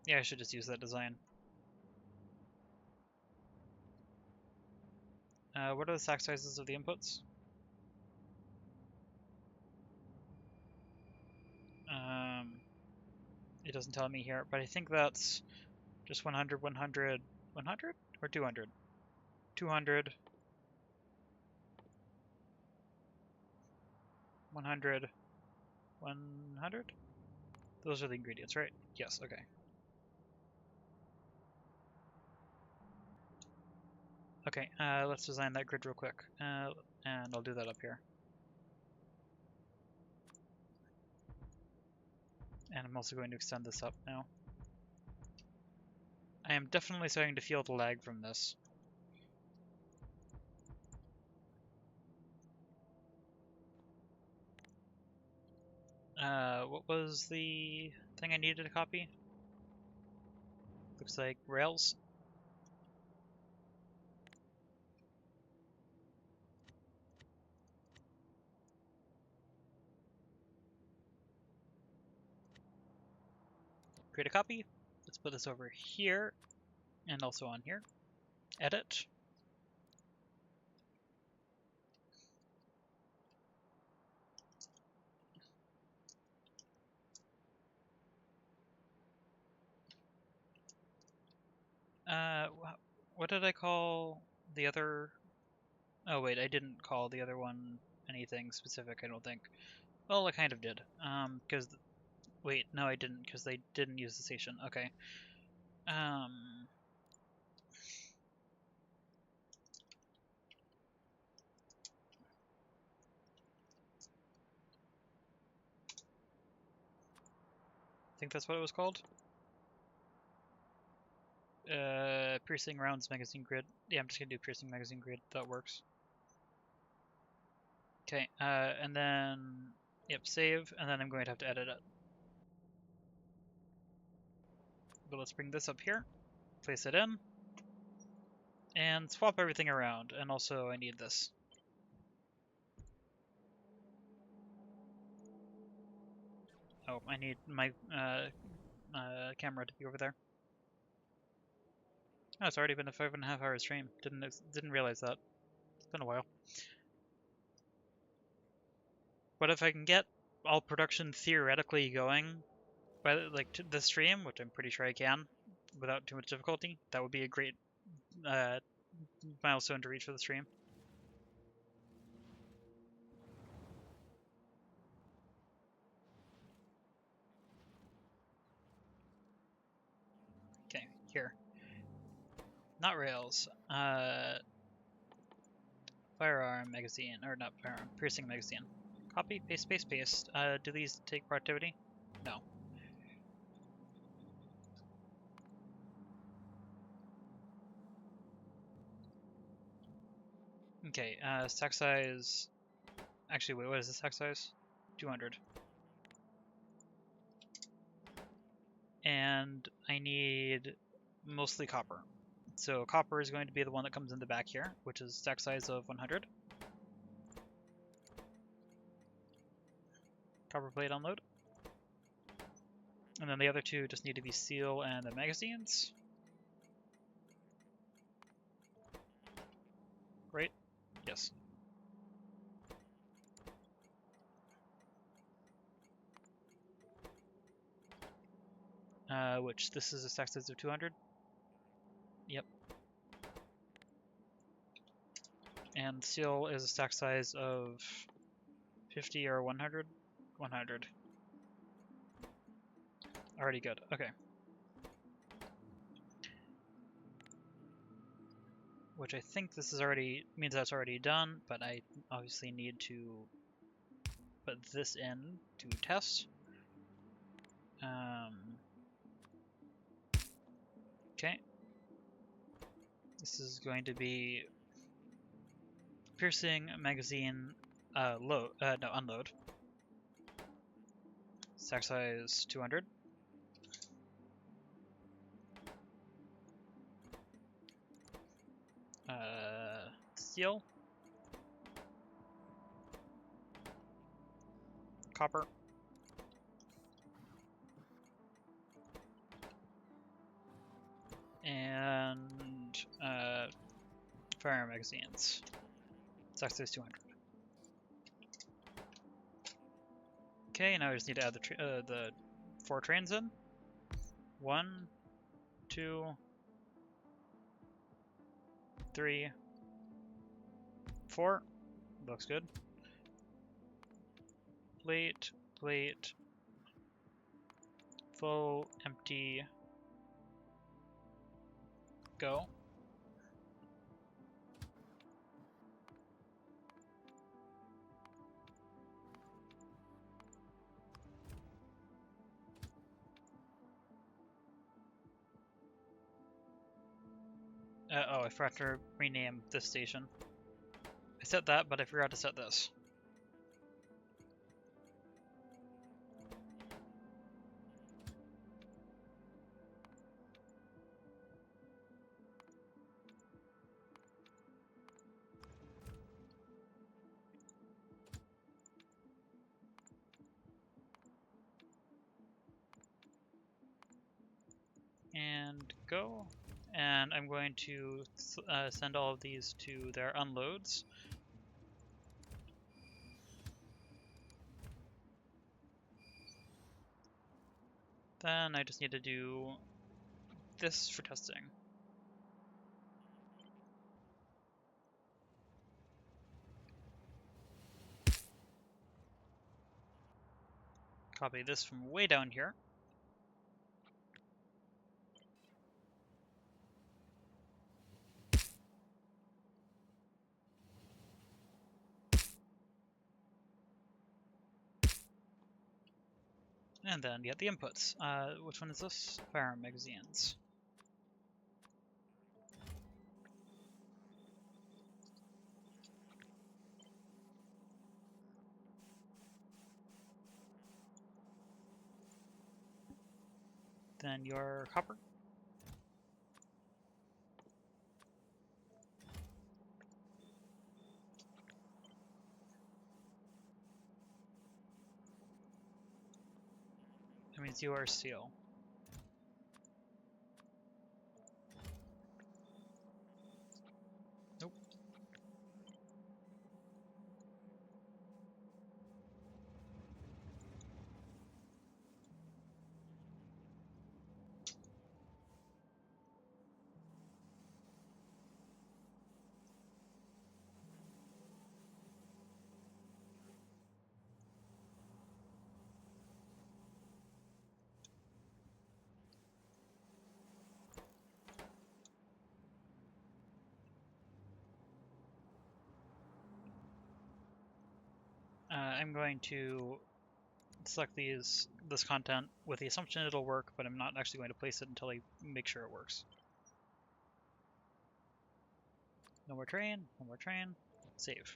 Yeah, I should just use that design. What are the stack sizes of the inputs? It doesn't tell me here, but I think that's just 100, 100, 100? Or 200? 200. 100, 100? Those are the ingredients, right? Yes, okay. Okay, let's design that grid real quick, and I'll do that up here. And I'm also going to extend this up now. I am definitely starting to feel the lag from this. What was the thing I needed to copy? Looks like Rails. Create a copy. Let's put this over here, and also on here. Edit. What did I call the other? Oh wait, I didn't call the other one anything specific, I don't think. Well, I kind of did. Because wait, no, I didn't, because they didn't use the station. Okay. I think that's what it was called. Piercing rounds magazine grid. Yeah, I'm just gonna do piercing magazine grid. That works. Okay, and then, yep, save, and then I'm going to have to edit it. But let's bring this up here, place it in, and swap everything around. And also, I need this. Oh, I need my camera to be over there. Oh, it's already been a 5.5 hour stream. Didn't realize that. It's been a while. But if I can get all production theoretically going by like this stream, which I'm pretty sure I can, without too much difficulty, that would be a great milestone to reach for the stream. Okay, here. Not Rails. Firearm magazine, or not firearm, piercing magazine. Copy, paste, paste, paste. Do these take productivity? No. Okay, stack size. Actually, wait, what is the stack size? 200. And I need mostly copper. So copper is going to be the one that comes in the back here, which is stack size of 100. Copper plate unload. And then the other two just need to be seal and the magazines. Right? Yes. Which this is a stack size of 200. Yep. And seal is a stack size of 50 or 100? 100. Already good. Okay. Which I think this is already means that's already done, but I obviously need to put this in to test. Okay. This is going to be piercing magazine unload. Stack size 200. Steel. Copper. And firearm magazines. Stack size 200. Okay, now I just need to add the 4 trains in. 1, 2, 3, 4. Looks good. plate, plate, full, empty, go. Oh, I forgot to rename this station. I set that, but I forgot to set this. And go. And I'm going to send all of these to their unloads. Then I just need to do this for testing. Copy this from way down here. And then get the inputs. Which one is this? Firearm magazines. Then your copper. That means you are steel. Nope. I'm going to select this content with the assumption it'll work, but I'm not actually going to place it until I make sure it works. No more train, no more train, save.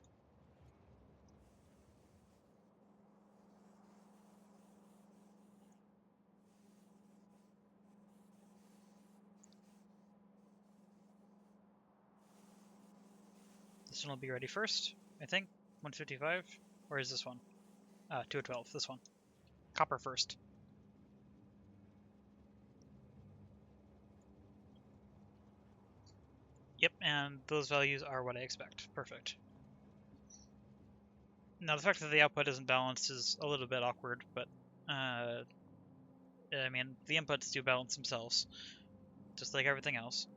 This one will be ready first, I think. 155, or is this one? 212, this one. Copper first. Yep, and those values are what I expect. Perfect. Now the fact that the output isn't balanced is a little bit awkward, but I mean, the inputs do balance themselves, just like everything else.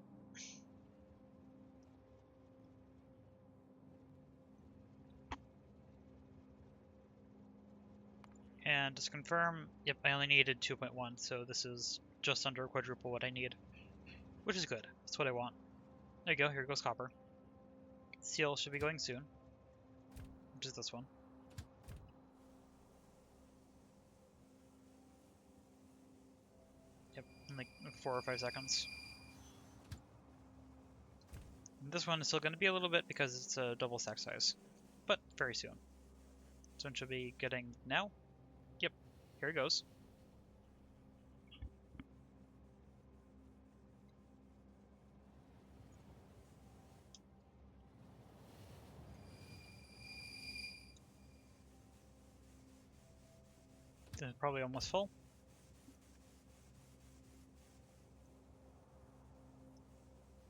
And just confirm, yep, I only needed 2.1, so this is just under quadruple what I need, which is good. That's what I want. There you go, here goes copper. Steel should be going soon, which is this one. Yep, in like 4 or 5 seconds. And this one is still going to be a little bit because it's a double stack size, but very soon. This one should be getting now. Yep, here it goes. Then probably almost full.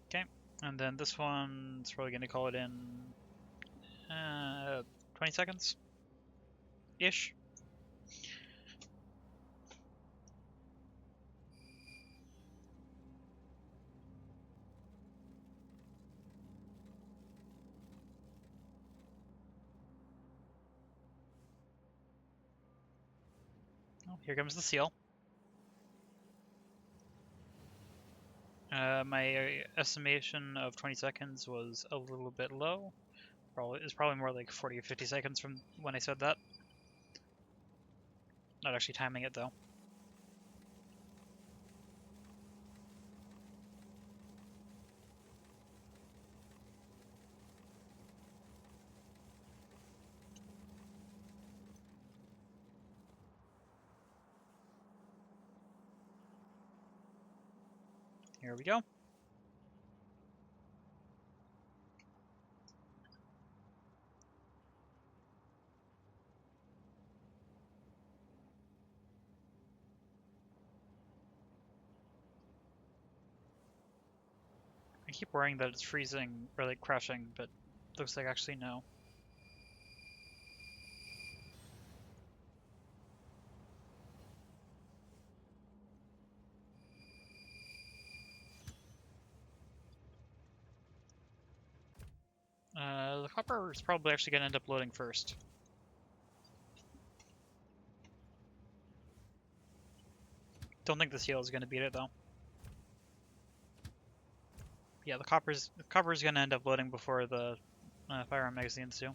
Okay, and then this one's probably going to call it in 20 seconds-ish. Oh, here comes the seal. My estimation of 20 seconds was a little bit low. It's probably more like 40 or 50 seconds from when I said that. Not actually timing it though. Here we go. I keep worrying that it's freezing or like crashing, but looks like actually no. The copper is probably actually going to end up loading first. Don't think the seal is going to beat it though. Yeah, the copper's going to end up loading before the firearm magazines do.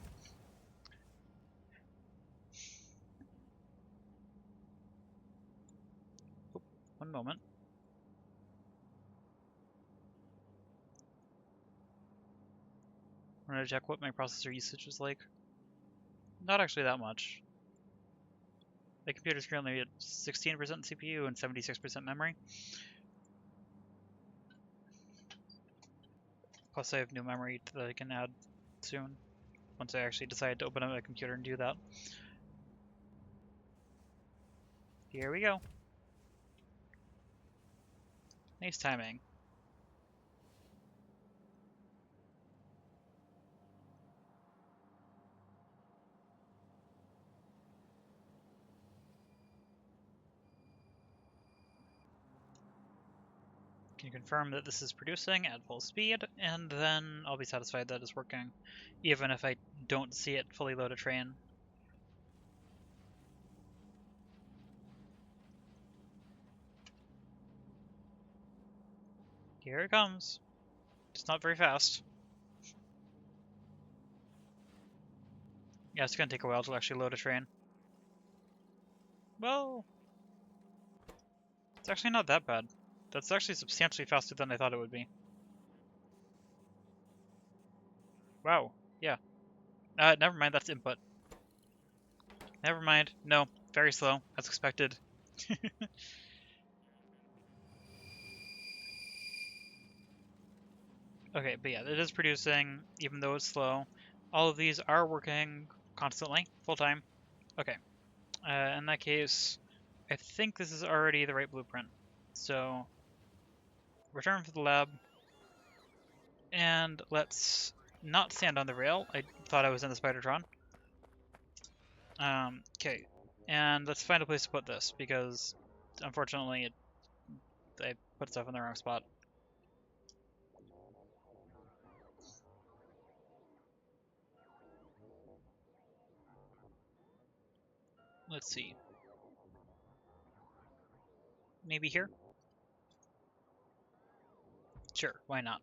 Oop, one moment. I'm going to check what my processor usage is like. Not actually that much. My computer's currently at 16% CPU and 76% memory. Plus I have new memory that I can add soon, once I actually decide to open up my computer and do that. Here we go. Nice timing. Can confirm that this is producing at full speed, and then I'll be satisfied that it's working, even if I don't see it fully load a train. Here it comes. It's not very fast. Yeah, it's gonna take a while to actually load a train. Well, it's actually not that bad. That's actually substantially faster than I thought it would be. Wow, yeah. Never mind, that's input. Never mind. No, very slow, as expected. Okay, but yeah, it is producing, even though it's slow. All of these are working constantly, full time. Okay, in that case, I think this is already the right blueprint. So, return to the lab, and let's not stand on the rail. I thought I was in the Spidertron. Okay, and let's find a place to put this, because unfortunately I put stuff in the wrong spot. Let's see. Maybe here? Sure, why not?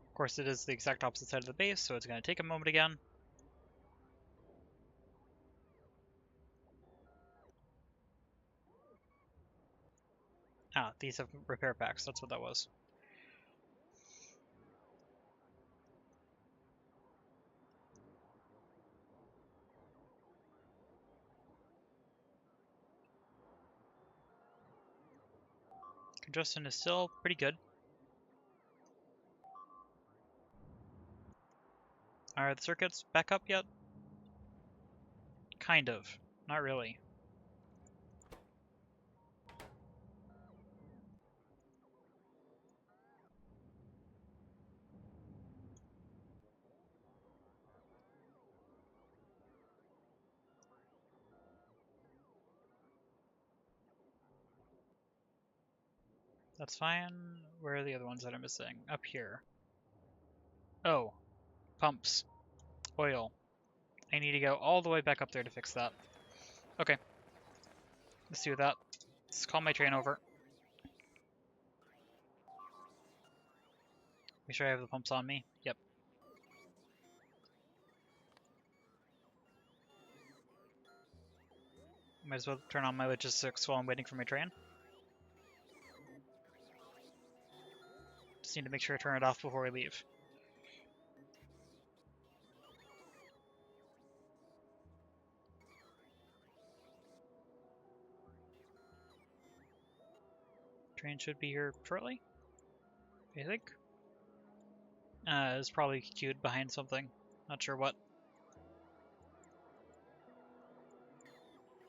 Of course, it is the exact opposite side of the base, so it's going to take a moment again. Ah, these have repair packs, that's what that was. Congestion is still pretty good. Are the circuits back up yet? Kind of. Not really. That's fine. Where are the other ones that I'm missing? Up here. Oh, pumps. Oil. I need to go all the way back up there to fix that. Okay. Let's do that. Let's call my train over. Make sure I have the pumps on me. Yep. Might as well turn on my logistics while I'm waiting for my train. Just need to make sure I turn it off before we leave. Train should be here shortly, I think. It's probably queued behind something. Not sure what.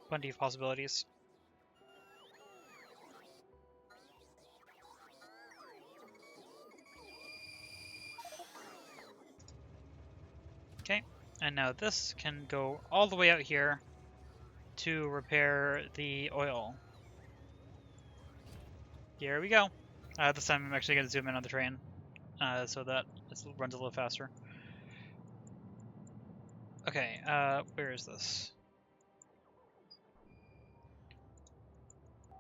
Plenty of possibilities. Okay, and now this can go all the way out here to repair the oil. Here we go. This time I'm actually going to zoom in on the train so that it runs a little faster. Okay, where is this?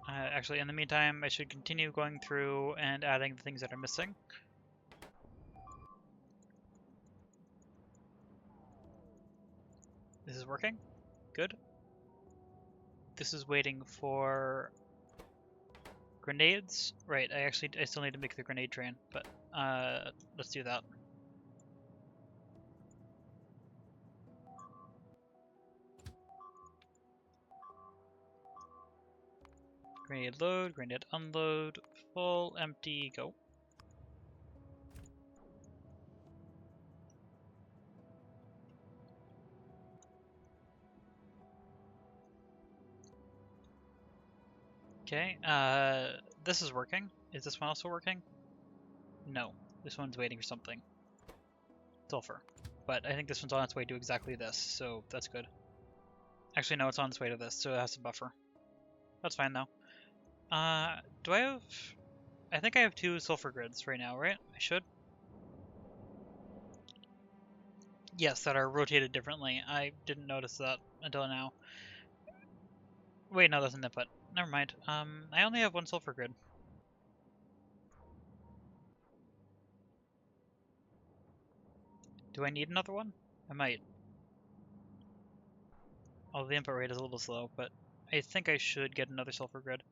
Actually, in the meantime, I should continue going through and adding the things that are missing. This is working. Good. This is waiting for grenades. Right, I still need to make the grenade train, but let's do that. Grenade load, grenade unload, full, empty, go. Okay, this is working. Is this one also working? No, this one's waiting for something. Sulfur. But I think this one's on its way to exactly this, so that's good. Actually, no, it's on its way to this, so it has to buffer. That's fine, though. Do I have... I think I have 2 sulfur grids right now, right? I should? Yes, that are rotated differently. I didn't notice that until now. Wait, no, that's an input. Never mind. I only have 1 sulfur grid. Do I need another one? I might. Oh, the input rate is a little slow, but I think I should get another sulfur grid.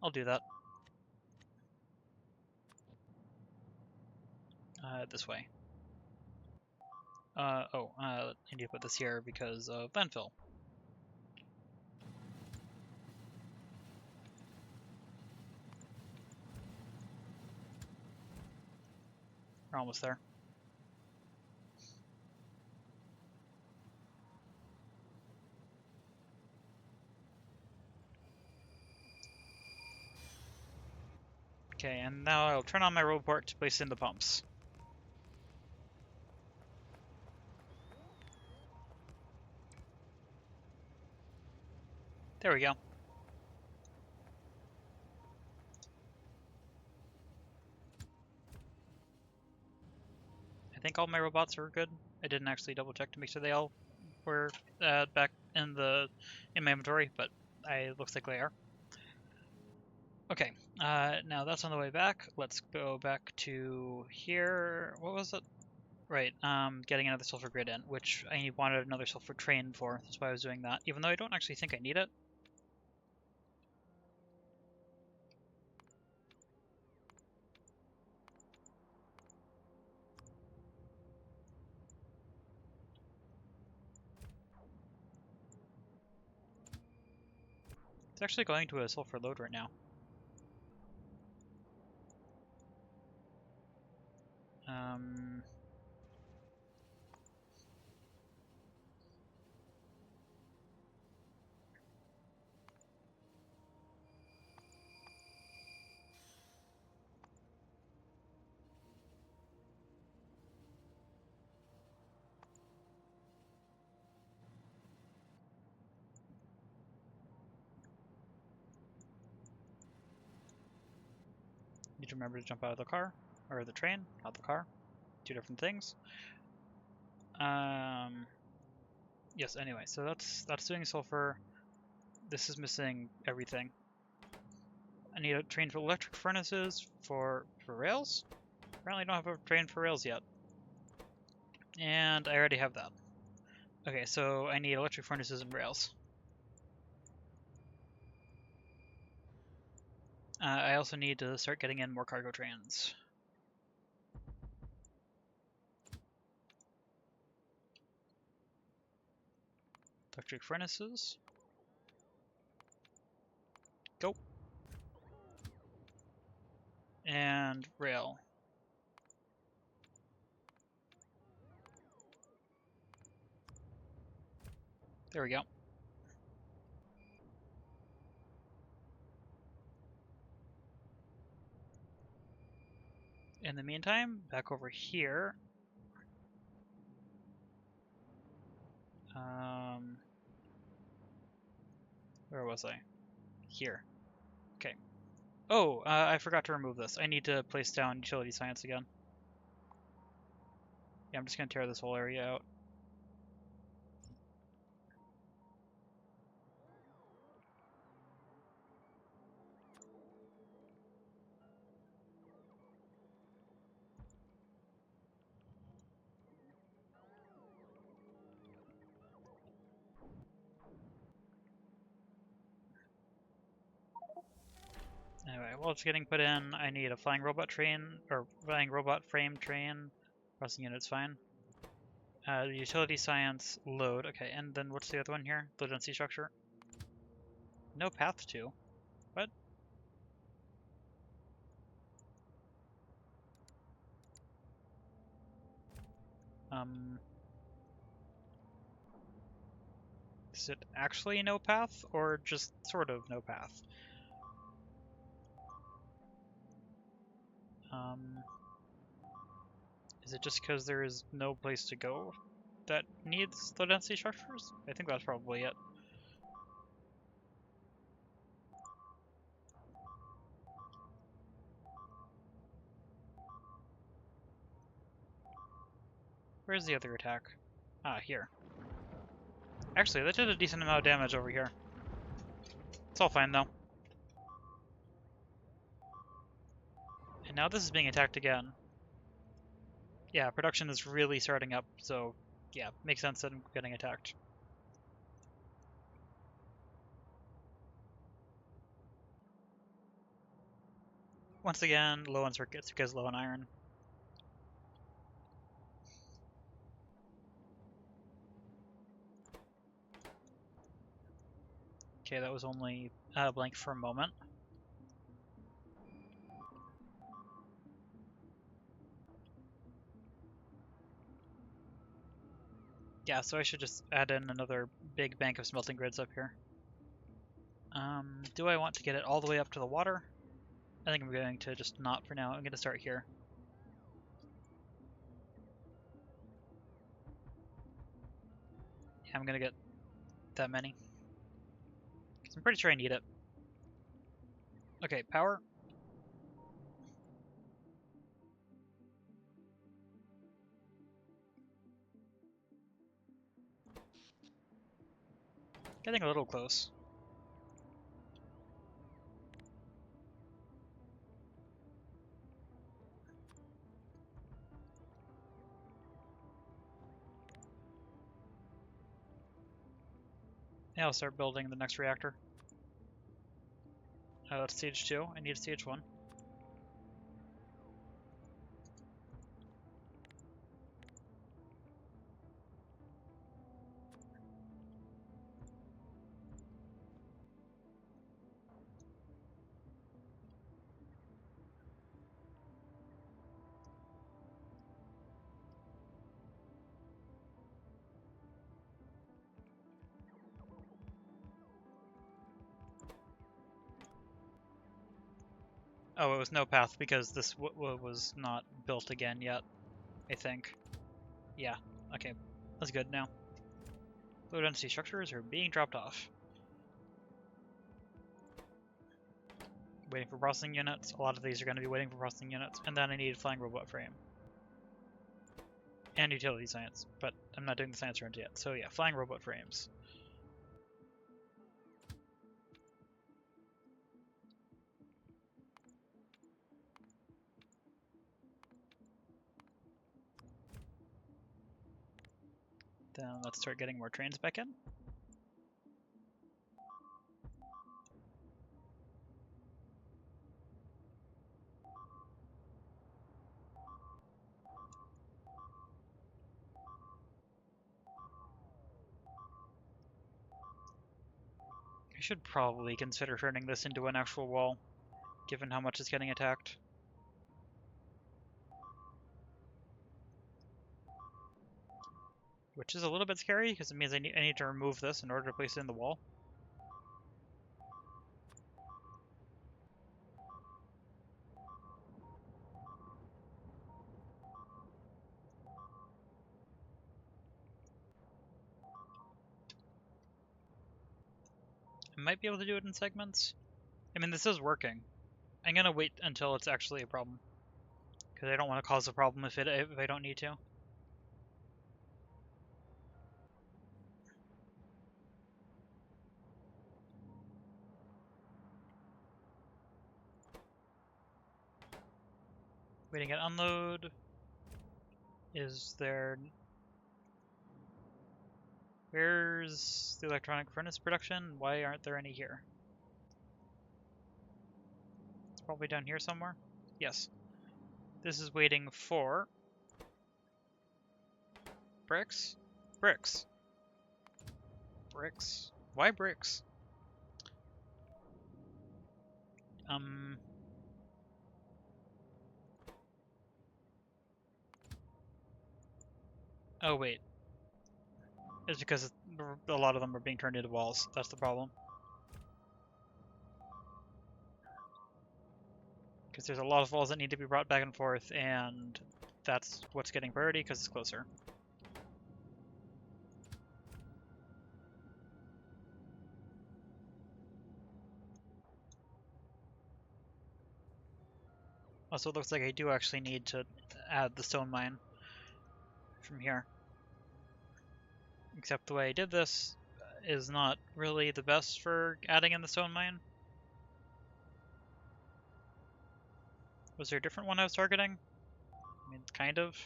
I'll do that. This way. I need to put this here because of landfill. We're almost there. Okay, and now I'll turn on my roboport to place in the pumps. There we go. I think all my robots are good. I didn't actually double check to make sure they all were back in my inventory, but it looks like they are. Okay, now that's on the way back. Let's go back to here. What was it? Right, getting another sulfur grid in, which I wanted another sulfur train for. That's why I was doing that, even though I don't actually think I need it. It's actually going to a sulfur load right now. Need to remember to jump out of the car, or the train, not the car. 2 different things. Yes, anyway, so that's doing sulfur. This is missing everything. I need a train for electric furnaces for rails. Apparently don't have a train for rails yet. And I already have that. Okay, so I need electric furnaces and rails. I also need to start getting in more cargo trains. Electric furnaces. Go. And rail. There we go. In the meantime, back over here. Where was I? Here. Okay. Oh, I forgot to remove this. I need to place down utility science again. Yeah, I'm just going to tear this whole area out. Anyway, while it's getting put in, I need a flying robot train, or flying robot frame train. Crossing unit's fine. Utility science load. Okay, and then what's the other one here? Low density structure. No path to. What? Is it actually no path, or just sort of no path? Is it just because there is no place to go that needs low density structures? I think that's probably it. Where's the other attack? Ah, here. Actually, that did a decent amount of damage over here. It's all fine, though. And now this is being attacked again. Yeah, production is really starting up, so yeah, makes sense that I'm getting attacked. Once again, low on circuits because low on iron. Okay, that was only blank for a moment. Yeah, so I should just add in another big bank of smelting grids up here. Do I want to get it all the way up to the water? I think I'm going to just not for now. I'm going to start here. Yeah, I'm going to get that many. I'm pretty sure I need it. Okay, power. Getting a little close. Yeah, I'll start building the next reactor. That's stage 2. I need stage 1. Oh, it was no path because this was not built again yet, I think. Yeah, okay. That's good now. Low density structures are being dropped off. Waiting for processing units. A lot of these are going to be waiting for processing units. And then I need flying robot frame. And utility science, but I'm not doing the science runs yet. So yeah, flying robot frames. Then let's start getting more trains back in. I should probably consider turning this into an actual wall, given how much it's getting attacked. Which is a little bit scary, because it means I need to remove this in order to place it in the wall. I might be able to do it in segments. I mean, this is working. I'm gonna wait until it's actually a problem, because I don't want to cause a problem if I don't need to. Waiting at unload. Is there... Where's the electronic furnace production? Why aren't there any here? It's probably down here somewhere. Yes. This is waiting for... bricks? Bricks. Bricks. Why bricks? Oh, wait. It's because a lot of them are being turned into walls. That's the problem. Because there's a lot of walls that need to be brought back and forth, and that's what's getting priority because it's closer. Also, it looks like I do actually need to add the stone mine from here. Except the way I did this is not really the best for adding in the stone mine. Was there a different one I was targeting? I mean, kind of.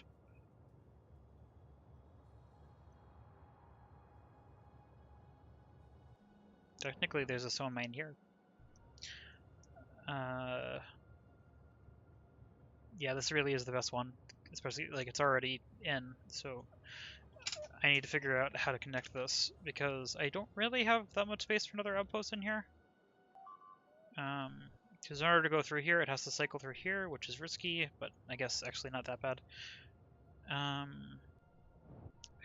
Technically, there's a stone mine here. Yeah, this really is the best one. Especially, like, it's already in, so I need to figure out how to connect this, because I don't really have that much space for another outpost in here. Because in order to go through here, it has to cycle through here, which is risky, but I guess actually not that bad. I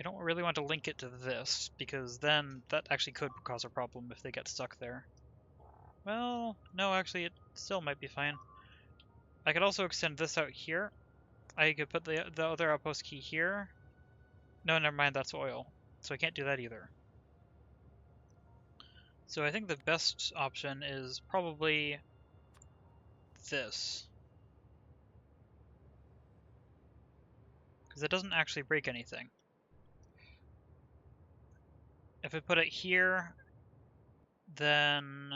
don't really want to link it to this, because then that actually could cause a problem if they get stuck there. Well, no, actually it still might be fine. I could also extend this out here. I could put the other outpost key here. No, never mind, that's oil. So I can't do that either. So I think the best option is probably this. Because it doesn't actually break anything. If I put it here, then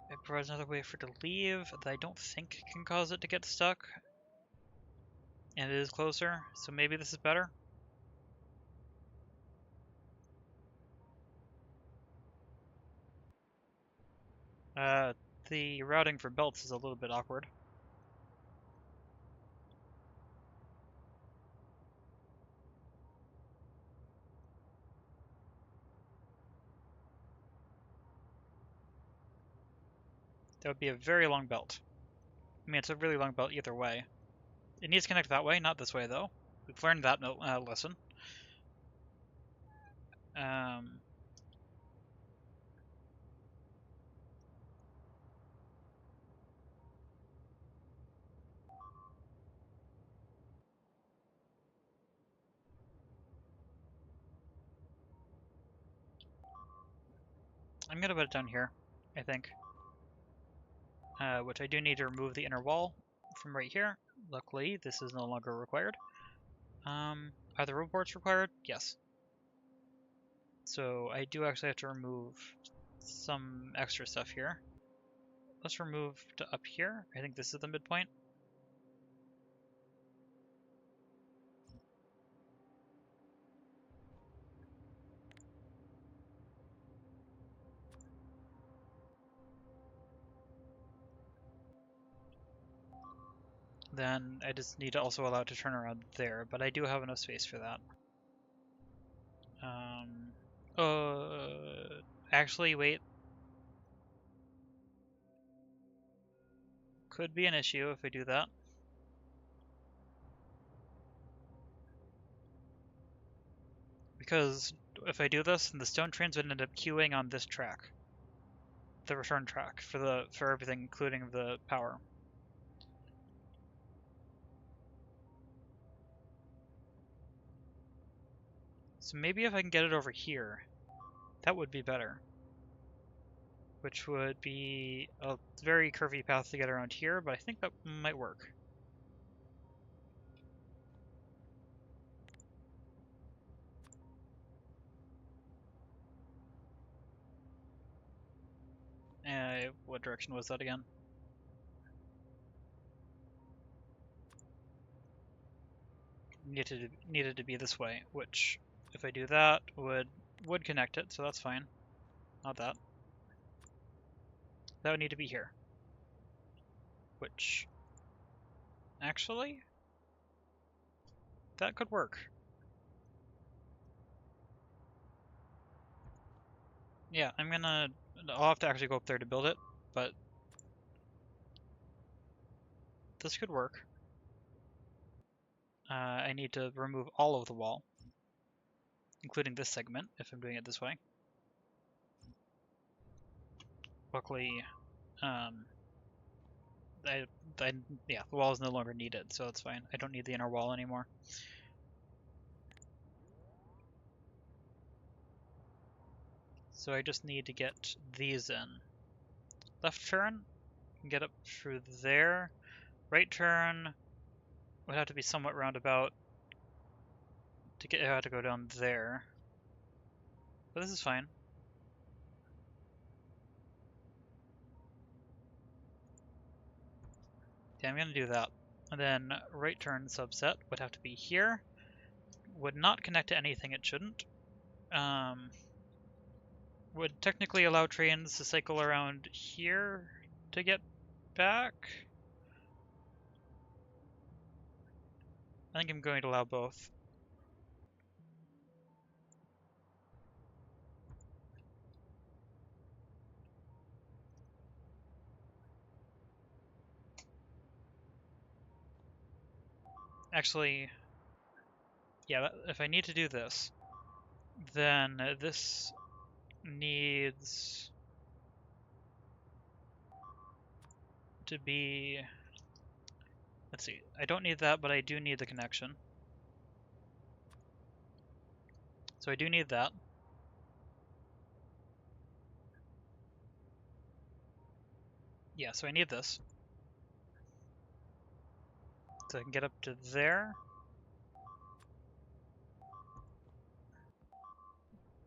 it provides another way for it to leave that I don't think can cause it to get stuck. And it is closer, so maybe this is better. The routing for belts is a little bit awkward. That would be a very long belt. I mean, it's a really long belt either way. It needs to connect that way, not this way, though. We've learned that lesson. I'm going to put it down here, I think. Which I do need to remove the inner wall from right here. Luckily, this is no longer required. Are the reports required? Yes. So I do actually have to remove some extra stuff here. Let's remove to up here. I think this is the midpoint. Then I just need to also allow it to turn around there, but I do have enough space for that. Actually, wait. Could be an issue if I do that. Because if I do this, then the stone trains would end up queuing on this track. The return track for everything, including the power. So maybe if I can get it over here, that would be better. Which would be a very curvy path to get around here, but I think that might work. What direction was that again? Needed to be this way, which, if I do that, would connect it, so that's fine. Not that. That would need to be here. Which, actually, that could work. Yeah, I'll have to actually go up there to build it, but this could work. I need to remove all of the wall, including this segment, if I'm doing it this way. Luckily, yeah, the wall is no longer needed, so that's fine. I don't need the inner wall anymore. So I just need to get these in. Left turn, can get up through there. Right turn would have to be somewhat roundabout to get how to go down there. But this is fine. Yeah, I'm gonna do that. And then right turn subset would have to be here. Would not connect to anything it shouldn't. Would technically allow trains to cycle around here to get back. I think I'm going to allow both. Actually, yeah, if I need to do this, then this needs to be... Let's see, I don't need that, but I do need the connection. So I do need that. Yeah, so I need this. So I can get up to there.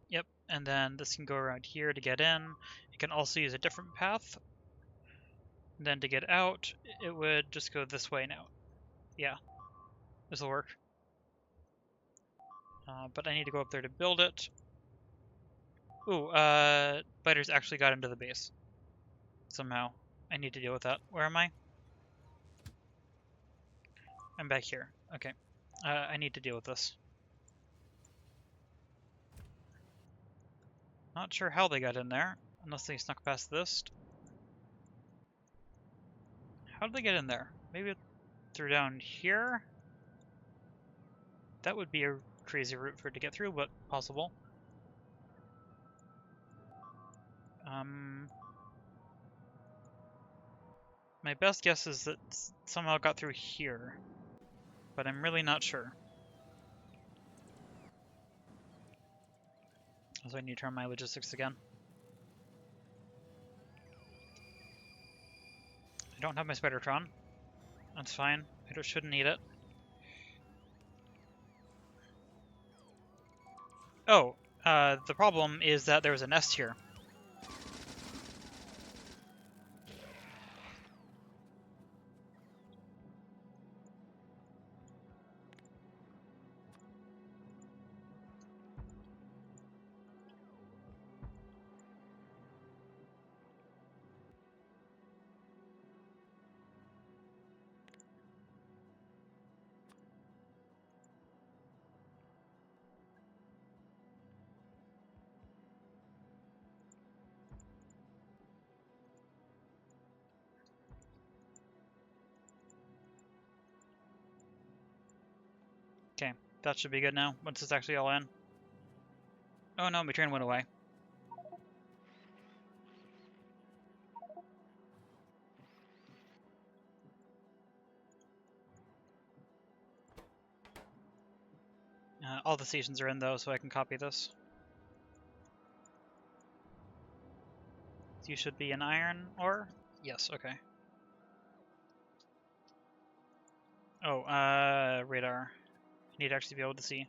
Yep, and then this can go around here to get in. You can also use a different path. And then to get out, it would just go this way now. Yeah, this will work. But I need to go up there to build it. Ooh, spiders actually got into the base. Somehow. I need to deal with that. Where am I? I'm back here. Okay. I need to deal with this. Not sure how they got in there, unless they snuck past this. How did they get in there? Maybe through down here? That would be a crazy route for it to get through, but possible. My best guess is that somehow it got through here, but I'm really not sure. So I need to turn my logistics again. I don't have my Spidertron. That's fine. Spider shouldn't eat it. Oh, the problem is that there was a nest here. Okay, that should be good now, once it's actually all in. Oh no, my train went away. All the stations are in though, so I can copy this. You should be an iron ore? Yes, okay. Oh, radar. I need to actually be able to see.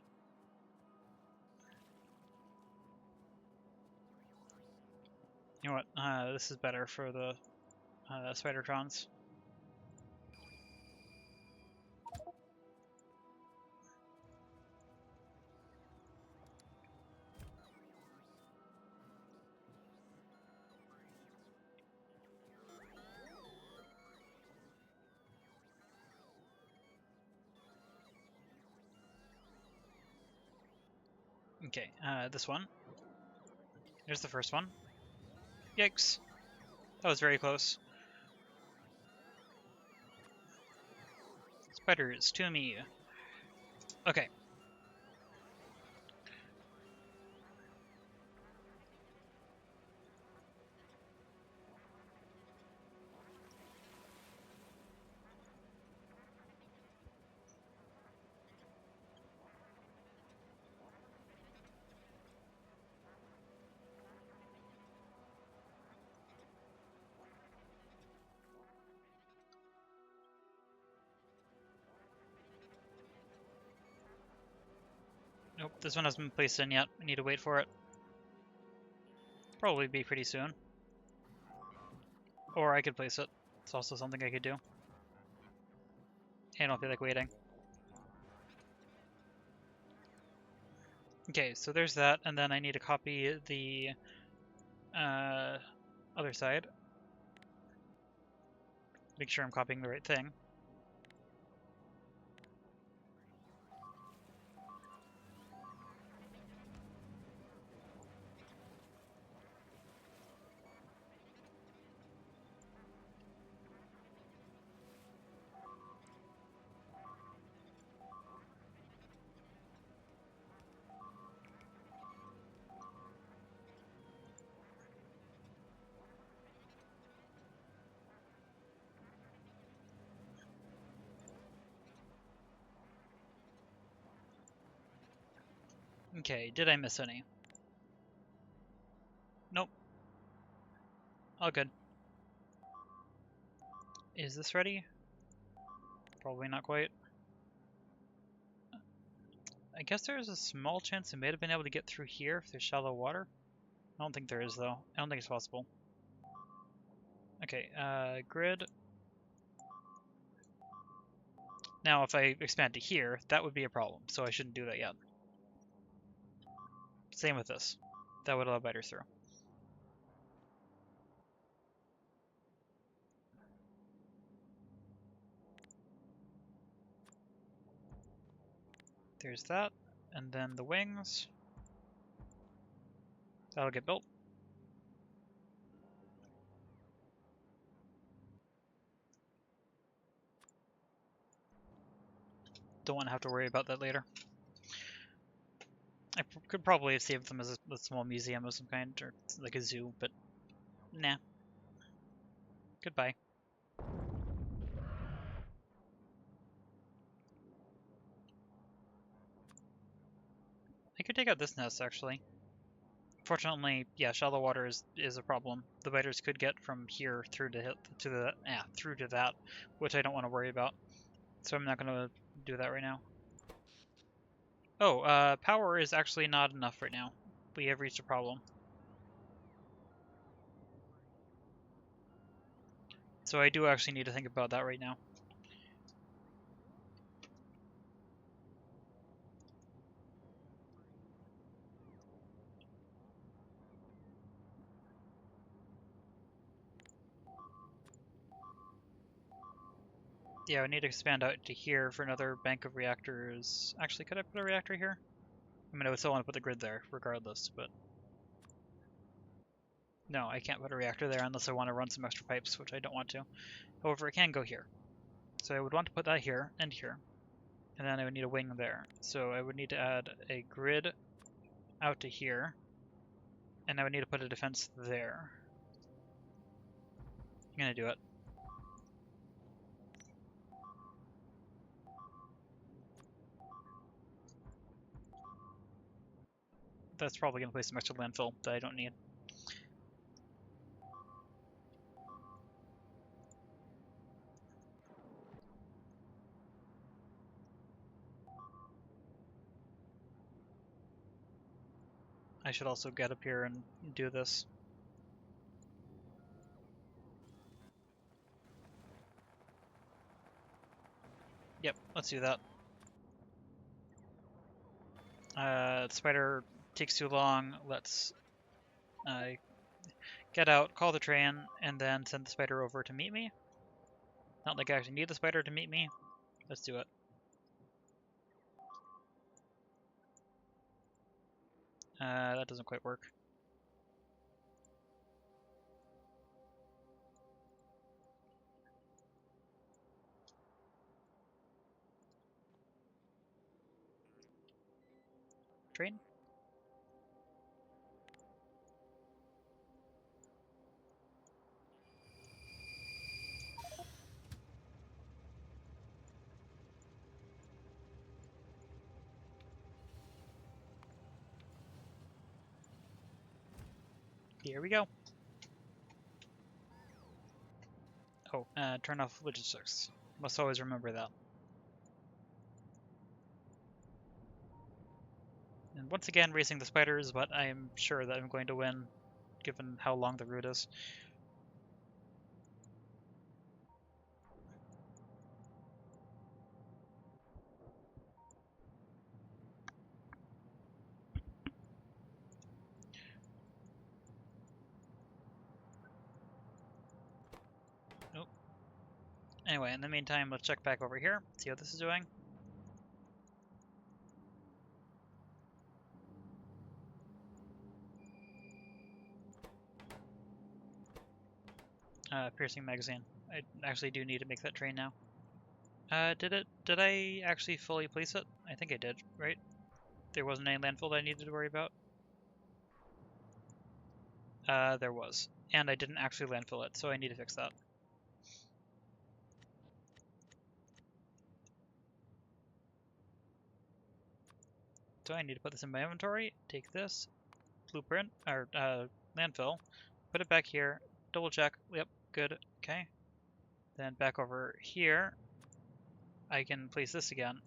You know what, this is better for the Spidertrons. Okay, this one. Here's the first one. Yikes. That was very close. Spiders, to me. Okay. Nope, this one hasn't been placed in yet. I need to wait for it. Probably be pretty soon. Or I could place it. It's also something I could do. I don't feel like waiting. Okay, so there's that, and then I need to copy the other side. Make sure I'm copying the right thing. Okay, did I miss any? Nope. All good. Is this ready? Probably not quite. I guess there's a small chance I might have been able to get through here if there's shallow water. I don't think there is, though. I don't think it's possible. Okay, grid. Now, if I expand to here, that would be a problem, so I shouldn't do that yet. Same with this. That would allow biters through. There's that, and then the wings. That'll get built. Don't want to have to worry about that later. I could probably have saved them as a small museum of some kind, or like a zoo, but nah. Goodbye. I could take out this nest, actually. Fortunately, yeah, shallow water is a problem. The biters could get from here through to that, which I don't want to worry about. So I'm not going to do that right now. Oh, power is actually not enough right now. We have reached a problem. So I do actually need to think about that right now. Yeah, I need to expand out to here for another bank of reactors. Actually, could I put a reactor here? I mean, I would still want to put the grid there, regardless, but... No, I can't put a reactor there unless I want to run some extra pipes, which I don't want to. However, it can go here. So I would want to put that here, and here. And then I would need a wing there. So I would need to add a grid out to here. And I would need to put a defense there. I'm gonna do it. That's probably gonna place some extra landfill that I don't need. I should also get up here and do this. Yep, let's do that. Spider takes too long. Let's get out, call the train, and then send the spider over to meet me. Not like I actually need the spider to meet me. Let's do it. That doesn't quite work. Train? Here we go. Oh, turn off logistics. Must always remember that. And once again, racing the spiders, but I'm sure that I'm going to win, given how long the route is. Nope. Anyway, in the meantime, let's check back over here, see how this is doing. Piercing magazine. I actually do need to make that train now. Did I actually fully place it? I think I did, right? There wasn't any landfill that I needed to worry about? There was. And I didn't actually landfill it, so I need to fix that. So I need to put this in my inventory, take this, blueprint, or landfill, put it back here, double check, yep, good, okay. Then back over here, I can place this again,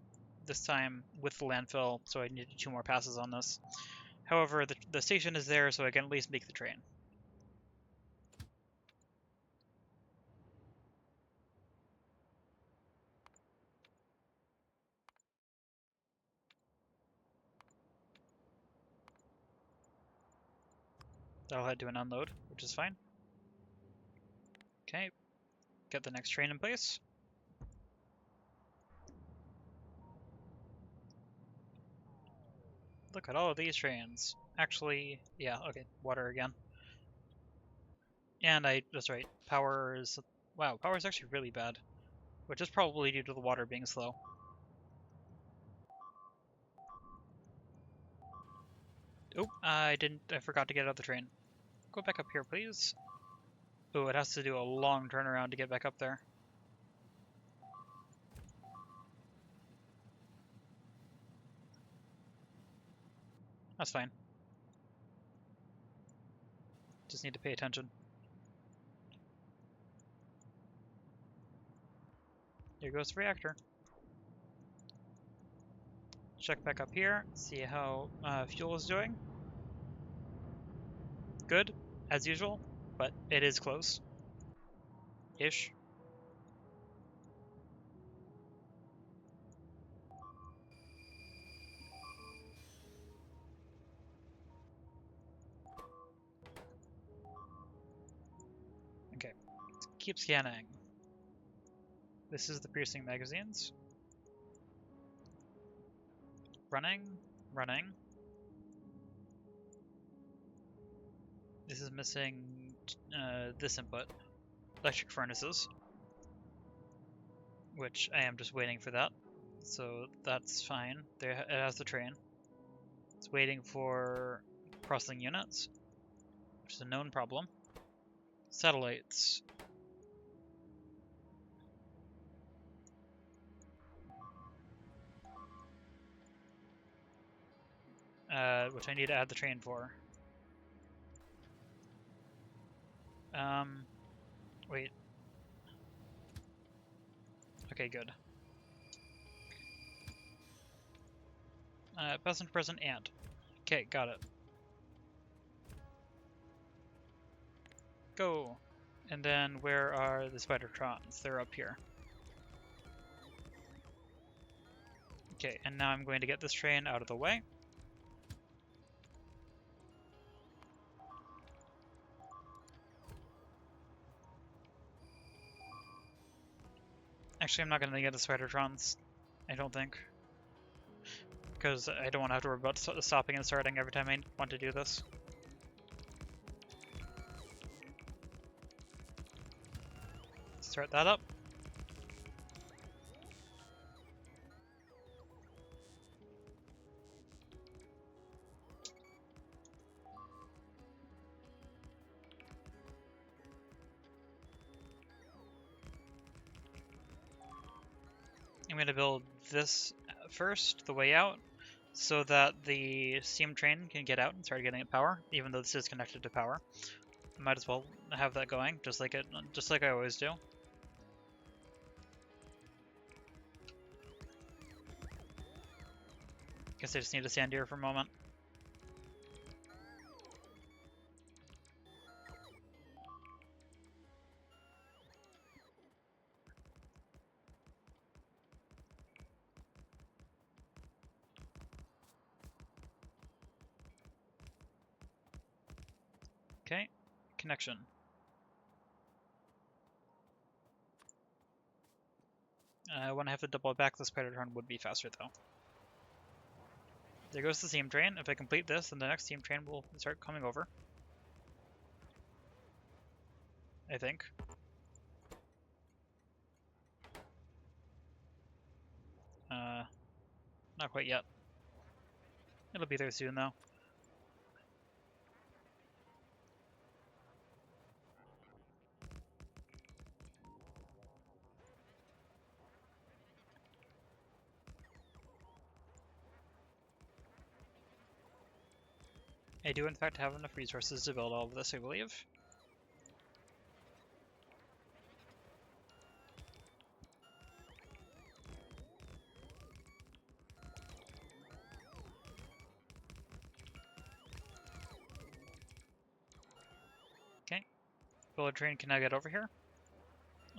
this time with the landfill, so I need 2 more passes on this. However, the station is there, so I can at least make the train. That'll head to an unload, which is fine. Okay, get the next train in place. Look at all of these trains. Actually, yeah, okay, water again. And that's right, power is, wow, power is actually really bad, which is probably due to the water being slow. Oh, I forgot to get out of the train. Go back up here, please. Oh, it has to do a long turnaround to get back up there. That's fine. Just need to pay attention. Here goes the reactor. check back up here, see how fuel is doing. Good, as usual, but it is close. Ish. Okay, keep scanning. This is the piercing magazines. Running, running. This is missing this input, electric furnaces, which I am just waiting for that. So that's fine. There, it has the train. It's waiting for processing units, which is a known problem. Satellites. Which I need to add the train for. Wait. Okay, good. Present, present, and. Okay, got it. Go! And then where are the Spidertrons? They're up here. Okay, and now I'm going to get this train out of the way. Actually, I'm not going to get the Spidertrons, I don't think. Because I don't want to have to worry about stopping and starting every time I want to do this. Start that up. I'm going to build this first, the way out, so that the steam train can get out and start getting it power, even though this is connected to power. Might as well have that going, just like I always do. Guess I just need to stand here for a moment. Okay, connection. When I have to double back, the Spidertron would be faster though. There goes the steam train. If I complete this, then the next steam train will start coming over. I think. Not quite yet. It'll be there soon though. I do in fact have enough resources to build all of this, I believe. Okay. Build a train can now get over here.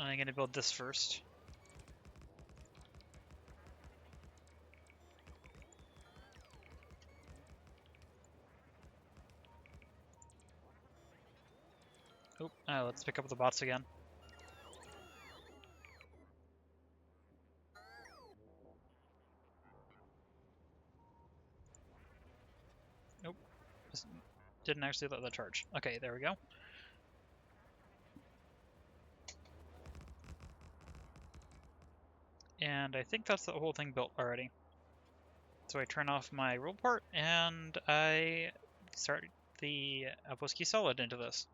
I'm gonna build this first. Oh, let's pick up the bots again. Nope. Didn't actually let that charge. Okay, there we go. And I think that's the whole thing built already. So I turn off my rule port and I start the outpost key solid into this.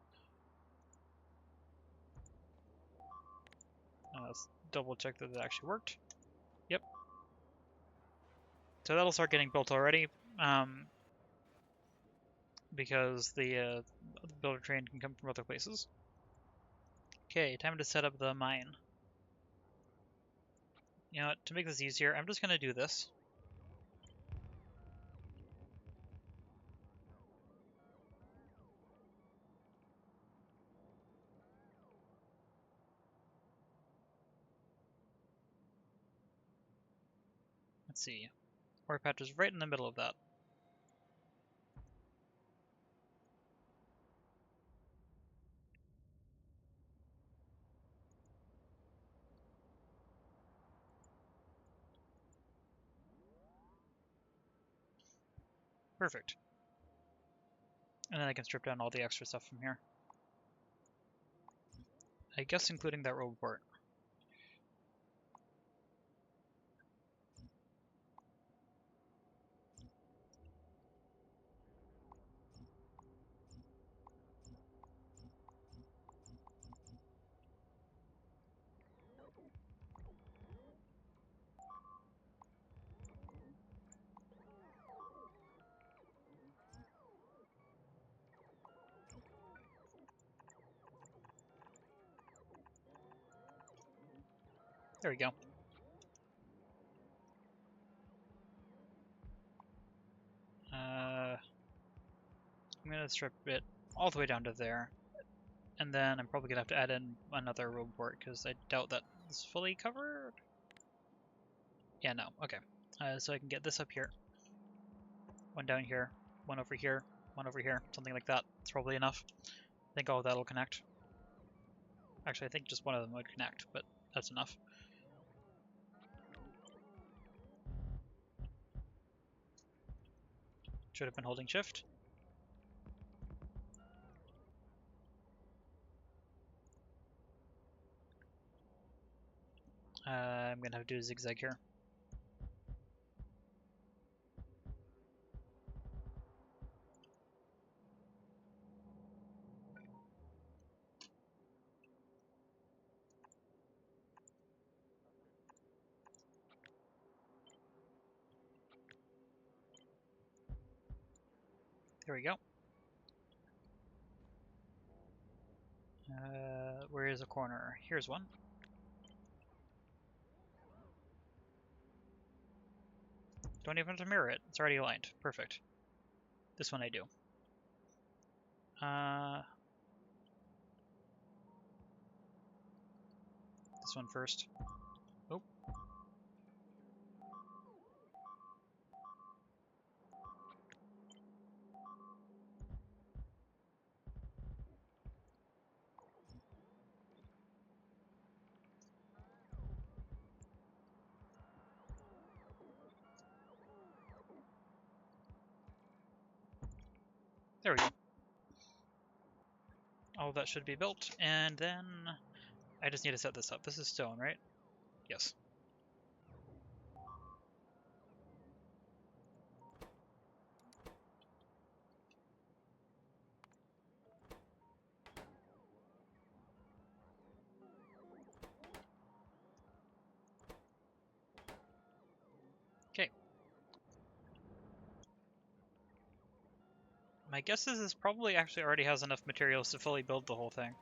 Let's double check that it actually worked. Yep. So that'll start getting built already, because the builder train can come from other places. Okay, time to set up the mine. You know what, to make this easier, I'm just going to do this. Let's see. Work patch is right in the middle of that. Perfect. And then I can strip down all the extra stuff from here. I guess including that road port. There we go. I'm going to strip it all the way down to there. And then I'm probably going to have to add in another road port because I doubt that is fully covered. Yeah, no. Okay. So I can get this up here. One down here. One over here. One over here. Something like that. It's probably enough. I think all of that will connect. Actually, I think just one of them would connect, but that's enough. Should have been holding shift. I'm going to have to do a zigzag here. There we go. Where is a corner? Here's one. Don't even have to mirror it. It's already aligned. Perfect. This one I do. This one first. Oh. There we go. All that should be built, and then I just need to set this up. This is stone, right? Yes. Okay. My guess is this probably actually already has enough materials to fully build the whole thing.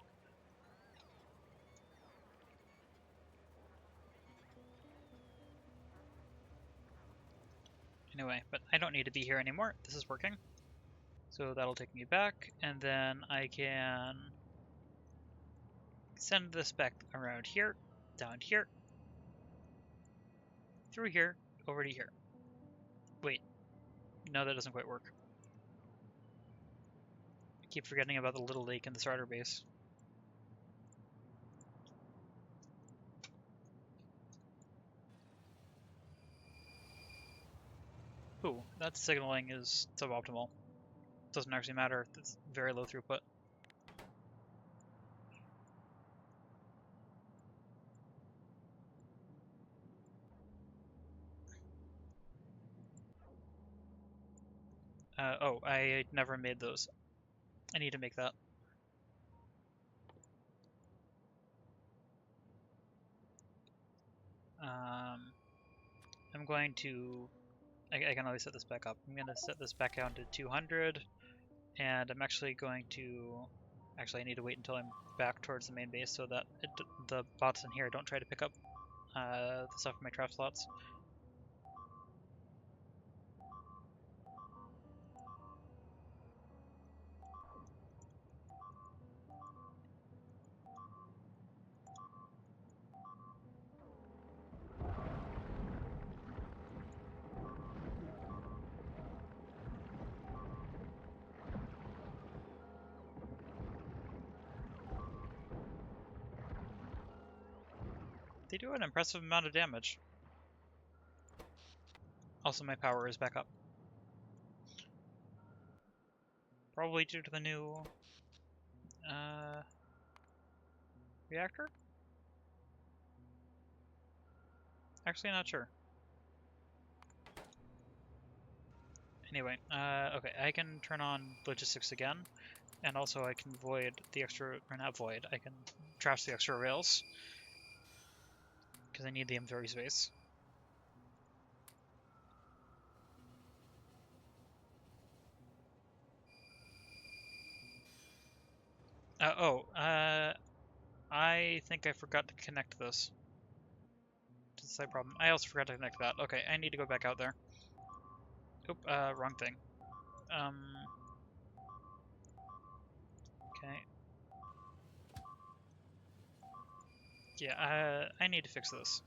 Anyway, but I don't need to be here anymore. This is working. So that'll take me back, and then I can send this back around here, down here, through here, over to here. Wait, no, that doesn't quite work. I keep forgetting about the little lake in the starter base. Ooh, that signaling is suboptimal. Doesn't actually matter. It's very low throughput. Oh, I never made those. I need to make that. I'm going to... I can always set this back up. I'm going to set this back down to 200, and I'm actually going to... Actually, I need to wait until I'm back towards the main base so that the bots in here don't try to pick up the stuff in my trap slots. They do an impressive amount of damage. Also, my power is back up. Probably due to the new reactor? Actually, not sure. Anyway, okay, I can turn on logistics again, and also I can void the extra, or not void, I can trash the extra rails, because I need the inventory space. I think I forgot to connect this. To the side problem. I also forgot to connect that. Okay, I need to go back out there. Oop, wrong thing. Okay. Yeah, I need to fix this.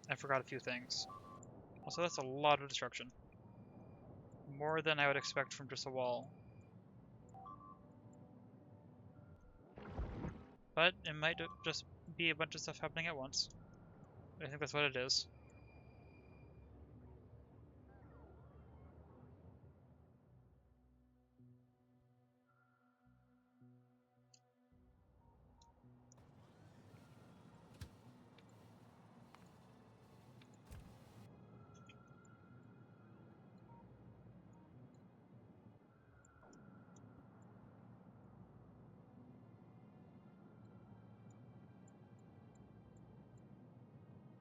I forgot a few things. Also, that's a lot of destruction. More than I would expect from just a wall. But it might just be a bunch of stuff happening at once. I think that's what it is.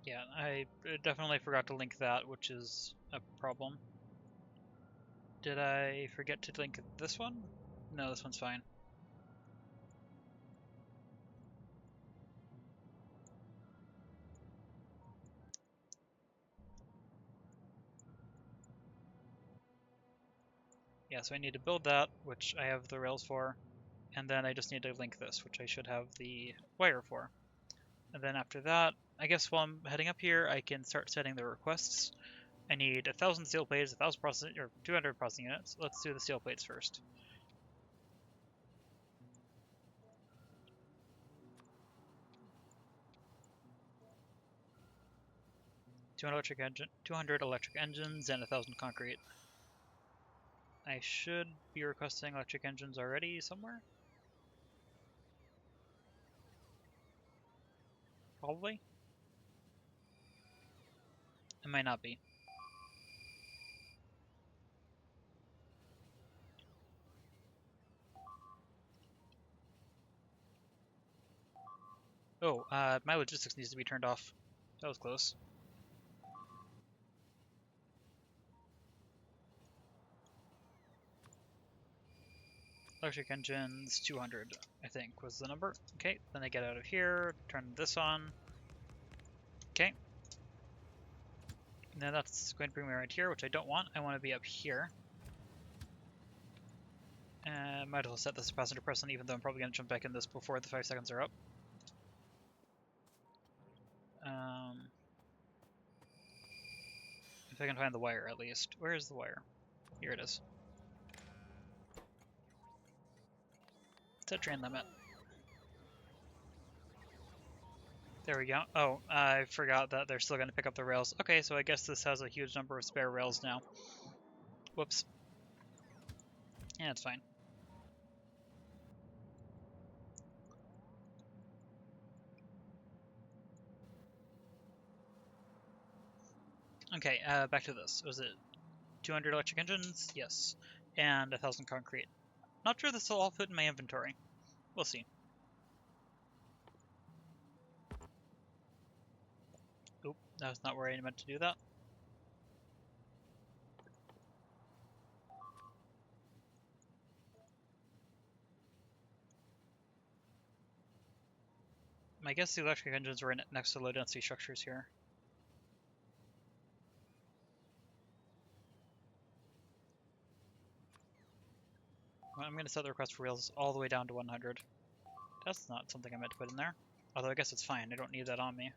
Yeah, I definitely forgot to link that, which is a problem. Did I forget to link this one? No, this one's fine. Yeah, so I need to build that, which I have the rails for, and then I just need to link this, which I should have the wire for. And then after that, I guess while I'm heading up here, I can start setting the requests. I need 1,000 steel plates, 1,000 processing, or 200 processing units. Let's do the steel plates first. $200 electric engines and 1,000 concrete. I should be requesting electric engines already somewhere. Probably. It might not be. Oh, my logistics needs to be turned off. That was close. Electric engines, 200, I think, was the number. Okay, then I get out of here, turn this on. Okay. And then that's going to bring me right here, which I don't want. I want to be up here. Might as well set this to passenger present, even though I'm probably going to jump back in this before the 5 seconds are up. If I can find the wire, at least. Where is the wire? Here it is. Set train limit. There we go. Oh, I forgot that they're still going to pick up the rails. Okay, so I guess this has a huge number of spare rails now. Whoops. Yeah, it's fine. Okay, back to this. Was it 200 electric engines? Yes. And 1,000 concrete. Not sure this will all fit in my inventory. We'll see. Oop, that was not where I meant to do that. I guess the electric engines were next to low density structures here. I'm going to set the request for rails all the way down to 100. That's not something I meant to put in there. Although I guess it's fine, I don't need that on me.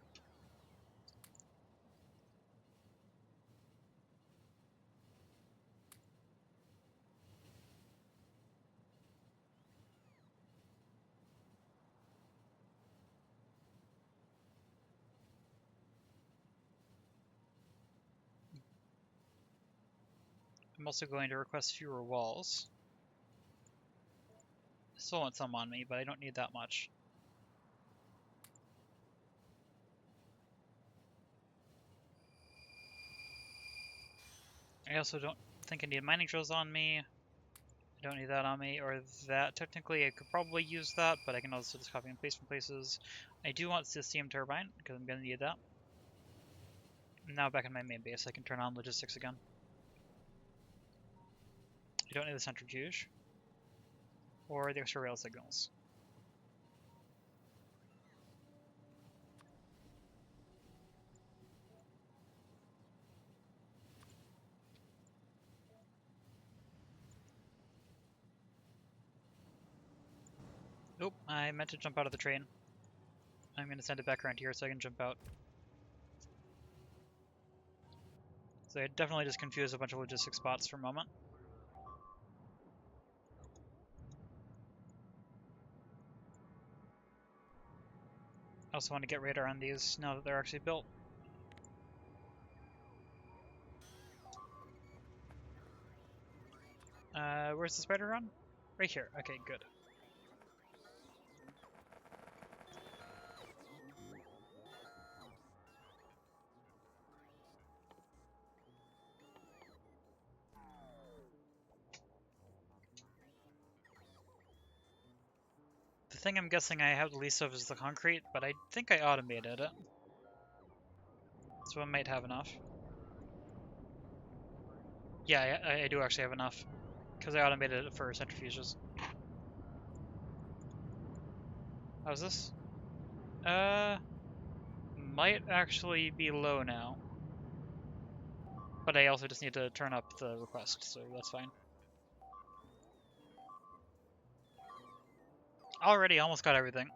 I'm also going to request fewer walls. I still want some on me, but I don't need that much. I also don't think I need mining drills on me. I don't need that on me, or that. Technically, I could probably use that, but I can also just copy and paste from places. I do want the steam turbine, because I'm going to need that. Now back in my main base, I can turn on logistics again. I don't need the centrifuge, or the extra rail signals. Nope, I meant to jump out of the train. I'm going to send it back around here so I can jump out. So I definitely just confused a bunch of logistics spots for a moment. I also want to get radar on these now that they're actually built. Where's the spider run? Right here. Okay, good. The thing I'm guessing I have the least of is the concrete, but I think I automated it. So I might have enough. Yeah, I do actually have enough, because I automated it for centrifuges. How's this? Might actually be low now. But I also just need to turn up the request, so that's fine. Already almost got everything.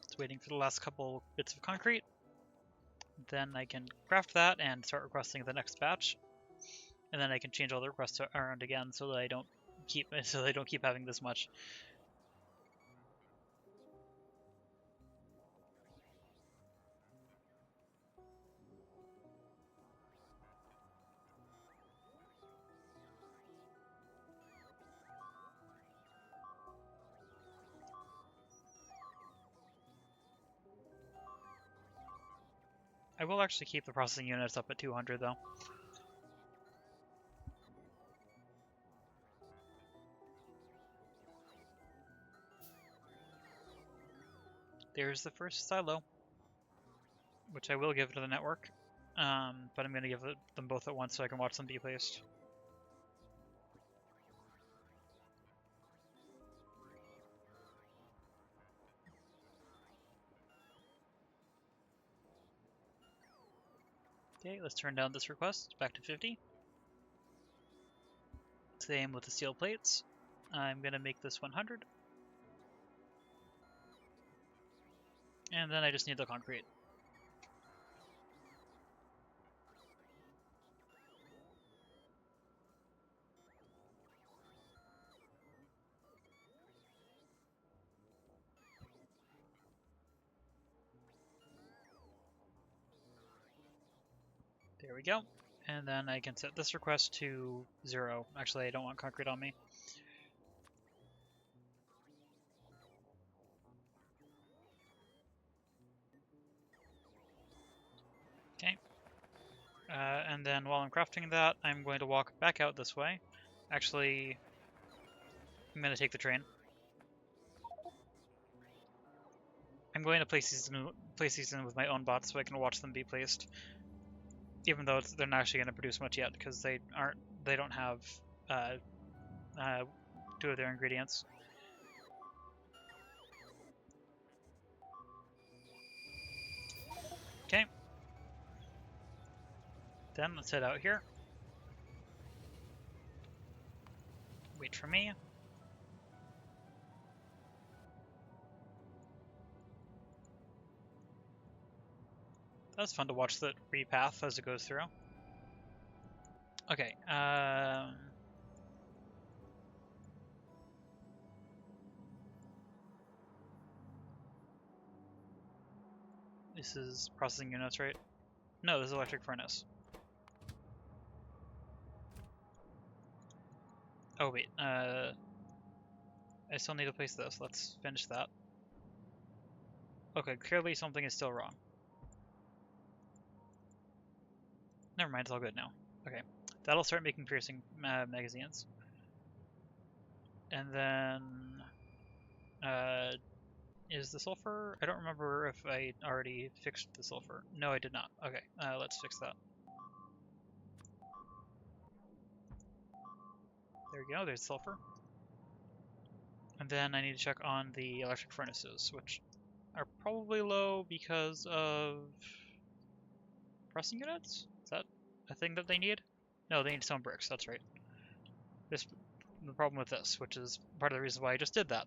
Just waiting for the last couple bits of concrete. Then I can craft that and start requesting the next batch. And then I can change all the requests around again so that I don't keep having this much. I will actually keep the processing units up at 200 though. There's the first silo, which I will give to the network, but I'm going to give them both at once so I can watch them be placed. Okay, let's turn down this request back to 50. Same with the steel plates. I'm going to make this 100. And then I just need the concrete. There we go. And then I can set this request to 0. Actually, I don't want concrete on me. Okay. And then while I'm crafting that, I'm going to walk back out this way. Actually, I'm going to take the train. I'm going to place these in with my own bots so I can watch them be placed. Even though they're not actually going to produce much yet because they don't have 2 of their ingredients. Okay. Then let's head out here. Wait for me. That's fun to watch the repath as it goes through. Okay, this is processing units, right? No, this is electric furnace. Oh wait, I still need to place this. Let's finish that. Okay, clearly something is still wrong. Never mind, it's all good now. Okay, that'll start making piercing magazines. And then, is the sulfur? I don't remember if I already fixed the sulfur. No, I did not. Okay, let's fix that. There we go, there's sulfur. And then I need to check on the electric furnaces, which are probably low because of pressing units? Is that a thing that they need? No, they need stone bricks, that's right. The problem with this, which is part of the reason why I just did that.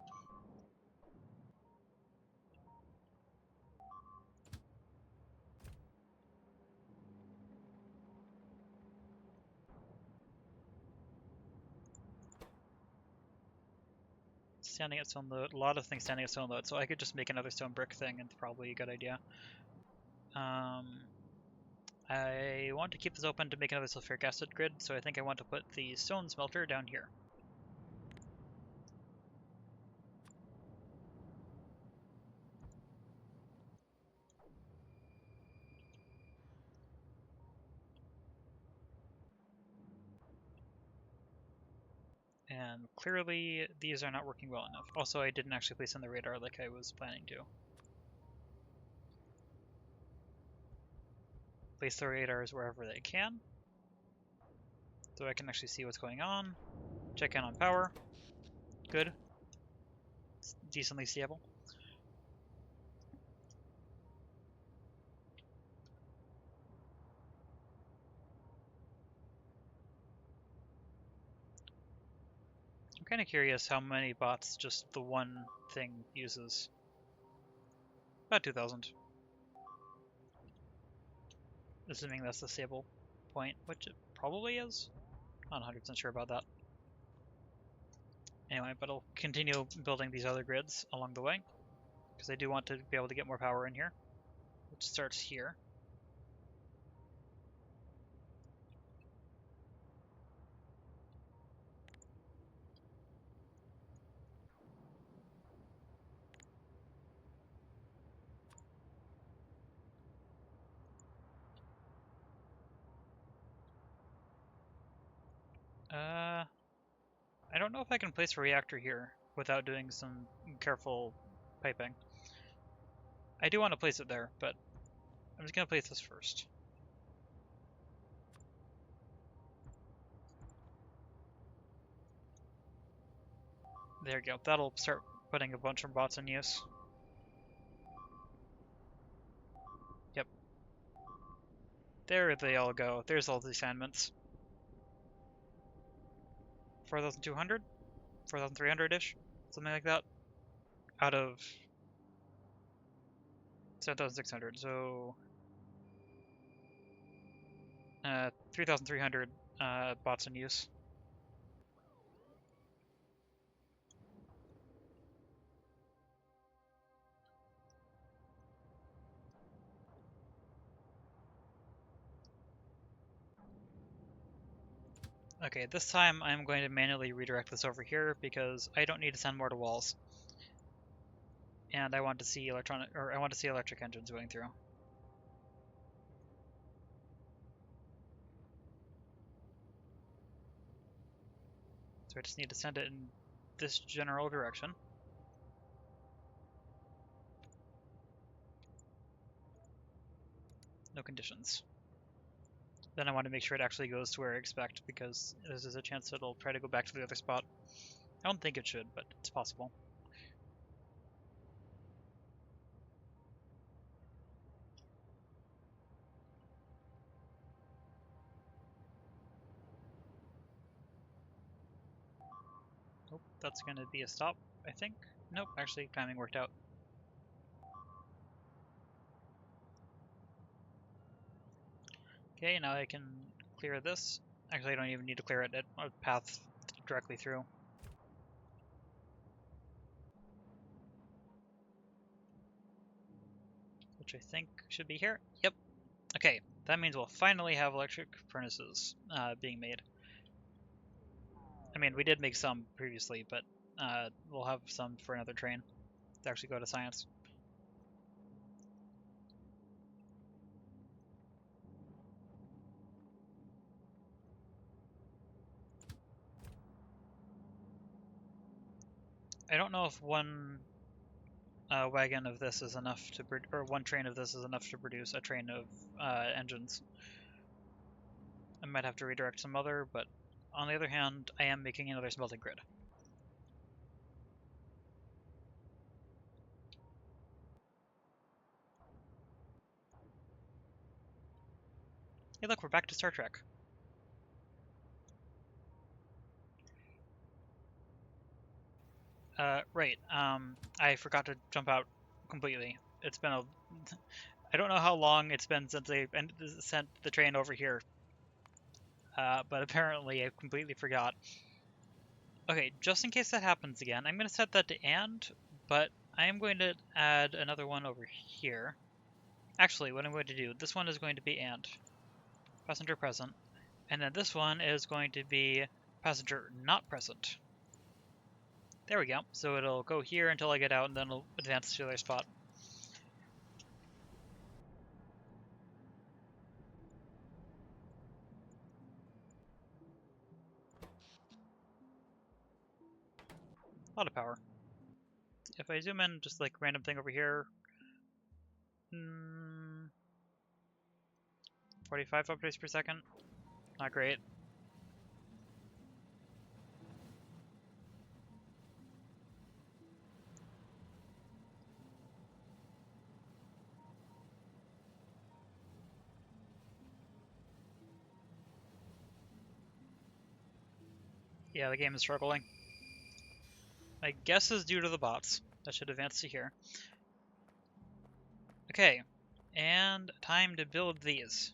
Standing at stone load, a lot of things standing at stone load, so I could just make another stone brick thing, and it's probably a good idea. I want to keep this open to make another sulfuric acid grid, so I think I want to put the stone smelter down here. And clearly, these are not working well enough. Also, I didn't actually place on the radar like I was planning to. Place the radars wherever they can, so I can actually see what's going on. Check in on power. Good. It's decently stable. I'm kind of curious how many bots just the one thing uses. About 2,000. Assuming that's the stable point, which it probably is. Not 100% sure about that. Anyway, but I'll continue building these other grids along the way, because I do want to be able to get more power in here, which starts here. I don't know if I can place a reactor here without doing some careful piping. I do want to place it there, but I'm just going to place this first. There we go. That'll start putting a bunch of bots in use. Yep. There they all go. There's all the assignments. 4,200? 4,300-ish? Something like that. Out of 7,600, so 3,300 bots in use. Okay, this time I'm going to manually redirect this over here because I don't need to send more to walls. And I want to see electric engines going through. So I just need to send it in this general direction. No conditions. Then I want to make sure it actually goes to where I expect, because there's a chance it'll try to go back to the other spot. I don't think it should, but it's possible. Nope, that's going to be a stop, I think. Nope, actually, timing worked out. Okay, now I can clear this. Actually, I don't even need to clear it. It path directly through. Which I think should be here. Yep. Okay, that means we'll finally have electric furnaces being made. I mean, we did make some previously, but we'll have some for another train to actually go to science. I don't know if one wagon of this is enough to, or one train of this is enough to produce a train of engines. I might have to redirect some other, but on the other hand, I am making another smelting grid. Hey look, we're back to Star Trek. Right, I forgot to jump out completely. It's been a... I don't know how long it's been since they sent the train over here. But apparently I completely forgot. Okay, just in case that happens again, I'm going to set that to AND, but I am going to add another one over here. Actually, what I'm going to do, this one is going to be AND. Passenger present. And then this one is going to be passenger not present. There we go. So it'll go here until I get out, and then it'll advance to the other spot. A lot of power. If I zoom in, just like random thing over here, 45 updates per second. Not great. Yeah, the game is struggling. My guess is due to the bots. That should advance to here. Okay, and time to build these.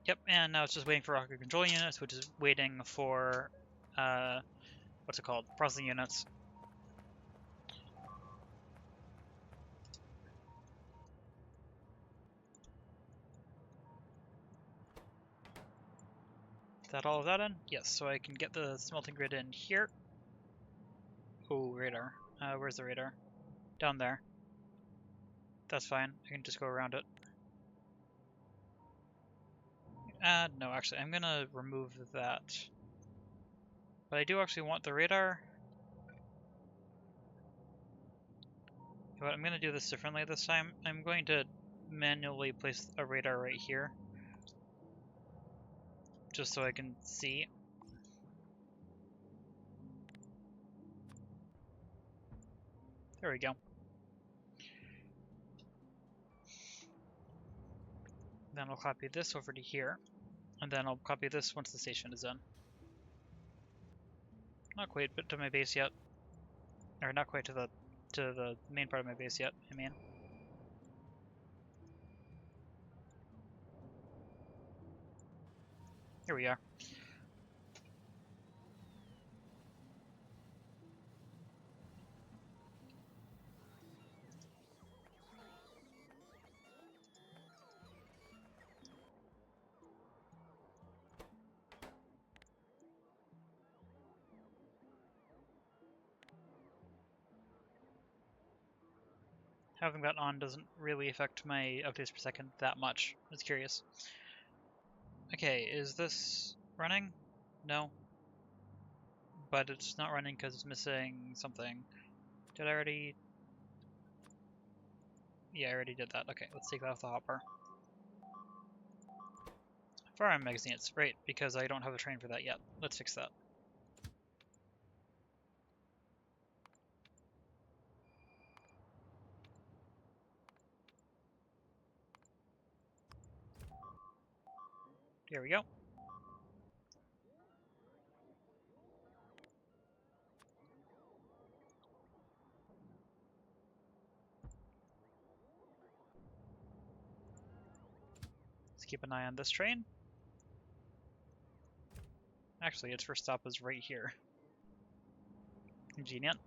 Yep, and now it's just waiting for rocket control units, which is waiting for, what's it called? Processing units. Is that all of that in? Yes, so I can get the smelting grid in here. Oh, radar. Where's the radar? Down there. That's fine. I can just go around it. No, actually, I'm gonna remove that. But I do actually want the radar. But I'm gonna do this differently this time. I'm going to manually place a radar right here. Just so I can see. There we go. Then I'll copy this over to here. And then I'll copy this once the station is in. Not quite but to my base yet. Or not quite to the main part of my base yet, I mean. Here we are. Having that on doesn't really affect my updates per second that much. I was curious. Okay, is this running? No. But it's not running because it's missing something. Did I already... Yeah, I already did that. Okay, let's take that off the hopper. Firearm magazines, right, because I don't have a train for that yet. Let's fix that. Here we go. keep an eye on this train. Actually, its first stop is right here. Convenient.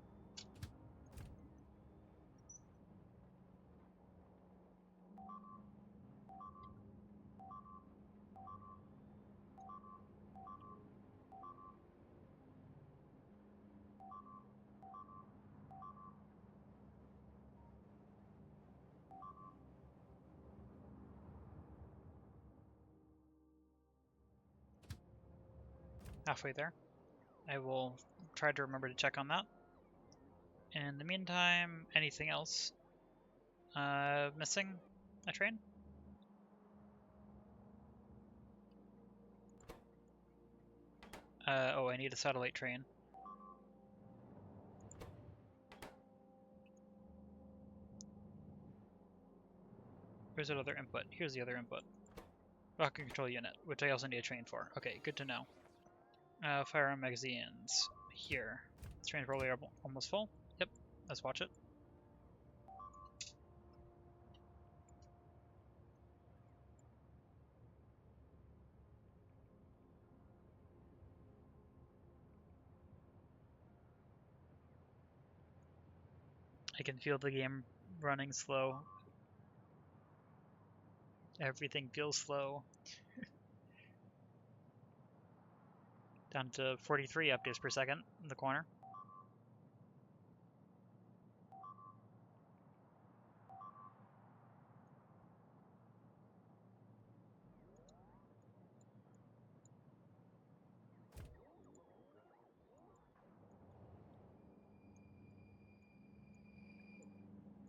Halfway there. I will try to remember to check on that. In the meantime, anything else? Missing a train? Oh, I need a satellite train. Where's that other input? Here's the other input. Rocket control unit, which I also need a train for. Okay, good to know. Firearm magazines. Here. This train's probably almost full. Yep, let's watch it. I can feel the game running slow. Everything feels slow. Down to 43 updates per second in the corner.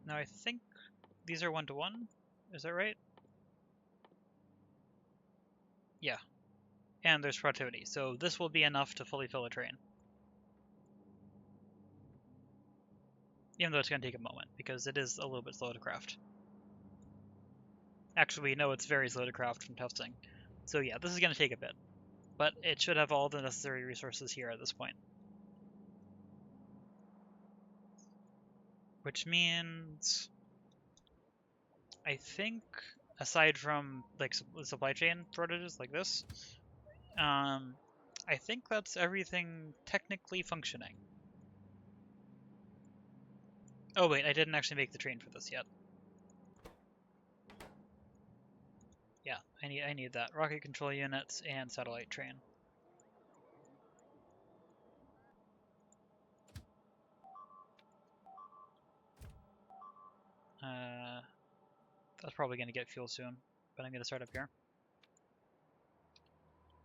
Now I think these are 1-to-1. Is that right? Yeah. And there's productivity, so this will be enough to fully fill a train. Even though it's going to take a moment, because it is a little bit slow to craft. Actually, we know it's very slow to craft from testing. So yeah, this is going to take a bit. But it should have all the necessary resources here at this point. Which means... I think, aside from like supply chain shortages like this, I think that's everything technically functioning. Oh wait, I didn't actually make the train for this yet. Yeah, I need that. Rocket control units and satellite train. That's probably going to get fuel soon, but I'm going to start up here.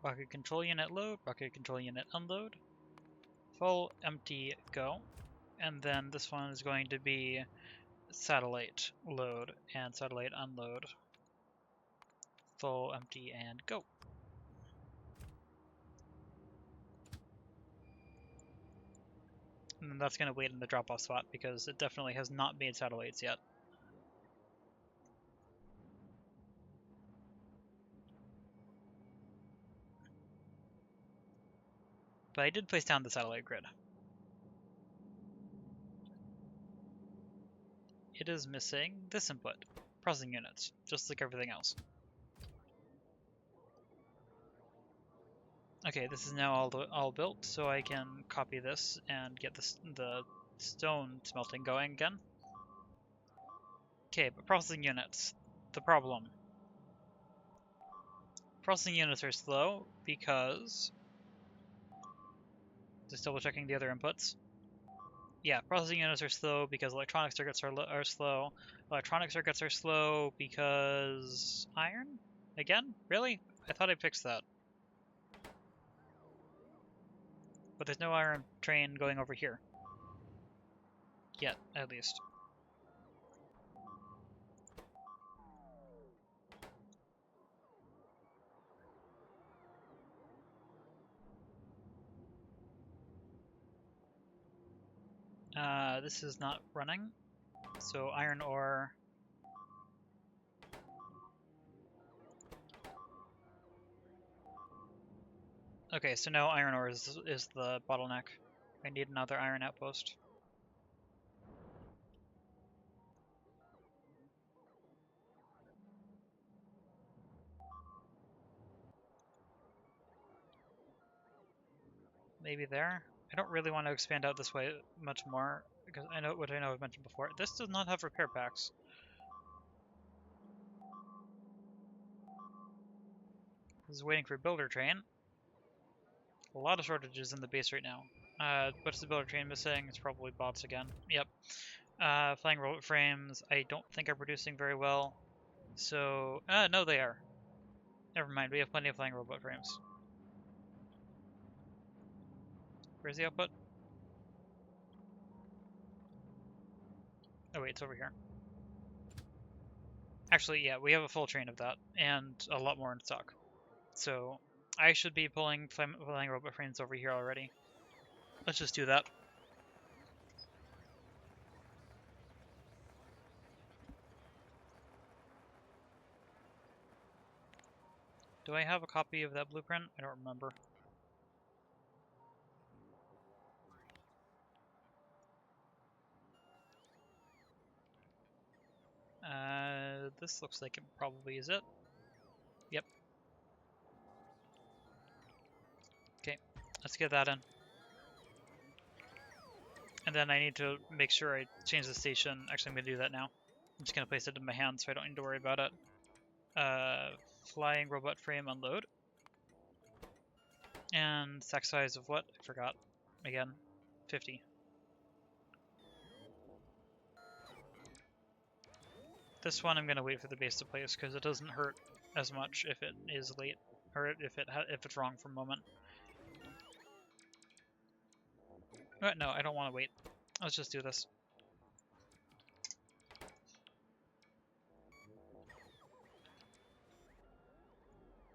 Rocket control unit load, rocket control unit unload. Full, empty, go. And then this one is going to be satellite load and satellite unload. Full, empty, and go. And then that's going to wait in the drop-off spot because it definitely has not made satellites yet. But I did place down the satellite grid. It is missing this input, processing units, just like everything else. Okay, this is now all built, so I can copy this and get the stone smelting going again. Okay, but processing units, the problem. Processing units are slow because... Just double checking the other inputs. Yeah, processing units are slow because electronic circuits are slow. Electronic circuits are slow because... Iron? Again? Really? I thought I fixed that. But there's no iron train going over here. Yet, at least. This is not running. So iron ore... Okay, so now iron ore is the bottleneck. I need another iron outpost. maybe there. I don't really want to expand out this way much more, because I know what I've mentioned before. This does not have repair packs. This is waiting for builder train. A lot of shortages in the base right now. What's the builder train missing? It's probably bots again. Yep. Flying robot frames, I don't think are producing very well. So, no they are. Never mind, we have plenty of flying robot frames. Where's the output? Oh wait, it's over here. Actually, yeah, we have a full train of that, and a lot more in stock. So, I should be pulling flying robot frames over here already. Let's just do that. Do I have a copy of that blueprint? I don't remember. This looks like it probably is it. Yep. Okay, let's get that in. And then I need to make sure I change the station. Actually, I'm going to do that now. I'm just going to place it in my hand so I don't need to worry about it. Flying robot frame unload. And stack size of what? I forgot. Again, 50. This one I'm going to wait for the base to place because it doesn't hurt as much if it is late, or if it's wrong for a moment. No, I don't want to wait. Let's just do this.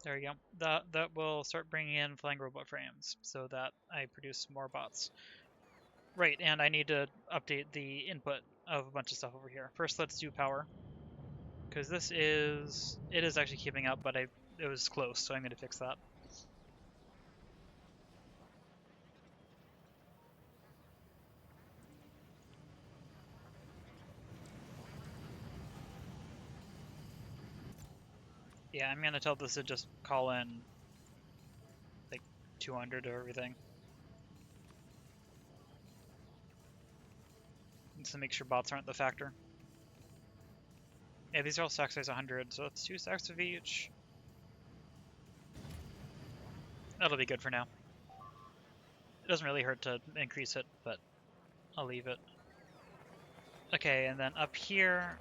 There you go. That will start bringing in flying robot frames so that I produce more bots. Right, and I need to update the input of a bunch of stuff over here. First, let's do power. Because it is actually keeping up, but it was close, so I'm going to fix that. Yeah, I'm going to tell this to just call in like 200 or everything. Just to make sure bots aren't the factor. Yeah, these are all stack size 100, so that's 2 stacks of each. That'll be good for now. It doesn't really hurt to increase it, but I'll leave it. Okay, and then up here...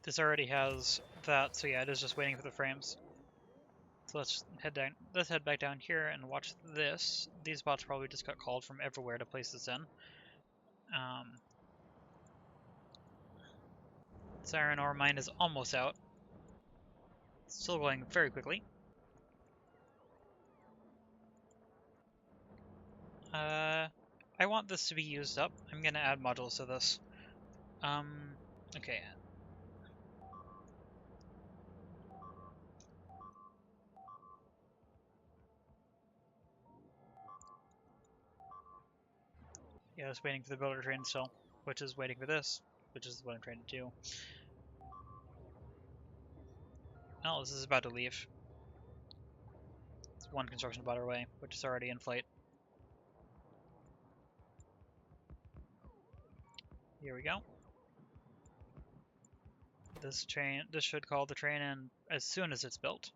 This already has that, so yeah, it is just waiting for the frames. So let's head down. Let's head back down here and watch this. These bots probably just got called from everywhere to place this in. Siren ore mine is almost out. Still going very quickly. I want this to be used up. I'm gonna add modules to this. Okay. Yeah, it's waiting for the builder train still, which is waiting for this, which is what I'm trying to do. Oh, this is about to leave. It's one construction bot away, which is already in flight. Here we go. This should call the train in as soon as it's built.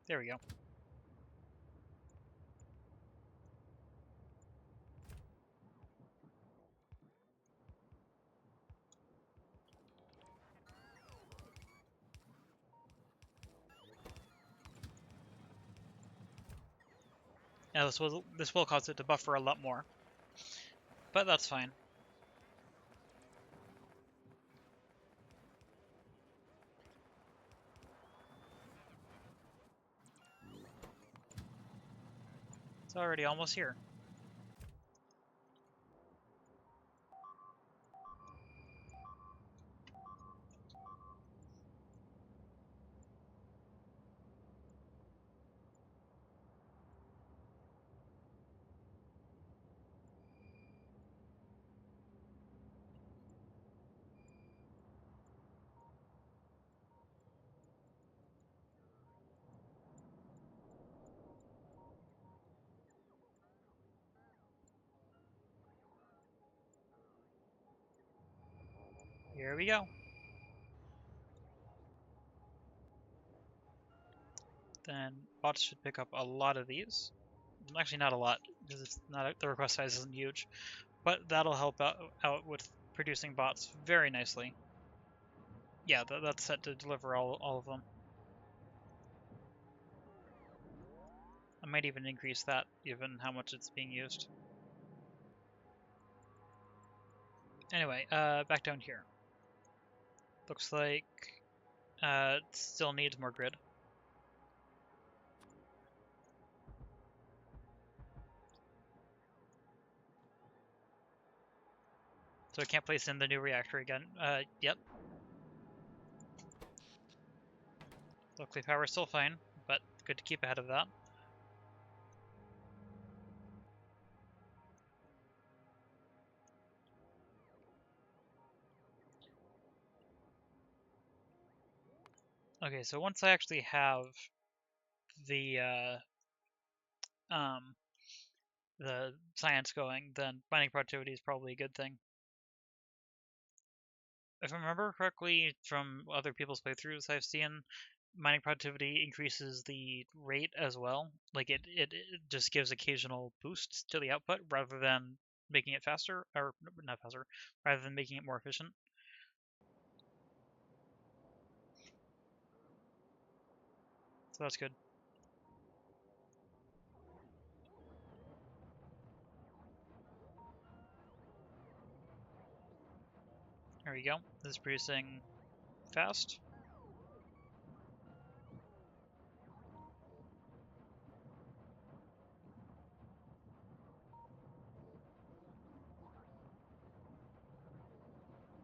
There we go. Now this will cause it to buffer a lot more, but that's fine. It's already almost here. Here we go. Then bots should pick up a lot of these. Actually, not a lot, because it's not the request size isn't huge, but that'll help out with producing bots very nicely. Yeah, that's set to deliver all of them. I might even increase that, given how much it's being used. Anyway, back down here. Looks like it still needs more grid. So I can't place in the new reactor again. Yep. Luckily power's still fine, but good to keep ahead of that. Okay, so once I actually have the science going, then mining productivity is probably a good thing. If I remember correctly from other people's playthroughs I've seen, mining productivity increases the rate as well. Like it just gives occasional boosts to the output rather than making it faster, or not faster, rather than making it more efficient. So that's good. There we go. This is producing fast.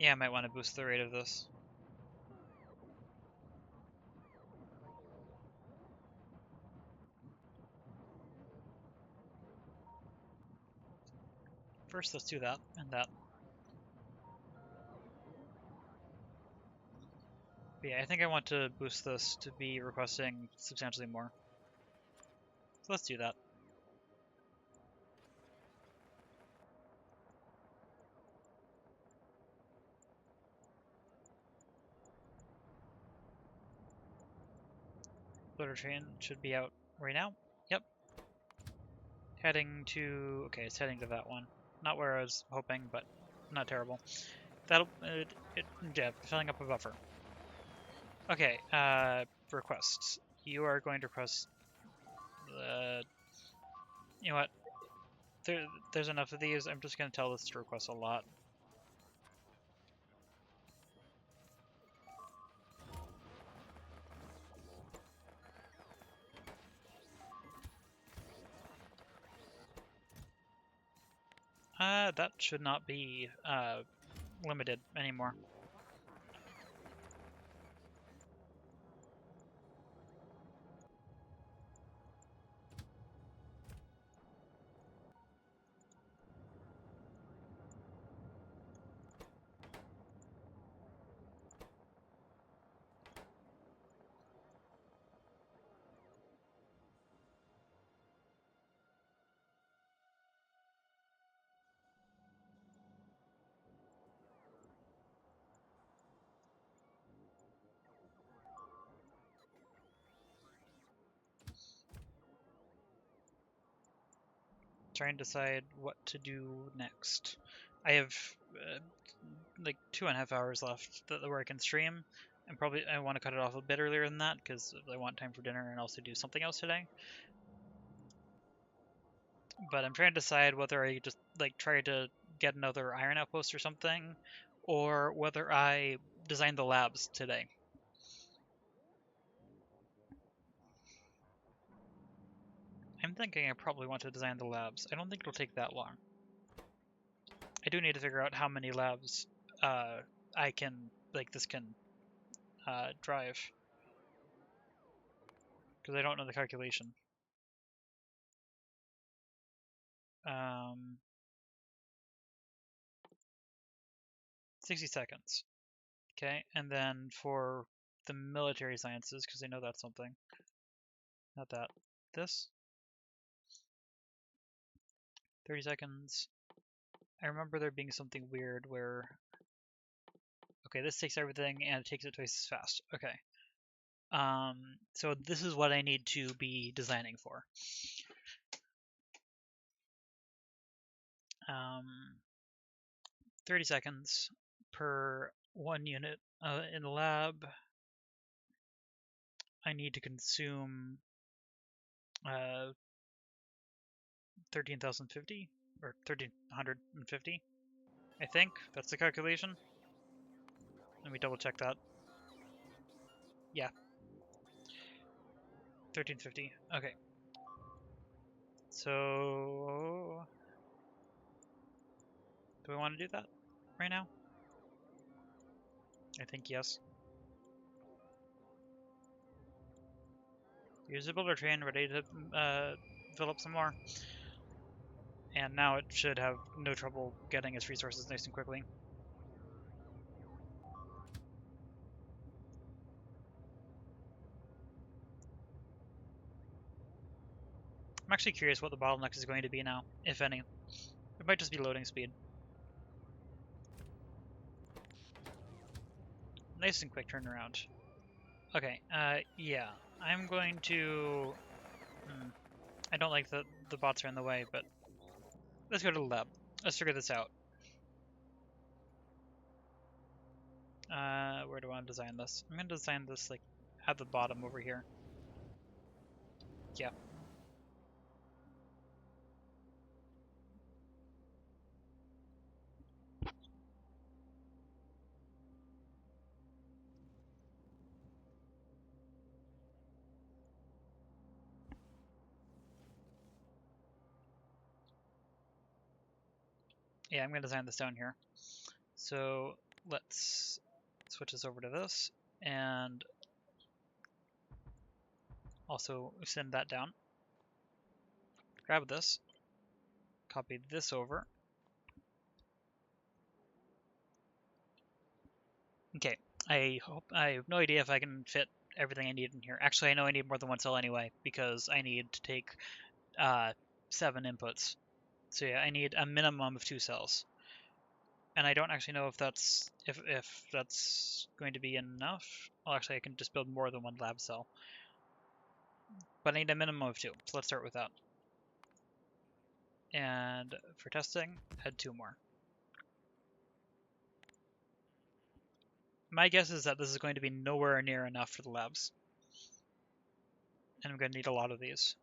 Yeah, I might want to boost the rate of this. First, let's do that and that. But yeah, I think I want to boost this to be requesting substantially more. So let's do that. Loader train should be out right now. Yep. Heading to... okay, it's heading to that one. Not where I was hoping, but not terrible. That'll... yeah, filling up a buffer. Okay, requests. You are going to request... you know what? There's enough of these. I'm just going to tell this to request a lot. That should not be limited anymore. Trying to decide what to do next. I have like 2.5 hours left where I can stream, and probably I want to cut it off a bit earlier than that because I want time for dinner and also do something else today. But I'm trying to decide whether I just like try to get another iron outpost or something, or whether I design the labs today. I'm thinking I probably want to design the labs. I don't think it'll take that long. I do need to figure out how many labs I can, like, this can drive. Because I don't know the calculation. 60 seconds. Okay, and then for the military sciences, because I know that's something. Not that. This. 30 seconds. I remember there being something weird where... Okay, this takes everything and it takes it twice as fast. Okay. So this is what I need to be designing for. 30 seconds per 1 unit in the lab. I need to consume 13,050 or 1,350. I think that's the calculation. Let me double check that. Yeah, 1350. Okay. So, do we want to do that right now? I think yes. Use the builder train, ready to fill up some more. And now it should have no trouble getting its resources nice and quickly. I'm actually curious what the bottleneck is going to be now, if any. It might just be loading speed. Nice and quick turnaround. Okay, yeah. I'm going to... I don't like that the bots are in the way, but let's go to the lab. Let's figure this out. Where do I want to design this? I'm going to design this, like, at the bottom over here. Yeah. Yeah, I'm going to design this down here. So let's switch this over to this, and also send that down. Grab this, copy this over. Okay, I have no idea if I can fit everything I need in here. Actually, I know I need more than one cell anyway, because I need to take 7 inputs. So yeah, I need a minimum of 2 cells. And I don't actually know if that's going to be enough. Well, actually, I can just build more than one lab cell. But I need a minimum of 2, so let's start with that. And for testing, add 2 more. My guess is that this is going to be nowhere near enough for the labs. And I'm going to need a lot of these.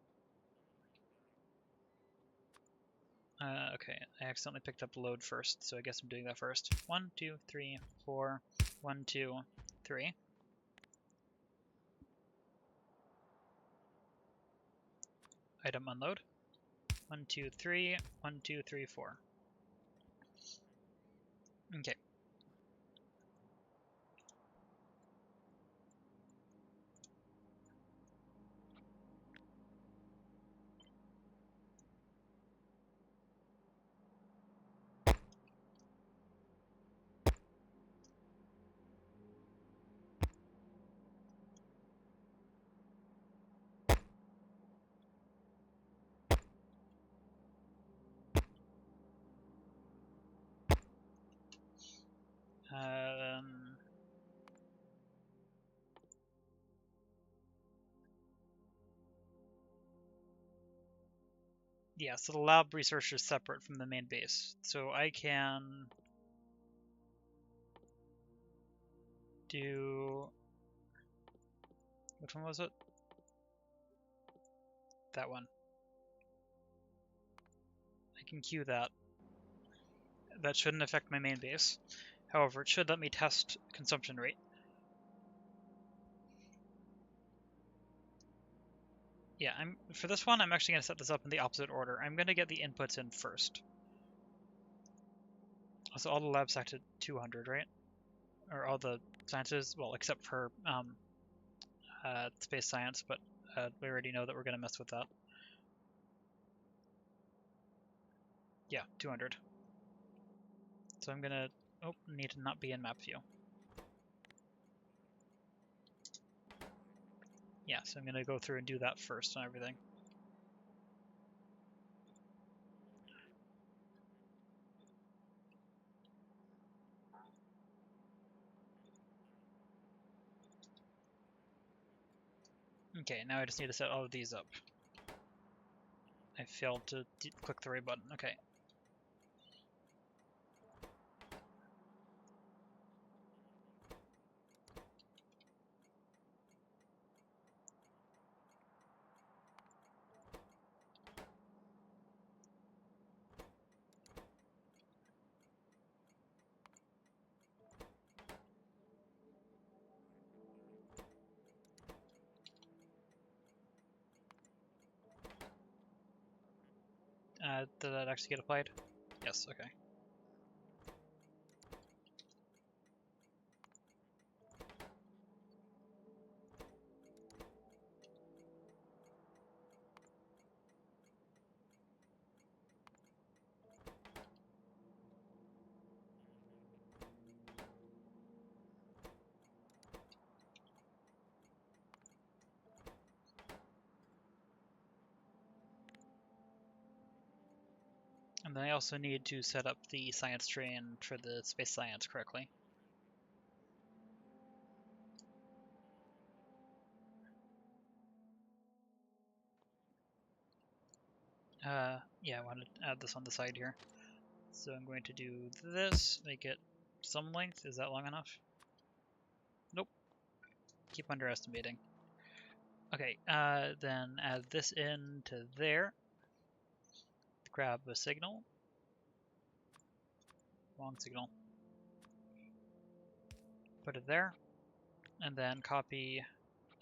Okay, I accidentally picked up load first, so I guess I'm doing that first. 1, 2, 3, 4, 1, 2, 3. Item unload. 1, 2, 3, 1, 2, 3, 4. Okay. Yeah, so the lab research is separate from the main base. So I can do... Which one was it? That one. I can queue that. That shouldn't affect my main base. However, it should let me test consumption rate. Yeah, for this one, I'm actually going to set this up in the opposite order. I'm going to get the inputs in first. So all the labs stacked to 200, right? Or all the sciences, well, except for space science, but we already know that we're going to mess with that. Yeah, 200. So I'm going to, need to not be in map view. Yeah, so I'm going to go through and do that first on everything. Okay, now I just need to set all of these up. I failed to click the right button. Okay. Did that actually get applied? Yes, okay. And then I also need to set up the science train for the space science correctly. Yeah, I want to add this on the side here. So I'm going to do this, make it some length. Is that long enough? Nope. Keep underestimating. Okay, then add this in to there. Grab a signal. Long signal. Put it there. And then copy,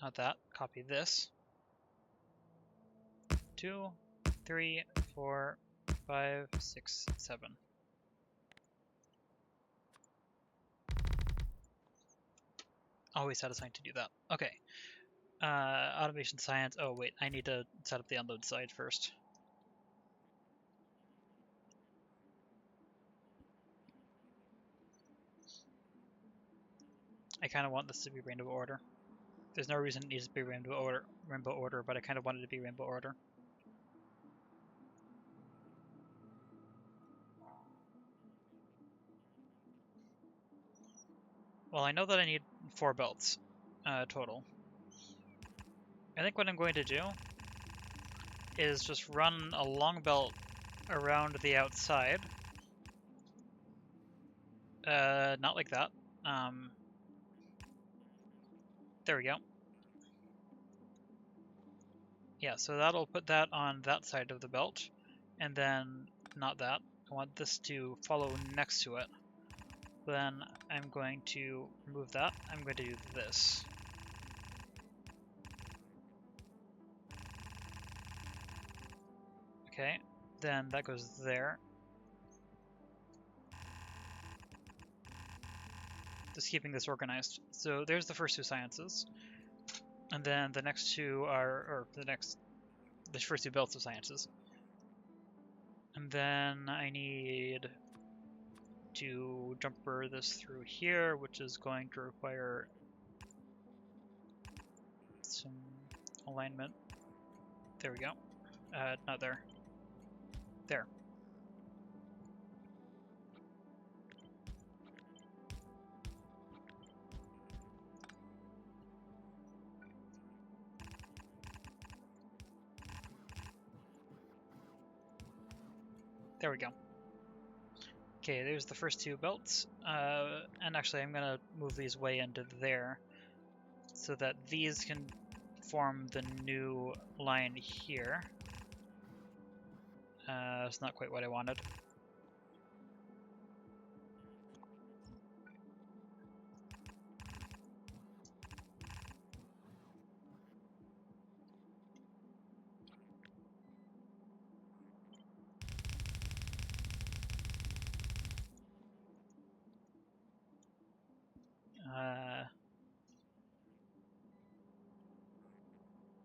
not that, copy this. 2, 3, 4, 5, 6, 7. Always satisfying to do that. Okay. Automation science. Oh, wait. I need to set up the unload side first. I kind of want this to be rainbow order. There's no reason it needs to be rainbow order, but I kind of want it to be rainbow order. Well, I know that I need 4 belts total. I think what I'm going to do is just run a long belt around the outside. Not like that. There we go. Yeah, so that'll put that on that side of the belt, and then not that. I want this to follow next to it. Then I'm going to remove that. I'm going to do this. Okay, then that goes there. Just keeping this organized. So there's the first 2 sciences. And then the next 2 are, or the first 2 belts of sciences. And then I need to jumper this through here, which is going to require some alignment. There we go. Not there. There. There we go. Okay, there's the first 2 belts. And actually I'm gonna move these way into there so that these can form the new line here. It's not quite what I wanted.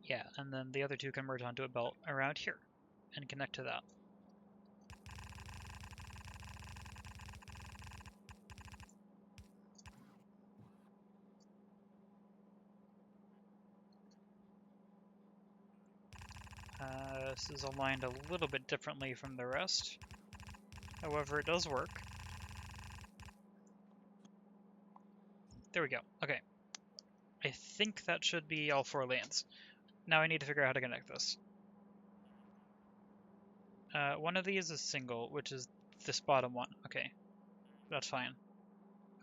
Yeah, and then the other 2 can merge onto a belt around here and connect to that. This is aligned a little bit differently from the rest. However, it does work. There we go. Okay. I think that should be all 4 lanes. Now I need to figure out how to connect this. One of these is single, which is this bottom one. Okay, that's fine.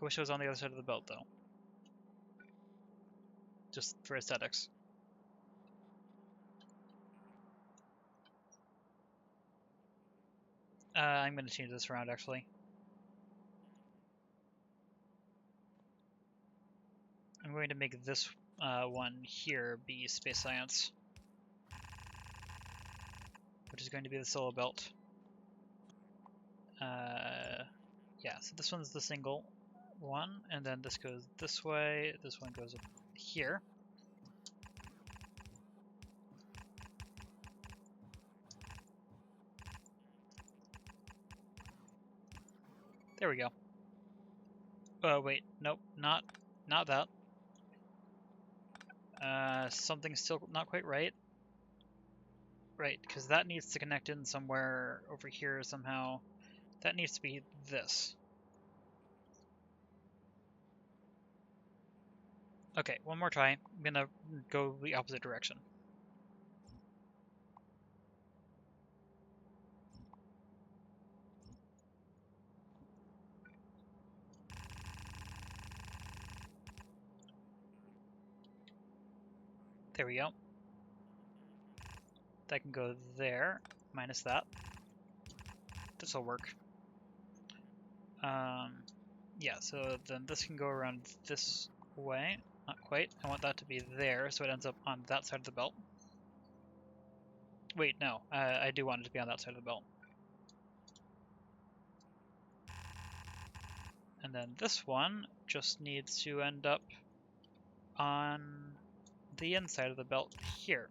I wish it was on the other side of the belt, though. Just for aesthetics. I'm going to change this around, actually. I'm going to make this one here be space science, which is going to be the solo belt. Yeah, so this one's the single one, and then this goes this way, this one goes up here. There we go. Oh, wait, nope, not that. Something's still not quite right. Right, because that needs to connect in somewhere over here somehow. That needs to be this. Okay, one more try. I'm gonna go the opposite direction. There we go. That can go there, minus that. This will work. Yeah, so then this can go around this way. Not quite. I want that to be there, so it ends up on that side of the belt. Wait, no. I do want it to be on that side of the belt. And then this one just needs to end up on the inside of the belt here.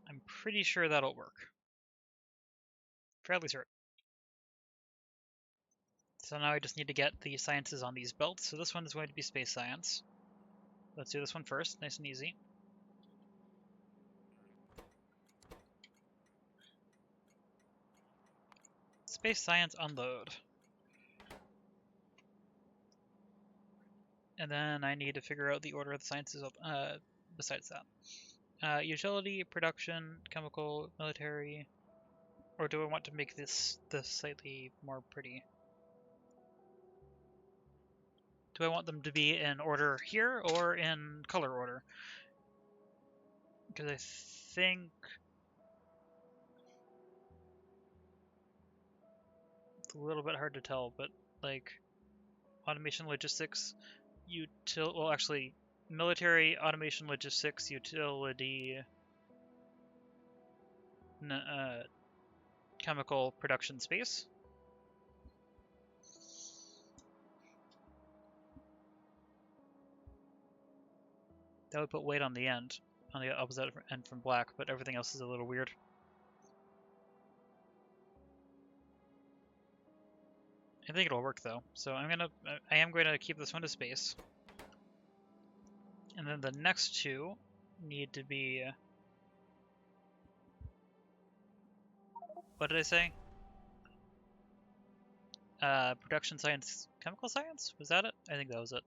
I'm pretty sure that'll work. Fairly certain. So now I just need to get the sciences on these belts. So this one is going to be space science. Let's do this one first, nice and easy. Space science unload. And then I need to figure out the order of the sciences besides that. Utility, production, chemical, military, or do I want to make this slightly more pretty? Do I want them to be in order here or in color order? Because I think it's a little bit hard to tell, but like automation logistics, well actually military, automation logistics, utility, chemical, production, space. That would put weight on the end, on the opposite end from black, but everything else is a little weird. I think it'll work though, so I am going to keep this one to space. And then the next two need to be, what did I say? Production science, chemical science? Was that it? I think that was it.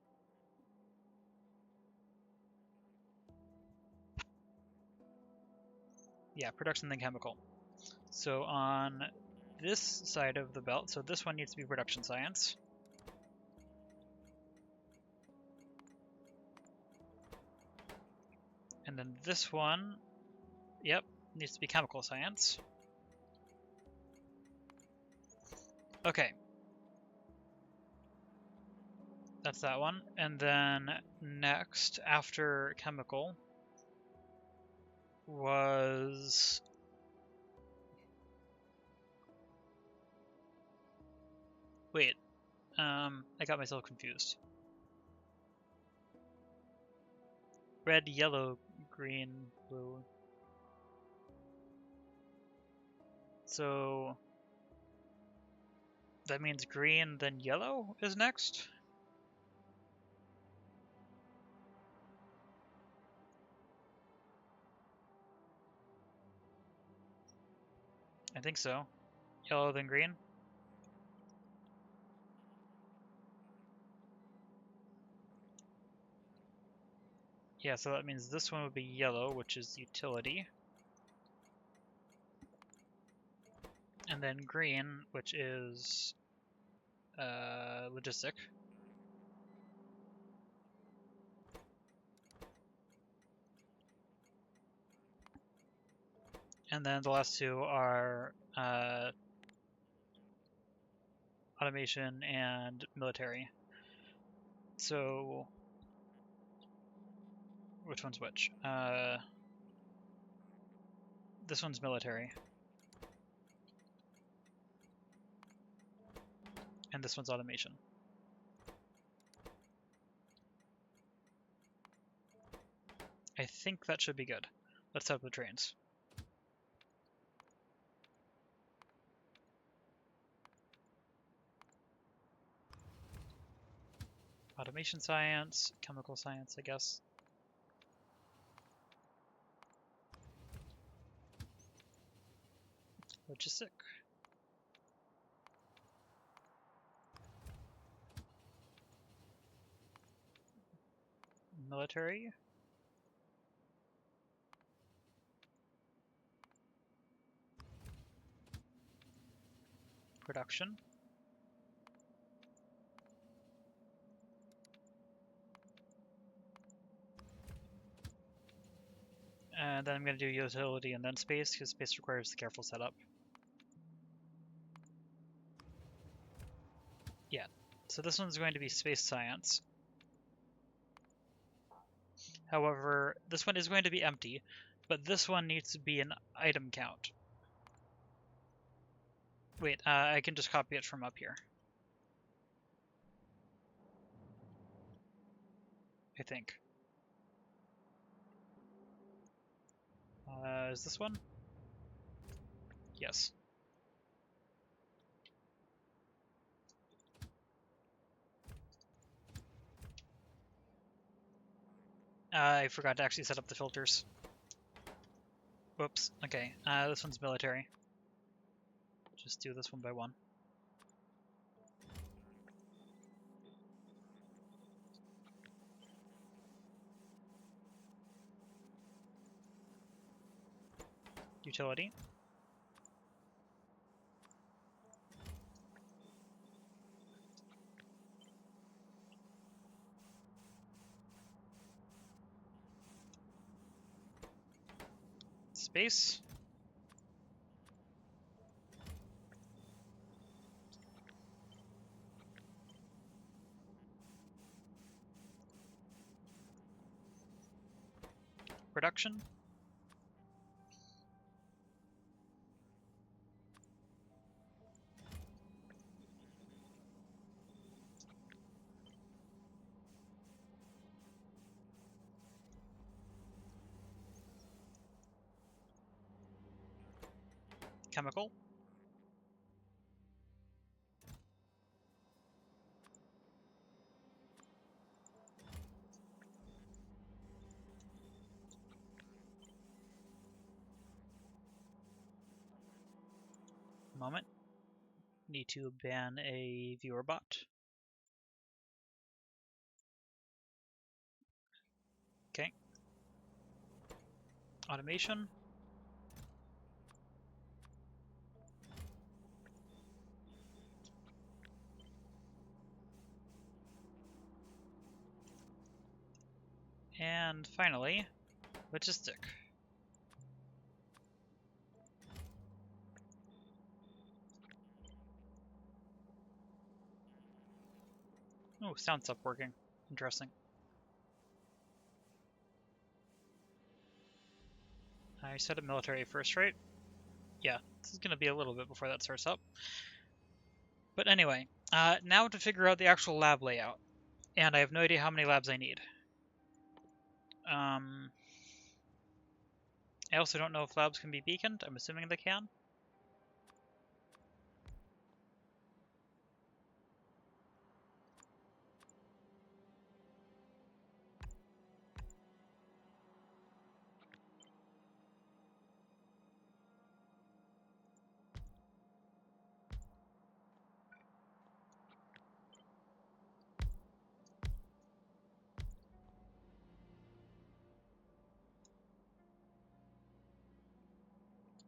Yeah, production then chemical. So on this side of the belt, so this one needs to be production science. And then this one, yep, needs to be chemical science. Okay. That's that one. And then next, after chemical, was... Wait, I got myself confused. Red, yellow, green, blue. So that means green, then yellow is next? I think so. Yellow, then green? Yeah, so that means this one would be yellow, which is utility. And then green, which is logistic. And then the last two are automation and military. So which one's which? This one's military. And this one's automation. I think that should be good. Let's set up the trains. Automation science, chemical science, I guess. Logistic. Military. Production. And then I'm going to do utility and then space, because space requires the careful setup. Yeah, so this one's going to be space science. However, this one is going to be empty, but this one needs to be an item count. Wait, I can just copy it from up here. I think. Is this one? Yes. I forgot to actually set up the filters. Whoops. Okay, this one's military. Just do this one by one. Utility. Space. Production. Chemical. Moment. Need to ban a viewer bot. Okay. Automation. And finally, logistic. Oh, sound stopped working. Interesting. I set up military first, right? Yeah, this is going to be a little bit before that starts up. But anyway, now to figure out the actual lab layout. And I have no idea how many labs I need. I also don't know if labs can be beaconed. I'm assuming they can.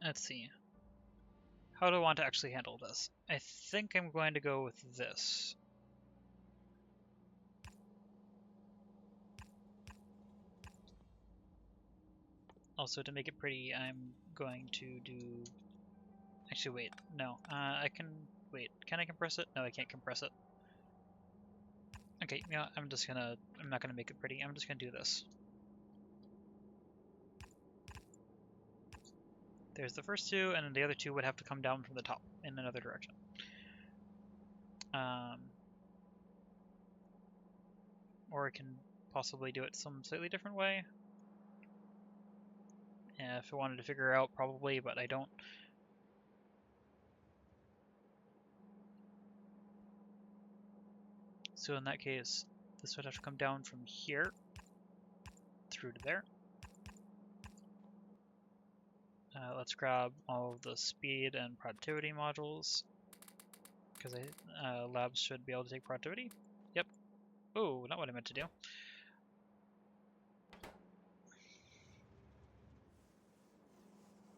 Let's see. How do I want to actually handle this? I think I'm going to go with this. Also, to make it pretty, I'm going to do... Actually, wait. No. I can... Wait. Can I compress it? No, I can't compress it. Okay, you know, I'm not gonna make it pretty. I'm just gonna do this. There's the first two, and then the other two would have to come down from the top in another direction. Or I can possibly do it some slightly different way. Yeah, if I wanted to figure out, probably, but I don't. So in that case, this would have to come down from here through to there. Let's grab all of the speed and productivity modules, because labs should be able to take productivity. Yep. Oh, not what I meant to do.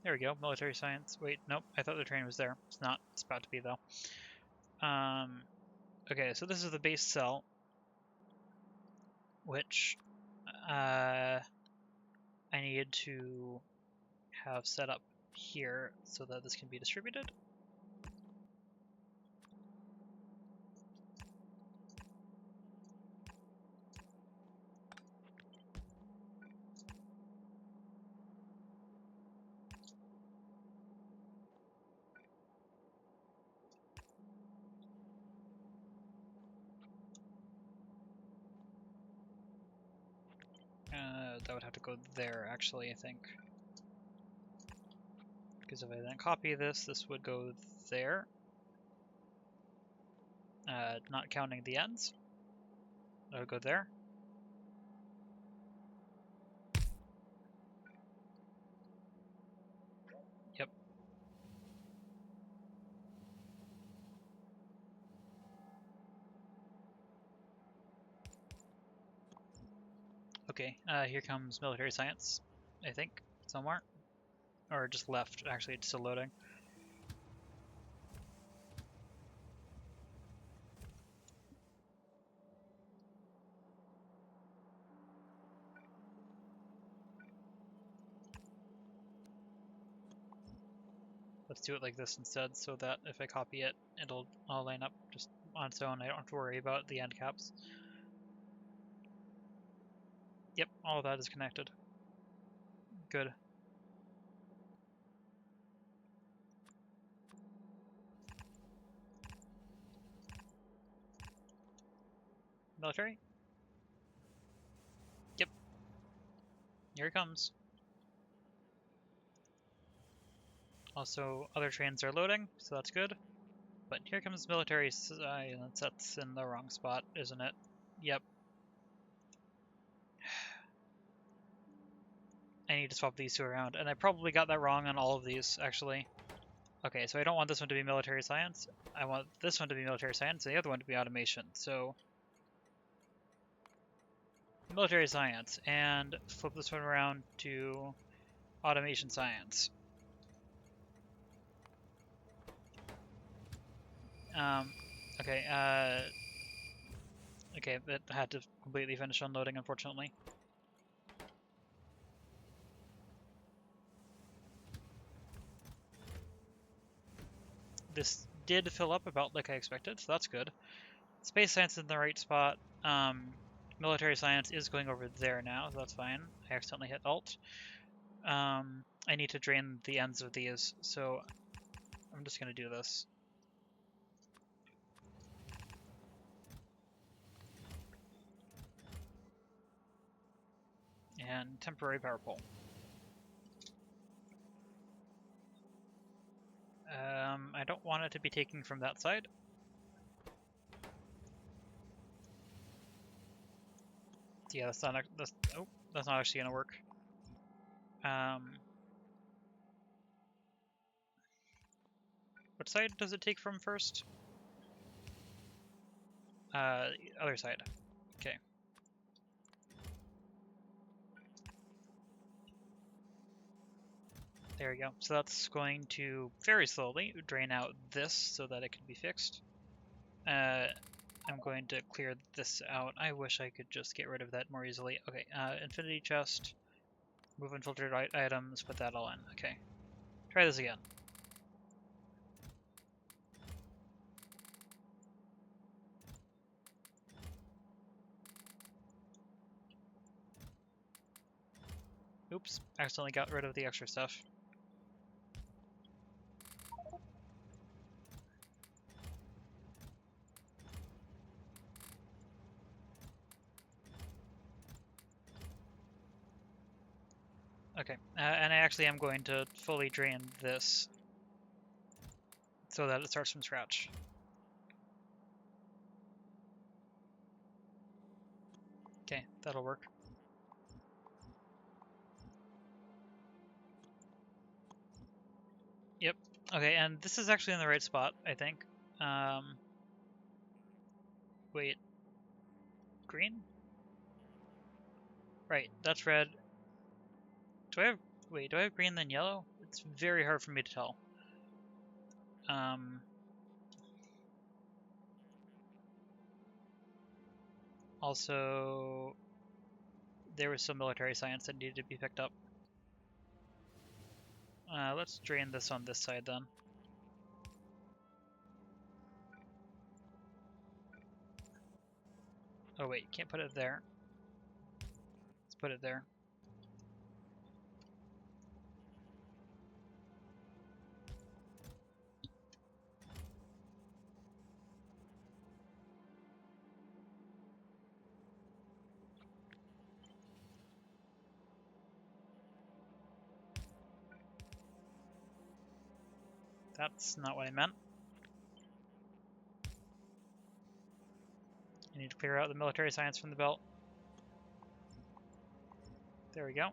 There we go, military science. Wait, nope, I thought the train was there. It's not. It's about to be, though. Okay, so this is the base cell, which I needed to have set up here so that this can be distributed. That would have to go there, actually, I think. Because if I then copy this, this would go there. Not counting the ends. That would go there. Yep. Okay, here comes military science, I think, somewhere. Or just left, actually, it's still loading. Let's do it like this instead, so that if I copy it, it'll all line up just on its own. I don't have to worry about the end caps. Yep, all of that is connected. Good. Military? Yep. Here it comes. Also, other trains are loading, so that's good. But here comes military science. That's in the wrong spot, isn't it? Yep. I need to swap these two around, and I probably got that wrong on all of these, actually. Okay, so I don't want this one to be military science. I want this one to be military science, and the other one to be automation. So, military science, and flip this one around to automation science. Okay, okay, that had to completely finish unloading, unfortunately. This did fill up about like I expected, so that's good. Space science is in the right spot. Military science is going over there now, so that's fine. I accidentally hit Alt. I need to drain the ends of these, so I'm just going to do this. And temporary power pole. I don't want it to be taking from that side. Yeah, that's not actually gonna work. What side does it take from first? Other side. Okay. There we go. So that's going to very slowly drain out this so that it can be fixed. I'm going to clear this out. I wish I could just get rid of that more easily. Okay, infinity chest, move unfiltered items, put that all in. Okay, try this again. Oops, accidentally got rid of the extra stuff. Okay, and I actually am going to fully drain this so that it starts from scratch. Okay, that'll work. Yep. Okay, and this is actually in the right spot, I think. Wait. Green? Right, that's red. Do I have green then yellow? It's very hard for me to tell. Also, there was some military science that needed to be picked up. Let's drain this on this side then. Oh wait, can't put it there. Let's put it there. That's not what I meant. I need to clear out the military science from the belt. There we go.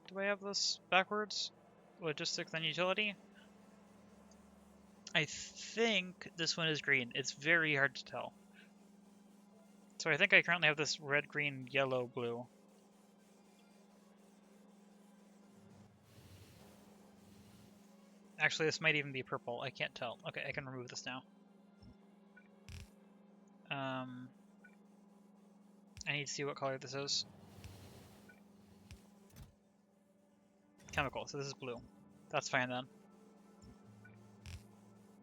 Do I have this backwards? Logistics then utility? I think this one is green. It's very hard to tell. So I think I currently have this red, green, yellow, blue. Actually, this might even be purple. I can't tell. Okay, I can remove this now. I need to see what color this is. Chemical, so this is blue. That's fine then.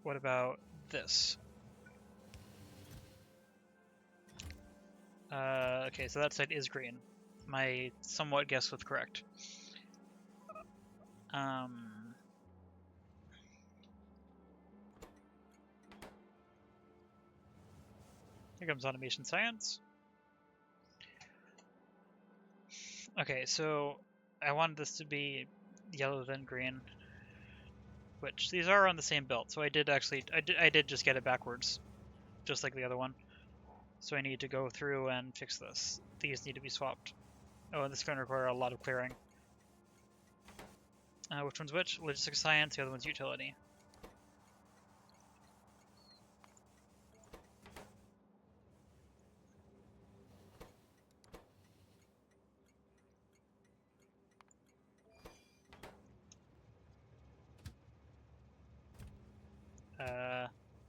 What about this? Okay, so that side is green. My somewhat guess was correct. Here comes automation science. Okay, so I wanted this to be yellow then green, which these are on the same belt. So I did just get it backwards, just like the other one. So I need to go through and fix this. These need to be swapped. Oh, and this is going to require a lot of clearing. Which one's which? Logistics science, the other one's utility.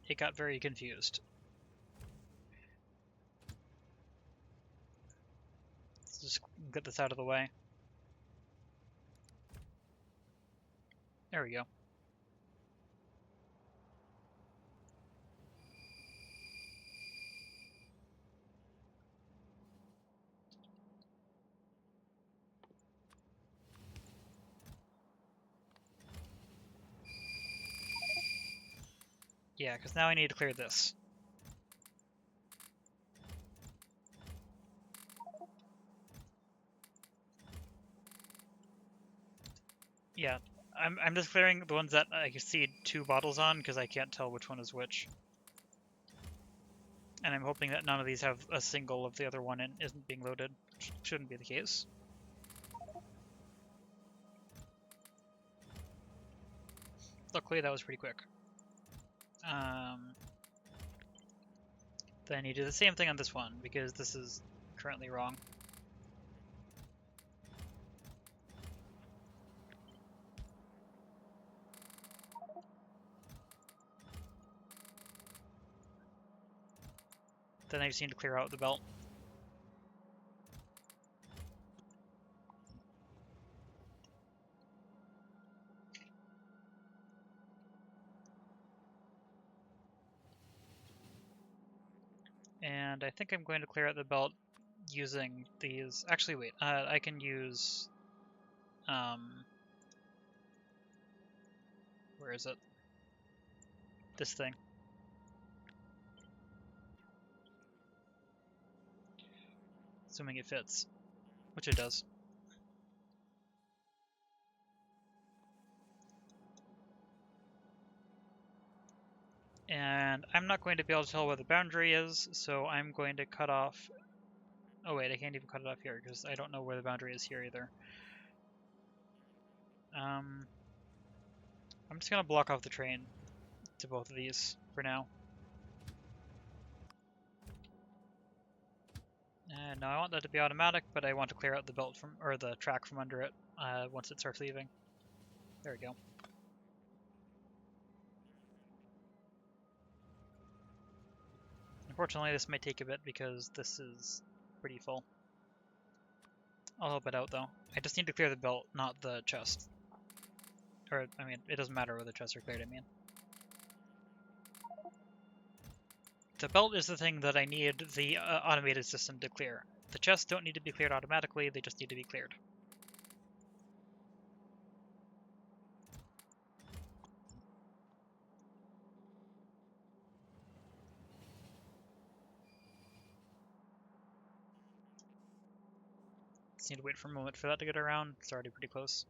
It got very confused. Let's just get this out of the way. There we go. Yeah, because now I need to clear this. Yeah, I'm just clearing the ones that I can see two bottles on because I can't tell which one is which. And I'm hoping that none of these have a single of the other one and isn't being loaded, which shouldn't be the case. Luckily, that was pretty quick. Then you do the same thing on this one, because this is currently wrong. Then I just need to clear out the belt. And I think I'm going to clear out the belt using these. Actually, wait. I can use. Where is it? This thing. Assuming it fits, which it does. And I'm not going to be able to tell where the boundary is, so I'm going to cut off. Oh wait, I can't even cut it off here because I don't know where the boundary is here either. I'm just gonna block off the train to both of these for now. And now I want that to be automatic, but I want to clear out the belt from, or the track from under it once it starts leaving. There we go. Unfortunately, this may take a bit because this is pretty full. I'll help it out though. I just need to clear the belt, not the chest. Or, I mean, it doesn't matter whether the chests are cleared, I mean. The belt is the thing that I need the automated system to clear. The chests don't need to be cleared automatically, they just need to be cleared. Just need to wait for a moment for that to get around. It's already pretty close.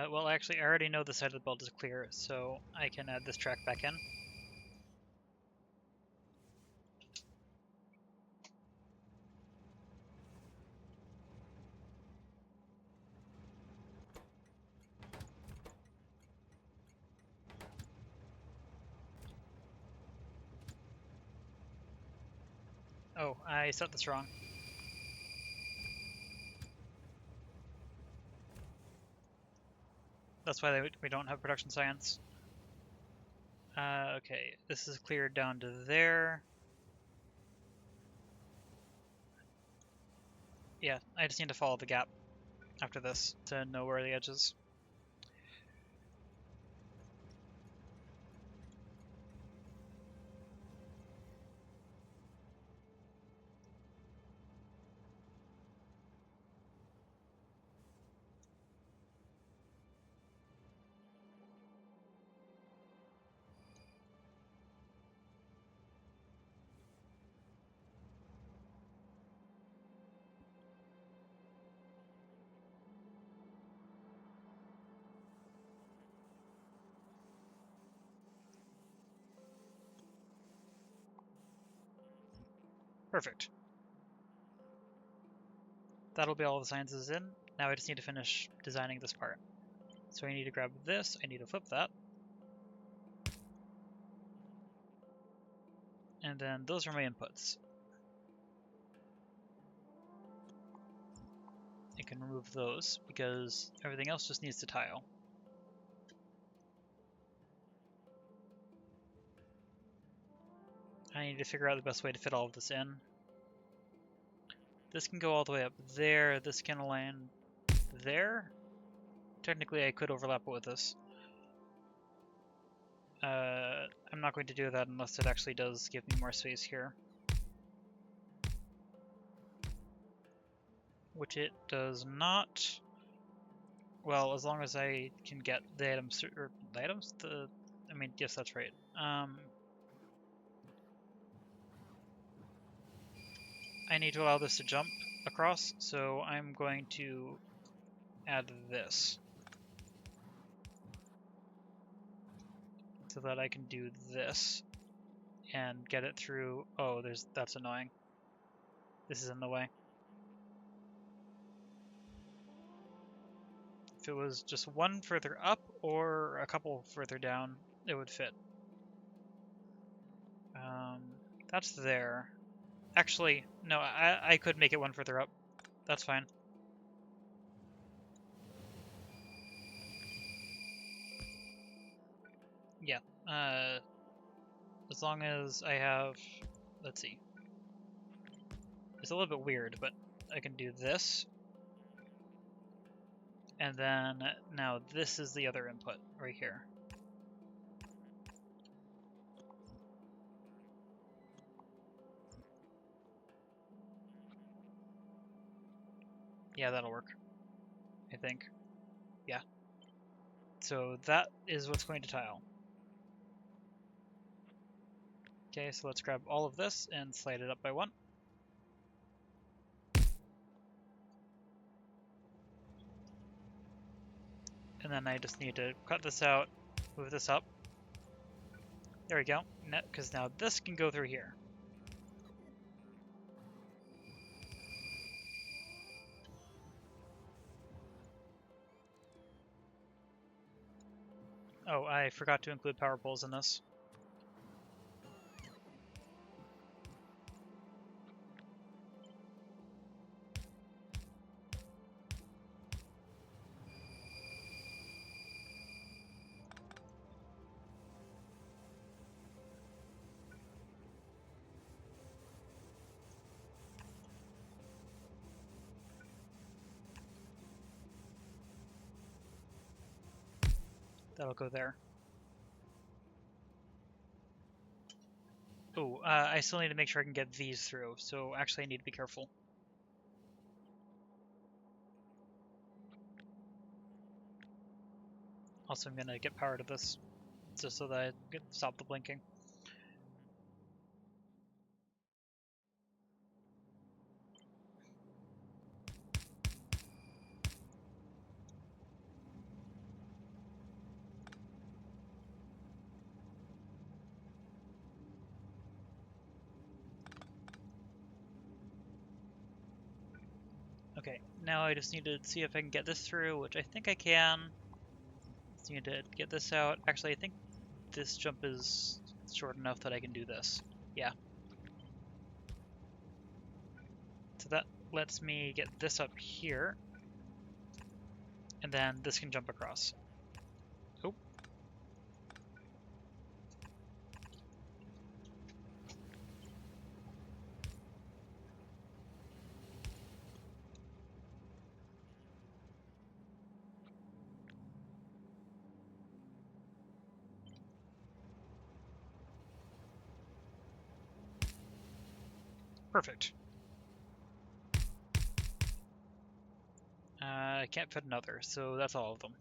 Well, actually, I already know the side of the belt is clear, so I can add this track back in. Oh, I set this wrong. That's why we don't have production science. Okay, this is cleared down to there. Yeah, I just need to follow the gap after this to know where the edge is. Perfect. That'll be all the sciences in. Now I just need to finish designing this part. So I need to grab this, I need to flip that. And then those are my inputs. I can remove those because everything else just needs to tile. I need to figure out the best way to fit all of this in. This can go all the way up there, this can land there. Technically I could overlap it with this. I'm not going to do that unless it actually does give me more space here. Which it does not. Well, as long as I can get the items, or the items? I mean, yes, that's right. I need to allow this to jump across, so I'm going to add this. So that I can do this and get it through. Oh, that's annoying. This is in the way. If it was just one further up or a couple further down, it would fit. That's there. Actually, no, I could make it one further up. That's fine. Yeah, as long as I have, let's see. It's a little bit weird, but I can do this. And then now this is the other input right here. Yeah, that'll work, I think. Yeah. So that is what's going to tile. Okay, so let's grab all of this and slide it up by 1. And then I just need to cut this out, move this up. There we go, because now this can go through here. Oh, I forgot to include power poles in this. That'll go there. Oh, I still need to make sure I can get these through, so actually I need to be careful. Also, I'm gonna get power to this, just so that I can stop the blinking. Okay, now I just need to see if I can get this through, which I think I can. Just need to get this out. Actually, I think this jump is short enough that I can do this. Yeah. So that lets me get this up here. And then this can jump across. Oh. Perfect. I can't fit another, so that's all of them.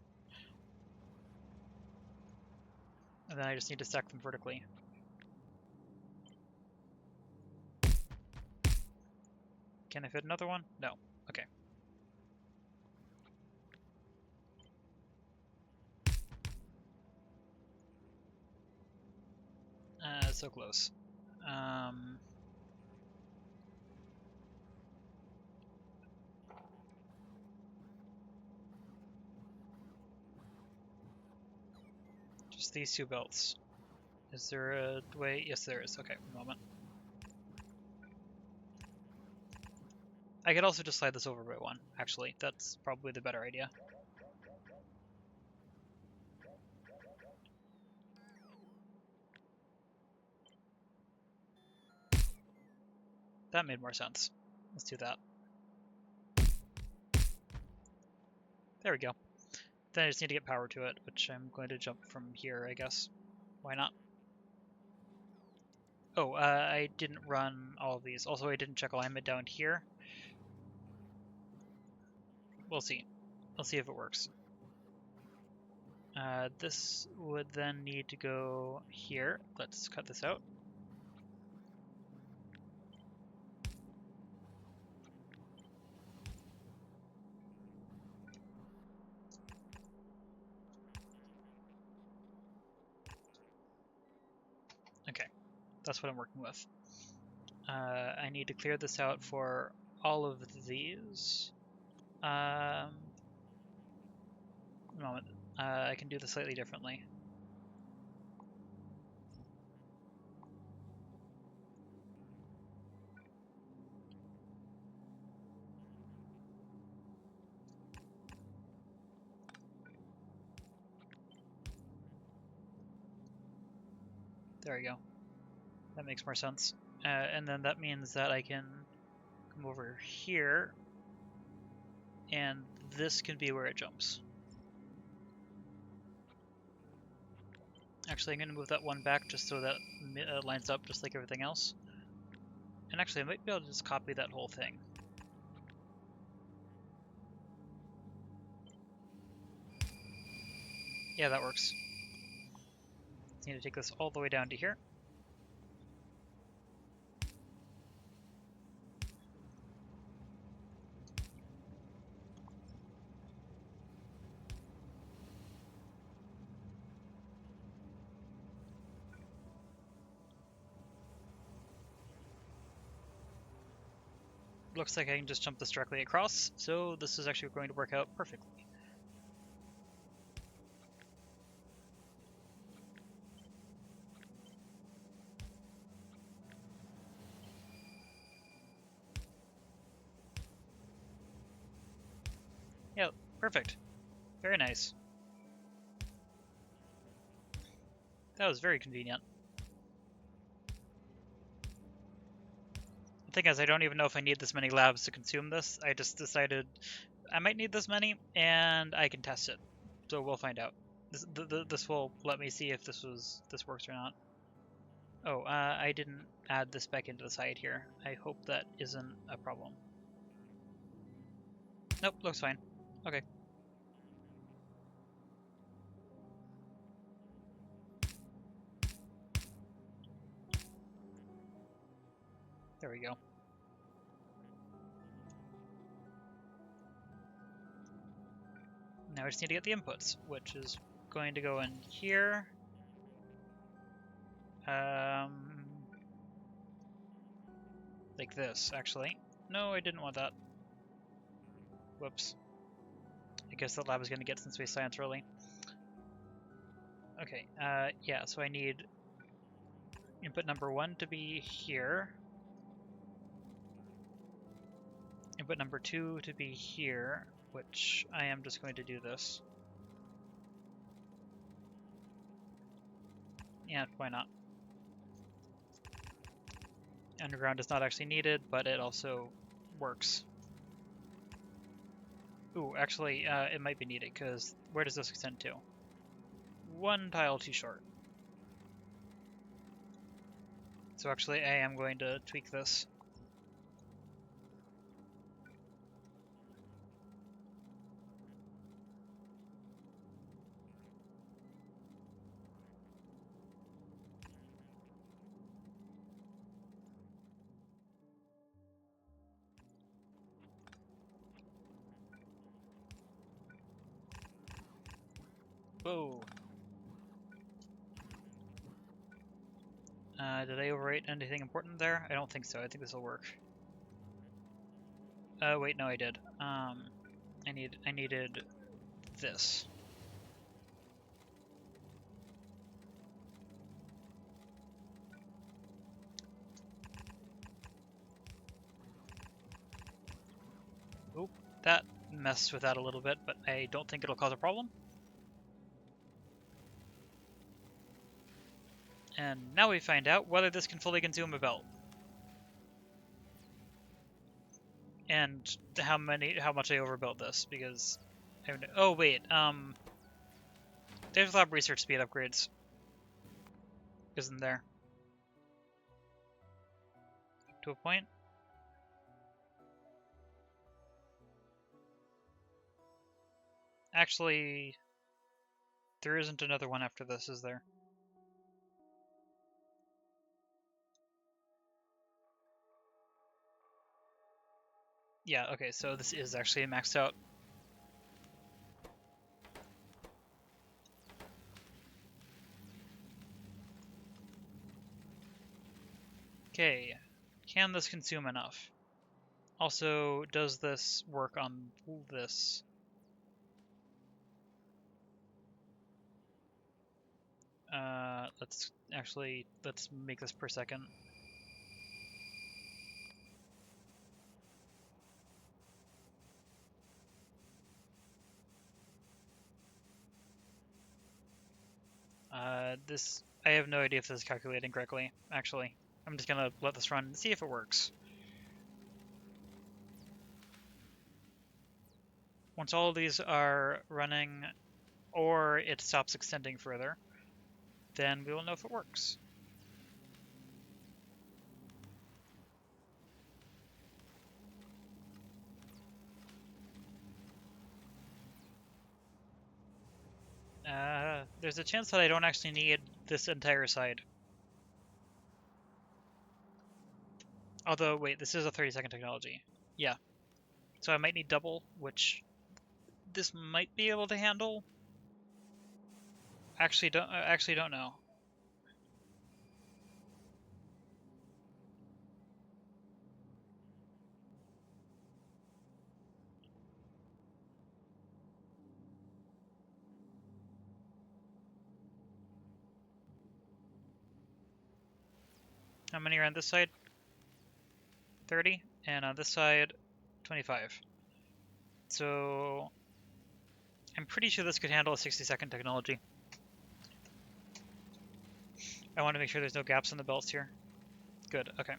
And then I just need to stack them vertically. Can I fit another one? No. Okay. So close. Just these 2 belts. Is there a way? Yes, there is. Okay, one moment. I could also just slide this over by 1, actually. That's probably the better idea. That made more sense. Let's do that. There we go. Then I just need to get power to it, which I'm going to jump from here, I guess. Why not? Oh, I didn't run all of these. Also, I didn't check alignment down here. We'll see. We'll see if it works. This would then need to go here. Let's cut this out. Okay, that's what I'm working with. I need to clear this out for all of these. a moment. I can do this slightly differently. There we go. That makes more sense. And then that means that I can come over here, and this can be where it jumps. Actually, I'm going to move that one back just so that lines up just like everything else. And actually, I might be able to just copy that whole thing. Yeah, that works. Just need to take this all the way down to here. Looks like I can just jump this directly across, so this is actually going to work out perfectly. Yeah, perfect. Very nice. That was very convenient. The thing is, I don't even know if I need this many labs to consume this. I just decided I might need this many, and I can test it. So we'll find out. This will let me see if this works or not. Oh, I didn't add this back into the side here. I hope that isn't a problem. Nope, looks fine. Okay. There we go. Now I just need to get the inputs, which is going to go in here. Like this, actually. No, I didn't want that. Whoops. I guess that lab is going to get some space science early. Okay, yeah, so I need input number 1 to be here. Input number 2 to be here, which I am just going to do this. Yeah, why not? Underground is not actually needed, but it also works. Ooh, actually, it might be needed, because where does this extend to? One tile too short. So actually, I am going to tweak this. Whoa. Did I overwrite anything important there? I don't think so. I think this will work. Wait, no, I did. I needed this. Oop, that messed with that a little bit, but I don't think it'll cause a problem. And now we find out whether this can fully consume a belt. And how much I overbuilt this, because oh wait, there's lab research speed upgrades. Isn't there? Up to a point? Actually, there isn't another one after this, is there? Yeah, okay, so this is actually maxed out. Okay, can this consume enough? Also, does this work on this? let's make this per second. I have no idea if this is calculating correctly, actually. I'm just gonna let this run and see if it works. Once all of these are running, or it stops extending further, then we will know if it works. There's a chance that I don't actually need this entire side. Although, wait, this is a 30-second technology. Yeah. So I might need double, which this might be able to handle. Actually don't know. How many are on this side? 30, and on this side, 25. So I'm pretty sure this could handle a 60-second technology. I want to make sure there's no gaps in the belts here. Good, okay.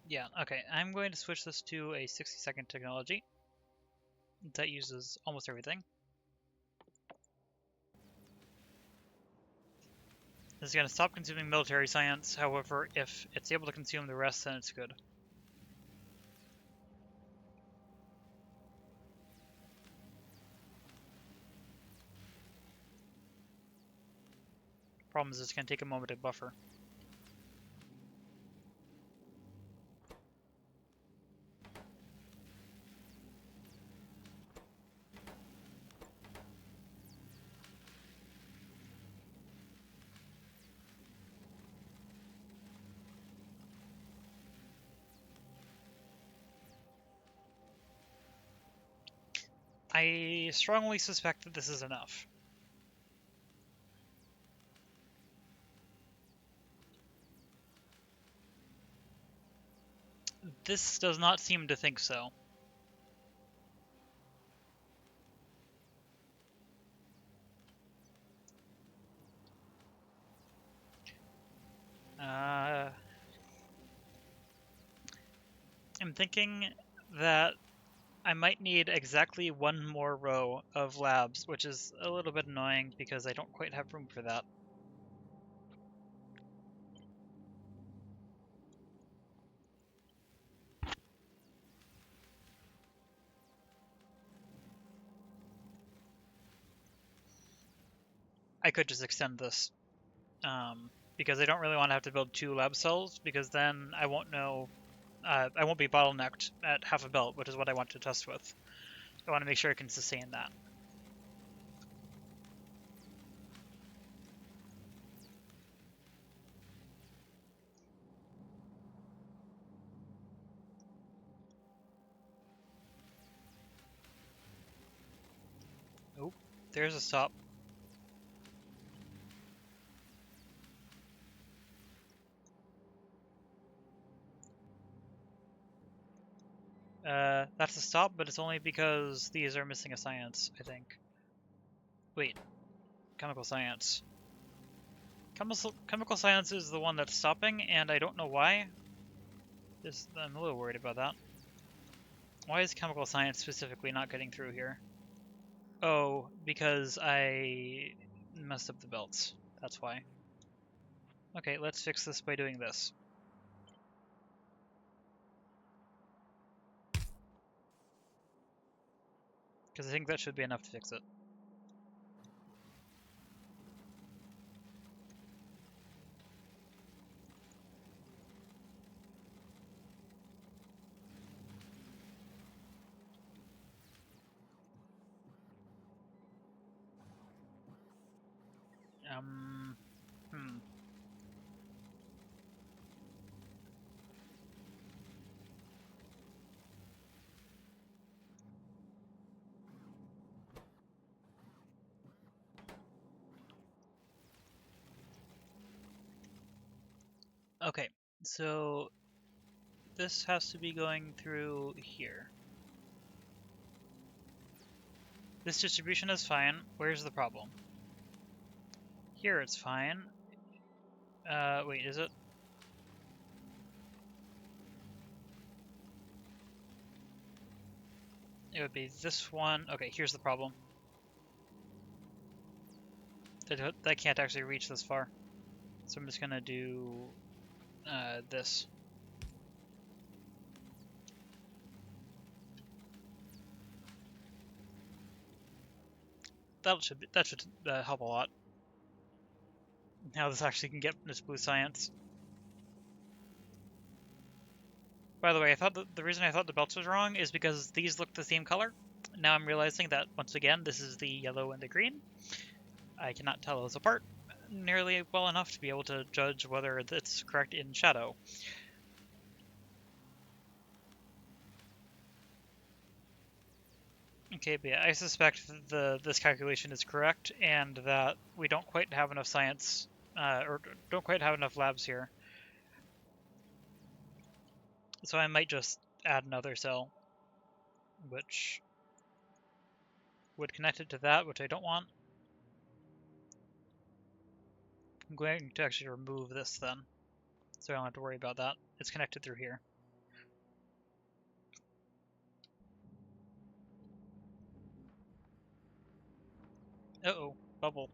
Yeah, okay. I'm going to switch this to a 60-second technology that uses almost everything. This is going to stop consuming military science, however, if it's able to consume the rest, then it's good. Problem is it's going to take a moment to buffer. I strongly suspect that this is enough. This does not seem to think so. I'm thinking that I might need exactly one more row of labs, which is a little bit annoying because I don't quite have room for that. I could just extend this, because I don't really want to have to build 2 lab cells, because then I won't know, I won't be bottlenecked at half a belt, which is what I want to test with. I want to make sure I can sustain that. Oh, there's a stop. That's a stop, but it's only because these are missing a science, I think. Wait, chemical science. Chemical science is the one that's stopping, and I don't know why. I'm a little worried about that. Why is chemical science specifically not getting through here? Oh, because I messed up the belts. That's why. Okay, let's fix this by doing this. Because I think that should be enough to fix it. Okay, so this has to be going through here. This distribution is fine. Where's the problem? Here it's fine. Wait, is it? It would be this one. Okay, here's the problem. That can't actually reach this far. So I'm just gonna do this. That should help a lot. Now this actually can get this blue science. By the way, I thought the reason I thought the belts was wrong is because these look the same color. Now I'm realizing that once again this is the yellow and the green. I cannot tell those apart nearly well enough to be able to judge whether it's correct in shadow. Okay, but yeah, I suspect this calculation is correct, and that we don't quite have enough science, or don't quite have enough labs here. So I might just add another cell, which would connect it to that, which I don't want. I'm going to actually remove this then, so I don't have to worry about that. It's connected through here. Uh-oh, bubble.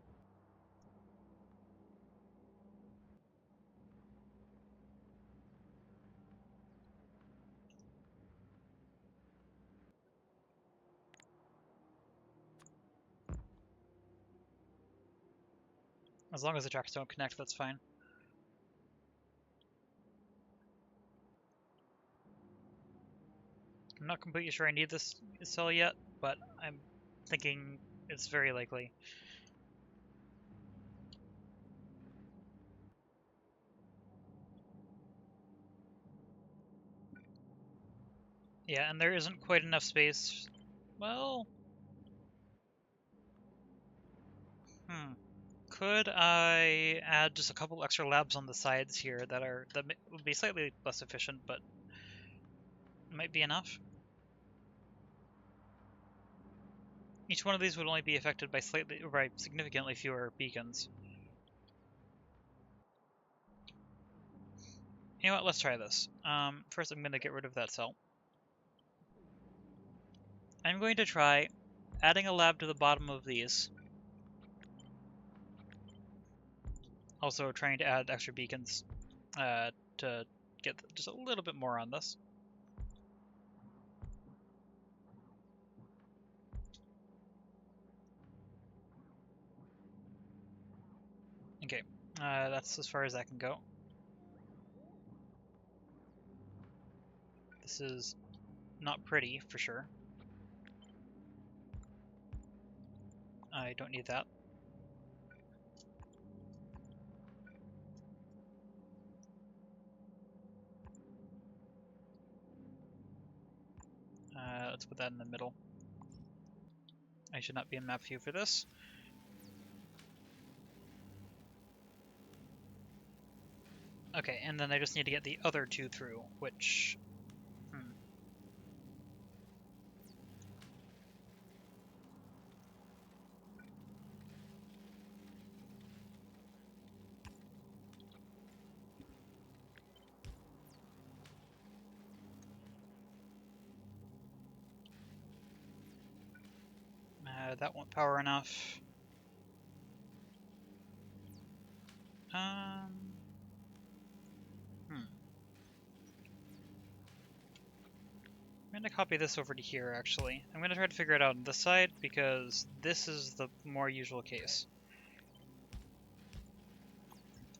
As long as the tracks don't connect, that's fine. I'm not completely sure I need this cell yet, but I'm thinking it's very likely. Yeah, and there isn't quite enough space. Well, could I add just a couple extra labs on the sides here that would be slightly less efficient, but might be enough? Each one of these would only be affected by significantly fewer beacons. You know what? Let's try this. First, I'm going to get rid of that cell. I'm going to try adding a lab to the bottom of these. Also trying to add extra beacons to get just a little bit more on this. Okay, that's as far as that can go. This is not pretty, for sure. I don't need that. Let's put that in the middle. I should not be in map view for this. Okay, and then I just need to get the other two through, which... that won't power enough. I'm going to copy this over to here, actually. I'm going to try to figure it out on this side, because this is the more usual case.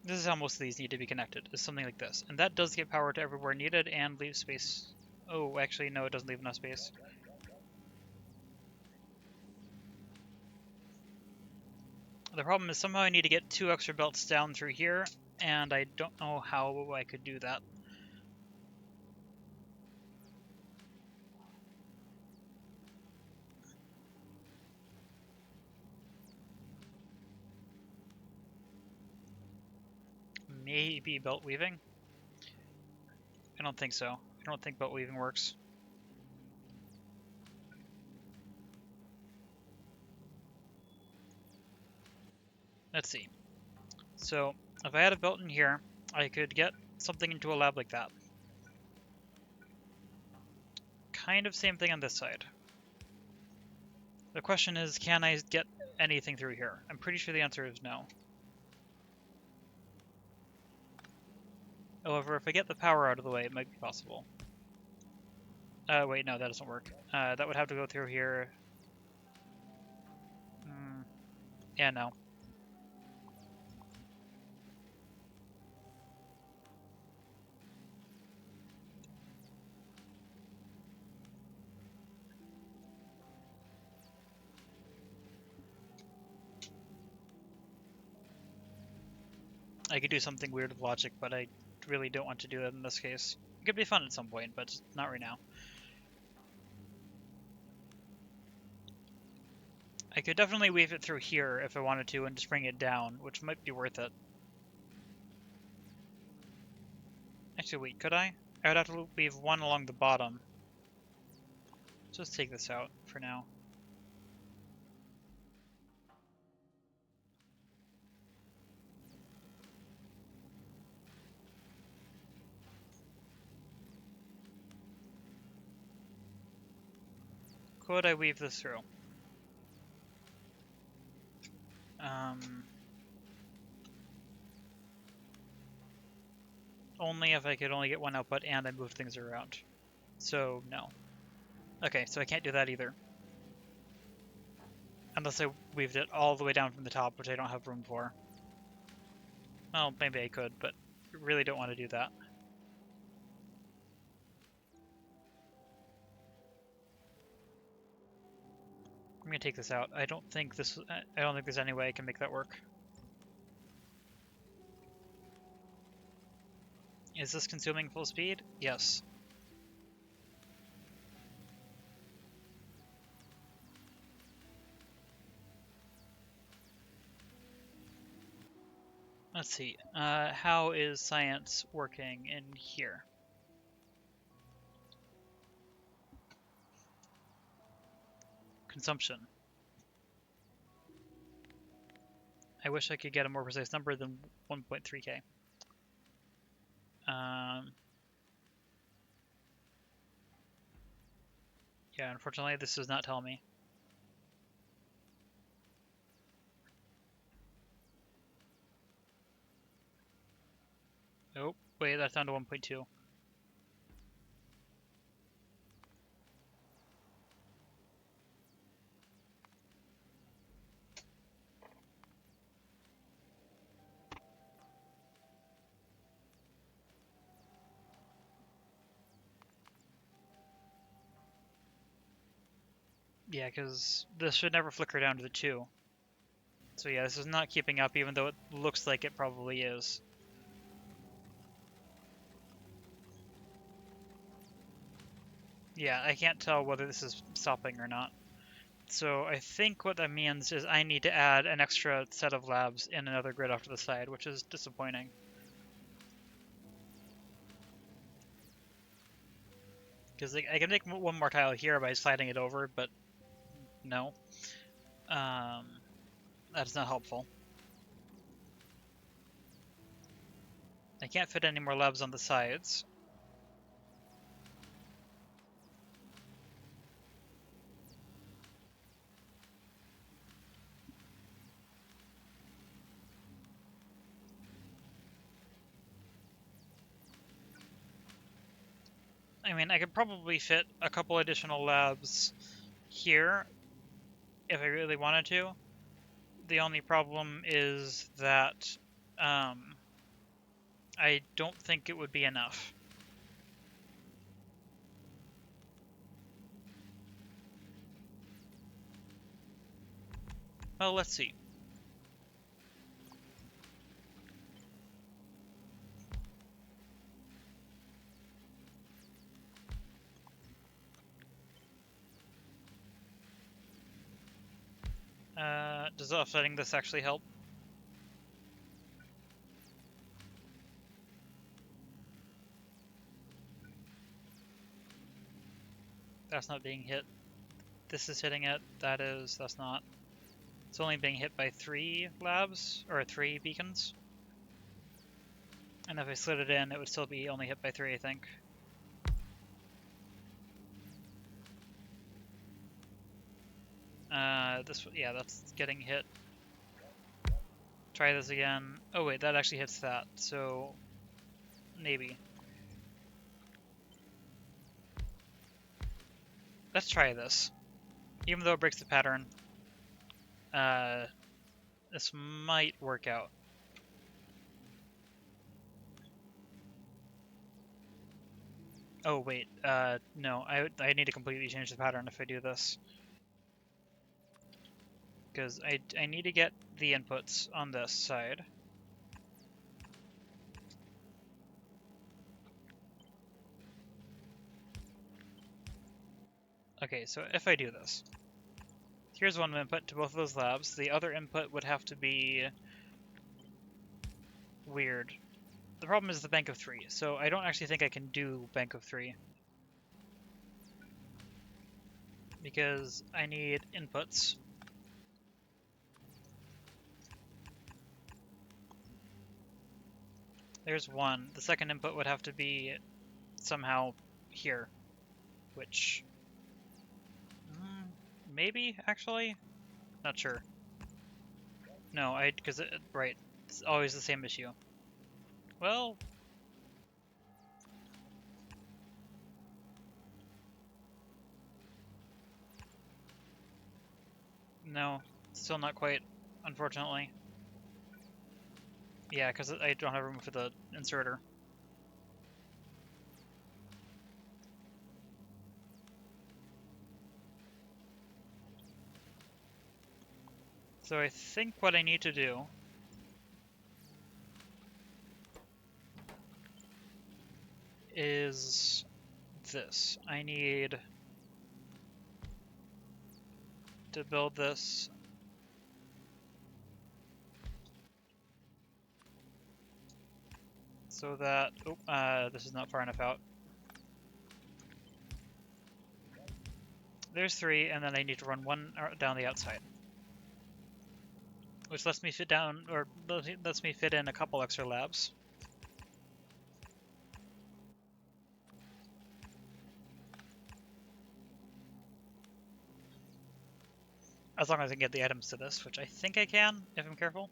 This is how most of these need to be connected, is something like this. And that does get power to everywhere needed and leave space. Oh, actually, no, it doesn't leave enough space. The problem is somehow I need to get 2 extra belts down through here, and I don't know how I could do that. Maybe belt weaving? don't think so. I don't think belt weaving works. Let's see. So, if I had a belt in here, I could get something into a lab like that. Kind of same thing on this side. The question is, can I get anything through here? I'm pretty sure the answer is no. However, if I get the power out of the way, it might be possible. Wait, no, that doesn't work. That would have to go through here. Yeah, no. I could do something weird with logic, but I really don't want to do that in this case. It could be fun at some point, but not right now. I could definitely weave it through here if I wanted to and just bring it down, which might be worth it. Actually, wait, could I? I would have to weave one along the bottom. Just take this out for now. Could I weave this through? Only if I could only get one output and I move things around. So, no. Okay, so I can't do that either. Unless I weaved it all the way down from the top, which I don't have room for. Well, maybe I could, but I really don't want to do that. I'm gonna take this out. I don't think there's any way I can make that work. Is this consuming full speed? Yes. Let's see. How is science working in here? Consumption. I wish I could get a more precise number than 1.3k. Yeah, unfortunately, this does not tell me. Oh, wait, that's down to 1.2. Yeah, because this should never flicker down to the 2. So yeah, this is not keeping up, even though it looks like it probably is. Yeah, I can't tell whether this is stopping or not. So I think what that means is I need to add an extra set of labs in another grid off to the side, which is disappointing. Because I can make one more tile here by sliding it over, but no. That is not helpful. I can't fit any more labs on the sides. I mean, I could probably fit a couple additional labs here if I really wanted to. The only problem is that I don't think it would be enough. Well, let's see. Does offsetting this actually help? That's not being hit. This is hitting it. That's not. It's only being hit by 3 labs, or 3 beacons. And if I slid it in, it would still be only hit by 3, I think. Yeah, that's getting hit. Try this again. Oh wait, that actually hits that, so maybe. Let's try this. Even though it breaks the pattern, this might work out. Oh wait, no, I need to completely change the pattern if I do this. Because I need to get the inputs on this side. Okay, so if I do this, here's one input to both of those labs. The other input would have to be weird. The problem is the bank of 3, so I don't actually think I can do bank of 3. Because I need inputs. There's one. The second input would have to be somehow here, which maybe actually, not sure. No, because right, it's always the same issue. Well, no, still not quite, unfortunately. Yeah, because I don't have room for the inserter. So I think what I need to do is this. I need to build this so that, this is not far enough out. There's 3, and then I need to run 1 down the outside. Which lets me fit down, or lets me fit in a couple extra labs. As long as I can get the items to this, which I think I can, if I'm careful.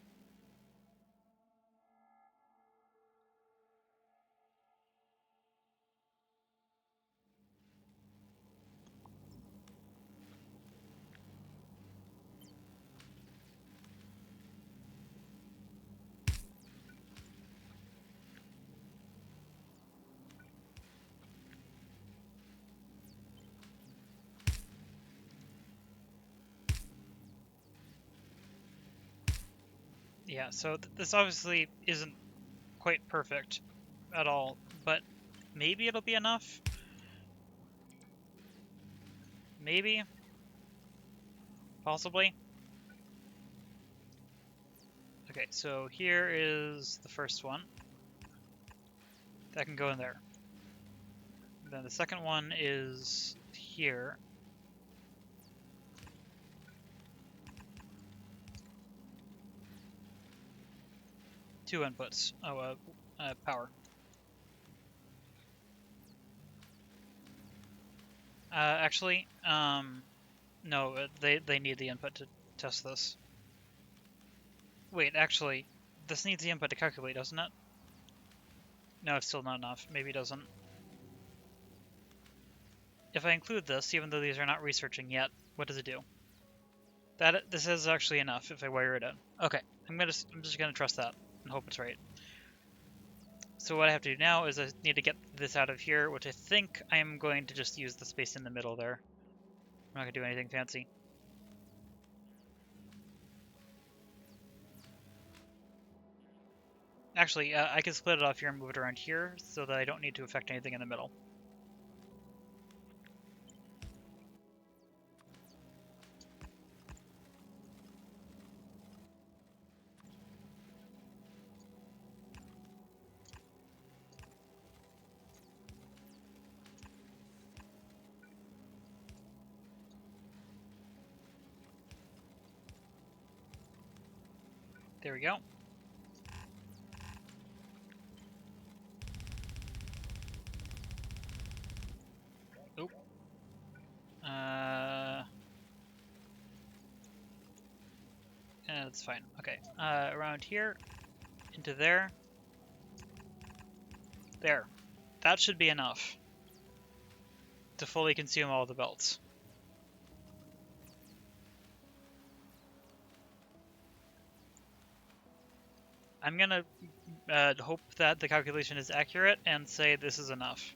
Yeah, so this obviously isn't quite perfect at all, but maybe it'll be enough. Maybe. Possibly. Okay, so here is the first one. That can go in there. Then the second one is here. Two inputs. Oh, power. Actually, no, they need the input to test this. Wait, actually, this needs the input to calculate, doesn't it? No, it's still not enough. Maybe it doesn't. If I include this, even though these are not researching yet, what does it do? This is actually enough if I wire it in. Okay, I'm just gonna trust that and hope it's right. So what I have to do now is I need to get this out of here, which I think I'm going to just use the space in the middle there. I'm not gonna do anything fancy. Actually, I can split it off here and move it around here so that I don't need to affect anything in the middle. There we go. Oop. That's fine. Okay. Around here, into there. There. That should be enough to fully consume all the belts. I'm gonna hope that the calculation is accurate and say this is enough.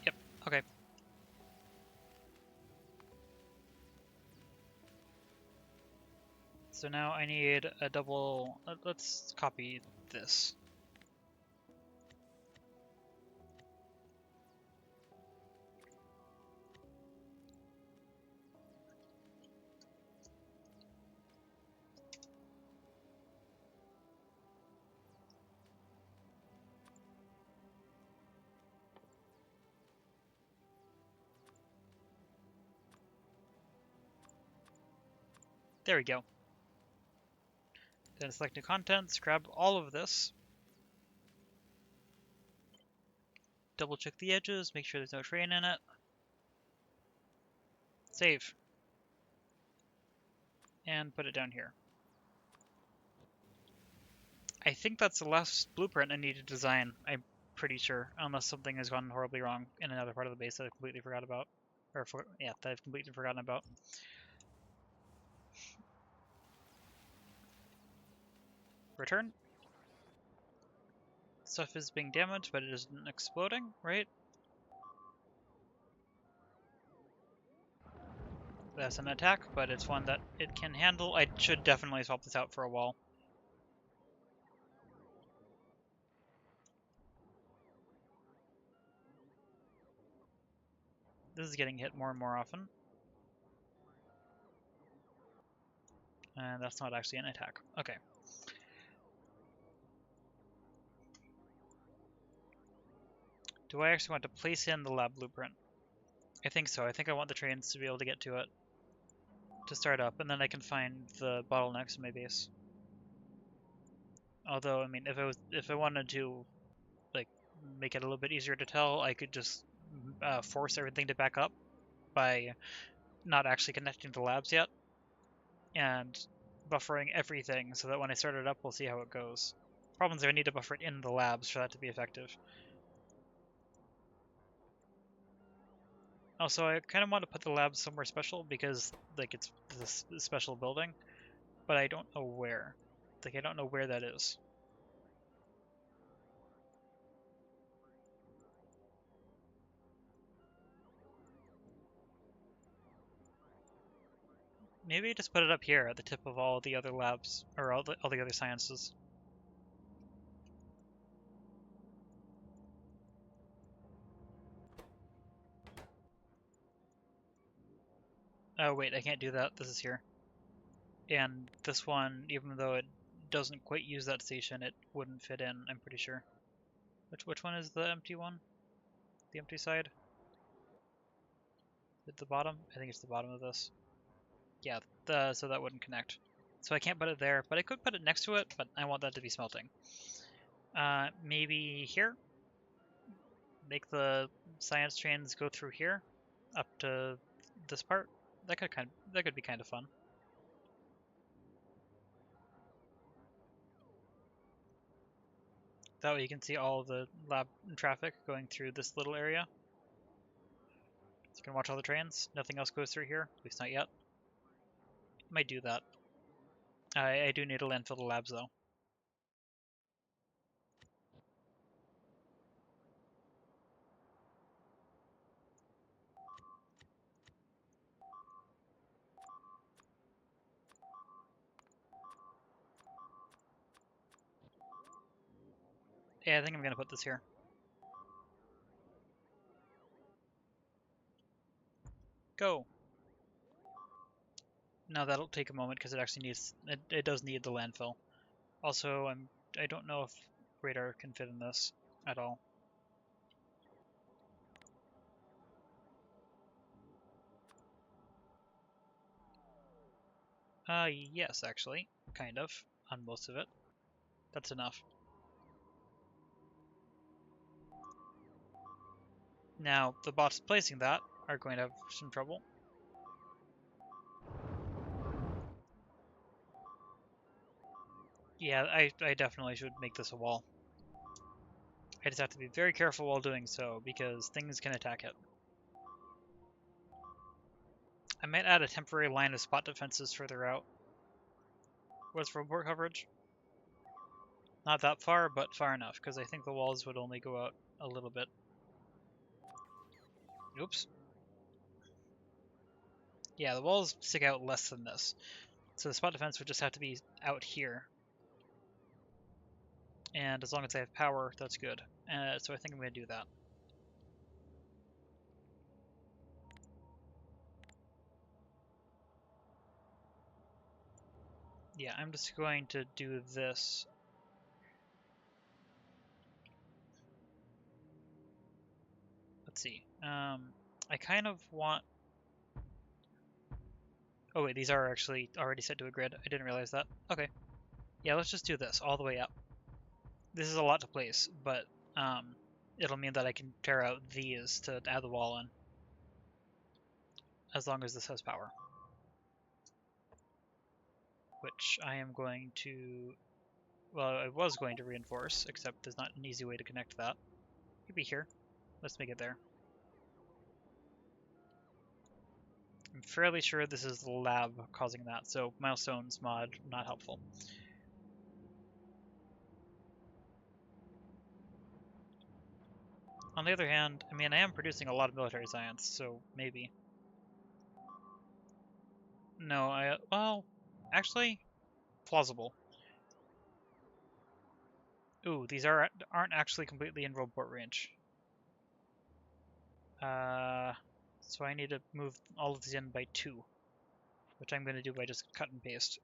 Yep, okay. So now I need a double, let's copy this. There we go. Then select new contents, grab all of this. Double check the edges, make sure there's no train in it. Save. And put it down here. I think that's the last blueprint I need to design, I'm pretty sure, unless something has gone horribly wrong in another part of the base that I completely forgot about. That I've completely forgotten about. Return. Stuff is being damaged, but it isn't exploding, right? That's an attack, but it's one that it can handle. I should definitely swap this out for a wall. This is getting hit more and more often. And that's not actually an attack. Okay. Do I actually want to place in the lab blueprint? I think so. I think I want the trains to be able to get to it to start up, and then I can find the bottlenecks in my base. Although, I mean, if I wanted to, like, make it a little bit easier to tell, I could just force everything to back up by not actually connecting the labs yet, and buffering everything so that when I start it up, we'll see how it goes. Problem is I need to buffer it in the labs for that to be effective. Also, I kind of want to put the labs somewhere special because, like, it's this special building, but I don't know where. Like, I don't know where that is. Maybe just put it up here at the tip of all the other labs, or all the other sciences. Oh wait, I can't do that. This is here. And this one, even though it doesn't quite use that station, it wouldn't fit in, I'm pretty sure. Which one is the empty one? The empty side? At the bottom? I think it's the bottom of this. Yeah, so that wouldn't connect. So I can't put it there, but I could put it next to it, but I want that to be smelting. Maybe here? Make the science trains go through here, up to this part. That could be kind of fun. That way you can see all the lab traffic going through this little area. So you can watch all the trains. Nothing else goes through here, at least not yet. Might do that. I do need to landfill the labs though. Yeah, I think I'm gonna put this here. Go. Now that'll take a moment because it actually needs it does need the landfill. Also, I don't know if radar can fit in this at all. Yes, actually. Kind of. On most of it. That's enough. Now, the bots placing that are going to have some trouble. Yeah, I definitely should make this a wall. I just have to be very careful while doing so, because things can attack it. I might add a temporary line of spot defenses further out. What's robot coverage? Not that far, but far enough, because I think the walls would only go out a little bit. Oops. Yeah, the walls stick out less than this. So the spot defense would just have to be out here. And as long as I have power, that's good. So I think I'm going to do that. Yeah, I'm just going to do this. Let's see. I kind of want... Oh wait, these are actually already set to a grid. I didn't realize that. Okay. Yeah, let's just do this all the way up. This is a lot to place, but it'll mean that I can tear out these to add the wall in. As long as this has power. Which I am going to... Well, I was going to reinforce, except there's not an easy way to connect that. It could be here. Let's make it there. I'm fairly sure this is the lab causing that, so Milestones mod, not helpful. On the other hand, I mean, I am producing a lot of military science, so maybe. No, well, actually, plausible. Ooh, these aren't actually completely in robot range. So I need to move all of these in by 2, which I'm going to do by just cut and paste.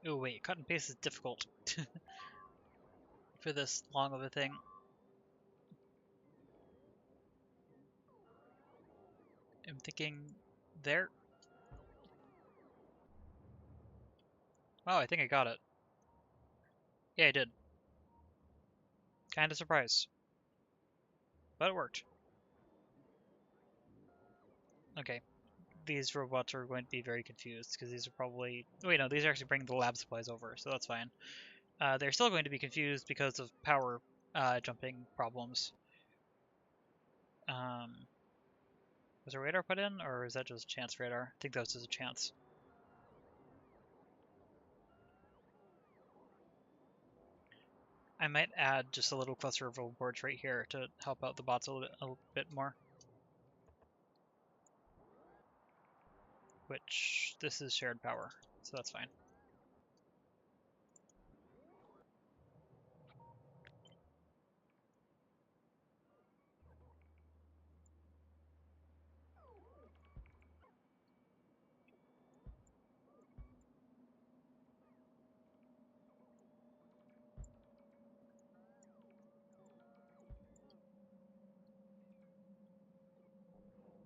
Ooh, wait, cut and paste is difficult for this long of a thing. I'm thinking there. Wow, I think I got it. Yeah, I did. Kinda surprised. But it worked. Okay. These robots are going to be very confused, because these are probably... Wait, no, these are actually bringing the lab supplies over, so that's fine. They're still going to be confused because of power jumping problems. Was a radar put in, or is that just chance radar? I think that was just a chance. I might add just a little cluster of boards right here to help out the bots a little bit more. Which, this is shared power, so that's fine.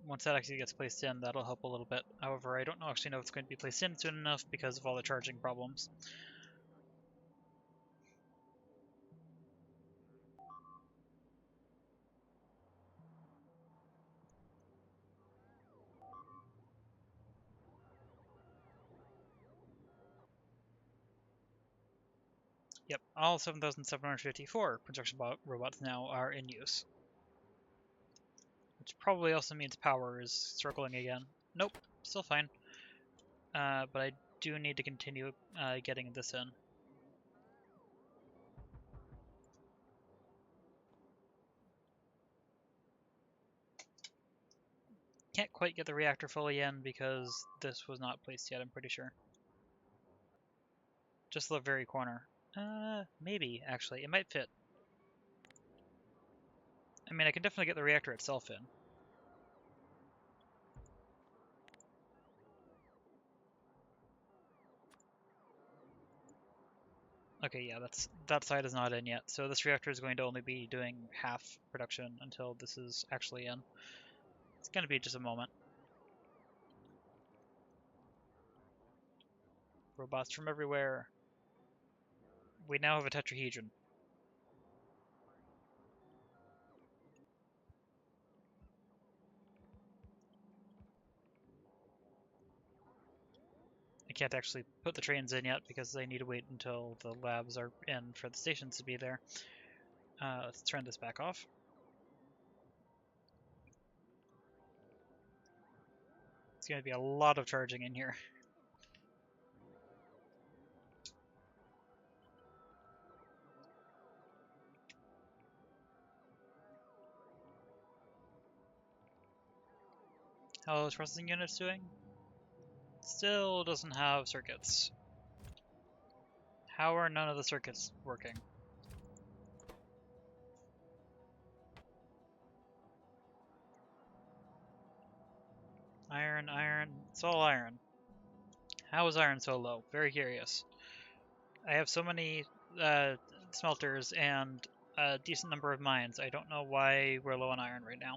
Once that actually gets placed in, that'll help a little bit. However, I don't actually know if it's going to be placed in soon enough because of all the charging problems. Yep, all 7,754 construction robots now are in use. Which probably also means power is struggling again. Nope, still fine. But I do need to continue getting this in. Can't quite get the reactor fully in because this was not placed yet, I'm pretty sure. Just the very corner. Maybe, actually. It might fit. I mean, I can definitely get the reactor itself in. Okay, yeah, that side is not in yet. So this reactor is going to only be doing half production until this is actually in. It's going to be just a moment. Robots from everywhere. We now have a tetrahedron. I can't actually put the trains in yet because they need to wait until the labs are in for the stations to be there. Let's turn this back off. It's going to be a lot of charging in here. How are those processing units doing? Still doesn't have circuits. How are none of the circuits working? Iron, iron, it's all iron. How is iron so low? Very curious. I have so many smelters and a decent number of mines. I don't know why we're low on iron right now.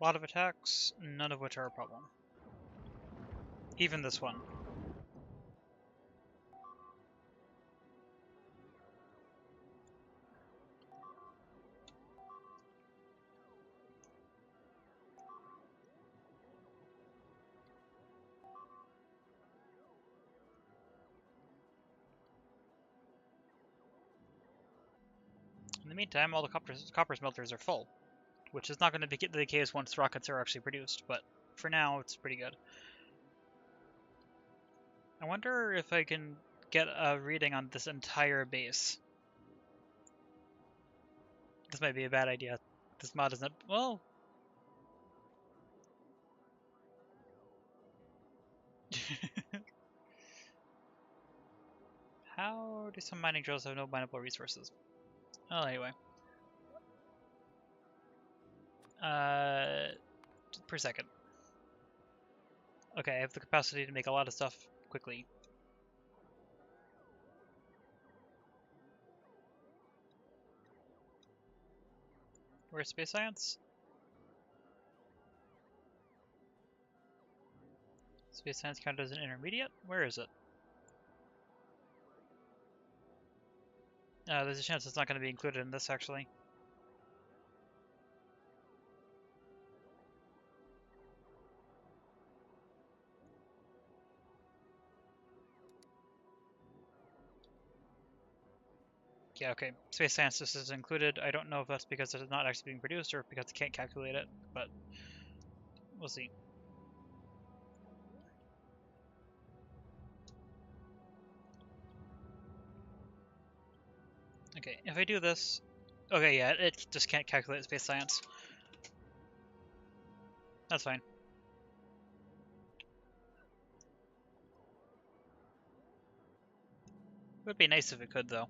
A lot of attacks, none of which are a problem. Even this one. In the meantime, all the copper smelters are full, which is not going to be the case once rockets are actually produced, but for now, it's pretty good. I wonder if I can get a reading on this entire base. This might be a bad idea. This mod isn't... well... How do some mining drills have no mineable resources? Well, anyway. Per second. Okay, I have the capacity to make a lot of stuff quickly. Where's space science? Space science counted as an intermediate? Where is it? There's a chance it's not going to be included in this, actually. Yeah, okay. Space science just is included. I don't know if that's because it is not actually being produced or because it can't calculate it, but we'll see. Okay, if I do this... okay, yeah, it just can't calculate space science. That's fine. Would be nice if it could, though.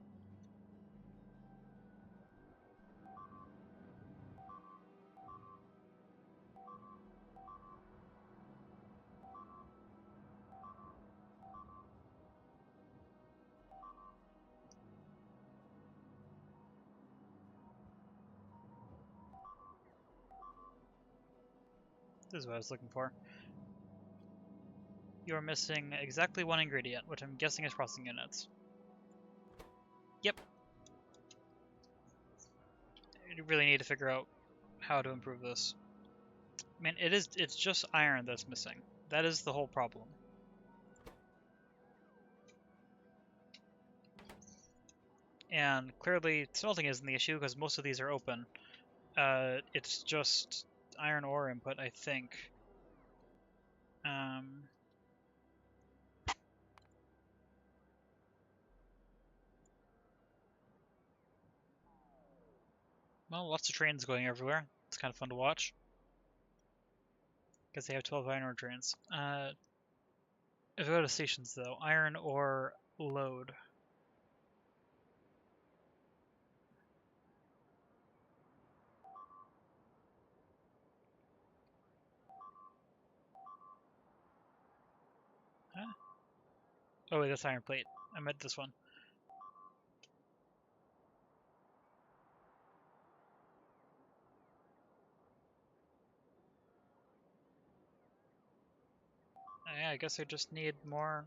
This is what I was looking for. You're missing exactly one ingredient, which I'm guessing is processing units. Yep. You really need to figure out how to improve this. I mean, it's just iron that's missing. That is the whole problem. And clearly, smelting isn't the issue because most of these are open. It's just iron ore input, I think. Well, lots of trains going everywhere. It's kind of fun to watch. Because they have 12 iron ore trains. If I go to stations though, iron ore load. Huh? Oh wait, that's iron plate. I meant this one. Yeah, I guess I just need more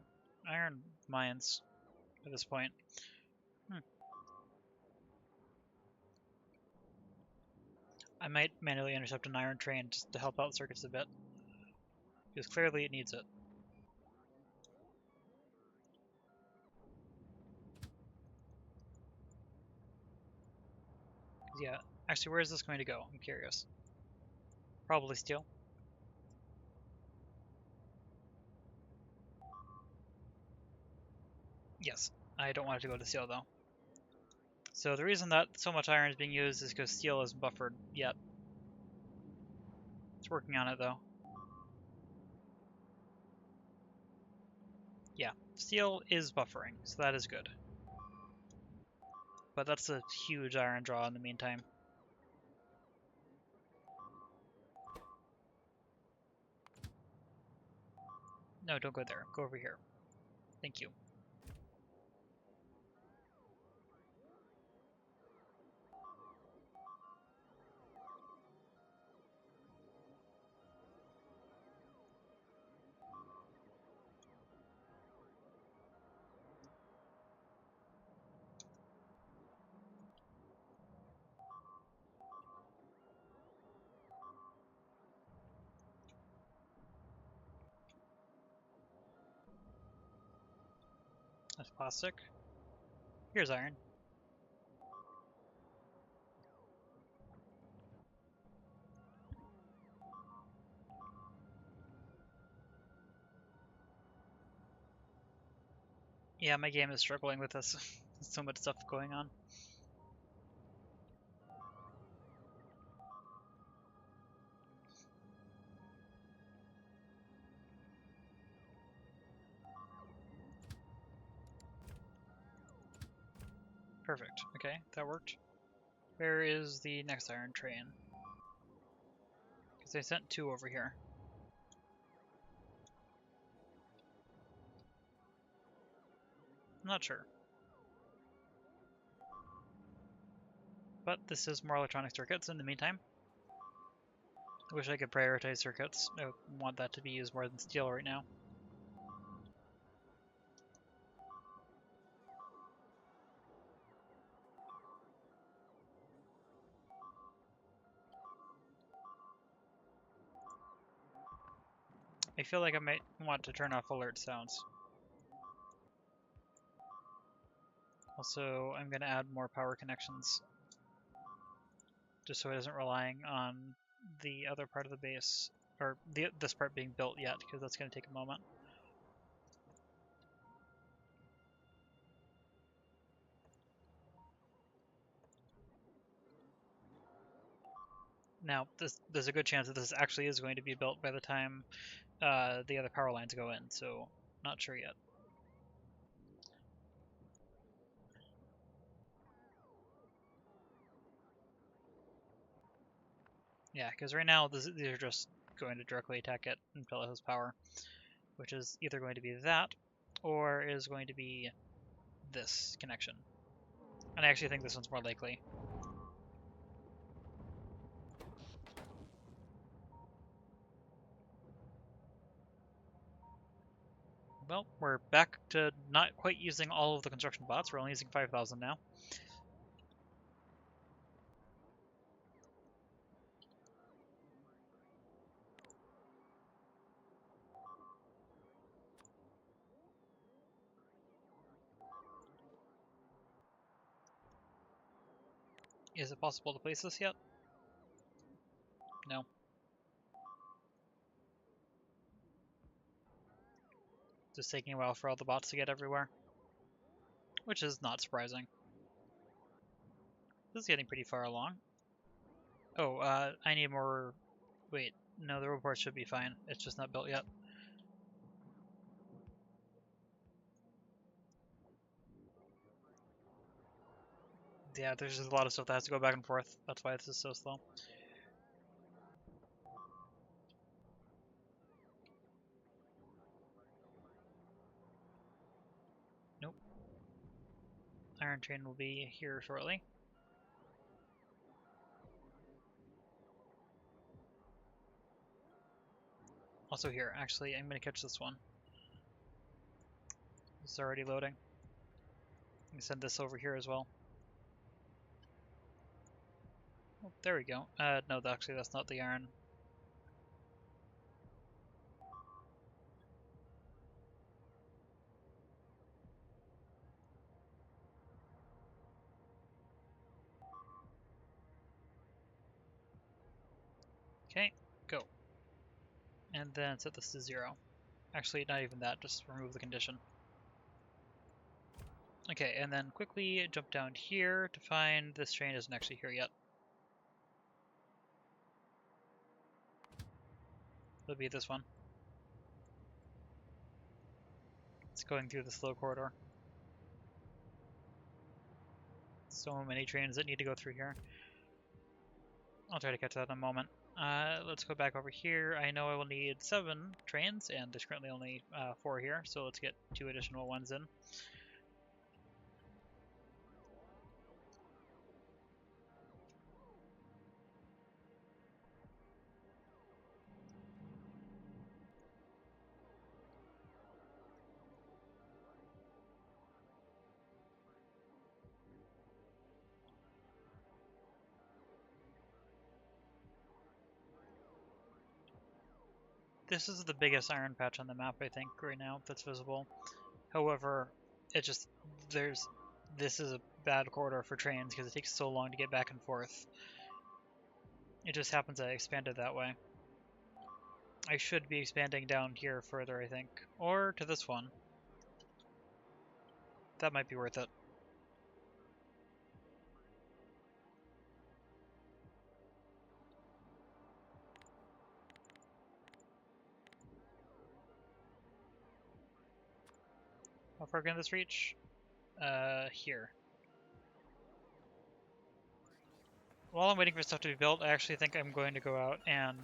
iron mines at this point. I might manually intercept an iron train just to help out circuits a bit. Because clearly it needs it. Yeah, actually, where is this going to go? I'm curious. Probably steel. Yes, I don't want it to go to steel though. So the reason that so much iron is being used is because steel isn't buffered yet. It's working on it though. Yeah, steel is buffering, so that is good. But that's a huge iron draw in the meantime. No, don't go there. Go over here. Thank you. That's plastic. Here's iron. Yeah, my game is struggling with this. There's so much stuff going on. Perfect. Okay, that worked. Where is the next iron train? Because I sent 2 over here. I'm not sure. But this is more electronic circuits in the meantime. I wish I could prioritize circuits. I want that to be used more than steel right now. I feel like I might want to turn off alert sounds. Also, I'm going to add more power connections. Just so it isn't relying on the other part of the base, or this part being built yet, because that's going to take a moment. Now, there's a good chance that this actually is going to be built by the time the other power lines go in, so not sure yet. Yeah, because right now these are just going to directly attack it until it has power, which is either going to be that, or is going to be this connection. And I actually think this one's more likely. Well, we're back to not quite using all of the construction bots. We're only using 5,000 now. Is it possible to place this yet? No. Just taking a while for all the bots to get everywhere. Which is not surprising. This is getting pretty far along. Oh, I need more... Wait, No, the report should be fine. It's just not built yet. Yeah, there's just a lot of stuff that has to go back and forth. That's why this is so slow. Nope. Iron train will be here shortly. Also here, actually, I'm going to catch this one. It's already loading. I can send this over here as well. Oh, there we go. No, actually, that's not the iron. Okay, go. And then set this to 0. Actually, not even that, just remove the condition. Okay, and then quickly jump down here to find this train isn't actually here yet. It'll be this one. It's going through the slow corridor. So many trains that need to go through here. I'll try to catch that in a moment. Let's go back over here. I know I will need 7 trains, and there's currently only 4 here, so let's get 2 additional ones in. This is the biggest iron patch on the map, I think, right now, that's visible. However, this is a bad corridor for trains because it takes so long to get back and forth. It just happens I expanded that way. I should be expanding down here further, I think. Or to this one. That might be worth it. How far can this reach? Here. While I'm waiting for stuff to be built, I actually think I'm going to go out and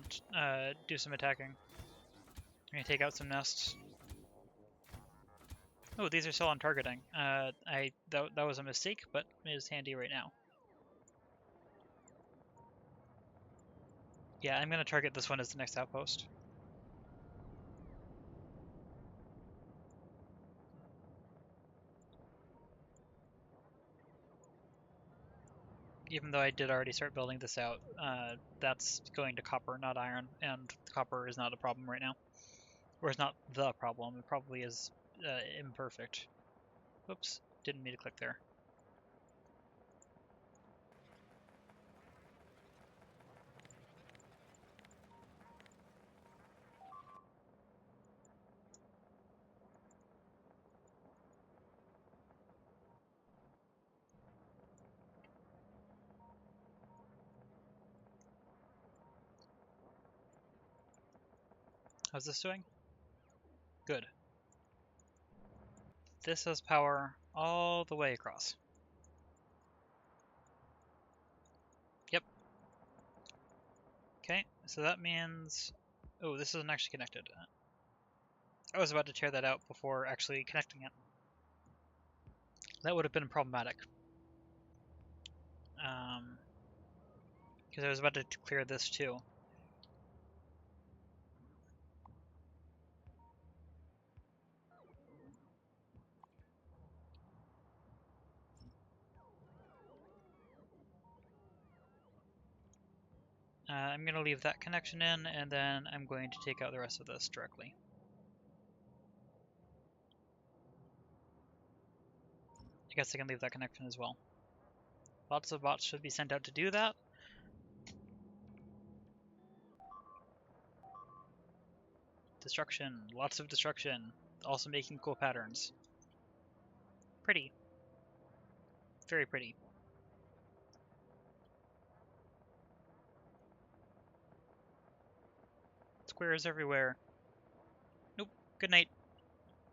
do some attacking. I'm going to take out some nests. Oh, these are still on targeting. That was a mistake, but it is handy right now. Yeah, I'm going to target this one as the next outpost. Even though I did already start building this out, that's going to copper, not iron, and copper is not a problem right now. Or it's not the problem, it probably is imperfect. Oops, didn't mean to click there. How's this doing? Good. This has power all the way across. Yep. Okay, so that means... Oh, this isn't actually connected. I was about to tear that out before actually connecting it. That would have been problematic. Because I was about to clear this too. I'm going to leave that connection in, and then I'm going to take out the rest of this directly. I guess I can leave that connection as well. Lots of bots should be sent out to do that. Destruction, lots of destruction, also making cool patterns. Pretty. Very pretty. squares everywhere. Nope. Good night.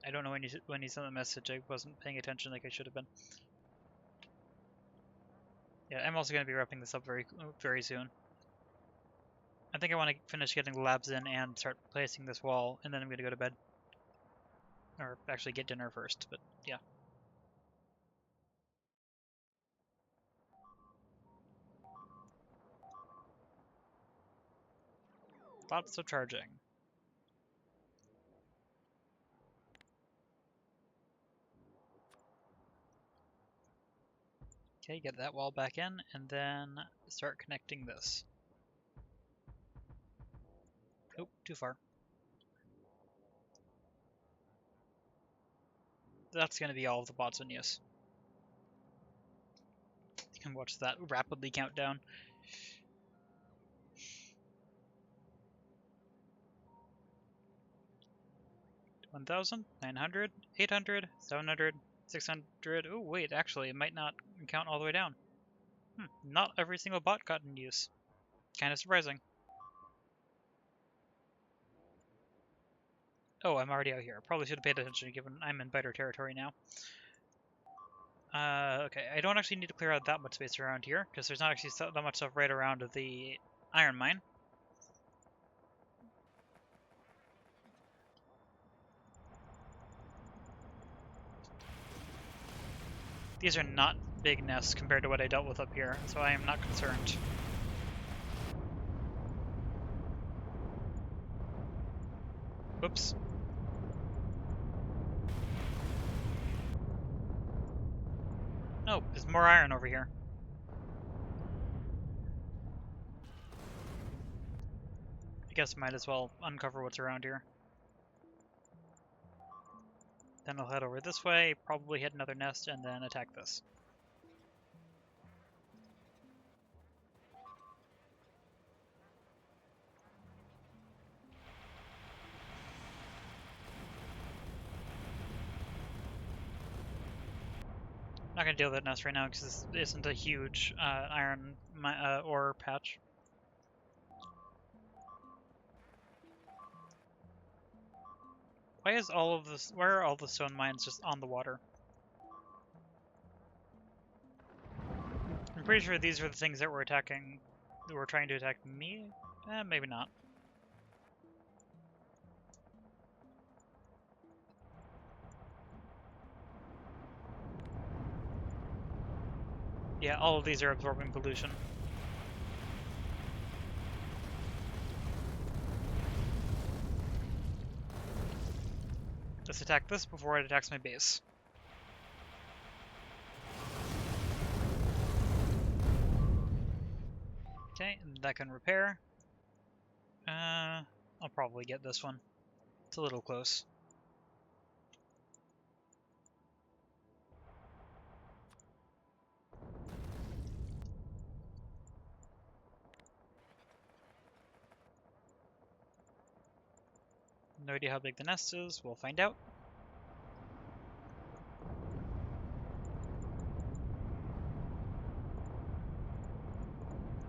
I don't know when you sent the message. I wasn't paying attention like I should have been. Yeah, I'm also going to be wrapping this up very soon. I think I want to finish getting the labs in and start placing this wall, and then I'm going to go to bed. Or actually get dinner first, but yeah. Lots of charging. Okay, get that wall back in, and then start connecting this. Nope, too far. That's going to be all of the bots in use. You can watch that rapidly count down. 1,000, 900, 800, 700, 600. Oh wait, actually it might not count all the way down. Not every single bot got in use. Kind of surprising. Oh, I'm already out here. Probably should have paid attention given I'm in biter territory now. Okay, I don't actually need to clear out that much space around here, because there's not actually that much stuff right around the iron mine. These are not big nests compared to what I dealt with up here, so I am not concerned. Whoops. Oh, there's more iron over here. I guess I might as well uncover what's around here. Then I'll head over this way, probably hit another nest, and then attack this. Not gonna deal with that nest right now because this isn't a huge iron ore patch. Why is all of this? Why are all the stone mines just on the water? I'm pretty sure these are the things that were attacking. That were trying to attack me. Maybe not. Yeah, all of these are absorbing pollution. Let's attack this before it attacks my base. Okay, and that can repair. I'll probably get this one. It's a little close. No idea how big the nest is. We'll find out.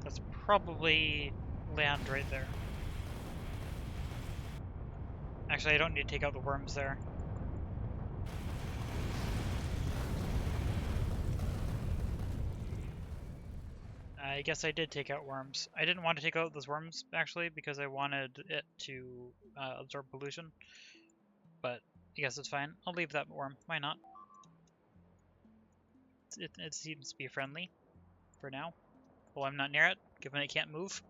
That's probably land right there. Actually, I don't need to take out the worms there. I guess I did take out worms. I didn't want to take out those worms, actually, because I wanted it to absorb pollution. But I guess it's fine. I'll leave that worm. Why not? It seems to be friendly for now. Well, I'm not near it, given it can't move.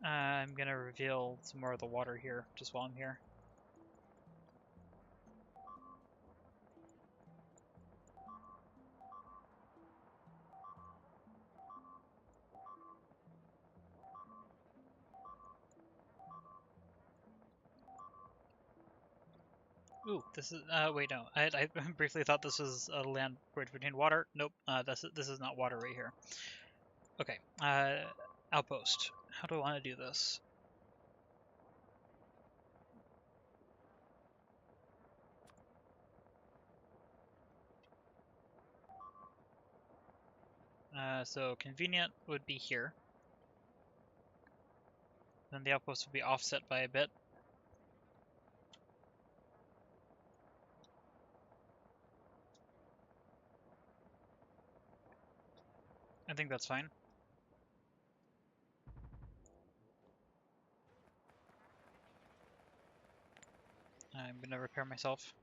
I'm going to reveal some more of the water here, just while I'm here. Ooh, this is, wait, no. I briefly thought this was a land bridge between water. Nope, this is not water right here. Okay, outpost. How do I want to do this? So convenient would be here. then the outpost will be offset by a bit. I think that's fine. I'm gonna repair myself.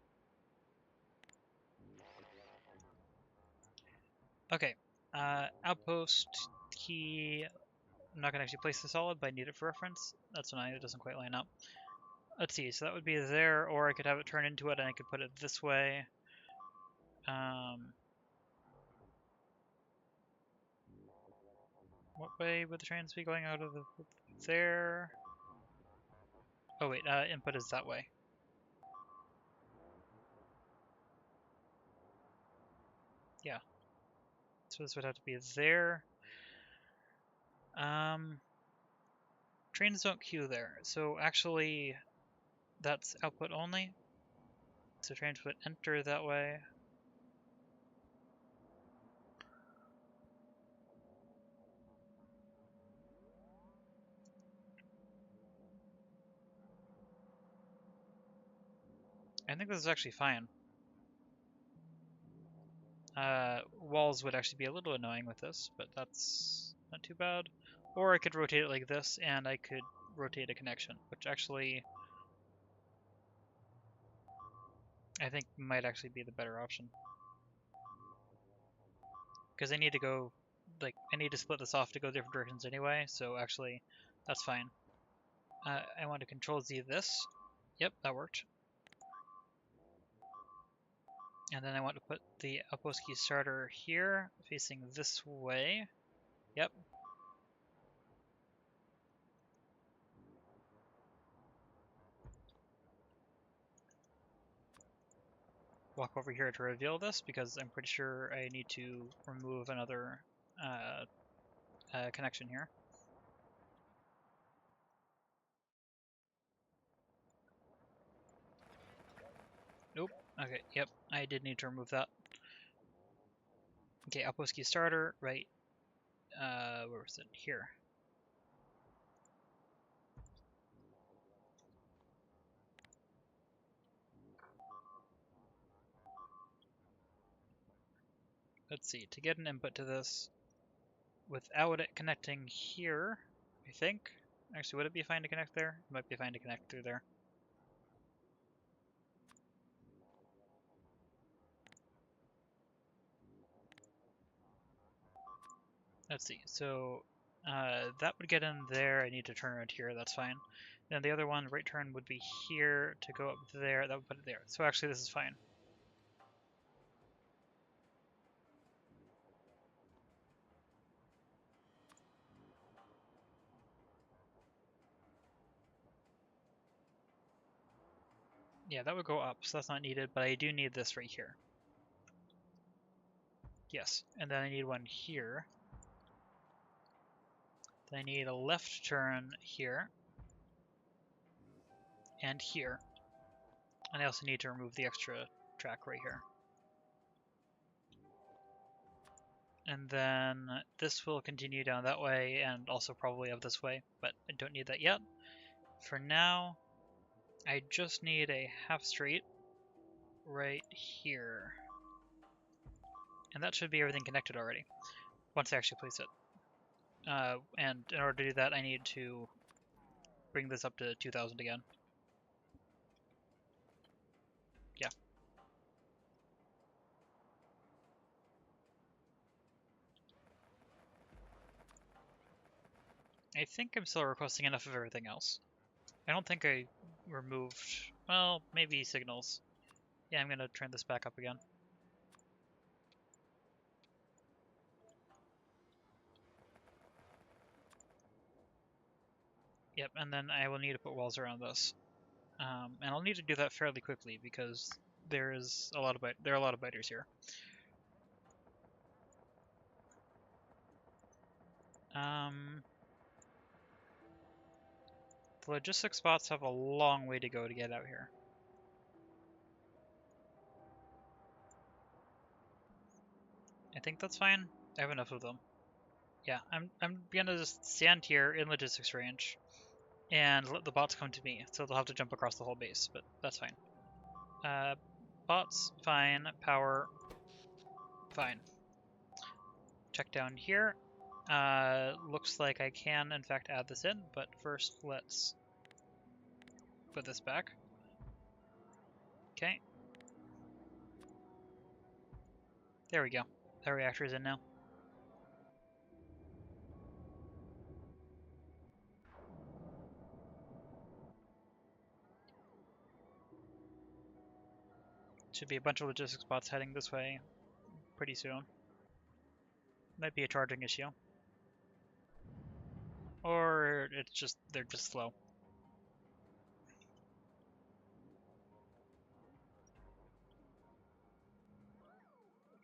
Okay, outpost key. I'm not gonna actually place the solid, but I need it for reference. That's why it doesn't quite line up. Let's see, so that would be there, or I could have it turn into it and I could put it this way. What way would the trains be going out of there? Oh wait, input is that way. Yeah. So this would have to be there. Trains don't queue there, so actually that's output only. So trains would enter that way. I think this is actually fine. Walls would actually be a little annoying with this, but that's not too bad. Or I could rotate it like this, and I could rotate a connection, which actually I think might actually be the better option. Because I need to go, like, I need to split this off to go different directions anyway, so actually, that's fine. I want to Control Z this. Yep, that worked. And then I want to put the outpost key starter here, facing this way. Yep. Walk over here to reveal this, because I'm pretty sure I need to remove another connection here. Nope. Okay, yep, I did need to remove that. Okay, outpost key starter, right, where was it? Here. Let's see, to get an input to this, without it connecting here, I think. Actually, would it be fine to connect there? It might be fine to connect through there. Let's see, so that would get in there. I need to turn around here, that's fine. Then the other one, right turn, would be here to go up there. That would put it there. So actually, this is fine. Yeah, that would go up, so that's not needed, but I do need this right here. Yes, and then I need one here. Then I need a left turn here. And here. And I also need to remove the extra track right here. And then this will continue down that way and also probably up this way, but I don't need that yet. For now, I just need a half straight right here. And that should be everything connected already, once I actually place it. And in order to do that, I need to bring this up to 2000 again. Yeah. I think I'm still requesting enough of everything else. I don't think I removed, well, maybe signals. Yeah, I'm going to turn this back up again. Yep, and then I will need to put walls around this. And I'll need to do that fairly quickly because there are a lot of biters here. The logistic spots have a long way to go to get out here. I think that's fine. I have enough of them. Yeah, I'm gonna just stand here in logistics range. and let the bots come to me, so they'll have to jump across the whole base, but that's fine. Bots, fine. Power, fine. Check down here. Looks like I can, in fact, add this in, but first let's put this back. Okay. There we go. The reactor is in now. Should be a bunch of logistics bots heading this way pretty soon. Might be a charging issue. Or it's just, they're just slow.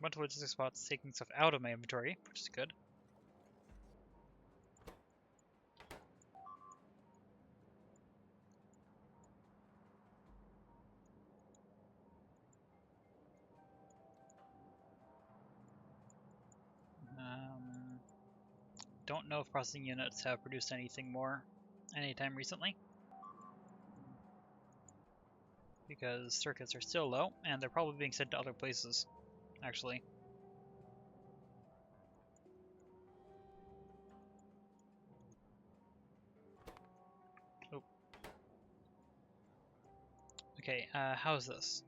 A bunch of logistics bots taking stuff out of my inventory, which is good. Don't know if processing units have produced anything more anytime recently, because circuits are still low, and they're probably being sent to other places, actually. Oh. Okay, how's this?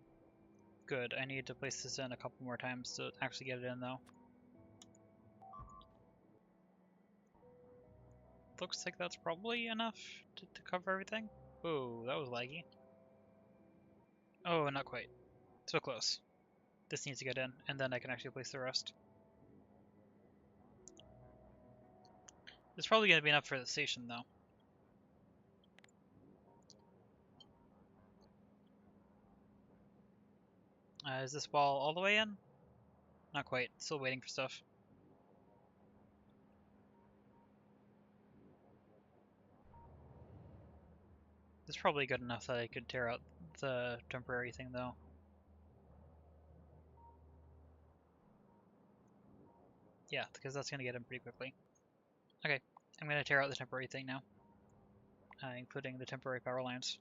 Good, I need to place this in a couple more times to actually get it in, though. Looks like that's probably enough to cover everything. Oh, that was laggy. Oh, not quite. So close. This needs to get in, and then I can actually place the rest. It's probably going to be enough for the station, though. Is this wall all the way in? Not quite. Still waiting for stuff. It's probably good enough that I could tear out the temporary thing, though. Yeah, because that's going to get in pretty quickly. Okay, I'm going to tear out the temporary thing now, including the temporary power lines.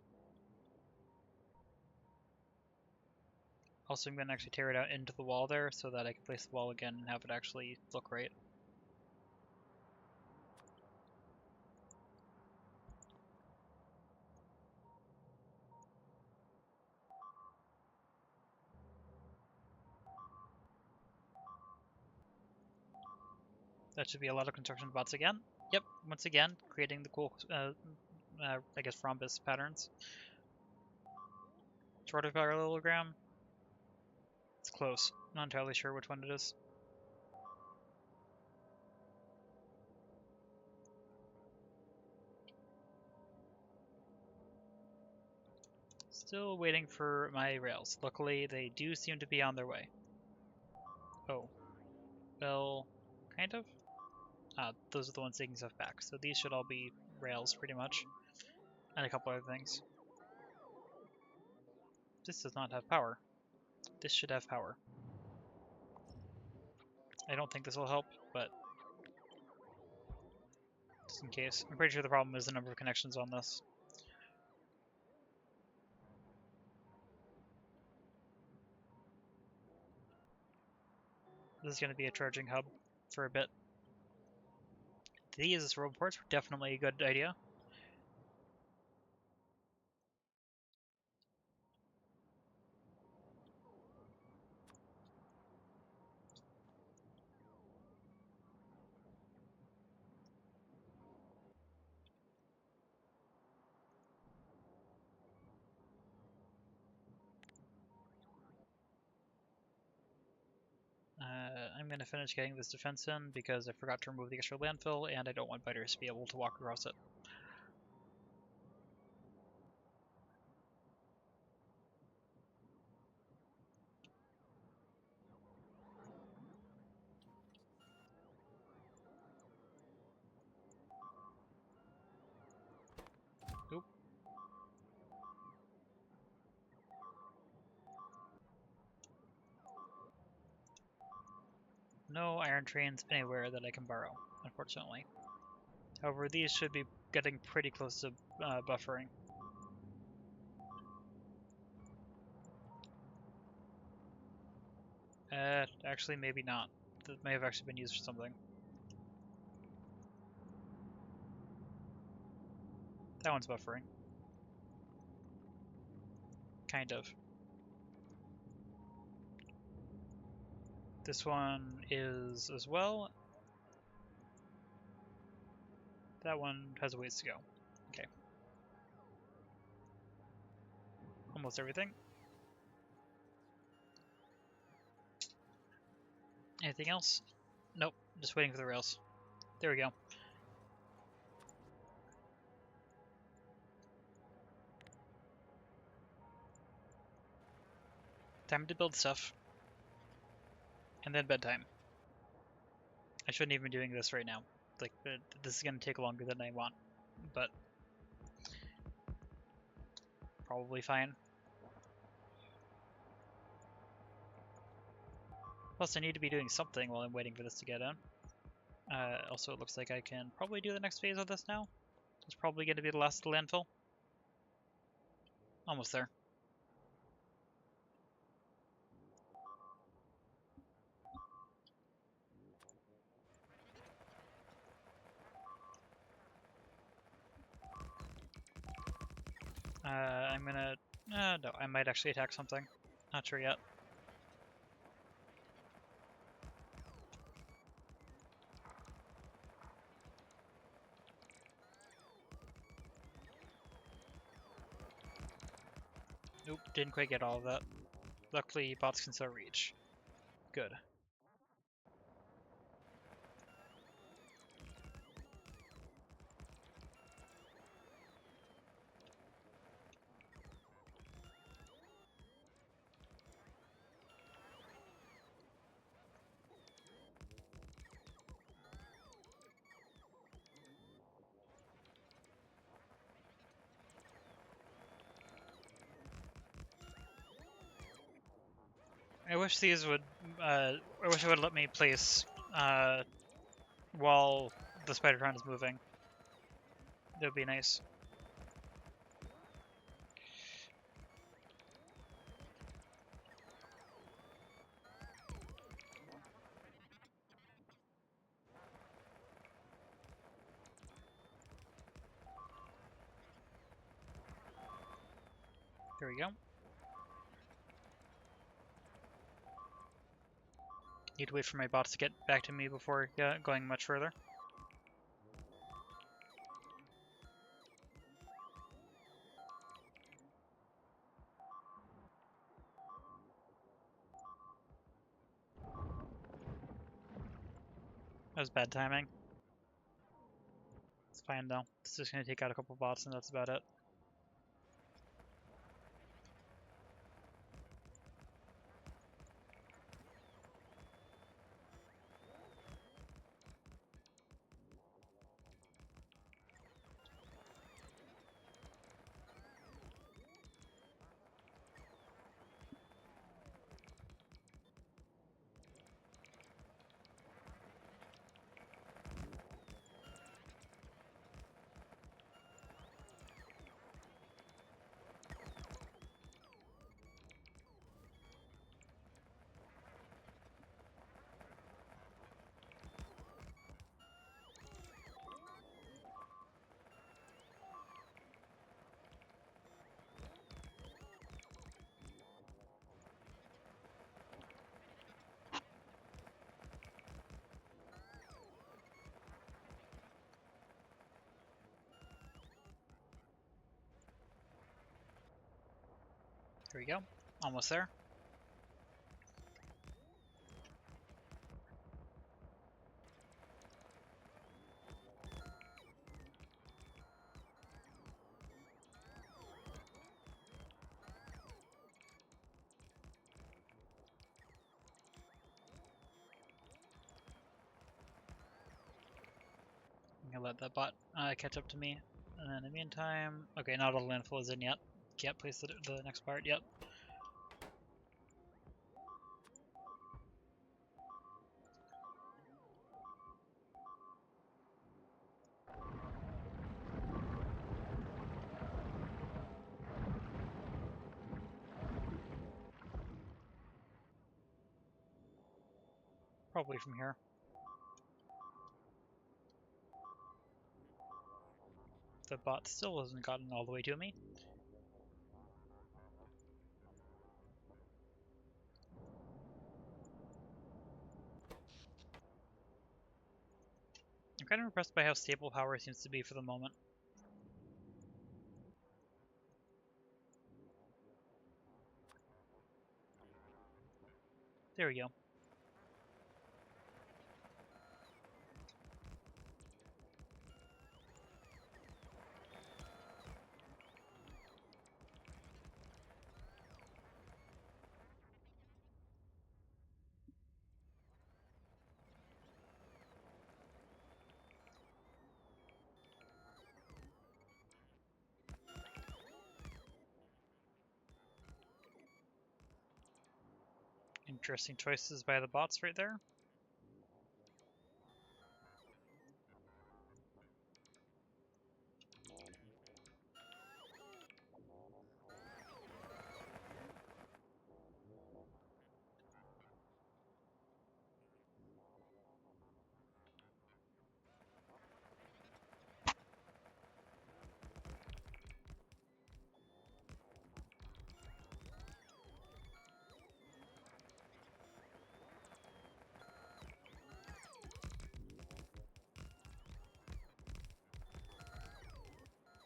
Also, I'm going to actually tear it out into the wall there so that I can place the wall again and have it actually look right. That should be a lot of construction bots again. Yep, once again, creating the cool, I guess, rhombus patterns. Shorter parallelogram. It's close. Not entirely sure which one it is. Still waiting for my rails. Luckily, they do seem to be on their way. Oh. Well, kind of. Those are the ones taking stuff back. So these should all be rails, pretty much. And a couple other things. This does not have power. This should have power. I don't think this will help, but just in case. I'm pretty sure the problem is the number of connections on this. This is going to be a charging hub for a bit. These as roboports were definitely a good idea. I'm going to finish getting this defense in because I forgot to remove the extra landfill and I don't want biters to be able to walk across it. Oop. No iron trains anywhere that I can borrow, unfortunately. However, these should be getting pretty close to buffering. Actually, maybe not. That may have actually been used for something. That one's buffering. Kind of. This one is as well. That one has a ways to go. Okay. Almost everything. Anything else? Nope. Just waiting for the rails. There we go. Time to build stuff. And then bedtime. I shouldn't even be doing this right now. Like, this is going to take longer than I want. But probably fine. Plus, I need to be doing something while I'm waiting for this to get in. Also, it looks like I can probably do the next phase of this now. It's probably going to be the last landfill. Almost there. I'm gonna... no, I might actually attack something. Not sure yet. Nope, didn't quite get all of that. Luckily, bots can still reach. Good. I wish these would, I wish it would let me place, while the Spider-Tron is moving. That would be nice. There we go. Need to wait for my bots to get back to me before going much further. That was bad timing. It's fine though. It's just gonna take out a couple bots and that's about it. There we go. Almost there. I'm gonna let that bot catch up to me. And then in the meantime... Okay, not all the landfill is in yet. Can't place the next part yet. Probably from here. The bot still hasn't gotten all the way to me. I'm kind of impressed by how stable power seems to be for the moment. There we go. Interesting choices by the bots right there.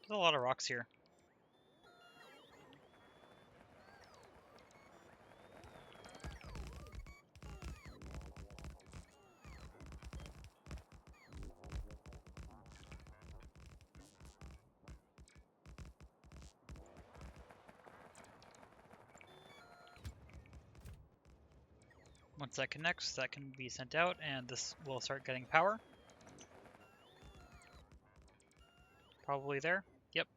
There's a lot of rocks here. Once that connects, that can be sent out, and this will start getting power. Probably there. Yep.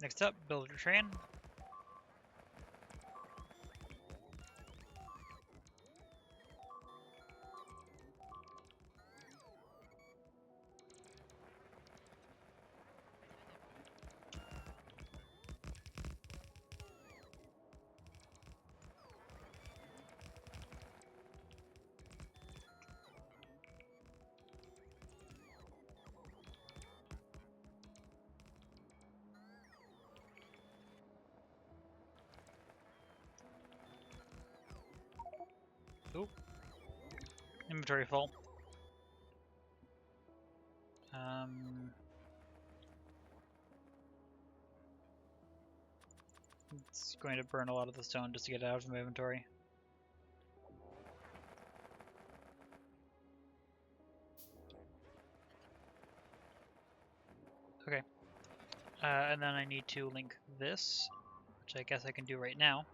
Next up, build your train. Oop. Inventory full. It's going to burn a lot of the stone just to get it out of my inventory. Okay. And then I need to link this, which I guess I can do right now.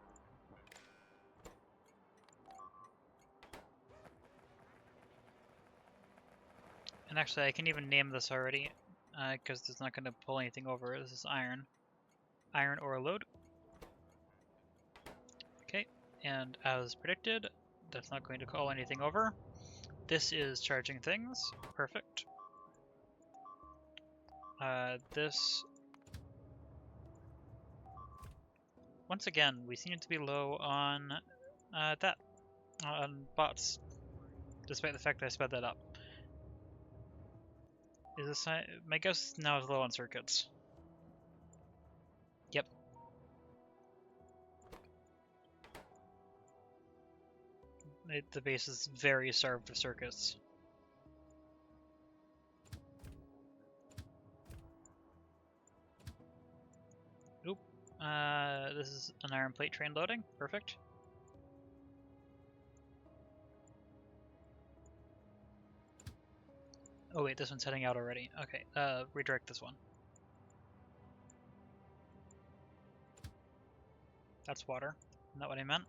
And actually, I can even name this already, because it's not going to pull anything over. This is iron. Iron ore load. Okay, and as predicted, that's not going to call anything over. This is charging things. Perfect. This... Once again, we seem to be low on on bots, despite the fact that I sped that up. Is this... my guess now is low on circuits. Yep. The base is very starved of circuits. Oop. This is an iron plate train loading. Perfect. Oh wait, this one's heading out already. Okay, redirect this one. That's water. Not what I meant.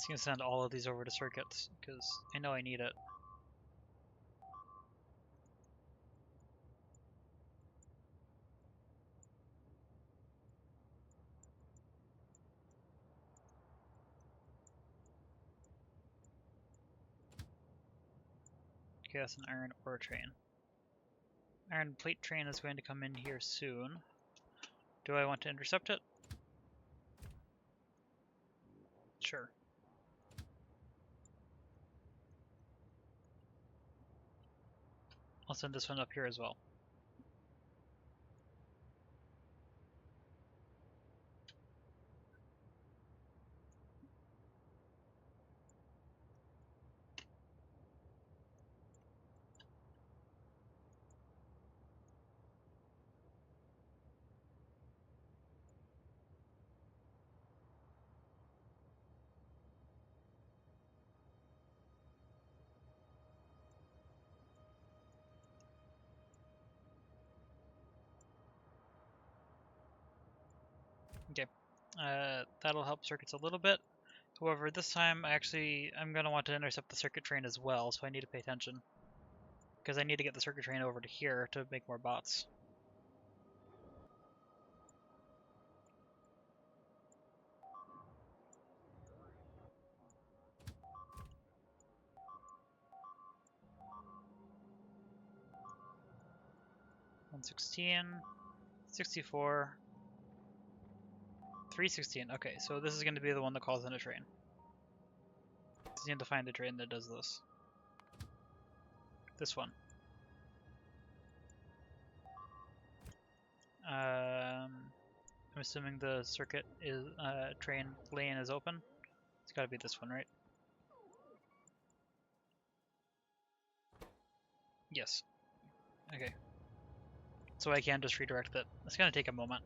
It's gonna send all of these over to circuits, because I know I need it. Okay, that's an iron ore train. Iron plate train is going to come in here soon. Do I want to intercept it? Sure. I'll send this one up here as well. Okay, that'll help circuits a little bit. However, this time I'm going to want to intercept the circuit train as well, so I need to pay attention. Because I need to get the circuit train over to here to make more bots. $116, $64, $316. Okay, so this is going to be the one that calls in a train. Just need to find the train that does this. This one. I'm assuming the circuit is train lane is open. It's got to be this one, right? Yes. Okay. So I can just redirect it. It's gonna take a moment.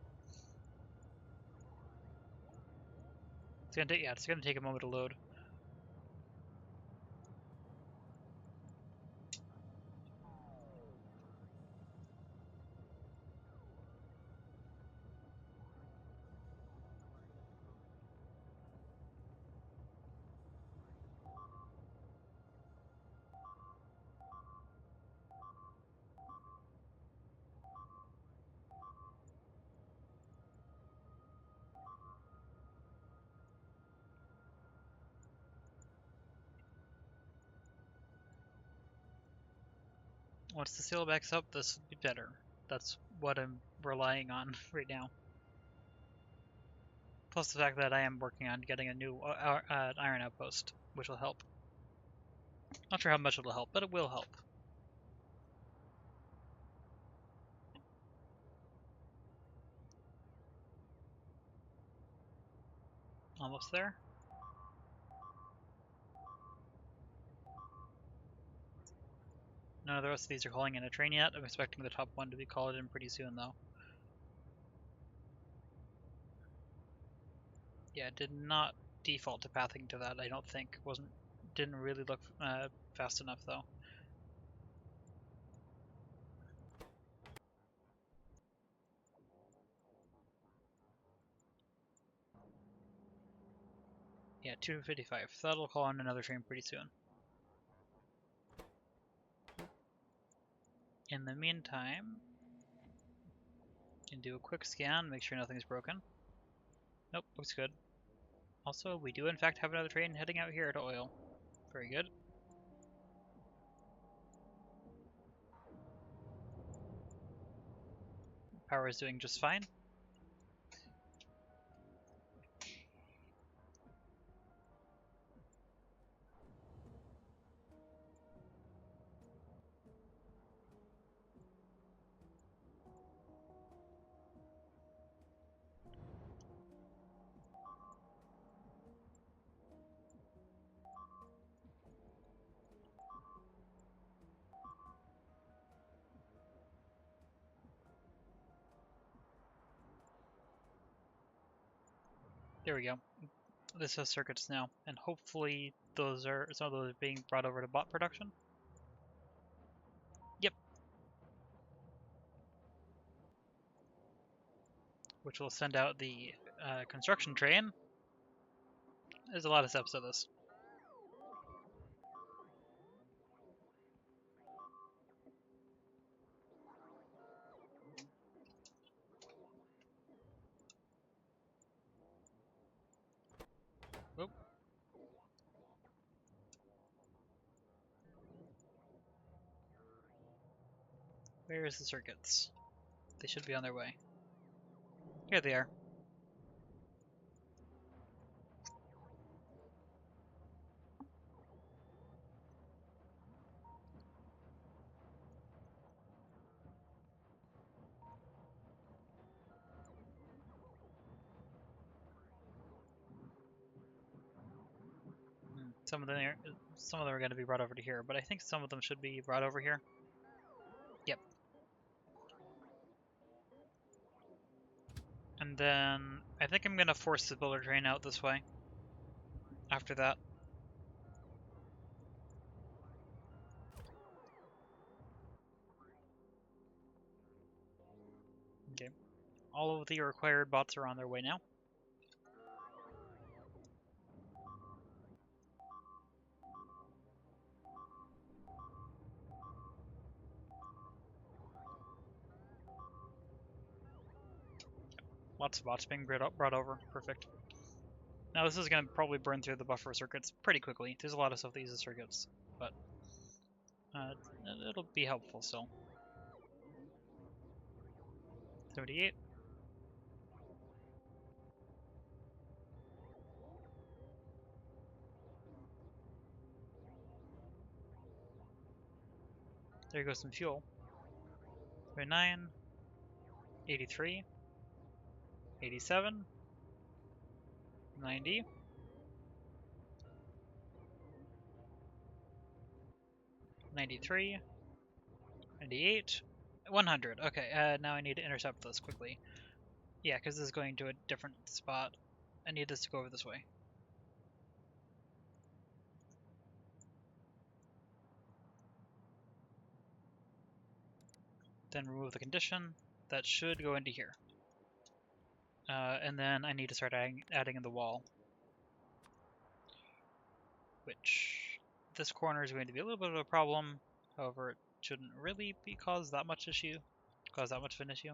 It's gonna take a moment to load. Once the seal backs up, this will be better. That's what I'm relying on right now. Plus the fact that I am working on getting a new iron outpost, which will help. Not sure how much it'll help, but it will help. Almost there. None of the rest of these are calling in a train yet. I'm expecting the top one to be called in pretty soon, though. Yeah, it did not default to pathing to that, I don't think. Didn't really look fast enough, though. Yeah, 255. So that'll call in another train pretty soon. In the meantime, can do a quick scan, make sure nothing's broken. Nope, looks good. Also, we do in fact have another train heading out here to oil. Very good. Power is doing just fine. There we go. This has circuits now, and hopefully some of those are being brought over to bot production. Yep. Which will send out the construction train, There's a lot of steps to this. Oop. Where's the circuits? They should be on their way. Here they are. Some of them are going to be brought over to here, but I think some of them should be brought over here. Yep. And then I think I'm going to force the builder train out this way. After that. Okay. All of the required bots are on their way now. Lots of bots being brought over. Perfect. Now this is going to probably burn through the buffer circuits pretty quickly. There's a lot of stuff that uses circuits, but it'll be helpful still. 78. There goes some fuel. 79. 83. 87. 90. 93. 98. 100. Okay, now I need to intercept this quickly. Yeah, because this is going to a different spot. I need this to go over this way. Then remove the condition. That should go into here. And then I need to start adding in the wall. Which, this corner is going to be a little bit of a problem. However, it shouldn't really cause that much of an issue.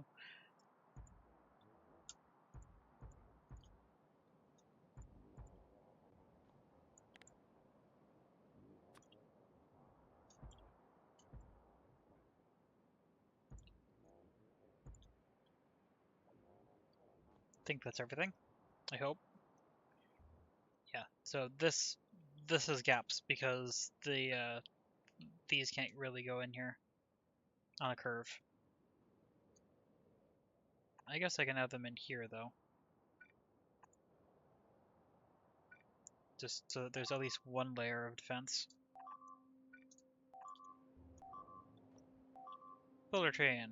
I think that's everything. I hope. Yeah. So this is gaps because these can't really go in here on a curve. I guess I can have them in here though. Just so that there's at least one layer of defense. Builder train.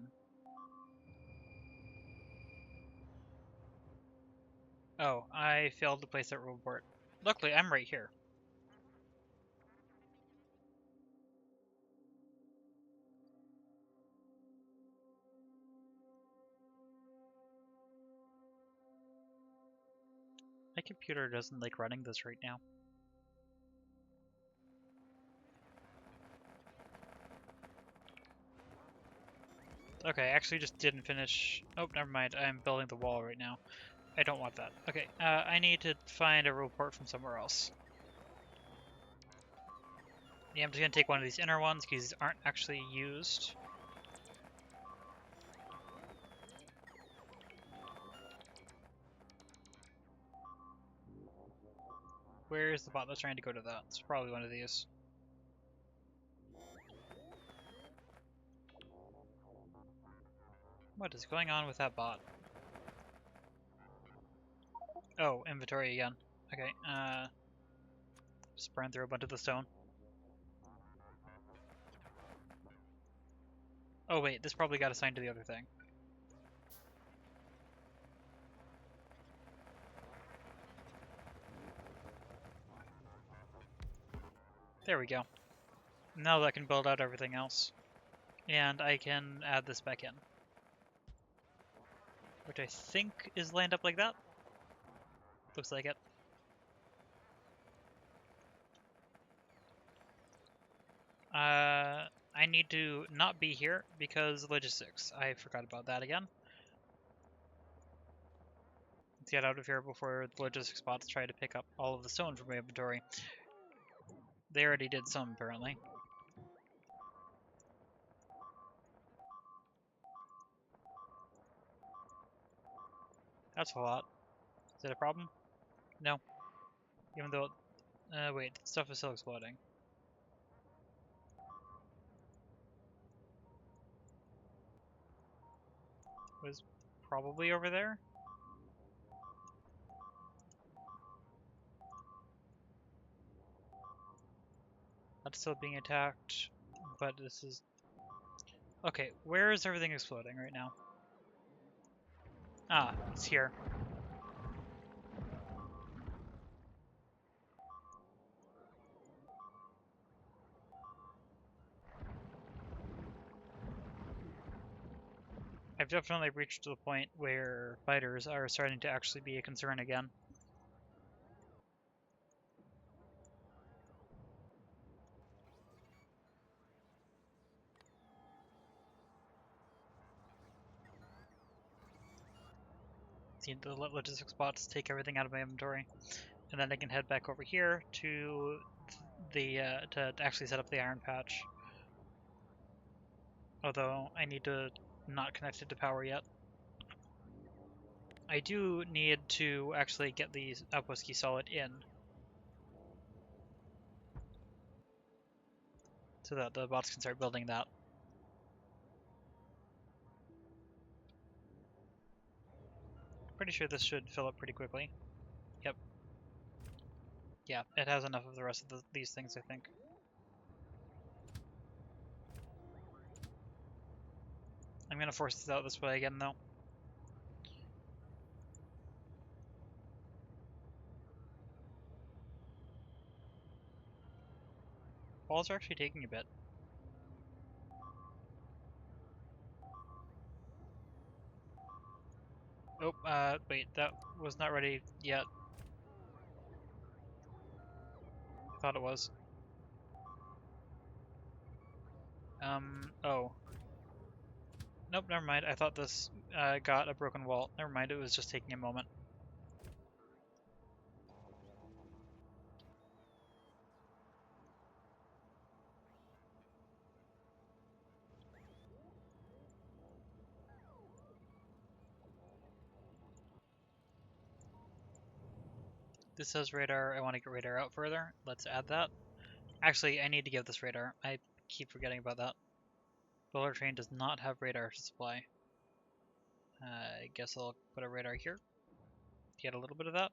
Oh, I failed to place that report. Luckily, I'm right here. My computer doesn't like running this right now. Okay, I actually just didn't finish. Oh, never mind. I'm building the wall right now. I don't want that. Okay, I need to find a report from somewhere else. Yeah, I'm just gonna take one of these inner ones because these aren't actually used. Where is the bot that's trying to go to that? It's probably one of these. What is going on with that bot? Oh, inventory again. Okay, just burn through a bunch of the stone. Oh wait, this probably got assigned to the other thing. There we go. Now that can build out everything else. And I can add this back in. Which I think is lined up like that. Looks like it. need to not be here because logistics. I forgot about that again. Let's get out of here before the logistics bots try to pick up all of the stone from my inventory. They already did some, apparently. That's a lot. Is it a problem? No. Even though... wait, stuff is still exploding. It was probably over there? That's still being attacked, but this is... Okay, where is everything exploding right now? Ah, it's here. I've definitely reached to the point where fighters are starting to actually be a concern again. See the logistics bots take everything out of my inventory, and then I can head back over here to the to actually set up the iron patch. Although I need to not connect it to power yet. I do need to actually get the outpost key solid in, so that the bots can start building that. Pretty sure this should fill up pretty quickly. Yep. Yeah, it has enough of the rest of these things, I think. I'm gonna force this out this way again, though. Walls are actually taking a bit. Oh, wait, that was not ready yet. I thought it was. Oh. Nope, never mind. I thought this got a broken wall. Never mind, it was just taking a moment. This says radar. I want to get radar out further. Let's add that. Actually, I need to give this radar. I keep forgetting about that. Builder train does not have radar to supply. I guess I'll put a radar here. Get a little bit of that.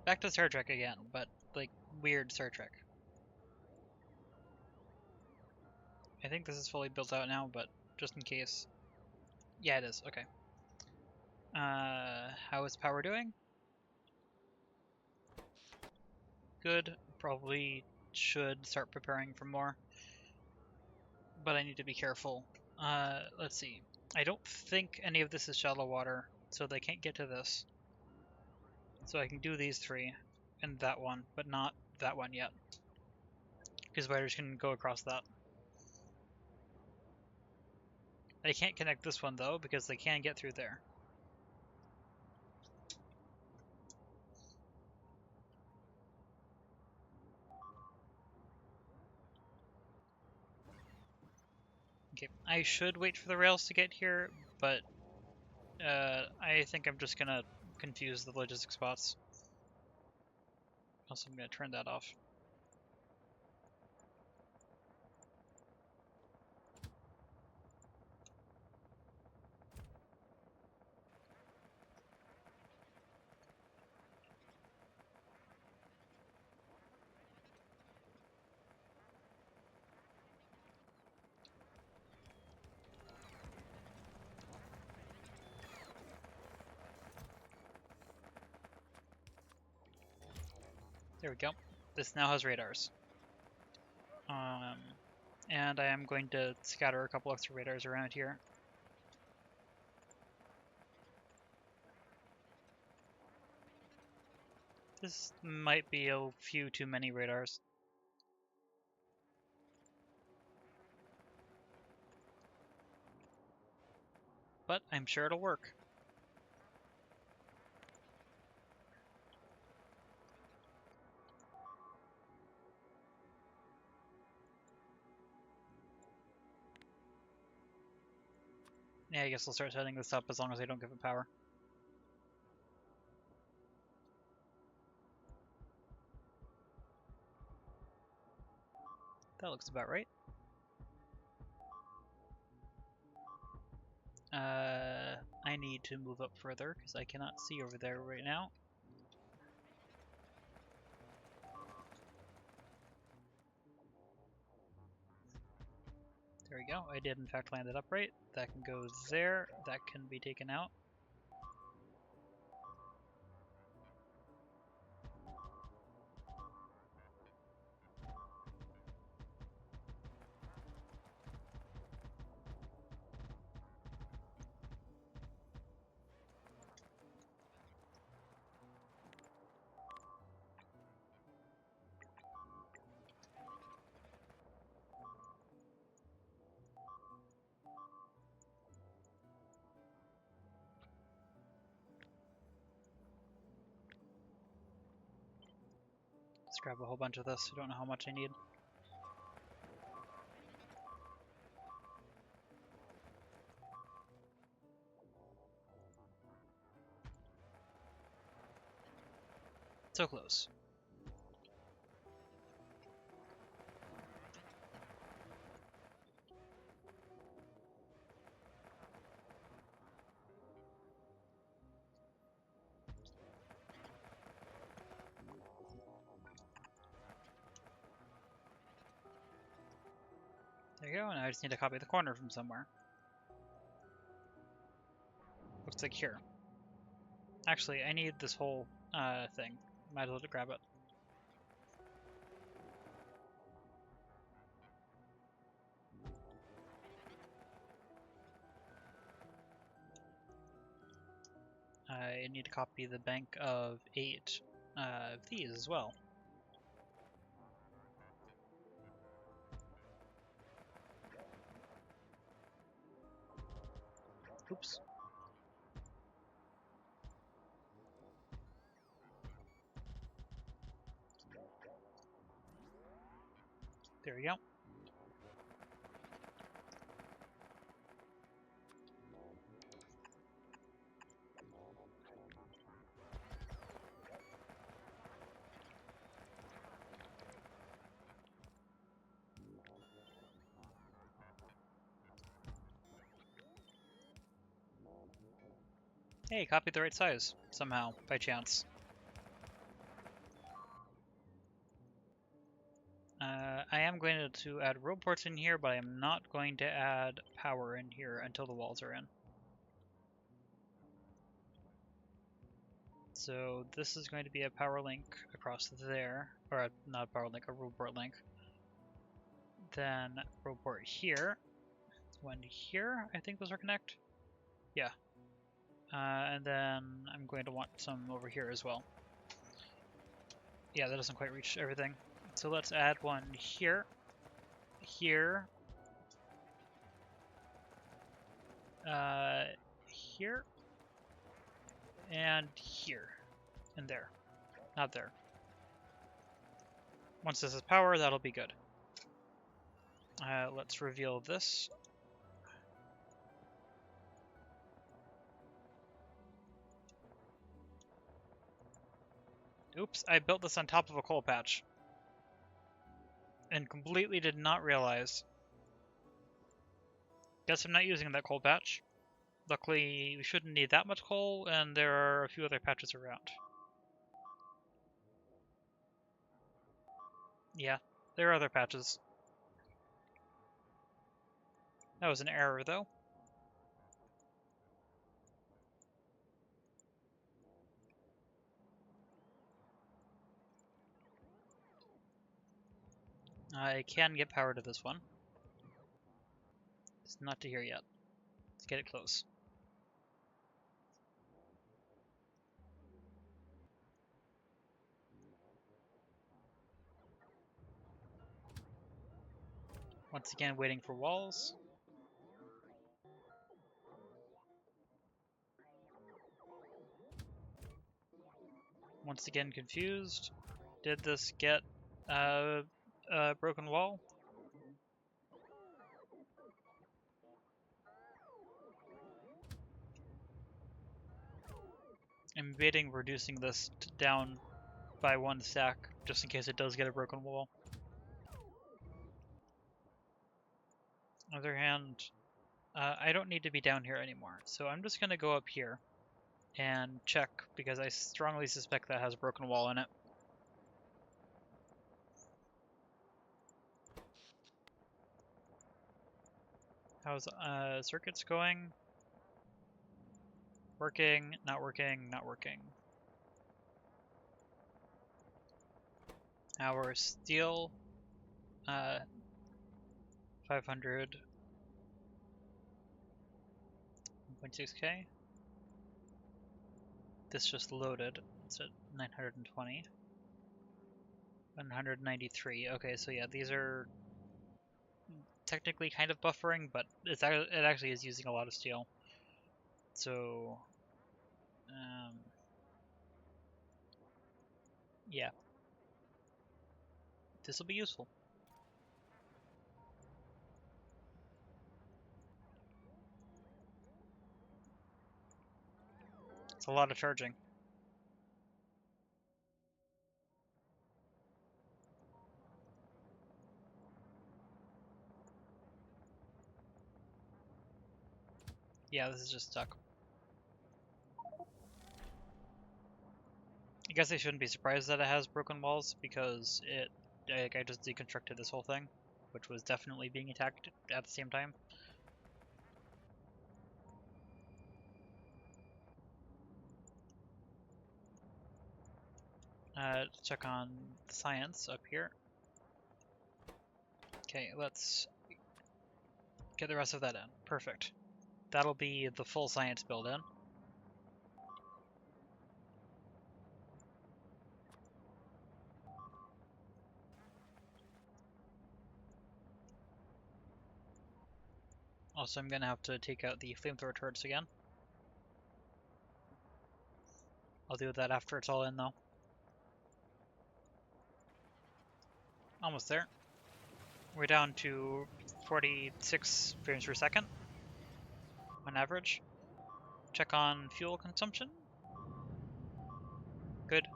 Back to Star Trek again, but like weird Star Trek. I think this is fully built out now, but just in case. Yeah, it is. Okay. How is power doing? Good. Probably should start preparing for more. But I need to be careful. Let's see. I don't think any of this is shallow water, so they can't get to this. So I can do these three and that one, but not that one yet. Because spiders can go across that. They can't connect this one though, because they can get through there. Okay, I should wait for the rails to get here, but I think I'm just gonna confuse the logistics spots. Also, I'm gonna turn that off. There we go. this now has radars. And I am going to scatter a couple extra radars around here. This might be a few too many radars. But I'm sure it'll work. Yeah, I guess I'll start setting this up as long as I don't give it power. That looks about right. I need to move up further because I cannot see over there right now. There we go. I did in fact land it upright. That can go there. That can be taken out. Let's grab a whole bunch of this. I don't know how much I need. So close. There you go, and I just need to copy the corner from somewhere. Looks like here. Actually, I need this whole thing. Might as well grab it. I need to copy the bank of 8 of these as well. Oops. There we go. Hey, copied the right size, somehow, by chance. I am going to add road ports in here, but I am not going to add power in here until the walls are in. So this is going to be a power link across there, or not a power link, a road port link. Then road port here, one here, I think those are connect. Yeah. And then I'm going to want some over here as well. Yeah, that doesn't quite reach everything. So let's add one here, here, here, and here, and there. Not there. Once this is power, that'll be good. Let's reveal this. Oops, I built this on top of a coal patch. And completely did not realize. Guess I'm not using that coal patch. Luckily, we shouldn't need that much coal, and there are a few other patches around. Yeah, there are other patches. That was an error, though. I can get power to this one. It's not to here yet. Let's get it close. Once again, waiting for walls. Once again, confused. Did this get a broken wall? I'm debating reducing this down by 1 stack, just in case it does get a broken wall. On the other hand, I don't need to be down here anymore, so I'm just going to go up here and check, because I strongly suspect that has a broken wall in it. How's circuits going? Working, not working, not working. Our steel, 500, 1.6k. This just loaded. It's at 920. 193. Okay, so yeah, these are technically kind of buffering, but it actually is using a lot of steel. So, yeah, this will be useful. It's a lot of charging. Yeah, this is just stuck. I guess I shouldn't be surprised that it has broken walls, because I just deconstructed this whole thing, which was definitely being attacked at the same time. Check on science up here. Okay, let's get the rest of that in. Perfect. That'll be the full science build in. Also, I'm going to have to take out the flamethrower turrets again. I'll do that after it's all in, though. Almost there. We're down to 46 frames per second on average. Check on fuel consumption. Good.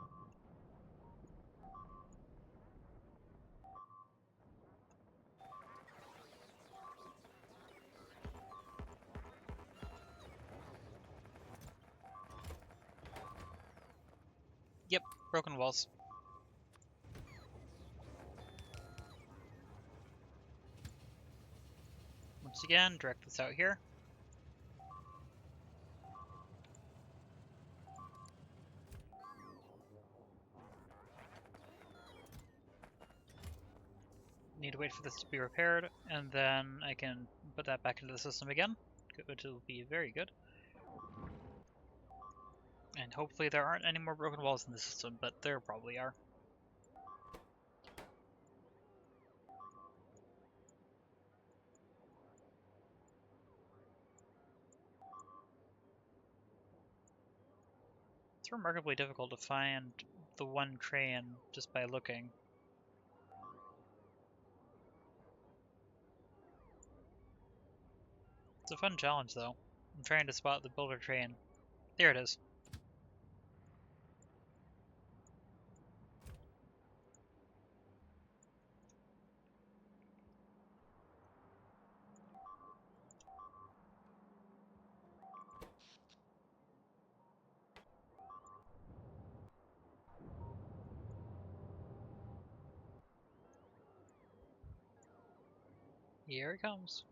Yep, broken walls. Once again, direct this out here. Need to wait for this to be repaired, and then I can put that back into the system again, which will be very good. And hopefully there aren't any more broken walls in the system, but there probably are. It's remarkably difficult to find the one train just by looking. It's a fun challenge, though. I'm trying to spot the builder train. There it is. Here it comes.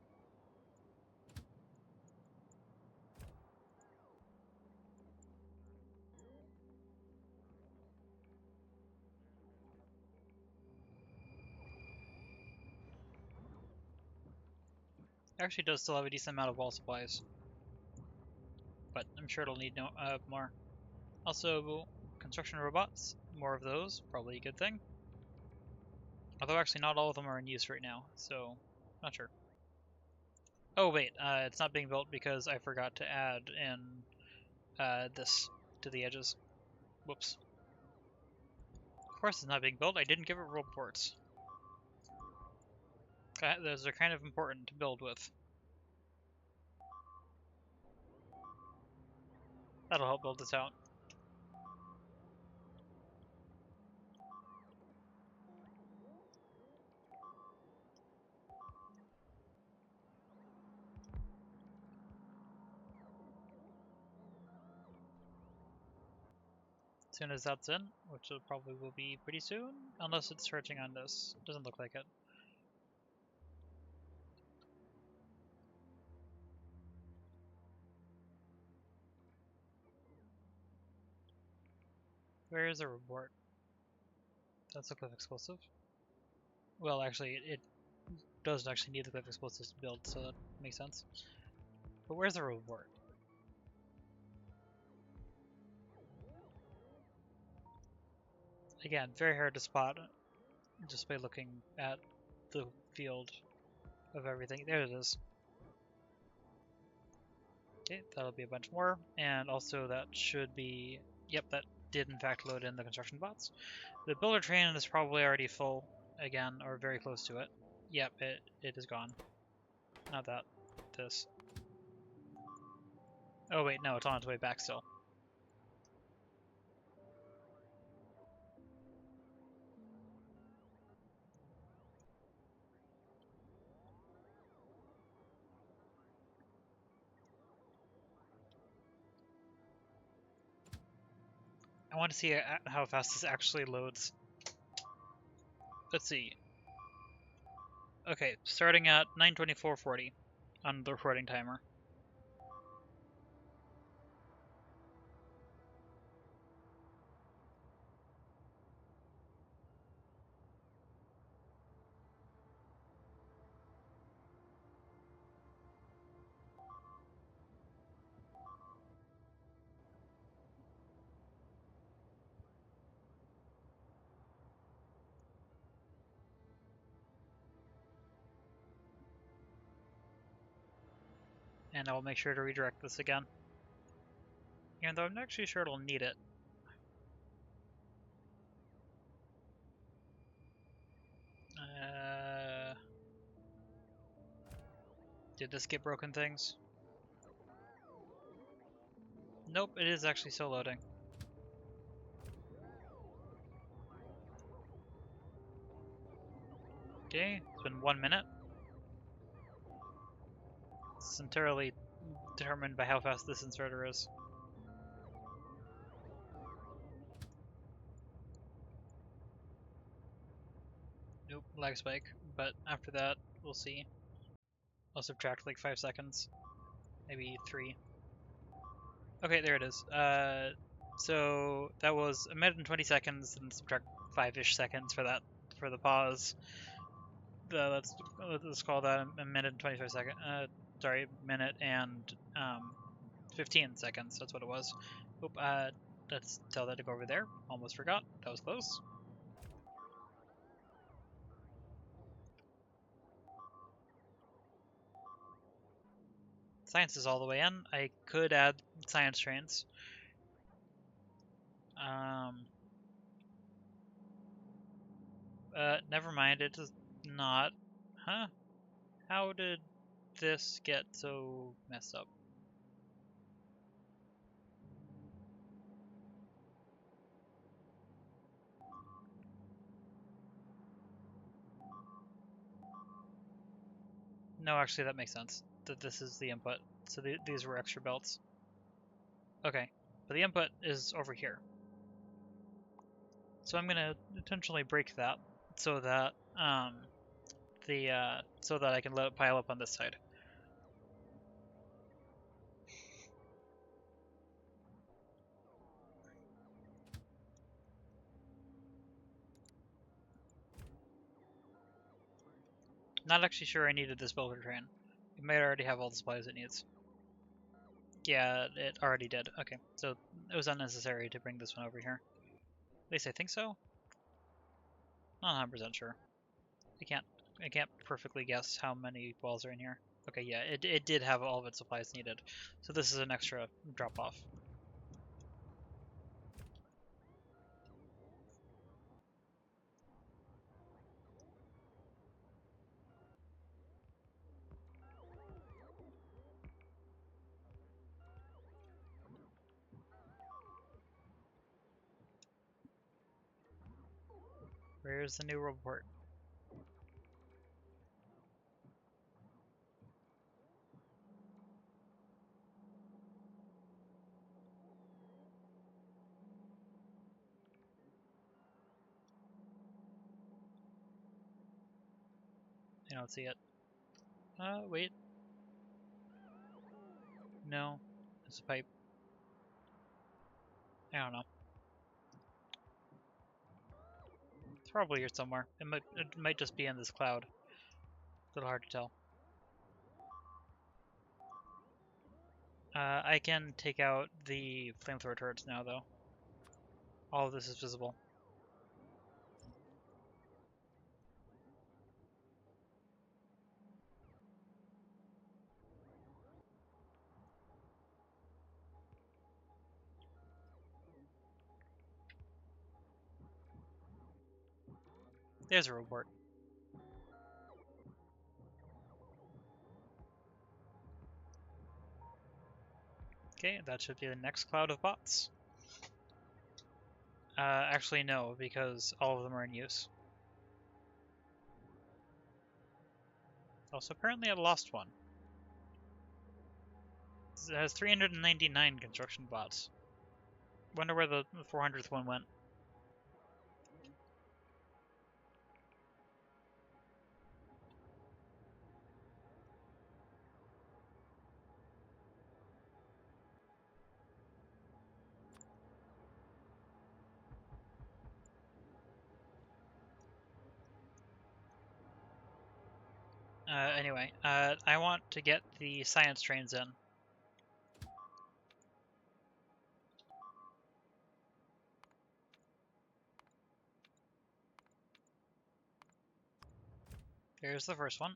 Actually does still have a decent amount of wall supplies, but I'm sure it'll need more. Also, construction robots, more of those, probably a good thing. Although actually not all of them are in use right now, so not sure. Oh wait, it's not being built because I forgot to add in this to the edges. Whoops. Of course it's not being built, I didn't give it roll ports. Those are kind of important to build with. That'll help build this out. As soon as that's in, which it probably will be pretty soon, unless it's searching on this. Doesn't look like it. Where is the report? That's a cliff explosive. Well, actually, it doesn't actually need the cliff explosives to build, so that makes sense. But where's the report? Again, very hard to spot just by looking at the field of everything. There it is. Okay, that'll be a bunch more, and also that should be, yep, that did in fact load in the construction bots. The builder train is probably already full again, or very close to it. Yep, it is gone. Not that, this. Oh wait, no, it's on its way back still. I want to see how fast this actually loads. Let's see. Okay, starting at 9:24:40 on the recording timer. And I will make sure to redirect this again. Even though I'm not actually sure it'll need it. Did this get broken things? Nope, it is actually still loading. Okay, it's been 1 minute. It's entirely determined by how fast this inserter is. Nope, lag spike, but after that, we'll see. I'll subtract like 5 seconds. Maybe 3. Okay, there it is. So that was 1 minute and 20 seconds, and subtract 5-ish seconds for that, for the pause. Let's call that 1 minute and 25 seconds. Sorry, minute and 15 seconds. That's what it was. Oop, let's tell that to go over there. Almost forgot. That was close. Science is all the way in. I could add science trains. Never mind. It does not. Huh? How did this get so messed up? No, actually, that makes sense. That this is the input. So these were extra belts. Okay, but the input is over here. So I'm gonna intentionally break that so that so that I can let it pile up on this side. Not actually sure I needed this builder train. It might already have all the supplies it needs. Yeah, it already did. Okay, so it was unnecessary to bring this one over here. At least I think so. Not 100% sure. I can't perfectly guess how many walls are in here. Okay, yeah, it did have all of its supplies needed. So this is an extra drop off. Where's the new report? I don't see it. Wait. No. It's a pipe. I don't know. It's probably here somewhere. It might just be in this cloud. A little hard to tell. I can take out the flamethrower turrets now, though. All of this is visible. There's a report. Okay, that should be the next cloud of bots. Actually, no, because all of them are in use. Also, apparently I lost one. It has 399 construction bots. Wonder where the 400th one went. Anyway, I want to get the science trains in. Here's the first one.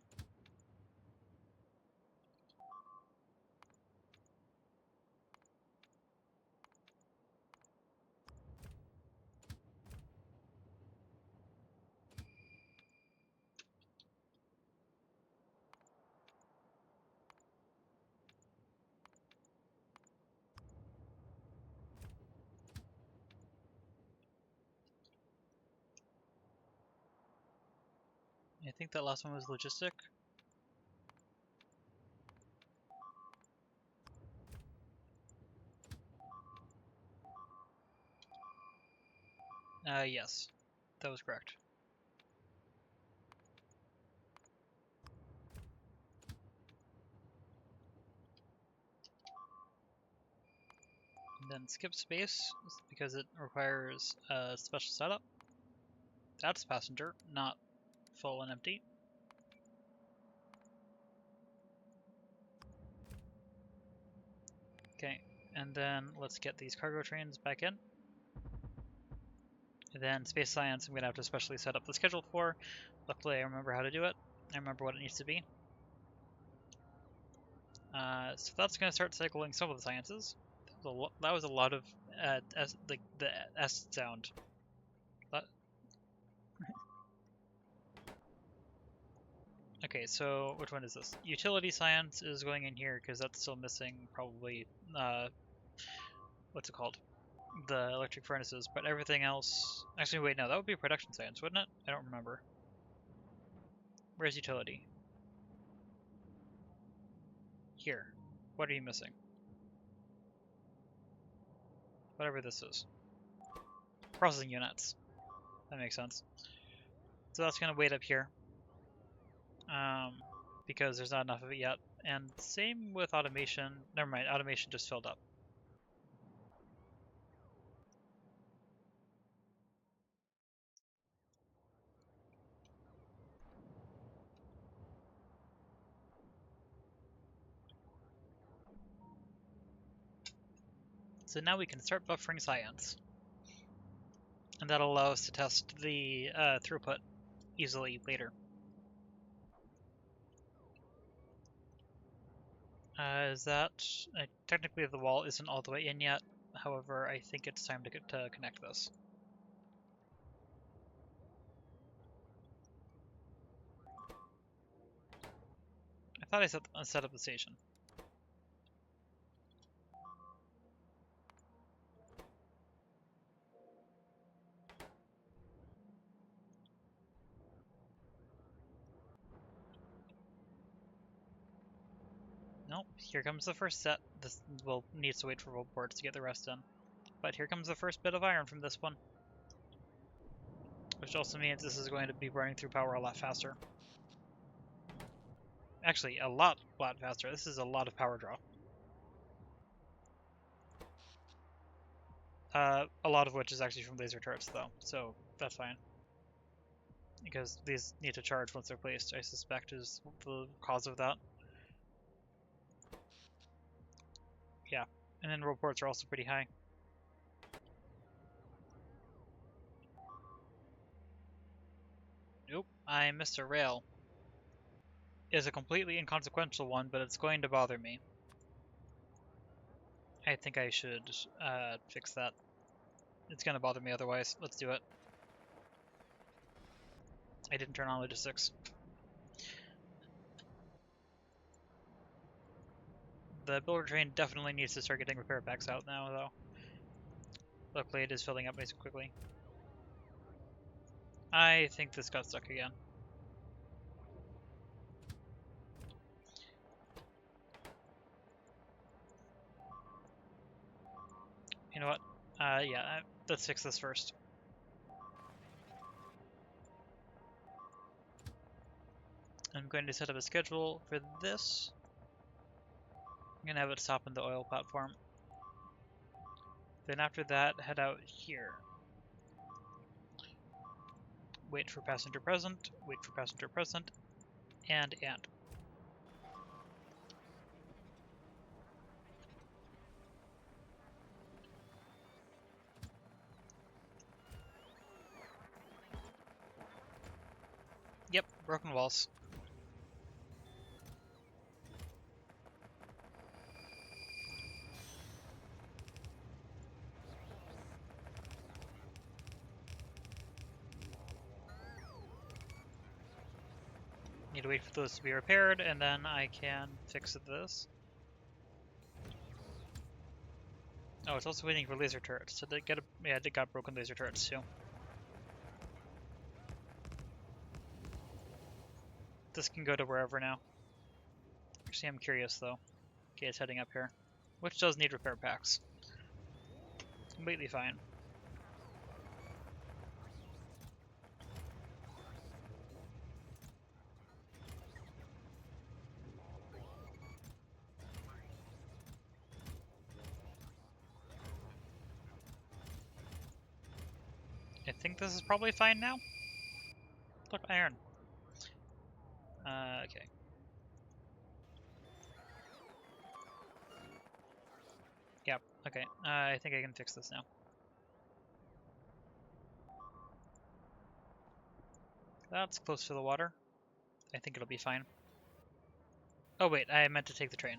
I think that last one was logistic. Yes, that was correct. And then skip space because it requires a special setup. That's passenger, not full and empty. Okay, and then let's get these cargo trains back in. And then space science, I'm going to have to specially set up the schedule for. Luckily, I remember how to do it. I remember what it needs to be. So that's going to start cycling some of the sciences. That was a lot of the S sound. But... Okay, so which one is this? Utility science is going in here because that's still missing probably, what's it called? The electric furnaces, but everything else... Actually, wait, no, that would be production science, wouldn't it? I don't remember. Where's utility? Here. What are you missing? Whatever this is. Processing units. That makes sense. So that's going to wait up here. Because there's not enough of it yet. And same with automation. Never mind, automation just filled up. So now we can start buffering science. And that'll allow us to test the throughput easily later. Technically the wall isn't all the way in yet. However, I think it's time to connect this. I thought I set up the station. Nope, here comes the first set. This will needs to wait for reports to get the rest in. But here comes the first bit of iron from this one. Which also means this is going to be burning through power a lot faster. Actually, a lot faster. This is a lot of power draw. A lot of which is actually from laser turrets, though, so that's fine. Because these need to charge once they're placed, I suspect, is the cause of that. Yeah, and then reports are also pretty high. Nope, I missed a rail. It's a completely inconsequential one, but it's going to bother me. I think I should fix that. It's going to bother me otherwise. Let's do it. I didn't turn on logistics. The builder train definitely needs to start getting repair packs out now, though. Luckily, it is filling up nice and quickly. I think this got stuck again. You know what? Yeah, let's fix this first. I'm going to set up a schedule for this. I'm going to have it stop in the oil platform. Then after that, head out here. Wait for passenger present, and. Yep, broken walls. Need to wait for those to be repaired, and then I can fix this. Oh, it's also waiting for laser turrets. So they got broken laser turrets too. This can go to wherever now. Actually, I'm curious though. Okay, it's heading up here, which does need repair packs. Completely fine. I think this is probably fine now. Look, iron. Okay. Yep, okay. I think I can fix this now. That's close to the water. I think it'll be fine. Oh wait, I meant to take the train.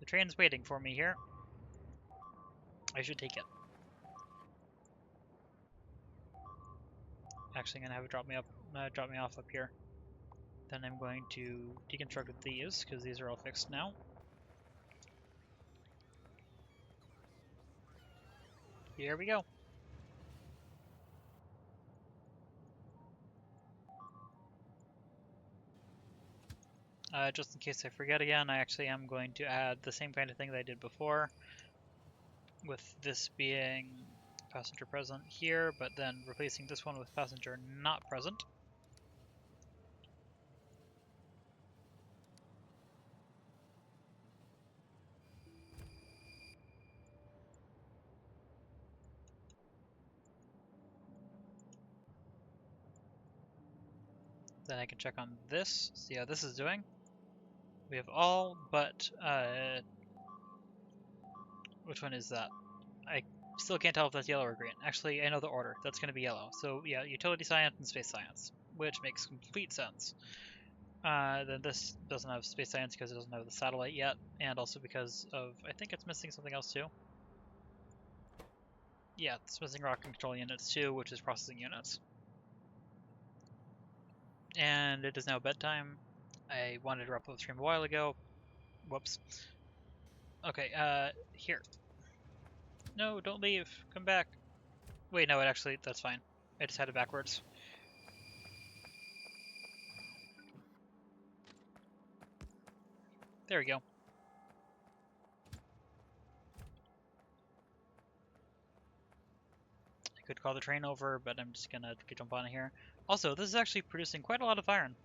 The train's waiting for me here. I should take it. Actually, I'm gonna have it drop me off up here. Then I'm going to deconstruct these because these are all fixed now. Here we go. Just in case I forget again, I actually am going to add the same kind of thing that I did before, with this being passenger present here, but then replacing this one with passenger not present. Then I can check on this, see how this is doing. We have all but Which one is that? I still can't tell if that's yellow or green. Actually, I know the order. That's going to be yellow. So yeah, utility science and space science, which makes complete sense. Then this doesn't have space science because it doesn't have the satellite yet, and also because of, I think it's missing something else too. Yeah, it's missing rocket control units too, which is processing units. And it is now bedtime. I wanted to wrap up the stream a while ago. Whoops. Okay, here. No, don't leave. Come back. Wait, no, that's fine. I just had it backwards. There we go. I could call the train over, but I'm just gonna jump on here. Also, this is actually producing quite a lot of iron.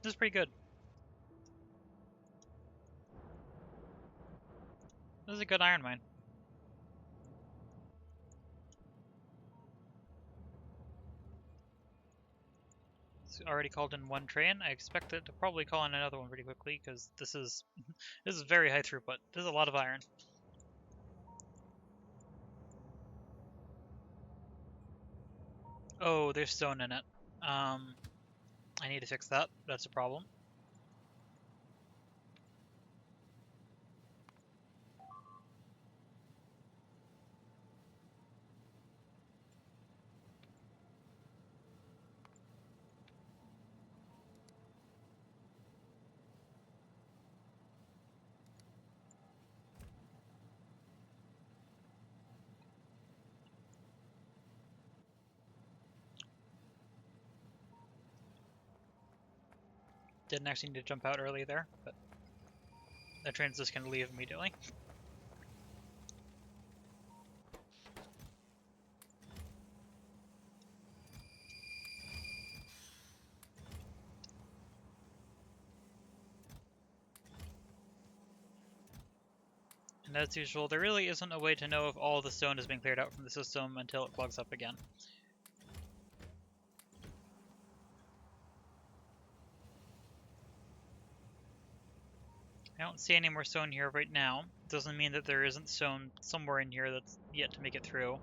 This is pretty good. This is a good iron mine. It's already called in one train. I expect it to probably call in another one pretty quickly, because this is this is very high throughput. This is a lot of iron. Oh, there's stone in it. I need to fix that. That's a problem. Didn't actually need to jump out early there, but the train's just going to leave immediately. And as usual, there really isn't a way to know if all the stone has been cleared out from the system until it clogs up again. I don't see any more stone here right now. Doesn't mean that there isn't stone somewhere in here that's yet to make it through.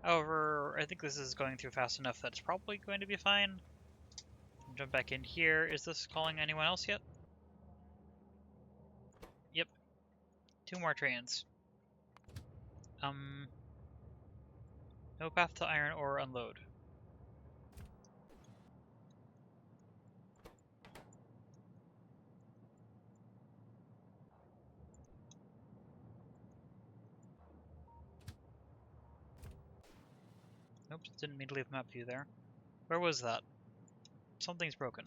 However, I think this is going through fast enough that it's probably going to be fine. Jump back in here. Is this calling anyone else yet? Yep. 2 more trains. No path to iron or unload. Oops, didn't mean to leave map view there. Where was that? Something's broken.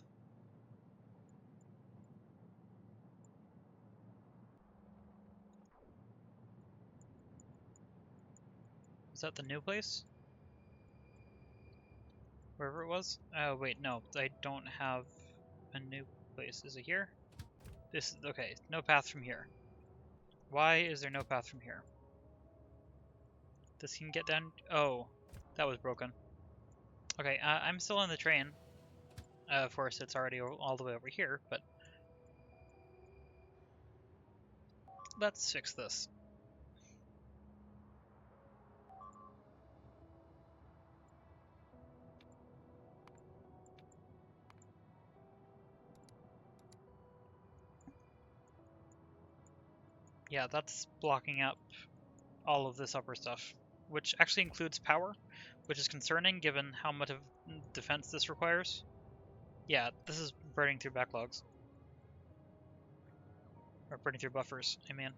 Is that the new place? Wherever it was? Oh, wait, no. I don't have a new place. Is it here? This is... okay, no path from here. Why is there no path from here? This can get down... oh, that was broken. Okay, I'm still on the train. Of course, it's already all the way over here, but... let's fix this. Yeah, that's blocking up all of this upper stuff, which actually includes power, which is concerning given how much of defense this requires. Yeah, this is burning through backlogs. Or burning through buffers, I mean.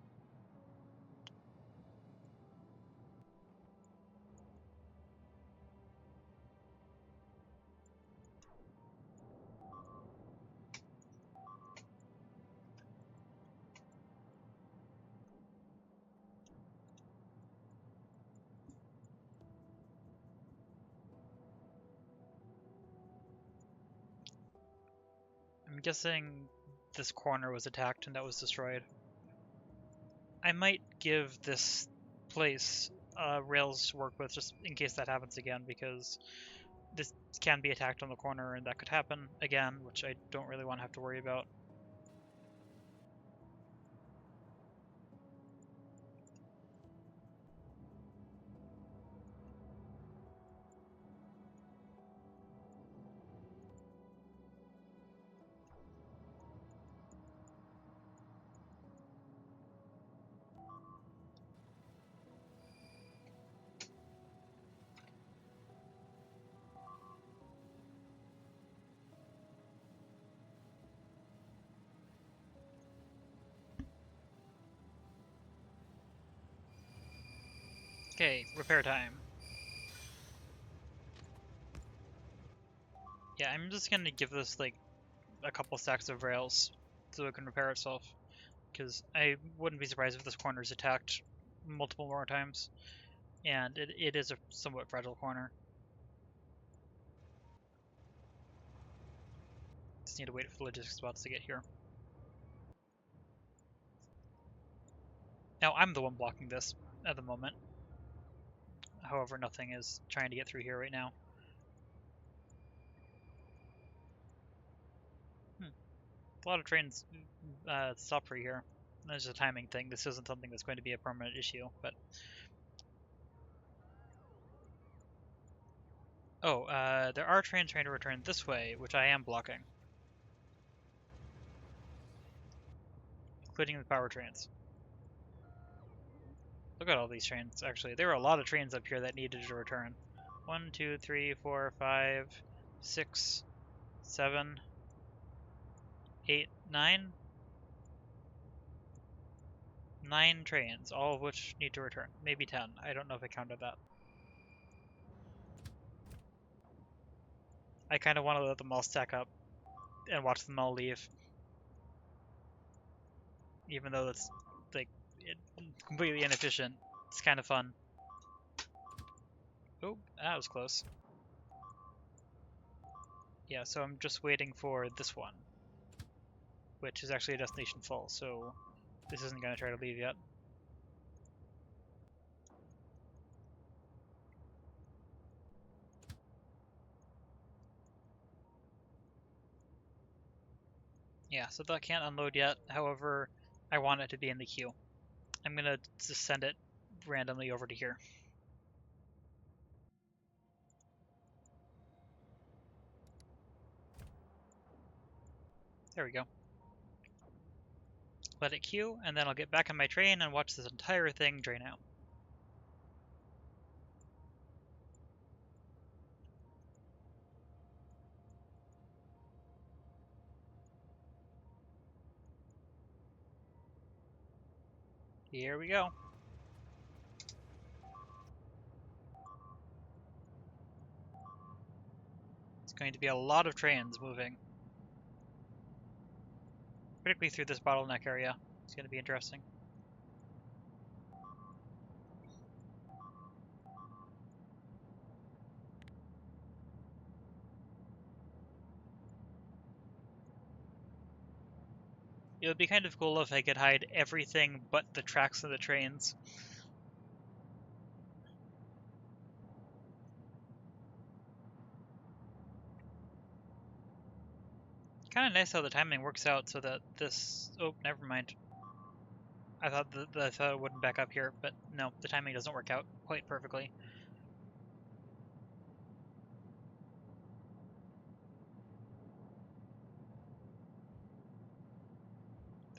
I'm guessing this corner was attacked and that was destroyed. I might give this place rails to work with just in case that happens again, because this can be attacked on the corner and that could happen again, which I don't really want to have to worry about. Okay, repair time. Yeah, I'm just gonna give this like a couple stacks of rails so it can repair itself, because I wouldn't be surprised if this corner is attacked multiple more times, and it is a somewhat fragile corner. Just need to wait for logistic spots to get here. Now I'm the one blocking this at the moment. However, nothing is trying to get through here right now. A lot of trains stop for here. There's a timing thing. This isn't something that's going to be a permanent issue, but... Oh, there are trains trying to return this way, which I am blocking. Including the power trains. Look at all these trains, actually. There were a lot of trains up here that needed to return. 1, 2, 3, 4, 5, 6, 7, 8, 9? 9 trains, all of which need to return. Maybe 10. I don't know if I counted that. I kind of want to let them all stack up and watch them all leave. Even though that's, like, completely inefficient. It's kind of fun. Oh, that was close. Yeah, so I'm just waiting for this one, which is actually a destination full, so this isn't going to try to leave yet. Yeah, so that can't unload yet. However, I want it to be in the queue. I'm going to just send it randomly over to here. There we go. Let it queue, and then I'll get back on my train and watch this entire thing drain out. Here we go. It's going to be a lot of trains moving. Particularly through this bottleneck area. It's going to be interesting. It would be kind of cool if I could hide everything but the tracks of the trains. Kind of nice how the timing works out so that this... Oh, never mind. I thought it wouldn't back up here, but no, the timing doesn't work out quite perfectly.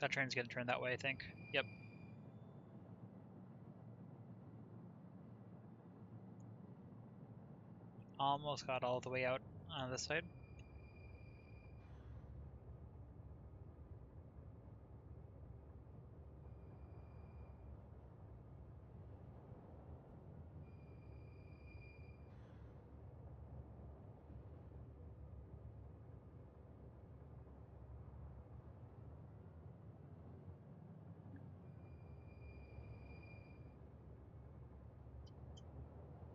That train's gonna turn that way, I think. Yep. Almost got all the way out on this side.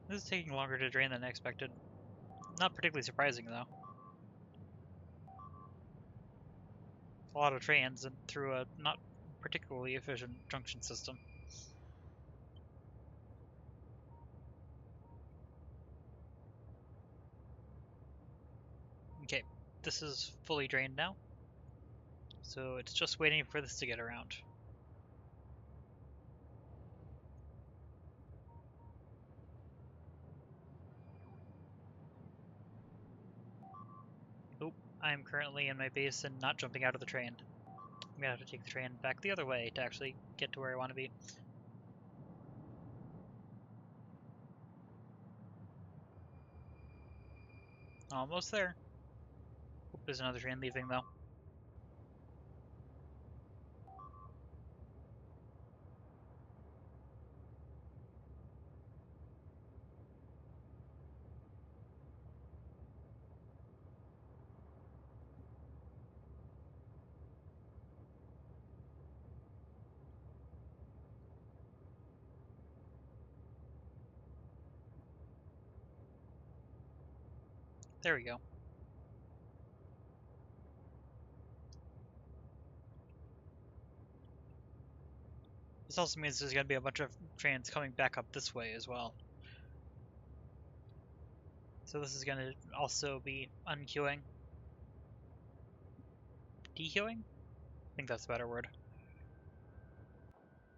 This is taking longer to drain than I expected. Not particularly surprising, though. A lot of trains and through a not particularly efficient junction system. Okay, this is fully drained now. So it's just waiting for this to get around. Oop, I'm currently in my base and not jumping out of the train. I'm gonna have to take the train back the other way to actually get to where I want to be. Almost there. Oop, there's another train leaving though. There we go. This also means there's going to be a bunch of trains coming back up this way as well. So this is going to also be unqueuing. Dequeuing? I think that's a better word.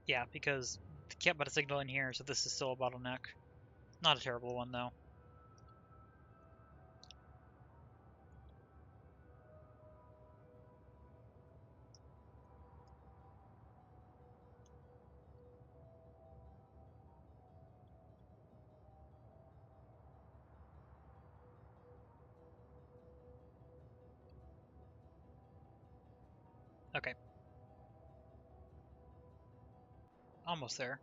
Yeah, because you can't put a signal in here, so this is still a bottleneck. Not a terrible one, though. Okay. Almost there.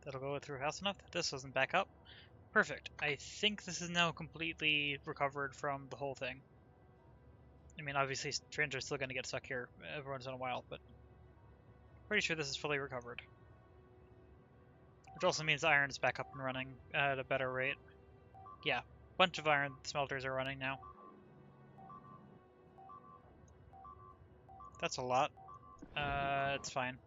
That'll go through fast enough that this doesn't back up. Perfect. I think this is now completely recovered from the whole thing. I mean, obviously, trains are still going to get stuck here every once in a while, but pretty sure this is fully recovered. Which also means iron's back up and running at a better rate. Yeah, bunch of iron smelters are running now. That's a lot. It's fine.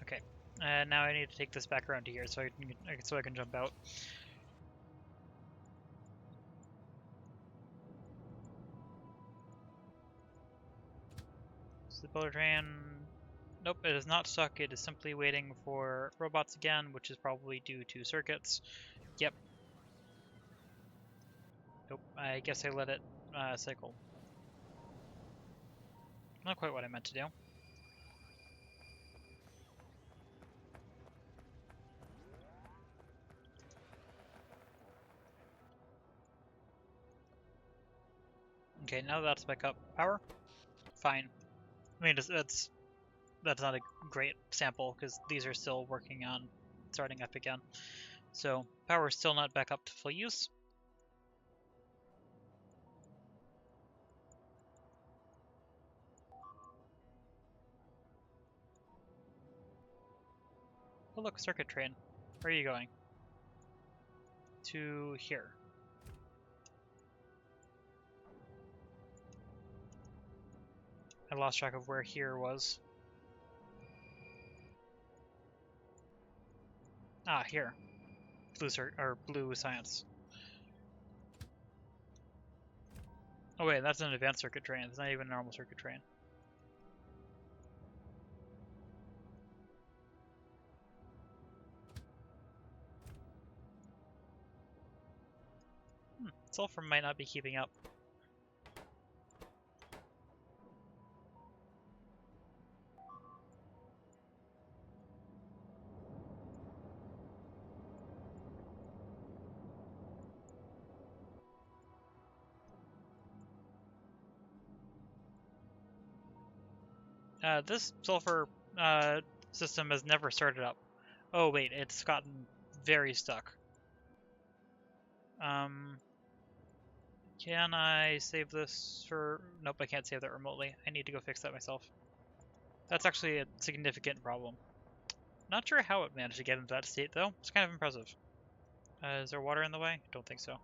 Okay, now I need to take this back around to here so I can jump out. So the builder train, nope, it is not stuck. It is simply waiting for robots again, which is probably due to circuits. Yep. Nope, I guess I let it cycle. Not quite what I meant to do. Okay, now that's back up. Power? Fine. I mean, that's not a great sample because these are still working on starting up again. So power is still not back up to full use. Oh look, circuit train. Where are you going? To here. I lost track of where here was. Ah, here. Blue science. Oh wait, that's an advanced circuit train. It's not even a normal circuit train. Sulfur might not be keeping up. This sulfur system has never started up. Oh wait, it's gotten very stuck. Can I save this for... Nope, I can't save that remotely. I need to go fix that myself. That's actually a significant problem. Not sure how it managed to get into that state, though. It's kind of impressive. Is there water in the way? Don't think so.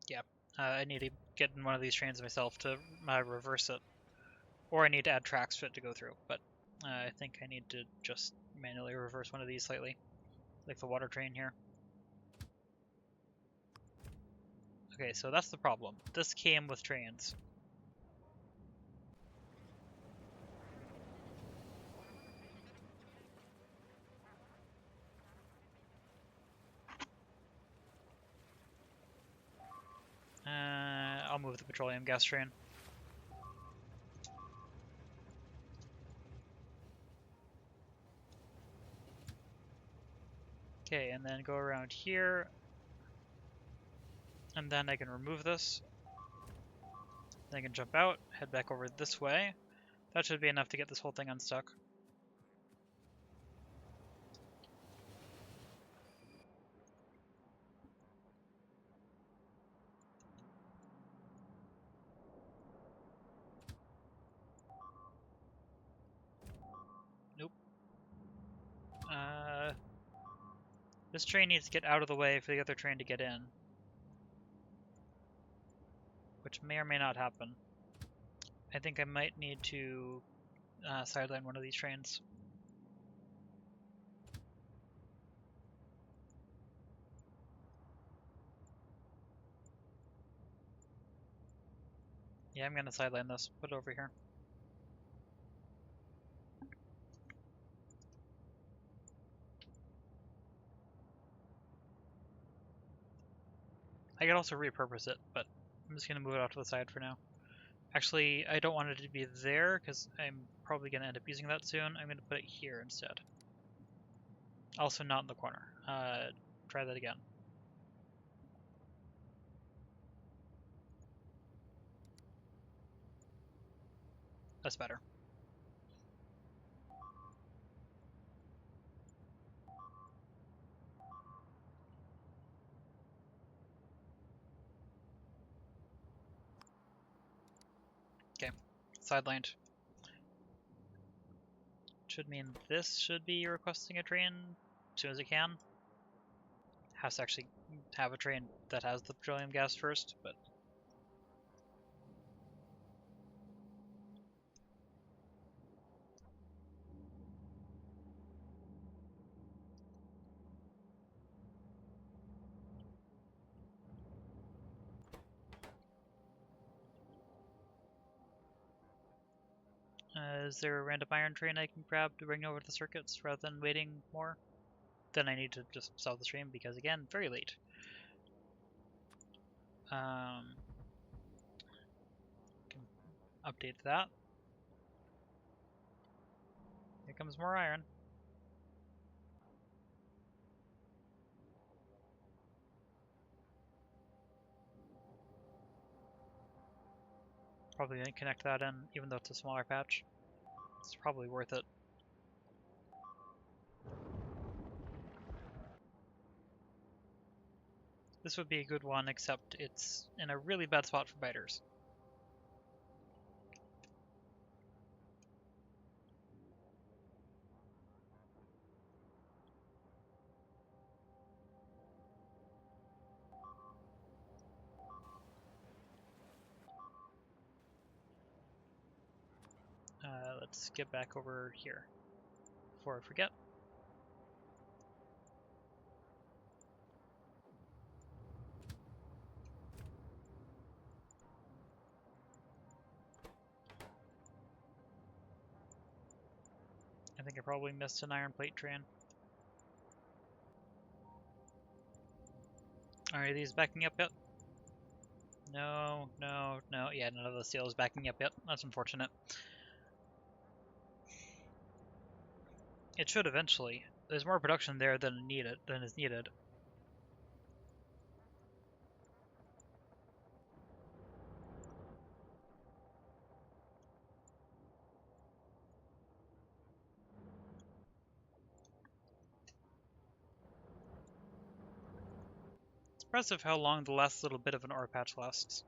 Yeah, I need to get in one of these trains myself to reverse it. Or I need to add tracks for it to go through, but I think I need to just manually reverse one of these slightly. Like the water train here. Okay, so that's the problem. This came with trains. I'll move the petroleum gas train. Okay, and then go around here. And then I can remove this. Then I can jump out, head back over this way. That should be enough to get this whole thing unstuck. Nope. This train needs to get out of the way for the other train to get in. Which may or may not happen. I think I might need to sideline one of these trains. Yeah, I'm gonna sideline this. Put it over here. I could also repurpose it, but I'm just gonna move it off to the side for now. Actually, I don't want it to be there because I'm probably gonna end up using that soon. I'm gonna put it here instead. Also not in the corner. Try that again. That's better. Okay, sidelined. Should mean this should be requesting a train as soon as it can. Has to actually have a train that has the petroleum gas first, but is there a random iron train I can grab to bring over the circuits rather than waiting more? Then I need to just solve the stream because, again, very late. Can update that. Here comes more iron. Probably gonna connect that in, even though it's a smaller patch. It's probably worth it. This would be a good one, except it's in a really bad spot for biters. Let's get back over here before I forget. I think I probably missed an iron plate train. Are these backing up yet? No, no, no. Yeah, none of the steel is backing up yet. That's unfortunate. It should eventually. There's more production there than is needed. It's impressive how long the last little bit of an ore patch lasts.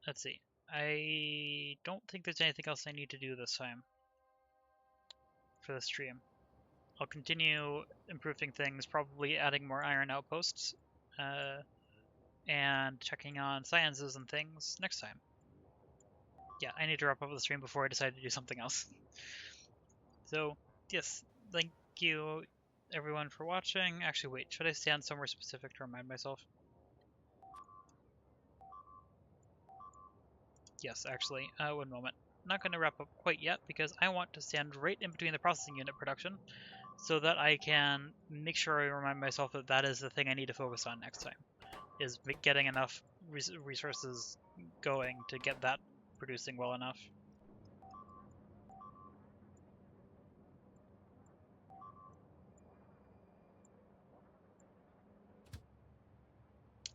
Let's see. I don't think there's anything else I need to do this time for the stream. I'll continue improving things, probably adding more iron outposts, and checking on sciences and things next time. Yeah, I need to wrap up the stream before I decide to do something else. So, yes, thank you everyone for watching. Actually, wait, should I stand somewhere specific to remind myself? Yes, actually, one moment. I'm not going to wrap up quite yet because I want to stand right in between the processing unit production so that I can make sure I remind myself that that is the thing I need to focus on next time. is getting enough resources going to get that producing well enough.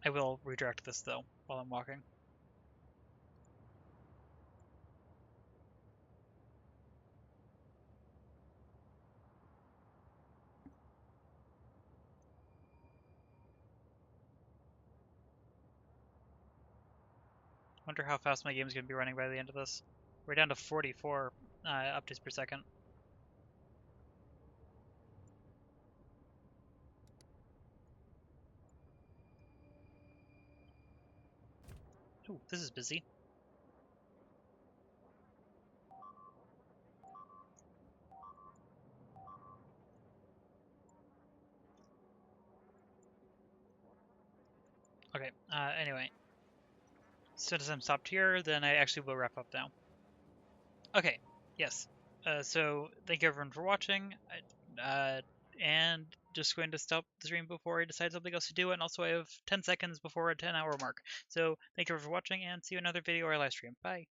I will redirect this though while I'm walking. Wonder how fast my game's gonna be running by the end of this. We're down to 44 updates per second. Ooh, this is busy. Okay, anyway. Since I'm stopped here, then I actually will wrap up now. Okay, yes. So thank you everyone for watching. And just going to stop the stream before I decide something else to do, and also I have 10 seconds before a 10-hour mark. So thank you for watching, and see you in another video or live stream. Bye.